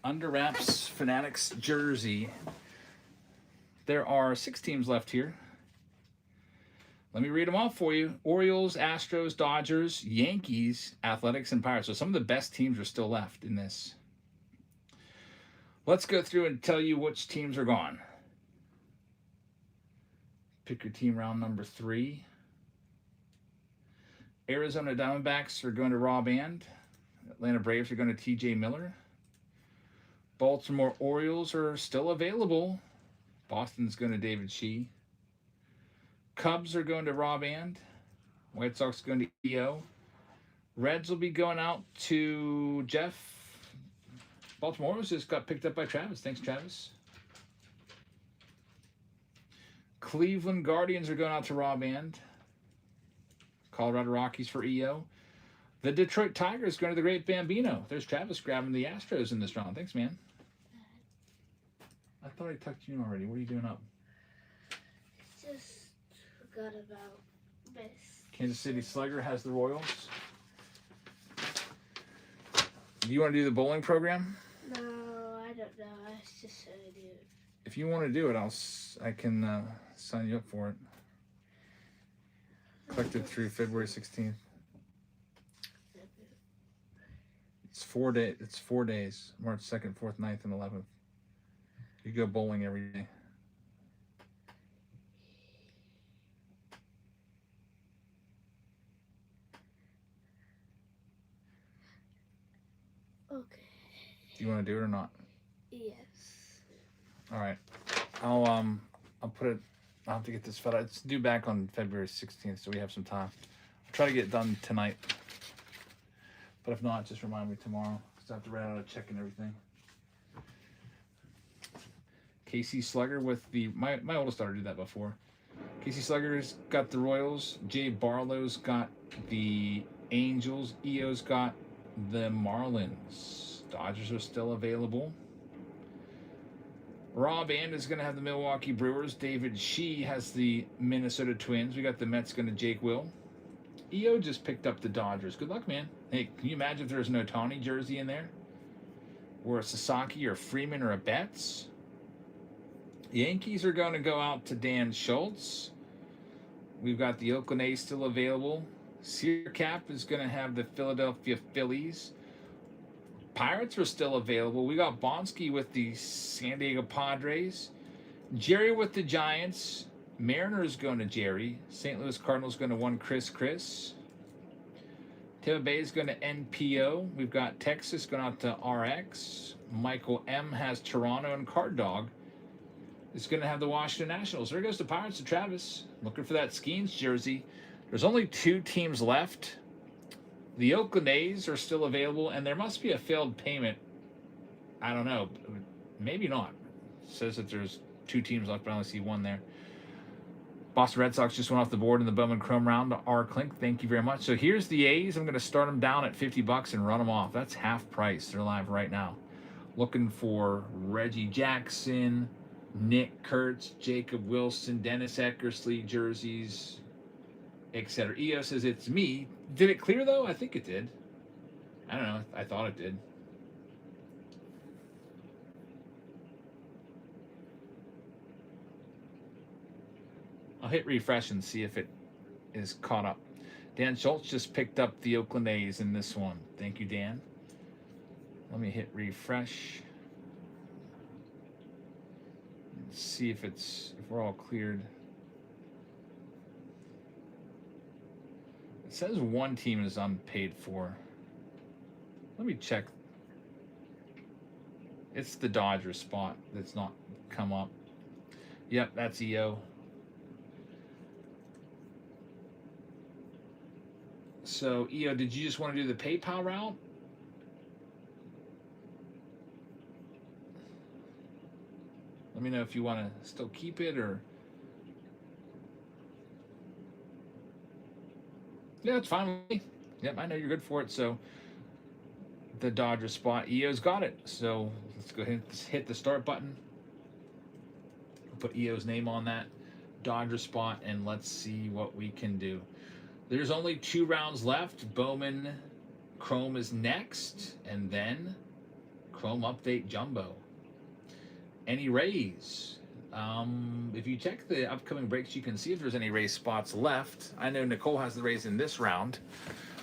Under Wraps Fanatics jersey. There are 6 teams left here. Let me read them off for you. Orioles, Astros, Dodgers, Yankees, Athletics, and Pirates. So some of the best teams are still left in this. Let's go through and tell you which teams are gone. Pick your team round number 3. Arizona Diamondbacks are going to Rob And. Atlanta Braves are going to TJ Miller. Baltimore Orioles are still available. Boston's going to David Shee. Cubs are going to Rob And. White Sox going to EO. Reds will be going out to Jeff. Baltimore Orioles just got picked up by Travis. Thanks, Travis. Cleveland Guardians are going out to Rob And. Colorado Rockies for EO. The Detroit Tigers going to the Great Bambino. There's Travis grabbing the Astros in this round. Thanks, man. I thought I tucked you in already. What are you doing up? Just forgot about this. Kansas City Slugger has the Royals. Do you want to do the bowling program? No, I don't know. I was just trying to do it. If you want to do it, I can sign you up for it. Collected through February 16th. It's 4 days. It's 4 days. March 2nd, 4th, 9th, and 11th. You go bowling every day. Okay. Do you want to do it or not? Yes. All right. I'll put it. I'll have to get this fed out. It's due back on February 16th, so we have some time. I'll try to get it done tonight. But if not, just remind me tomorrow, because I have to write out a check and everything. Casey Slugger with the... My oldest daughter did that before. Casey Slugger's got the Royals. Jay Barlow's got the Angels. EO's got the Marlins. Dodgers are still available. Rob And is going to have the Milwaukee Brewers. David Shee has the Minnesota Twins. We got the Mets going to Jake Will. EO just picked up the Dodgers. Good luck, man. Hey, can you imagine if there was an Ohtani jersey in there? Or a Sasaki or a Freeman or a Betts? Yankees are going to go out to Dan Schultz. We've got the Oakland A's still available. Searcap is going to have the Philadelphia Phillies. Pirates are still available. We got Bonsky with the San Diego Padres. Jerry with the Giants. Mariners going to Jerry. St. Louis Cardinals going to one Chris. Tampa Bay is going to NPO. We've got Texas going out to RX. Michael M has Toronto, and Card Dog is going to have the Washington Nationals. There goes the Pirates to Travis. Looking for that Skeens jersey. There's only 2 teams left. The Oakland A's are still available, and there must be a failed payment. I don't know. Maybe not. It says that there's 2 teams left, but I only see 1 there. Boston Red Sox just went off the board in the Bowman Chrome round to R. Klink. Thank you very much. So here's the A's. I'm going to start them down at $50 and run them off. That's half price. They're live right now. Looking for Reggie Jackson, Nick Kurtz, Jacob Wilson, Dennis Eckersley jerseys, etc. EO says it's me. Did it clear though? I think it did. I don't know. I thought it did. I'll hit refresh and see if it is caught up. Dan Schultz just picked up the Oakland A's in this one. Thank you, Dan. Let me hit refresh. Let's see if we're all cleared. It says one team is unpaid for. Let me check. It's the Dodgers spot that's not come up. Yep, that's EO. So, EO, did you just want to do the PayPal route? Let me know if you want to still keep it or... Yeah, it's fine with me. Yep, I know you're good for it. So, the Dodger spot, EO's got it. So, let's go ahead and hit the start button. Put EO's name on that Dodger spot, and let's see what we can do. There's only 2 rounds left. Bowman Chrome is next, and then Chrome Update Jumbo. Any Rays? If you check the upcoming breaks, you can see if there's any Rays spots left. I know Nicole has the Rays in this round.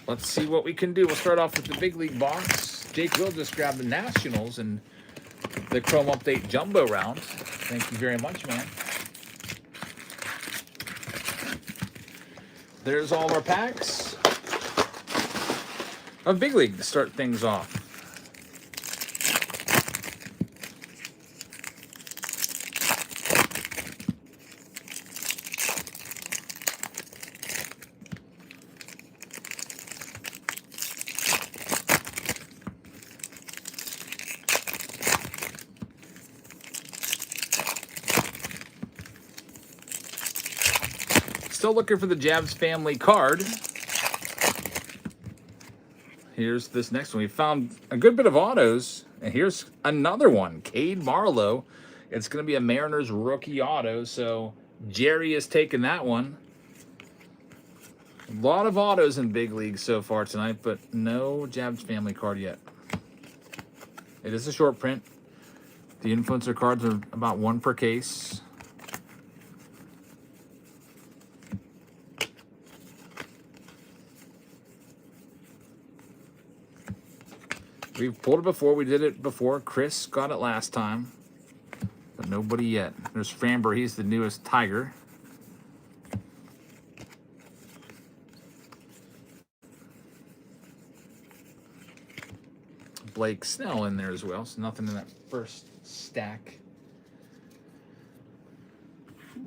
Let's see what we can do. We'll start off with the big league box. Jake will just grab the Nationals and the Chrome Update Jumbo round. Thank you very much, man. There's all our packs of Big League to start things off. Still looking for the Jabs family card. Here's this next one. We found a good bit of autos, and here's another one. Cade Marlowe. It's going to be a Mariners rookie auto, so Jerry is taking that one. A lot of autos in Big League so far tonight, but no Jabs family card yet. It is a short print. The influencer cards are about 1 per case. We've pulled it before. We did it before. Chris got it last time, but nobody yet. There's Framber. He's the newest Tiger. Blake Snell in there as well, so nothing in that first stack.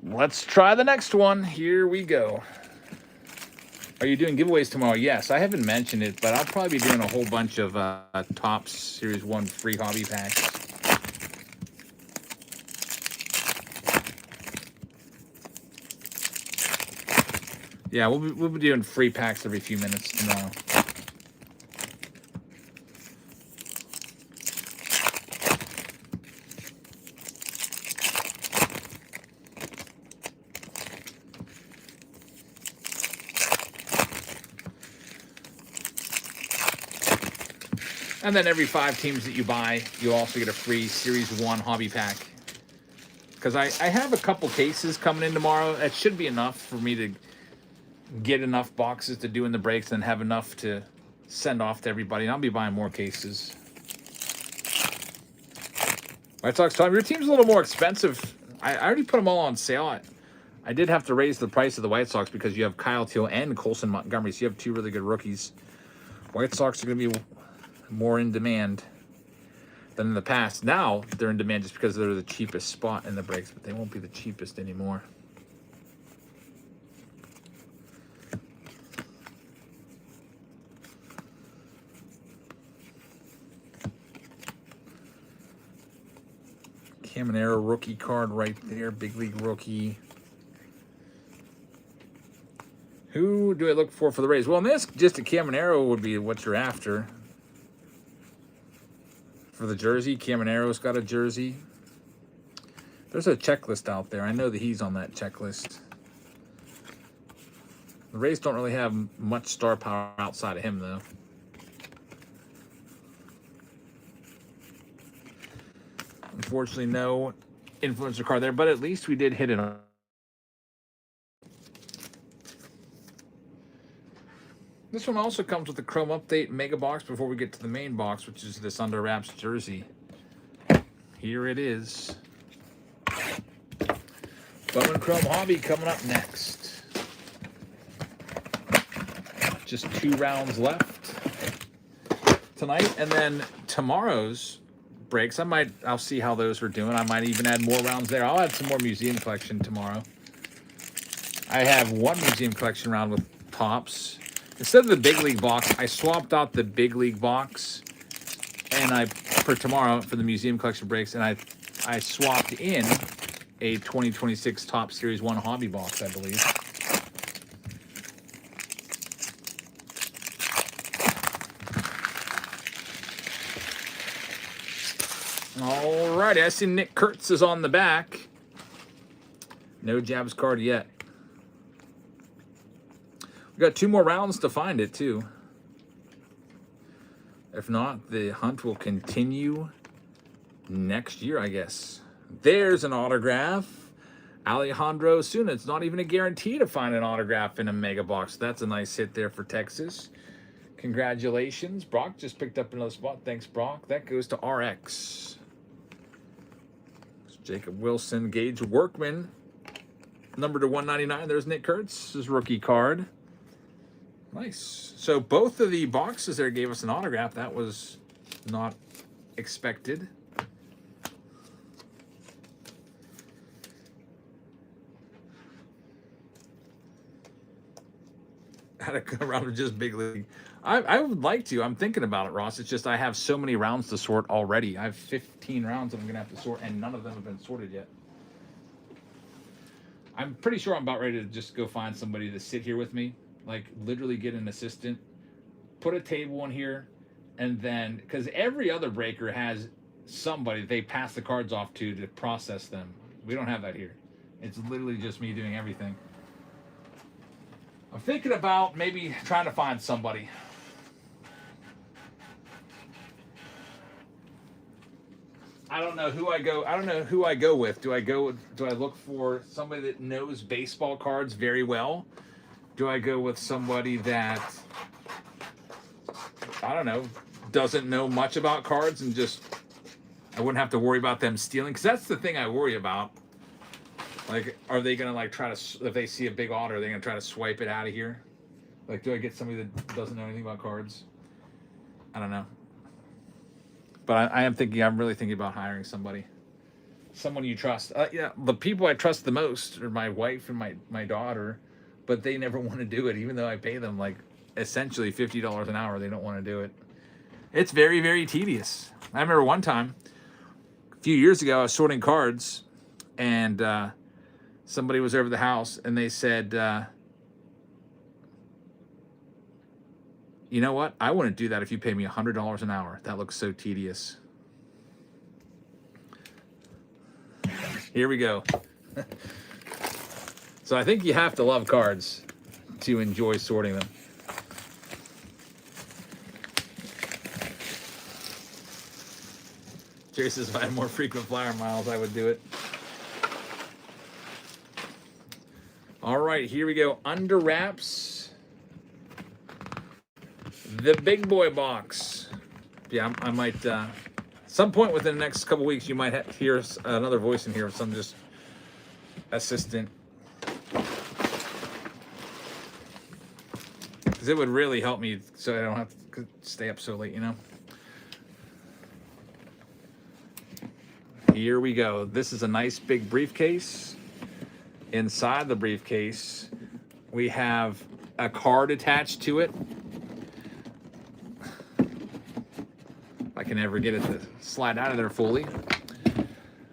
Let's try the next one. Here we go. Are you doing giveaways tomorrow? Yes, I haven't mentioned it, but I'll probably be doing a whole bunch of Topps Series 1 free hobby packs. Yeah, we'll be doing free packs every few minutes tomorrow. And then every 5 teams that you buy, you also get a free Series 1 hobby pack. Because I have a couple cases coming in tomorrow. That should be enough for me to get enough boxes to do in the breaks and have enough to send off to everybody. And I'll be buying more cases. White Sox time. Your team's a little more expensive. I already put them all on sale. I did have to raise the price of the White Sox because you have Kyle Teal and Colson Montgomery. So you have 2 really good rookies. White Sox are going to be more in demand than in the past. Now they're in demand just because they're the cheapest spot in the breaks, but they won't be the cheapest anymore. Caminero rookie card right there, big league rookie. Who do I look for the Rays? Well, in this, just a Caminero would be what you're after. For the jersey, Caminero's got a jersey. There's a checklist out there. I know that he's on that checklist. The Rays don't really have much star power outside of him, though. Unfortunately, no influencer card there, but at least we did hit it on. This one also comes with the Chrome Update Mega Box before we get to the main box, which is this Under Wraps jersey. Here it is. Bowman Chrome Hobby coming up next. Just 2 rounds left tonight, and then tomorrow's breaks. I'll see how those are doing. I might even add more rounds there. I'll add some more museum collection tomorrow. I have 1 museum collection round with Topps. Instead of the big league box, I swapped out the big league box, and for tomorrow for the museum collection breaks, and I swapped in a 2026 Topps Series 1 hobby box, I believe. Alrighty, I see Nick Kurtz is on the back. No Jabs card yet. We got 2 more rounds to find it too. If not, the hunt will continue next year, I guess. There's an autograph. Alejandro Osuna. It's not even a guarantee to find an autograph in a mega box. That's a nice hit there for Texas. Congratulations. Brock just picked up another spot. Thanks, Brock. That goes to RX. Jacob Wilson, Gage Workman. Number to 199. There's Nick Kurtz, his rookie card. Nice. So both of the boxes there gave us an autograph. That was not expected. Had to go around with just big league. I would like to. I'm thinking about it, Ross. It's just I have so many rounds to sort already. I have 15 rounds that I'm going to have to sort, and none of them have been sorted yet. I'm pretty sure I'm about ready to just go find somebody to sit here with me. Like, literally get an assistant, put a table in here, and then, because every other breaker has somebody they pass the cards off to process them. We don't have that here. It's literally just me doing everything. I'm thinking about maybe trying to find somebody. I don't know who I go with. Do I look for somebody that knows baseball cards very well? Do I go with somebody that, I don't know, doesn't know much about cards and just, I wouldn't have to worry about them stealing? Because that's the thing I worry about. Like, are they going to, like, try to, if they see a big auto, are they going to try to swipe it out of here? Like, do I get somebody that doesn't know anything about cards? I don't know. But I'm really thinking about hiring somebody. Someone you trust. Yeah, the people I trust the most are my wife and my daughter, but they never want to do it, even though I pay them, like, essentially $50 an hour. They don't want to do it. It's very, very tedious. I remember one time, a few years ago, I was sorting cards, and somebody was over the house, and they said, you know what? I wouldn't do that if you pay me $100 an hour. That looks so tedious. Here we go. So I think you have to love cards to enjoy sorting them. Jerry says if I had more frequent flyer miles, I would do it. All right, here we go. Under wraps. The big boy box. Yeah, I might, some point within the next couple weeks, you might hear another voice in here of some just assistant. Because it would really help me so I don't have to stay up so late, you know? Here we go. This is a nice big briefcase. Inside the briefcase, we have a card attached to it. I can never get it to slide out of there fully.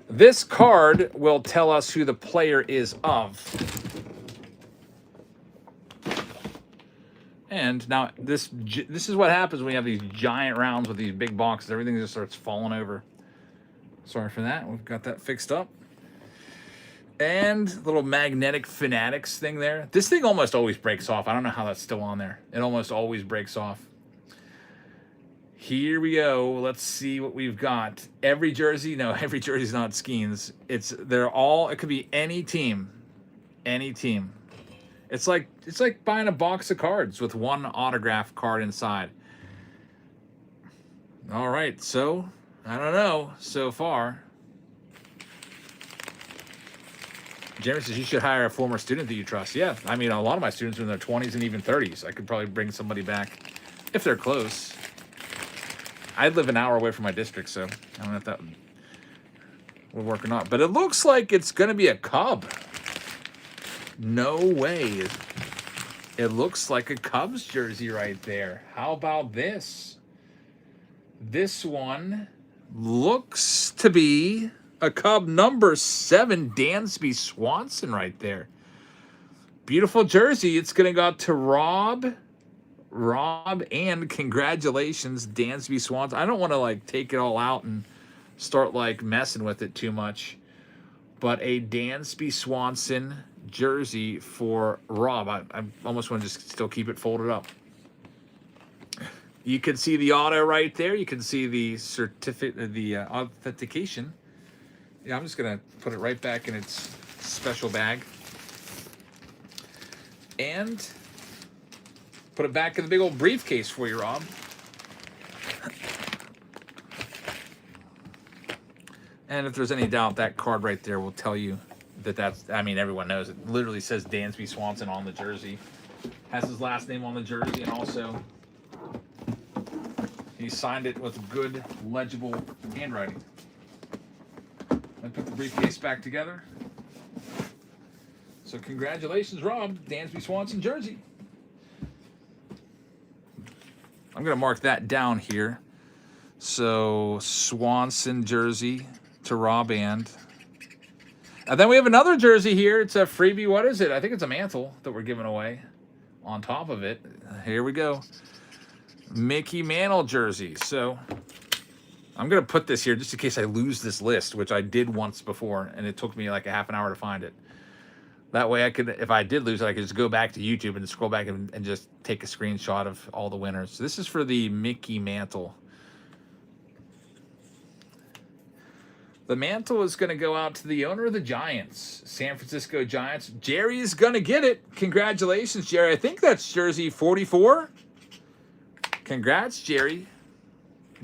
This card will tell us who the player is of. And now this is what happens when you have these giant rounds with these big boxes. Everything just starts falling over. Sorry for that. We've got that fixed up. And little magnetic fanatics thing there. This thing almost always breaks off. I don't know how that's still on there. It almost always breaks off. Here we go. Let's see what we've got. Every jersey, no, every jersey's not Skeens. It could be any team. Any team. It's like buying a box of cards with one autograph card inside. All right, so I don't know so far. Jeremy says you should hire a former student that you trust. Yeah, I mean, a lot of my students are in their 20s and even 30s. I could probably bring somebody back if they're close. I live an hour away from my district, so I don't know if that will work or not. But it looks like it's going to be a Cub. No way. It looks like a Cubs jersey right there. How about this? This one looks to be a Cub number 7, Dansby Swanson right there. Beautiful jersey. It's going to go out to Rob, and congratulations, Dansby Swanson. I don't want to like take it all out and start like messing with it too much, but a Dansby Swanson jersey for Rob. I almost want to just still keep it folded up. You can see the auto right there. You can see the certificate, the authentication. Yeah, I'm just going to put it right back in its special bag. And put it back in the big old briefcase for you, Rob. And if there's any doubt, that card right there will tell you that that's, I mean, everyone knows it. Literally says Dansby Swanson on the jersey. Has his last name on the jersey, and also he signed it with good, legible handwriting. I put the briefcase back together. So congratulations, Rob. Dansby Swanson jersey. I'm going to mark that down here. So Swanson jersey to Rob and then we have another jersey here. It's a freebie. What is it? I think it's a mantle that we're giving away on top of it. Here we go. Mickey Mantle jersey. So I'm going to put this here just in case I lose this list, which I did once before, and it took me like a half an hour to find it. That way I could, if I did lose it, I could just go back to YouTube and scroll back and just take a screenshot of all the winners. So this is for the Mickey Mantle. The mantle is going to go out to the owner of the Giants, San Francisco Giants. Jerry is going to get it. Congratulations, Jerry. I think that's jersey 44. Congrats, Jerry.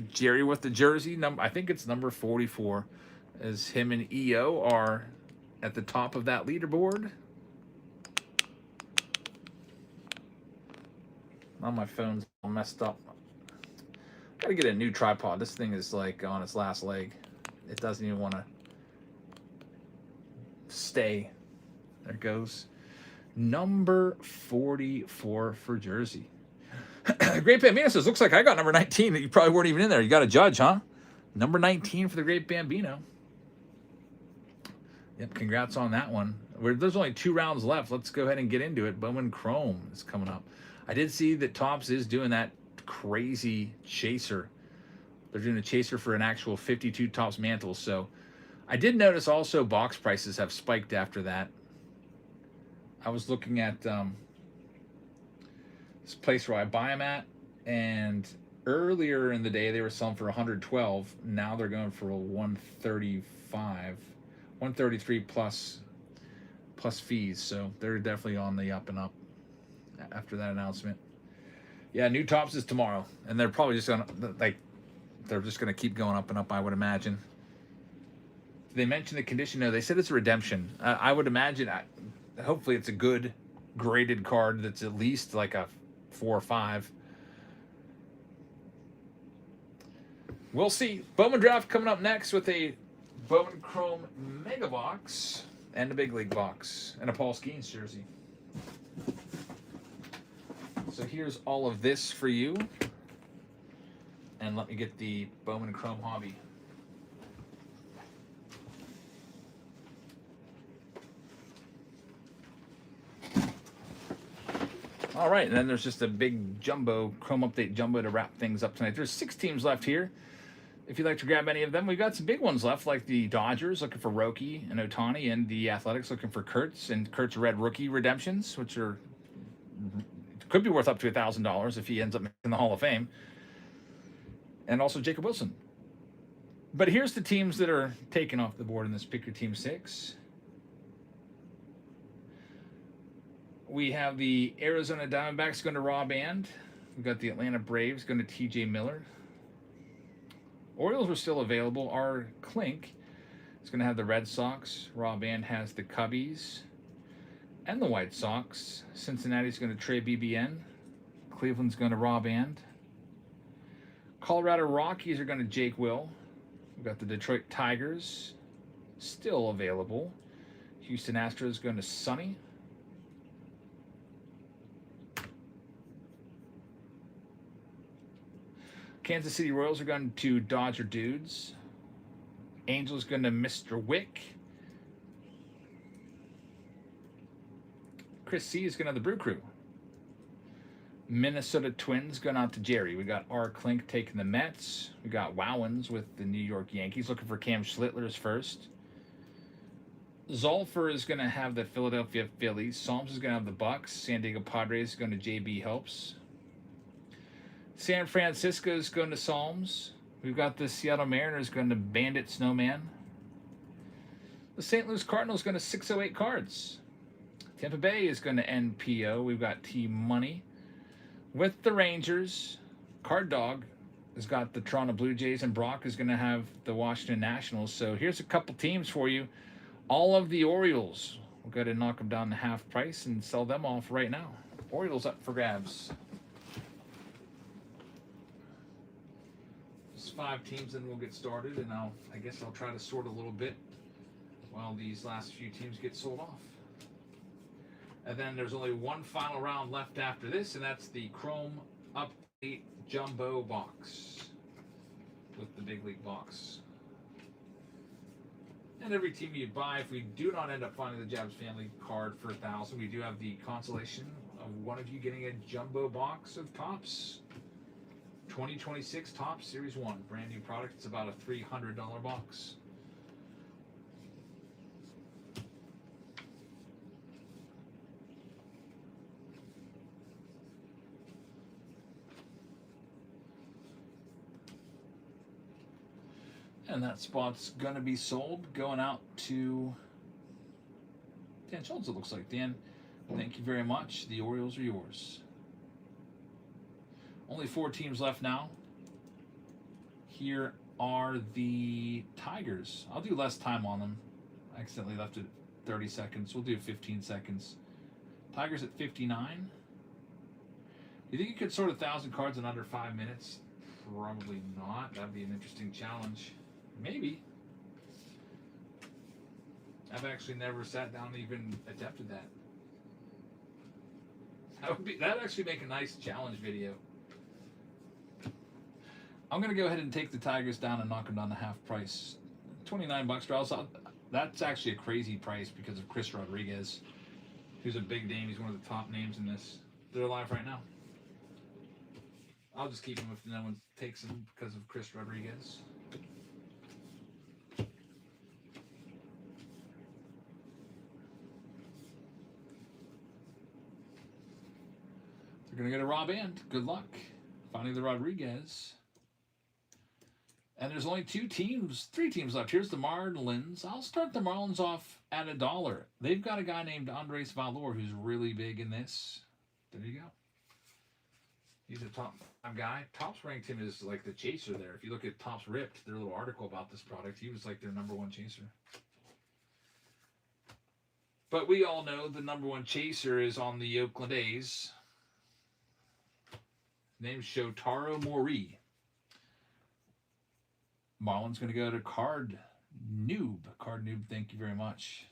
Jerry with the jersey number. I think it's number 44. As him and EO are at the top of that leaderboard. Now my phone's all messed up. Gotta get a new tripod. This thing is like on its last leg. It doesn't even want to stay. There it goes. Number 44 for jersey. Great Bambino says, looks like I got number 19. You probably weren't even in there. You got to judge, huh? Number 19 for the Great Bambino. Yep, congrats on that one. There's only 2 rounds left. Let's go ahead and get into it. Bowman Chrome is coming up. I did see that Topps is doing that crazy chaser. They're doing a chaser for an actual 52 Topps mantle. So I did notice also box prices have spiked after that. I was looking at this place where I buy them at, and earlier in the day they were selling for 112. Now they're going for a 135. 133 plus fees, so they're definitely on the up and up after that announcement. Yeah, new Topps is tomorrow, and they're probably just gonna they're just gonna keep going up and up, I would imagine. They mentioned the condition. No, they said it's a redemption. I would imagine. Hopefully, it's a good graded card that's at least like a 4 or 5. We'll see. Bowman Draft coming up next with a Bowman Chrome Mega Box and a Big League Box and a Paul Skeens jersey. So here's all of this for you. And let me get the Bowman Chrome Hobby. All right, and then there's just a big jumbo, Chrome Update jumbo to wrap things up tonight. There's 6 teams left here. If you'd like to grab any of them, we've got some big ones left, like the Dodgers looking for Roki and Ohtani, and the Athletics looking for Kurtz and Kurtz Red Rookie redemptions, which could be worth up to $1,000 if he ends up making the Hall of Fame. And also Jacob Wilson. But here's the teams that are taken off the board in this Pick Your Team 6. We have the Arizona Diamondbacks going to Rob And. We've got the Atlanta Braves going to TJ Miller. Orioles were still available. Our Clink It's going to have the Red Sox. Raw band has the Cubbies and the White Sox. Cincinnati's going to trade BBN. Cleveland's going to raw band. Colorado Rockies are going to Jake Will. We've got the Detroit Tigers still available. Houston Astros going to Sonny. Kansas City Royals are going to Dodger Dudes. Angels going to Mr. Wick. Chris C is going to the Brew Crew. Minnesota Twins going out to Jerry. We got R. Klink taking the Mets. We got Wowens with the New York Yankees looking for Cam Schlittler's first. Zolfer is going to have the Philadelphia Phillies. Psalms is going to have the Bucks. San Diego Padres is going to JB Helps. San Francisco is going to Psalms. We've got the Seattle Mariners going to Bandit Snowman. The St. Louis Cardinals going to 608 Cards. Tampa Bay is going to NPO. We've got T-Money. With the Rangers, Card Dog has got the Toronto Blue Jays, and Brock is going to have the Washington Nationals. So here's a couple teams for you. All of the Orioles. We'll go ahead and knock them down to half price and sell them off right now. Orioles up for grabs. Just 5 teams, and we'll get started. And I guess I'll try to sort a little bit while these last few teams get sold off. And then there's only one final round left after this, and that's the Chrome Update Jumbo Box with the Big League Box. And every team you buy, if we do not end up finding the Jabs Family card for 1,000, we do have the consolation of one of you getting a jumbo box of Topps 2026 Topps Series 1. Brand new product. It's about a $300 box. And that spot's going to be sold, going out to Dan Schultz, it looks like. Dan, thank you very much. The Orioles are yours. Only 4 teams left now. Here are the Tigers. I'll do less time on them. I accidentally left it 30 seconds. We'll do 15 seconds. Tigers at 59. You think you could sort 1,000 cards in under 5 minutes? Probably not. That'd be an interesting challenge. Maybe. I've actually never sat down and even attempted that. That'd actually make a nice challenge video. I'm gonna go ahead and take the Tigers down and knock them down to half price. $29 Strauss. That's actually a crazy price because of Chris Rodriguez, who's a big name. He's one of the top names in this. They're alive right now. I'll just keep them if no one takes them because of Chris Rodriguez. You're going to get a raw band. Good luck finding the Rodriguez. And there's only 3 teams left. Here's the Marlins. I'll start the Marlins off at $1. They've got a guy named Andres Valor who's really big in this. There you go. He's a top 5 guy. Topps ranked him as like the chaser there. If you look at Topps Ripped, their little article about this product, he was like their #1 chaser. But we all know the #1 chaser is on the Oakland A's. Name's Shotaro Mori. Marlon's going to go to Card Noob. Card Noob, thank you very much.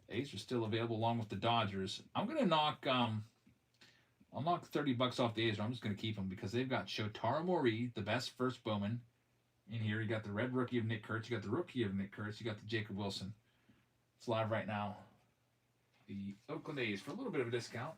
A's are still available along with the Dodgers. I'm going to knock, I'll knock $30 off the A's, or I'm just going to keep them because they've got Shotaro Mori, the best first Bowman. In here, you got the red rookie of Nick Kurtz, you got the rookie of Nick Kurtz, you got the Jacob Wilson. It's live right now. The Oakland A's for a little bit of a discount.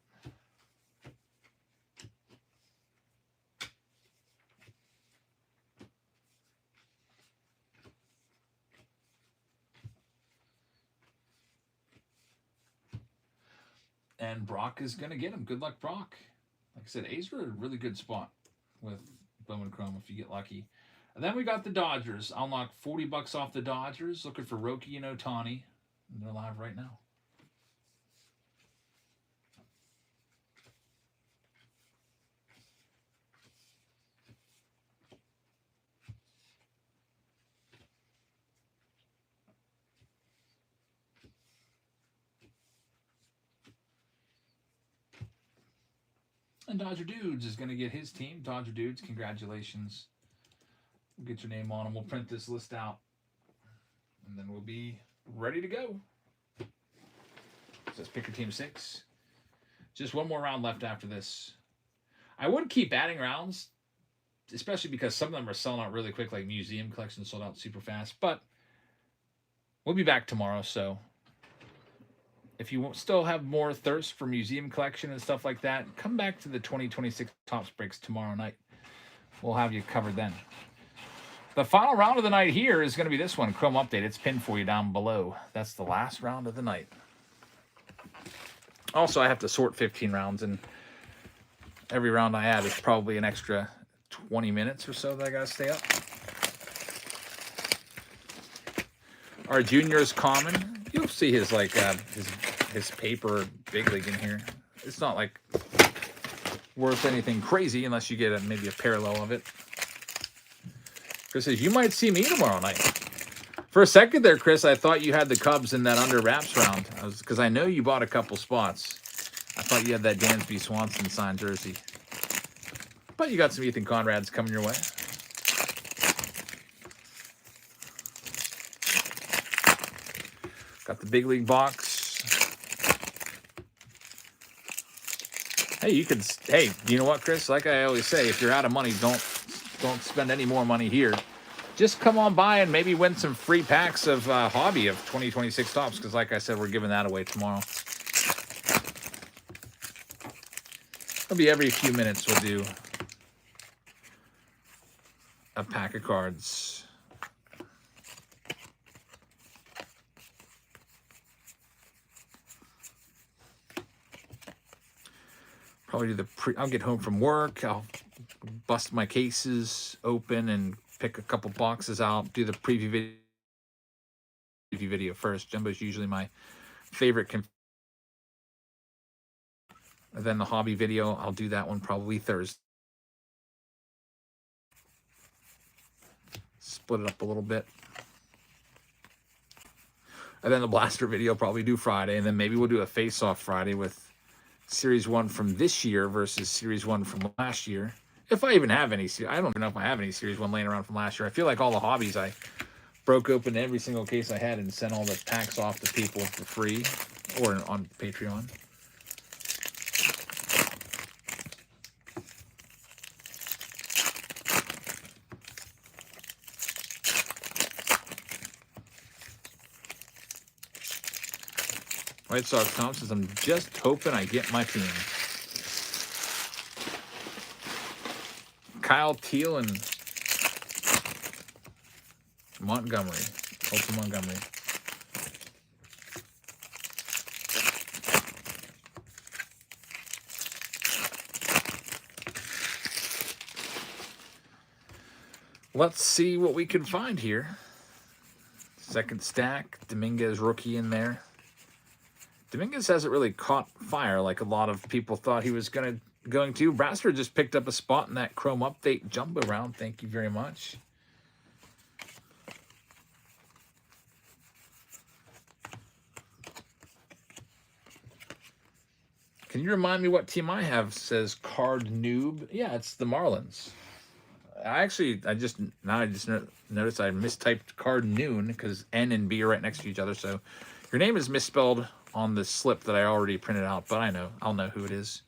And Brock is going to get him. Good luck, Brock. Like I said, A's are a really good spot with Bowman Chrome if you get lucky. And then we got the Dodgers. I'll knock $40 off the Dodgers. Looking for Roki and Ohtani. And they're live right now. And Dodger Dudes is going to get his team. Dodger Dudes, congratulations. We'll get your name on them. We'll print this list out. And then we'll be ready to go. Says pick your team 6. Just one more round left after this. I would keep adding rounds, especially because some of them are selling out really quick, like museum collections sold out super fast. But we'll be back tomorrow, so if you still have more thirst for museum collection and stuff like that, come back to the 2026 Topps Breaks tomorrow night. We'll have you covered then. The final round of the night here is going to be this one, Chrome Update. It's pinned for you down below. That's the last round of the night. Also, I have to sort 15 rounds, and every round I add is probably an extra 20 minutes or so that I got to stay up. Our junior is common. You'll see his like his paper big league in here. It's not like worth anything crazy unless you get maybe a parallel of it. Chris says, you might see me tomorrow night. For a second there, Chris, I thought you had the Cubs in that under wraps round. Because I know you bought a couple spots. I thought you had that Dansby Swanson signed jersey. But you got some Ethan Conrads coming your way. Got the big league box. Hey, you could. Hey, you know what, Chris? Like I always say, if you're out of money, don't spend any more money here. Just come on by and maybe win some free packs of Hobby of 2026 Topps, because like I said, we're giving that away tomorrow. It'll be every few minutes we'll do a pack of cards. Probably do the I'll get home from work. I'll bust my cases open and pick a couple boxes out. Do the preview video first. Jumbo's usually my favorite. And then the hobby video, I'll do that one probably Thursday. Split it up a little bit. And then the blaster video probably do Friday. And then maybe we'll do a face-off Friday with Series 1 from this year versus Series 1 from last year. If I even have any. I don't even know if I have any Series 1 laying around from last year. I feel like all the hobbies I broke open every single case I had and sent all the packs off to people for free or on Patreon. White Sox Tom says, I'm just hoping I get my team. Kyle Teal and Montgomery. Colton Montgomery. Let's see what we can find here. Second stack. Dominguez rookie in there. Dominguez hasn't really caught fire like a lot of people thought he was going to. Braster just picked up a spot in that Chrome Update Jumbo round. Thank you very much. Can you remind me what team I have? Says Card Noob. Yeah, it's the Marlins. I just noticed I mistyped Card Noon because N and B are right next to each other. So your name is misspelled on the slip that I already printed out, but I'll know who it is.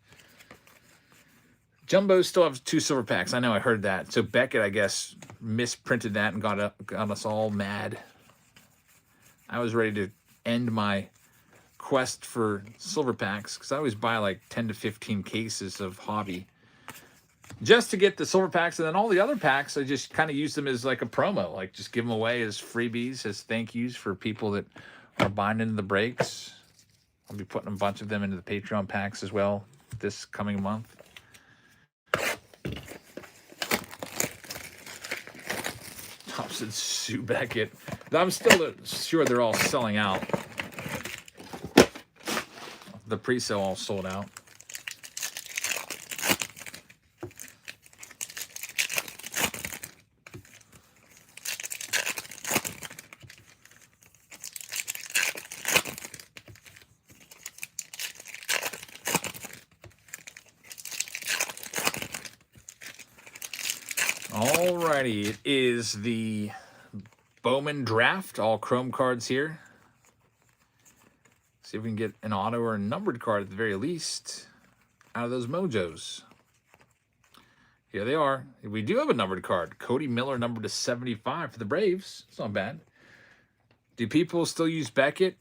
Jumbo still have 2 silver packs. I know, I heard that. So Beckett, I guess, misprinted that and got us all mad. I was ready to end my quest for silver packs because I always buy like 10 to 15 cases of hobby just to get the silver packs, and then all the other packs, I just kind of use them as like a promo, like just give them away as freebies, as thank yous for people that are buying into the breaks. I'll be putting a bunch of them into the Patreon packs as well this coming month. Thompson, Sue Beckett. I'm still sure they're all selling out. The pre-sale all sold out. Alrighty, it is the Bowman Draft, all chrome cards here. See if we can get an auto or a numbered card at the very least out of those mojos. Here they are. We do have a numbered card. Cody Miller, numbered to 75 for the Braves. It's not bad. Do people still use Beckett?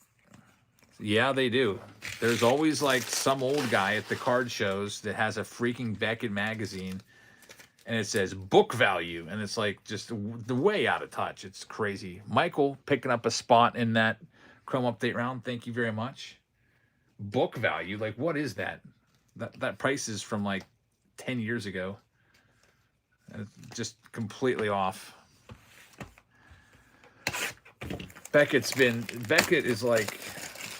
Yeah, they do. There's always like some old guy at the card shows that has a freaking Beckett magazine and it says book value, and it's like just the way out of touch. It's crazy. Michael picking up a spot in that Chrome update round. Thank you very much. Book value, like what is that? That price is from like 10 years ago. And it's just completely off. Beckett is like,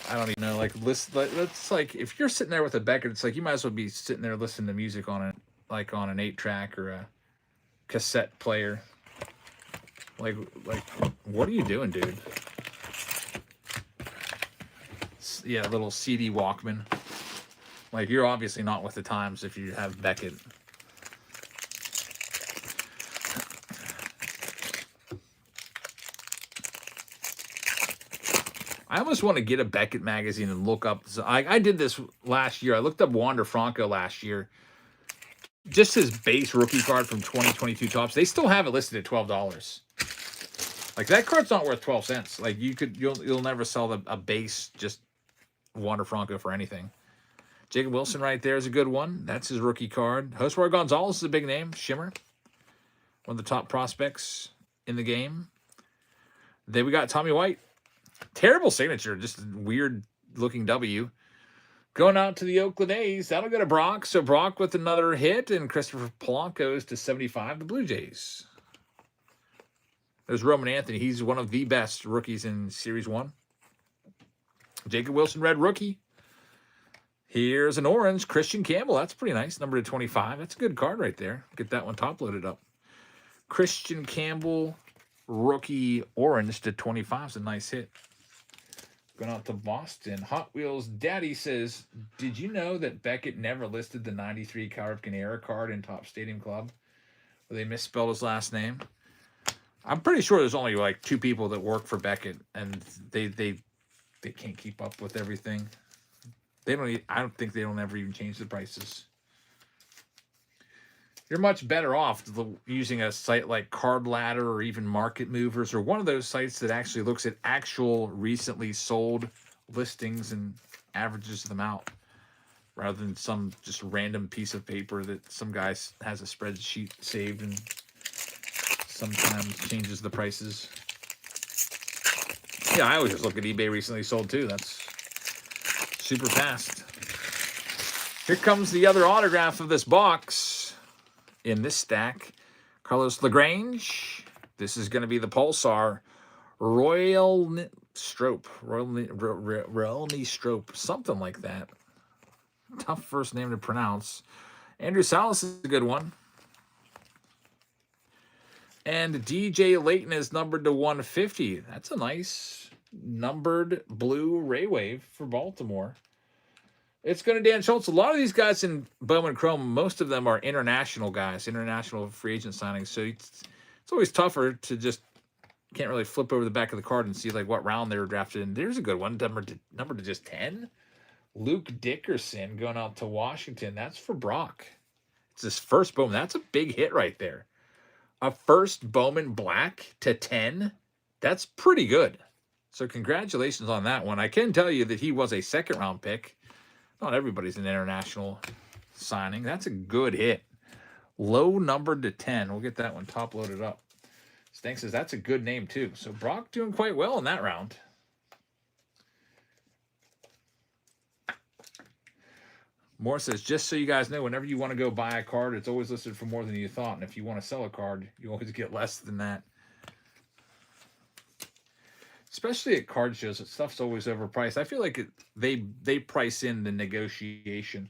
I don't even know, like that's like if you're sitting there with a Beckett, it's like you might as well be sitting there listening to music on it, like on an 8-track or a cassette player. Like what are you doing, dude? Yeah, little CD Walkman. Like you're obviously not with the times if you have Beckett. I almost want to get a Beckett magazine and look up. So I did this last year. I looked up Wander Franco last year. Just his base rookie card from 2022 Topps. They still have it listed at $12. Like that card's not worth 12 cents. Like you'll never sell a base just Wander Franco for anything. Jacob Wilson right there is a good one. That's his rookie card. Josue Gonzalez is a big name. Shimmer. One of the top prospects in the game. Then we got Tommy White. Terrible signature, just a weird looking W. Going out to the Oakland A's, that'll go to Brock. So Brock with another hit, and Christopher Polanco's to 75, the Blue Jays. There's Roman Anthony. He's one of the best rookies in Series 1. Jacob Wilson, red rookie. Here's an orange, Christian Campbell. That's pretty nice, number to 25. That's a good card right there. Get that one top loaded up. Christian Campbell, rookie orange to 25 is a nice hit. Going out to Boston. Hot Wheels Daddy says, did you know that Beckett never listed the 93 Carv Canera card in Top Stadium Club? Where they misspelled his last name? I'm pretty sure there's only like 2 people that work for Beckett, and they can't keep up with everything. I don't think they'll ever even change the prices. You're much better off using a site like Card Ladder or even Market Movers or one of those sites that actually looks at actual recently sold listings and averages them out, rather than some just random piece of paper that some guy has a spreadsheet saved and sometimes changes the prices. Yeah, I always just look at eBay recently sold too. That's super fast. Here comes the other autograph of this box. In this stack, Carlos LaGrange. This is going to be the Pulsar Royal Strope. Royalney Strope. Something like that. Tough first name to pronounce. Andrew Salas is a good one. And DJ Layton is numbered to 150. That's a nice numbered blue Ray Wave for Baltimore. It's going to Dan Schultz. A lot of these guys in Bowman Chrome, most of them are international guys, international free agent signings. So it's always tougher to just can't really flip over the back of the card and see like what round they were drafted in. There's a good one, numbered to just 10. Luke Dickerson going out to Washington. That's for Brock. It's his first Bowman. That's a big hit right there. A first Bowman black to 10. That's pretty good. So congratulations on that one. I can tell you that he was a second-round pick. Not everybody's an international signing. That's a good hit. Low numbered to 10. We'll get that one top loaded up. Stank says that's a good name too. So Brock doing quite well in that round. Moore says, just so you guys know, whenever you want to go buy a card, it's always listed for more than you thought. And if you want to sell a card, you always get less than that. Especially at card shows, that stuff's always overpriced. I feel like they price in the negotiation.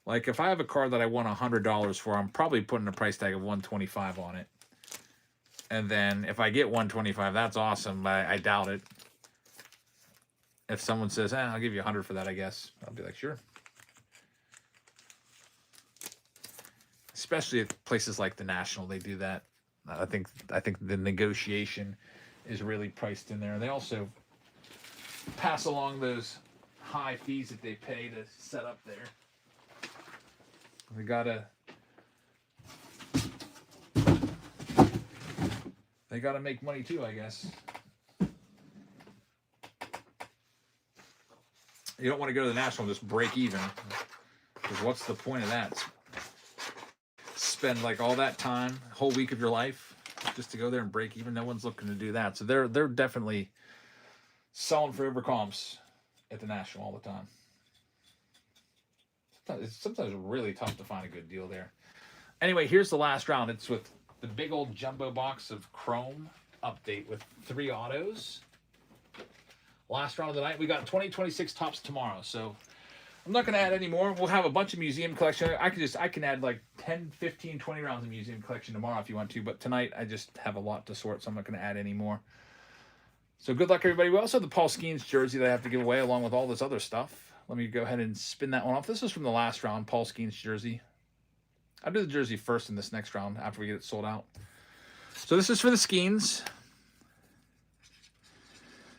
Like if I have a card that I want $100 for, I'm probably putting a price tag of $125 on it. And then if I get $125, that's awesome. But I doubt it. If someone says, I'll give you $100 for that, I guess I'll be like, sure. Especially at places like the National, they do that. I think the negotiation is really priced in there. They also pass along those high fees that they pay to set up there. They gotta make money too, I guess. You don't want to go to the National and just break even, because what's the point of that? Spend like all that time, whole week of your life, just to go there and break even. No one's looking to do that. So they're definitely selling for overcomps at the National all the time. It's sometimes really tough to find a good deal there. Anyway, here's the last round. It's with the big old jumbo box of Chrome update with 3 autos. Last round of the night. We got 2026 tops tomorrow, so I'm not going to add any more. We'll have a bunch of museum collection. I can add like 10, 15, 20 rounds of museum collection tomorrow if you want to, but tonight I just have a lot to sort, so I'm not going to add any more. So good luck, everybody. We also have the Paul Skeens jersey that I have to give away along with all this other stuff. Let me go ahead and spin that one off. This is from the last round, Paul Skeens jersey. I'll do the jersey first in this next round after we get it sold out. So this is for the Skeens.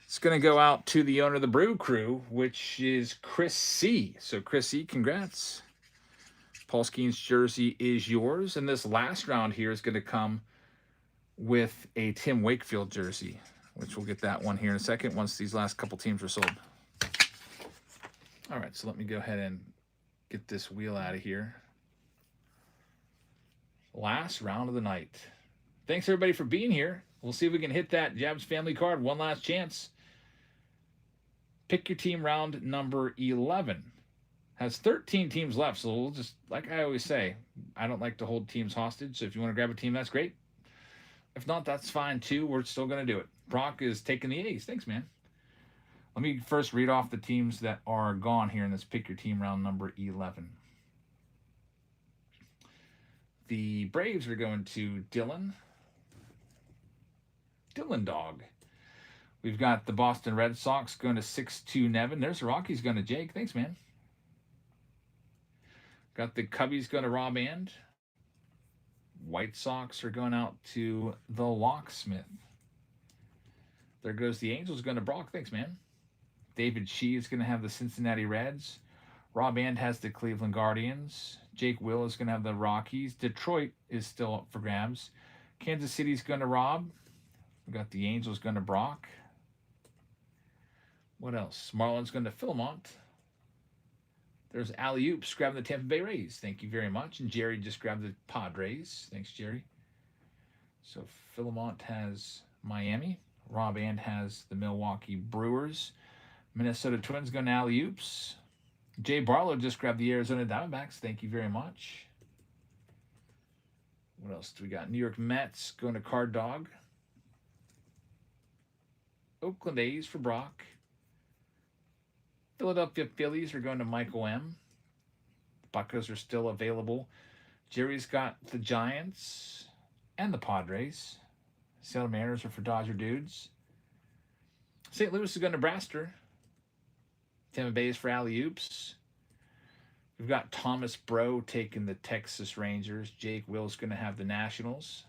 It's going to go out to the owner of the Brew Crew, which is Chris C. So Chris C, congrats. Paul Skeens jersey is yours. And this last round here is going to come with a Tim Wakefield jersey, which we'll get that one here in a second once these last couple teams are sold. All right, so let me go ahead and get this wheel out of here. Last round of the night. Thanks, everybody, for being here. We'll see if we can hit that Jabs family card. One last chance. Pick your team round number 11. Has 13 teams left, so we'll just, like I always say, I don't like to hold teams hostage, so if you want to grab a team, that's great. If not, that's fine too. We're still going to do it. Brock is taking the A's. Thanks, man. Let me first read off the teams that are gone here in this Pick Your Team round number 11. The Braves are going to Dylan Dog. We've got the Boston Red Sox going to 6-2 Nevin. There's the Rockies going to Jake. Thanks, man. Got the Cubbies going to Rob and. White Sox are going out to the Locksmith. There goes the Angels going to Brock. Thanks, man. David Shee is going to have the Cincinnati Reds. Rob and has the Cleveland Guardians. Jake Will is going to have the Rockies. Detroit is still up for grabs. Kansas City's going to Rob. We got the Angels going to Brock. What else? Marlins going to Philmont. There's Alley Oops grabbing the Tampa Bay Rays. Thank you very much. And Jerry just grabbed the Padres. Thanks, Jerry. So Philmont has Miami. Rob and has the Milwaukee Brewers. Minnesota Twins going to Alley Oops. Jay Barlow just grabbed the Arizona Diamondbacks. Thank you very much. What else do we got? New York Mets going to Card Dog. Oakland A's for Brock. Philadelphia Phillies are going to Michael M. The Buccos are still available. Jerry's got the Giants and the Padres. Seattle Mariners are for Dodger Dudes. St. Louis is going to Braster. Tampa Bay is for Alley Oops. We've got Thomas Bro taking the Texas Rangers. Jake Will's going to have the Nationals.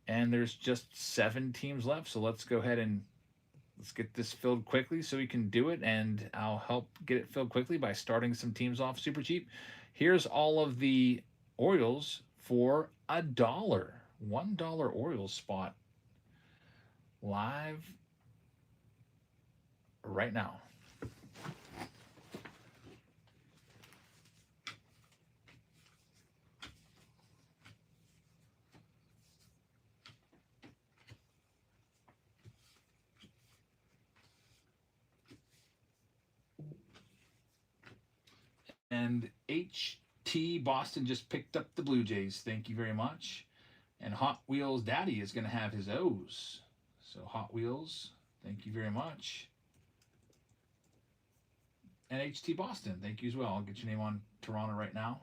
And there's just 7 teams left, so let's go ahead and let's get this filled quickly so we can do it, and I'll help get it filled quickly by starting some teams off super cheap. Here's all of the Orioles for $1. $1 Orioles spot live right now. And HT Boston just picked up the Blue Jays. Thank you very much. And Hot Wheels Daddy is going to have his O's. So Hot Wheels, thank you very much. And HT Boston, thank you as well. I'll get your name on Toronto right now.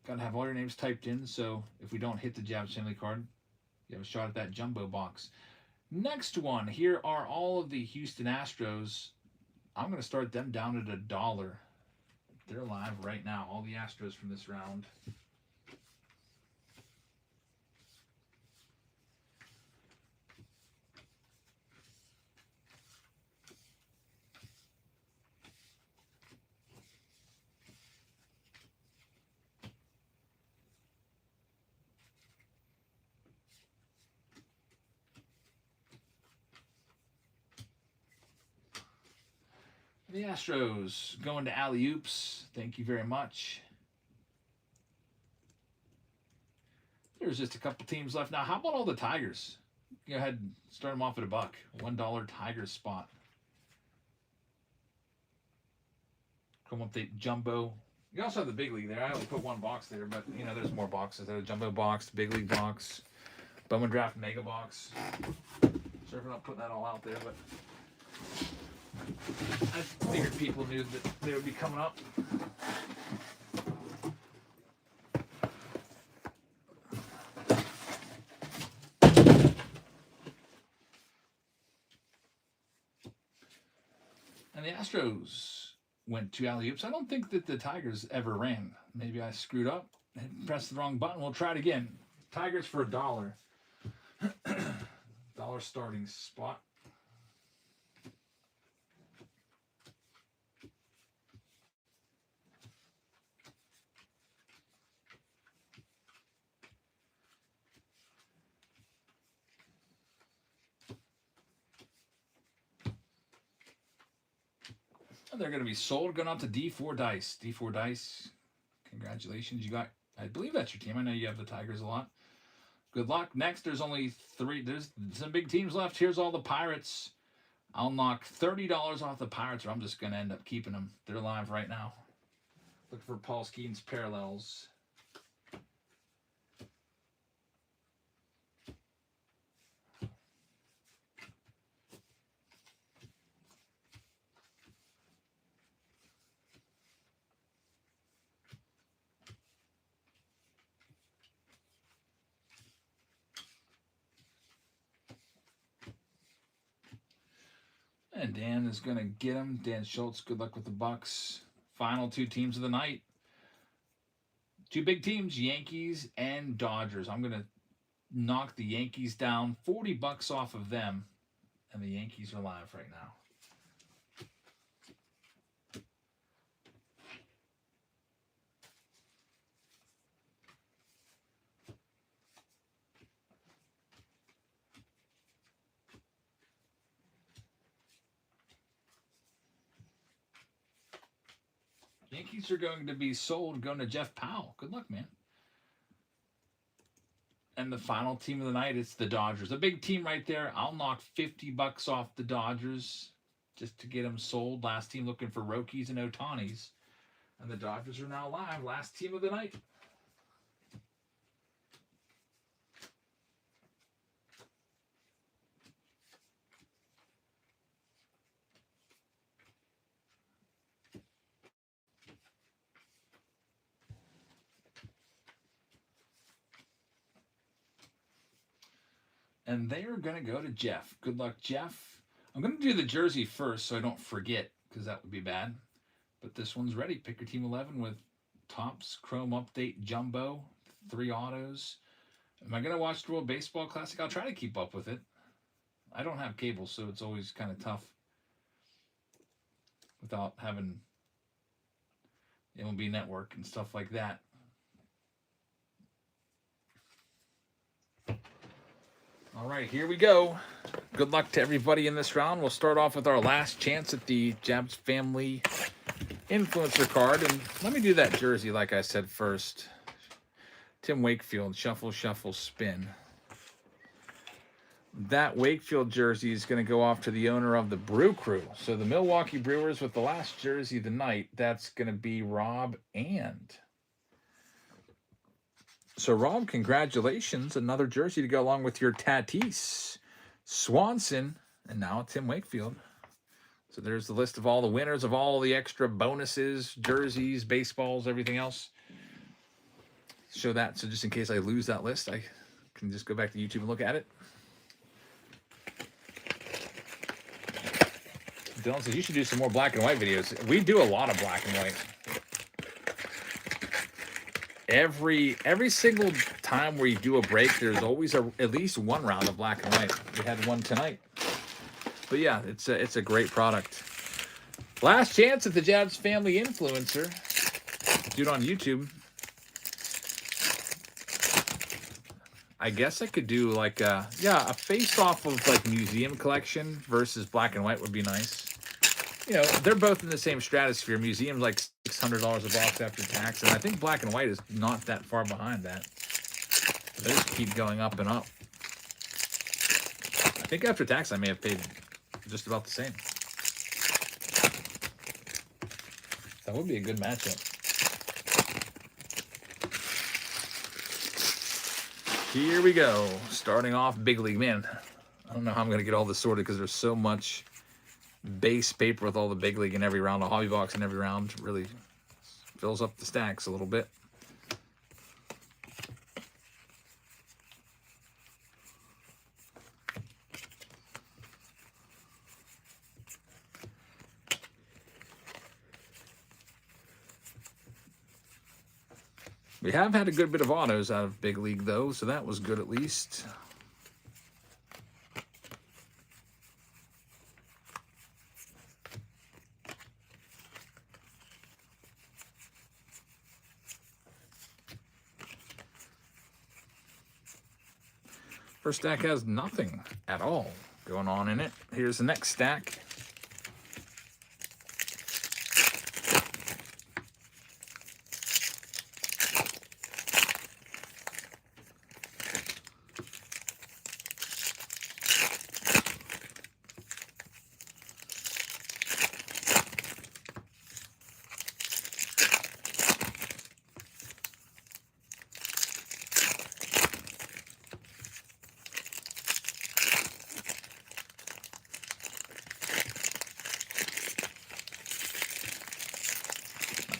Got to have all your names typed in, so if we don't hit the Jabs family card, you have a shot at that jumbo box. Next one, here are all of the Houston Astros. I'm going to start them down at $1. They're live right now. All the Astros from this round. The Astros going to alley-oops. Thank you very much. There's just a couple teams left. Now, how about all the Tigers? Go ahead and start them off at $1. $1 Tigers spot. Come update jumbo. You also have the big league there. I only put one box there, but you know there's more boxes. There's a jumbo box, big league box, Bowman Draft mega box. Sorry for not putting that all out there, but I figured people knew that they would be coming up. And the Astros went to alley-oops. I don't think that the Tigers ever ran. Maybe I screwed up and pressed the wrong button. We'll try it again. Tigers for $1. $1 starting spot. They're going to be sold, going out to D4 Dice. D4 Dice, congratulations. You got, I believe that's your team. I know you have the Tigers a lot. Good luck. Next, there's only 3. There's some big teams left. Here's all the Pirates. I'll knock $30 off the Pirates, or I'm just going to end up keeping them. They're live right now. Look for Paul Skeen's parallels. And Dan is going to get him. Dan Schultz, good luck with the Bucks. Final 2 teams of the night. 2 big teams, Yankees and Dodgers. I'm going to knock the Yankees down. $40 off of them. And the Yankees are live right now. Yankees are going to be sold, going to Jeff Powell. Good luck, man. And the final team of the night is the Dodgers. A big team right there. I'll knock $50 off the Dodgers just to get them sold. Last team looking for Rokies and Otanis. And the Dodgers are now live. Last team of the night. And they are going to go to Jeff. Good luck, Jeff. I'm going to do the jersey first so I don't forget, because that would be bad. But this one's ready. Pick your team 11 with Topps Chrome Update Jumbo, 3 autos. Am I going to watch the World Baseball Classic? I'll try to keep up with it. I don't have cable, so it's always kind of tough without having MLB Network and stuff like that. All right, here we go. Good luck to everybody in this round. We'll start off with our last chance at the Jabs Family Influencer card. And let me do that jersey like I said first. Tim Wakefield, shuffle, shuffle, spin. That Wakefield jersey is going to go off to the owner of the Brew Crew. So the Milwaukee Brewers with the last jersey of the night, that's going to be Rob and... So, Rob, congratulations. Another jersey to go along with your Tatis, Swanson, and now Tim Wakefield. So there's the list of all the winners of all the extra bonuses, jerseys, baseballs, everything else. Show that. So just in case I lose that list, I can just go back to YouTube and look at it. Dylan says, you should do some more black and white videos. We do a lot of black and white. every single time where you do a break, there's always at least one round of black and white. We had one tonight. But yeah, it's a great product. Last chance at the Jabs Family Influencer. Do it on YouTube. I guess I could do like a face-off of like museum collection versus black and white would be nice. You know, they're both in the same stratosphere. Museum's like $600 a box after tax, and I think black and white is not that far behind that. But they just keep going up and up. I think after tax I may have paid just about the same. That would be a good matchup. Here we go. Starting off Big League. Man, I don't know how I'm going to get all this sorted because there's so much base paper with all the Big League in every round. A hobby box in every round really fills up the stacks a little bit. We have had a good bit of autos out of Big League, though, so that was good at least. First stack has nothing at all going on in it. Here's the next stack.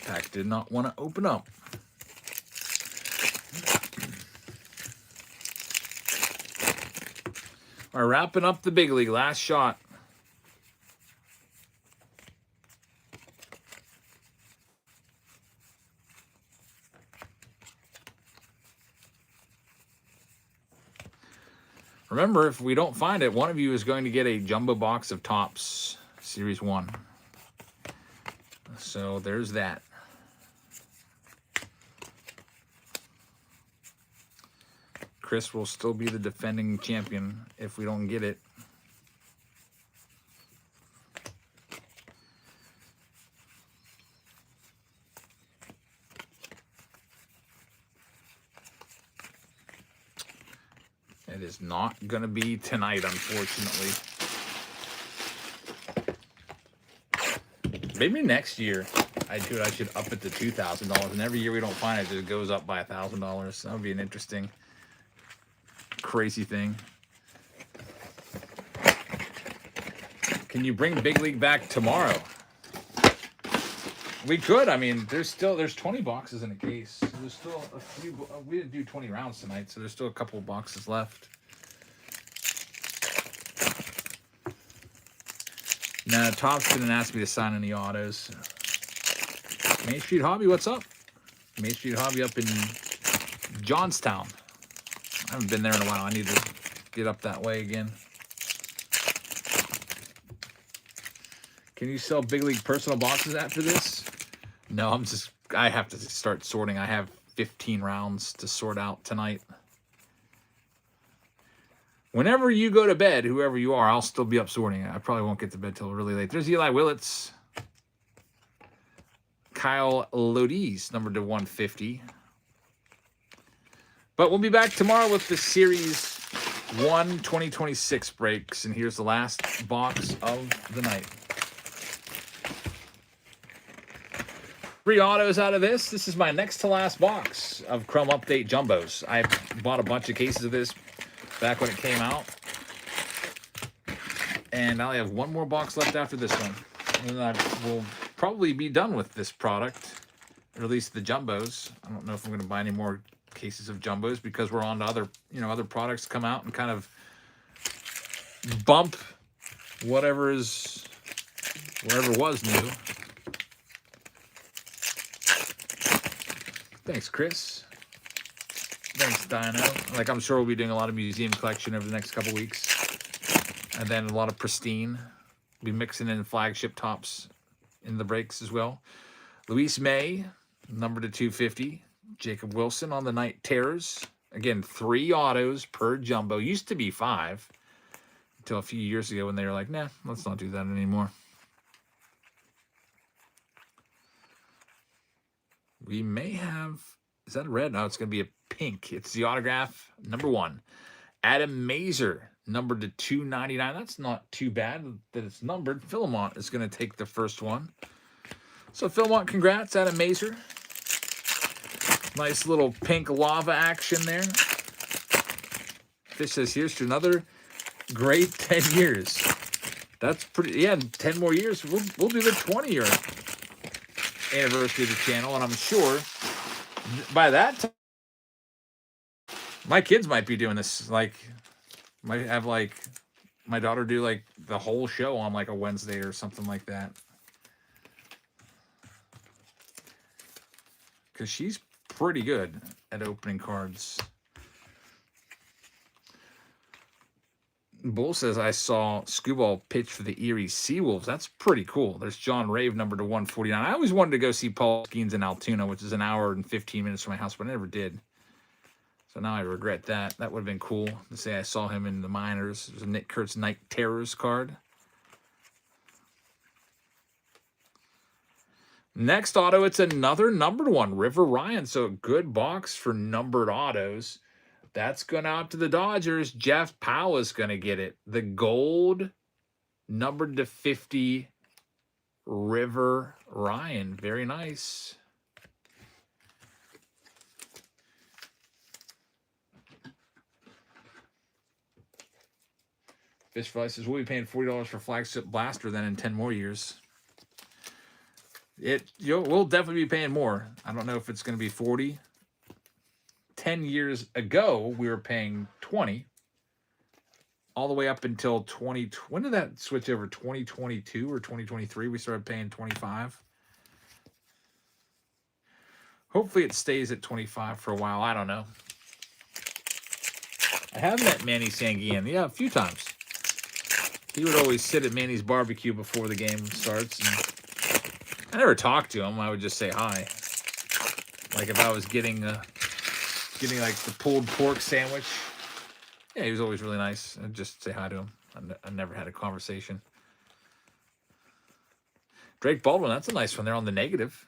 Pack did not want to open up. All right, wrapping up the Big League. Last shot. Remember, if we don't find it, one of you is going to get a jumbo box of Topps Series 1. So there's that. Chris will still be the defending champion if we don't get it. It is not going to be tonight, unfortunately. Maybe next year I should up it to $2,000, and every year we don't find it, it goes up by $1,000. That would be an interesting, crazy thing. Can you bring Big League back tomorrow? We could. I mean, there's 20 boxes in a case. There's still a few. We didn't do 20 rounds tonight, so there's still a couple of boxes left. Nah, Topps didn't ask me to sign any autos. Main Street Hobby, what's up? Main Street Hobby up in Johnstown. I haven't been there in a while. I need to get up that way again. Can you sell Big League personal boxes after this? No, I have to start sorting. I have 15 rounds to sort out tonight. Whenever you go to bed, whoever you are, I'll still be up sorting. I probably won't get to bed till really late. There's Eli Willits. Kyle Lodiz, numbered to 150. But we'll be back tomorrow with the Series 1 2026 breaks. And here's the last box of the night. 3 autos out of this. This is my next to last box of Chrome Update Jumbos. I bought a bunch of cases of this back when it came out. And I only have one more box left after this one. And then I will probably be done with this product, or at least the Jumbos. I don't know if I'm going to buy any more cases of Jumbos because we're on to other products come out and kind of bump whatever was new. Thanks, Chris. Thanks, Dino. Like, I'm sure we'll be doing a lot of museum collection over the next couple weeks. And then a lot of pristine. Be mixing in flagship tops in the breaks as well. Luis May, number to 250. Jacob Wilson on the Night Terrors. Again, 3 autos per jumbo. Used to be 5 until a few years ago when they were like, nah, let's not do that anymore. We may have, is that a red? No, it's going to be a pink. It's the autograph, number 1. Adam Mazer, numbered to 299. That's not too bad that it's numbered. Philemont is going to take the first one. So, Philemont, congrats, Adam Mazer. Nice little pink lava action there. Fish says, here's to another great 10 years. That's pretty, yeah, 10 more years. We'll do the 20-year anniversary of the channel, and I'm sure by that time, my kids might be doing this. Like, might have, like, my daughter do, like, the whole show on, like, a Wednesday or something like that. Because she's pretty good at opening cards. Bull says, I saw Scooball pitch for the Erie Seawolves. That's pretty cool. There's John Rave, number to 149. I always wanted to go see Paul Skeens in Altoona, which is an hour and 15 minutes from my house, but I never did. So now I regret that. That would have been cool to say I saw him in the minors. There's a Nick Kurtz Night Terrors card. Next auto, it's another numbered one, River Ryan. So a good box for numbered autos. That's going out to the Dodgers. Jeff Powell is going to get it. The gold, numbered to 50, River Ryan. Very nice. Fish Fly says, we'll be paying $40 for Flagship Blaster then in 10 more years. We'll definitely be paying more. I don't know if it's going to be 40. 10 years ago, we were paying 20. All the way up until 20. When did that switch over? 2022 or 2023? We started paying 25. Hopefully it stays at 25 for a while. I don't know. I have met Manny Sanguian. Yeah, a few times. He would always sit at Manny's barbecue before the game starts. And I never talked to him. I would just say hi. Like if I was getting like the pulled pork sandwich. Yeah, he was always really nice. I'd just say hi to him. I never had a conversation. Drake Baldwin, that's a nice one there on the negative.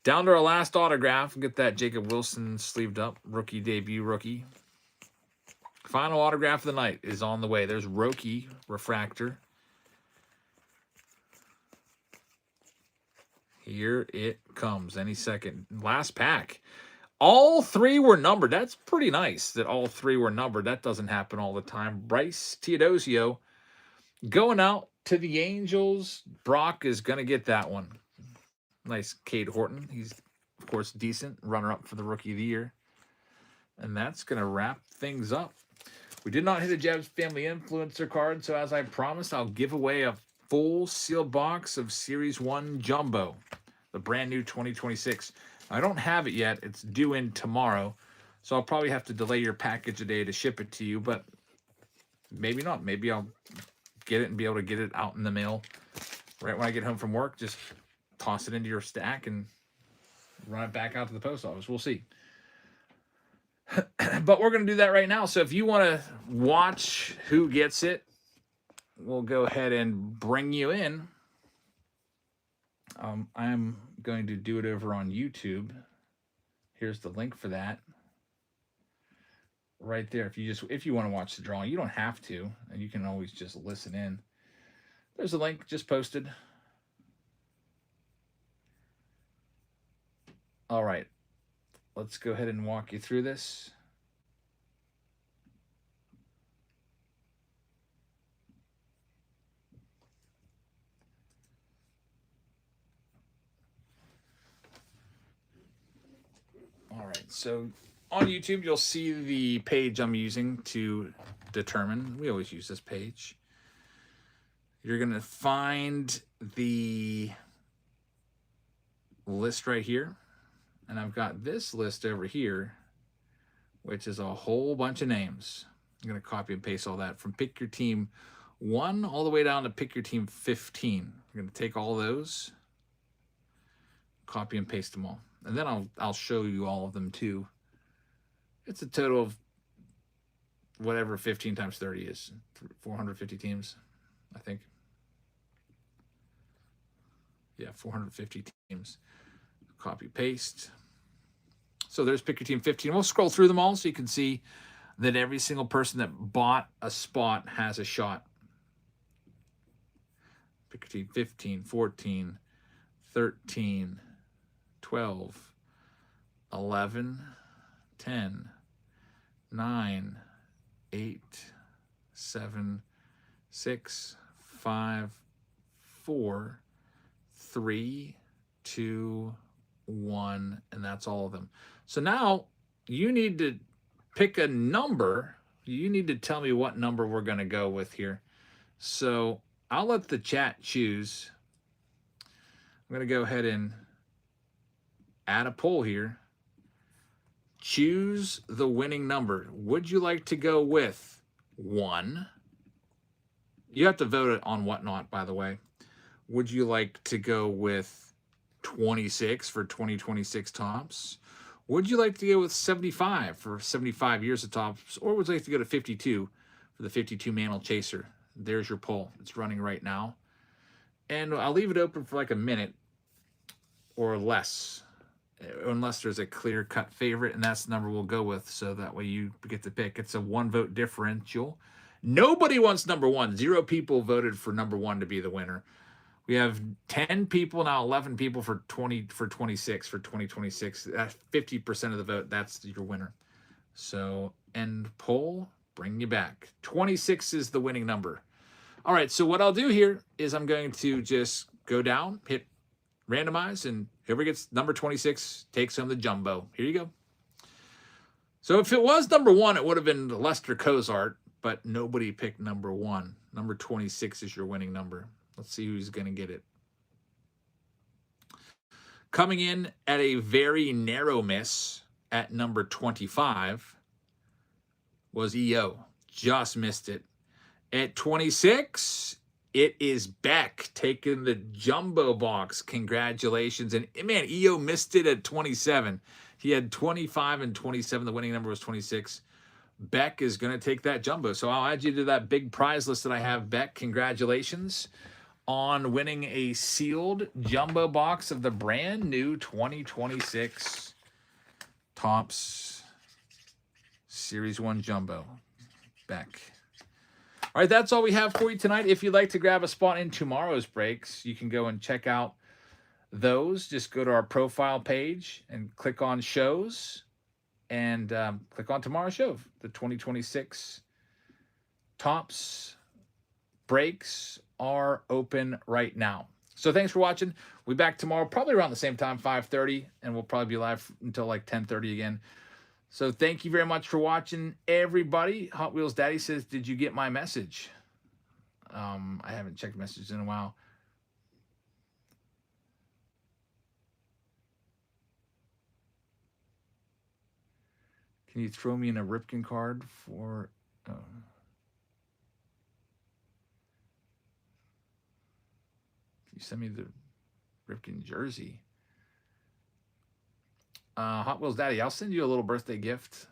Down to our last autograph. Get that Jacob Wilson sleeved up. Rookie debut rookie. Final autograph of the night is on the way. There's Roki Refractor. Here it comes any second. Last pack. All 3 were numbered. That's pretty nice that all 3 were numbered. That doesn't happen all the time. Bryce Teodosio going out to the Angels. Brock is going to get that one. Nice Cade Horton. He's, of course, decent. Runner-up for the Rookie of the Year. And that's going to wrap things up. We did not hit a Jeb's Family Influencer card, so as I promised, I'll give away a full sealed box of Series 1 Jumbo, the brand new 2026. I don't have it yet. It's due in tomorrow, so I'll probably have to delay your package a day to ship it to you, but maybe not. Maybe I'll get it and be able to get it out in the mail right when I get home from work. Just toss it into your stack and run it back out to the post office. We'll see. But we're going to do that right now. So if you want to watch who gets it, we'll go ahead and bring you in. I'm going to do it over on YouTube. Here's the link for that. Right there. If you want to watch the drawing, you don't have to, and you can always just listen in. There's a link just posted. All right. Let's go ahead and walk you through this. All right, so on YouTube, you'll see the page I'm using to determine. We always use this page. You're going to find the list right here. And I've got this list over here, which is a whole bunch of names. I'm going to copy and paste all that from Pick Your Team 1 all the way down to Pick Your Team 15. We're going to take all those, copy and paste them all. And then I'll show you all of them too. It's a total of whatever 15 times 30 is. 450 teams, I think. Yeah, 450 teams. Copy, paste. So there's Pick Your Team 15. We'll scroll through them all so you can see that every single person that bought a spot has a shot. Pick Your Team 15, 14, 13, 12, 11, 10, 9, 8, 7, 6, 5, 4, 3, 2, 1, and that's all of them. So now you need to pick a number. You need to tell me what number we're going to go with here. So I'll let the chat choose. I'm going to go ahead and add a poll here. Choose the winning number. Would you like to go with 1? You have to vote on Whatnot, by the way. Would you like to go with 26 for 2026 Tops? Would you like to go with 75 for 75 years of Tops? Or would you like to go to 52 for the 52 Mantle Chaser? There's your poll. It's running right now. And I'll leave it open for like a minute or less, unless there's a clear-cut favorite, and that's the number we'll go with, so that way you get to pick. It's a 1-vote differential. Nobody wants number 1. 0 people voted for number 1 to be the winner. We have 10 people now, 11 people for 26 for 2026. That's 50% of the vote. That's your winner. So end poll, bring you back. 26 is the winning number. All right, so what I'll do here is I'm going to just go down, hit randomize, and whoever gets number 26 takes home the jumbo. Here you go. So if it was number 1, it would have been Lester Cozart, but nobody picked number 1. Number 26 is your winning number. Let's see who's going to get it. Coming in at a very narrow miss at number 25 was EO. Just missed it. At 26, it is Beck taking the jumbo box. Congratulations. And man, EO missed it at 27. He had 25 and 27. The winning number was 26. Beck is going to take that jumbo. So I'll add you to that big prize list that I have, Beck. Congratulations on winning a sealed jumbo box of the brand new 2026 Topps Series 1 Jumbo. Beck. All right, that's all we have for you tonight. If you'd like to grab a spot in tomorrow's breaks, you can go and check out those. Just go to our profile page and click on shows and click on tomorrow's show, the 2026 Topps breaks are open right now. So thanks for watching. We'll be back tomorrow, probably around the same time, 5:30, and we'll probably be live until like 10:30 again. So thank you very much for watching, everybody. Hot Wheels Daddy says, did you get my message? I haven't checked messages in a while. Can you throw me in a Ripken card for... You send me the Ripken jersey. Hot Wheels Daddy, I'll send you a little birthday gift.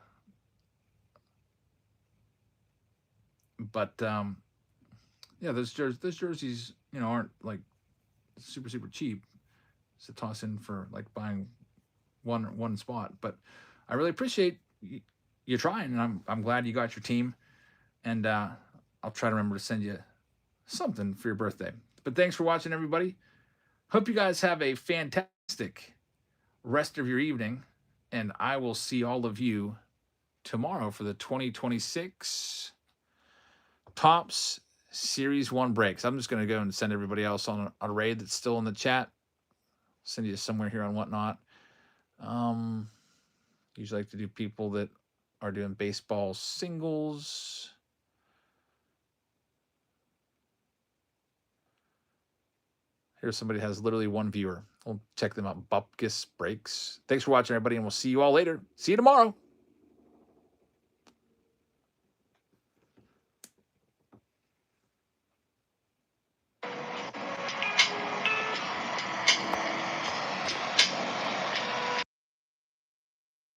But yeah, those jerseys, you know, aren't like super cheap. So toss in for like buying one spot. But I really appreciate you trying, and I'm glad you got your team. And I'll try to remember to send you something for your birthday. But thanks for watching, everybody. Hope you guys have a fantastic rest of your evening, and I will see all of you tomorrow for the 2026 Topps Series 1 breaks. I'm just going to go and send everybody else on a raid that's still in the chat. Send you somewhere here on Whatnot. Usually like to do people that are doing baseball singles. Here's somebody that has literally 1 viewer. We'll check them out. Bupkis Breaks. Thanks for watching, everybody, and we'll see you all later. See you tomorrow.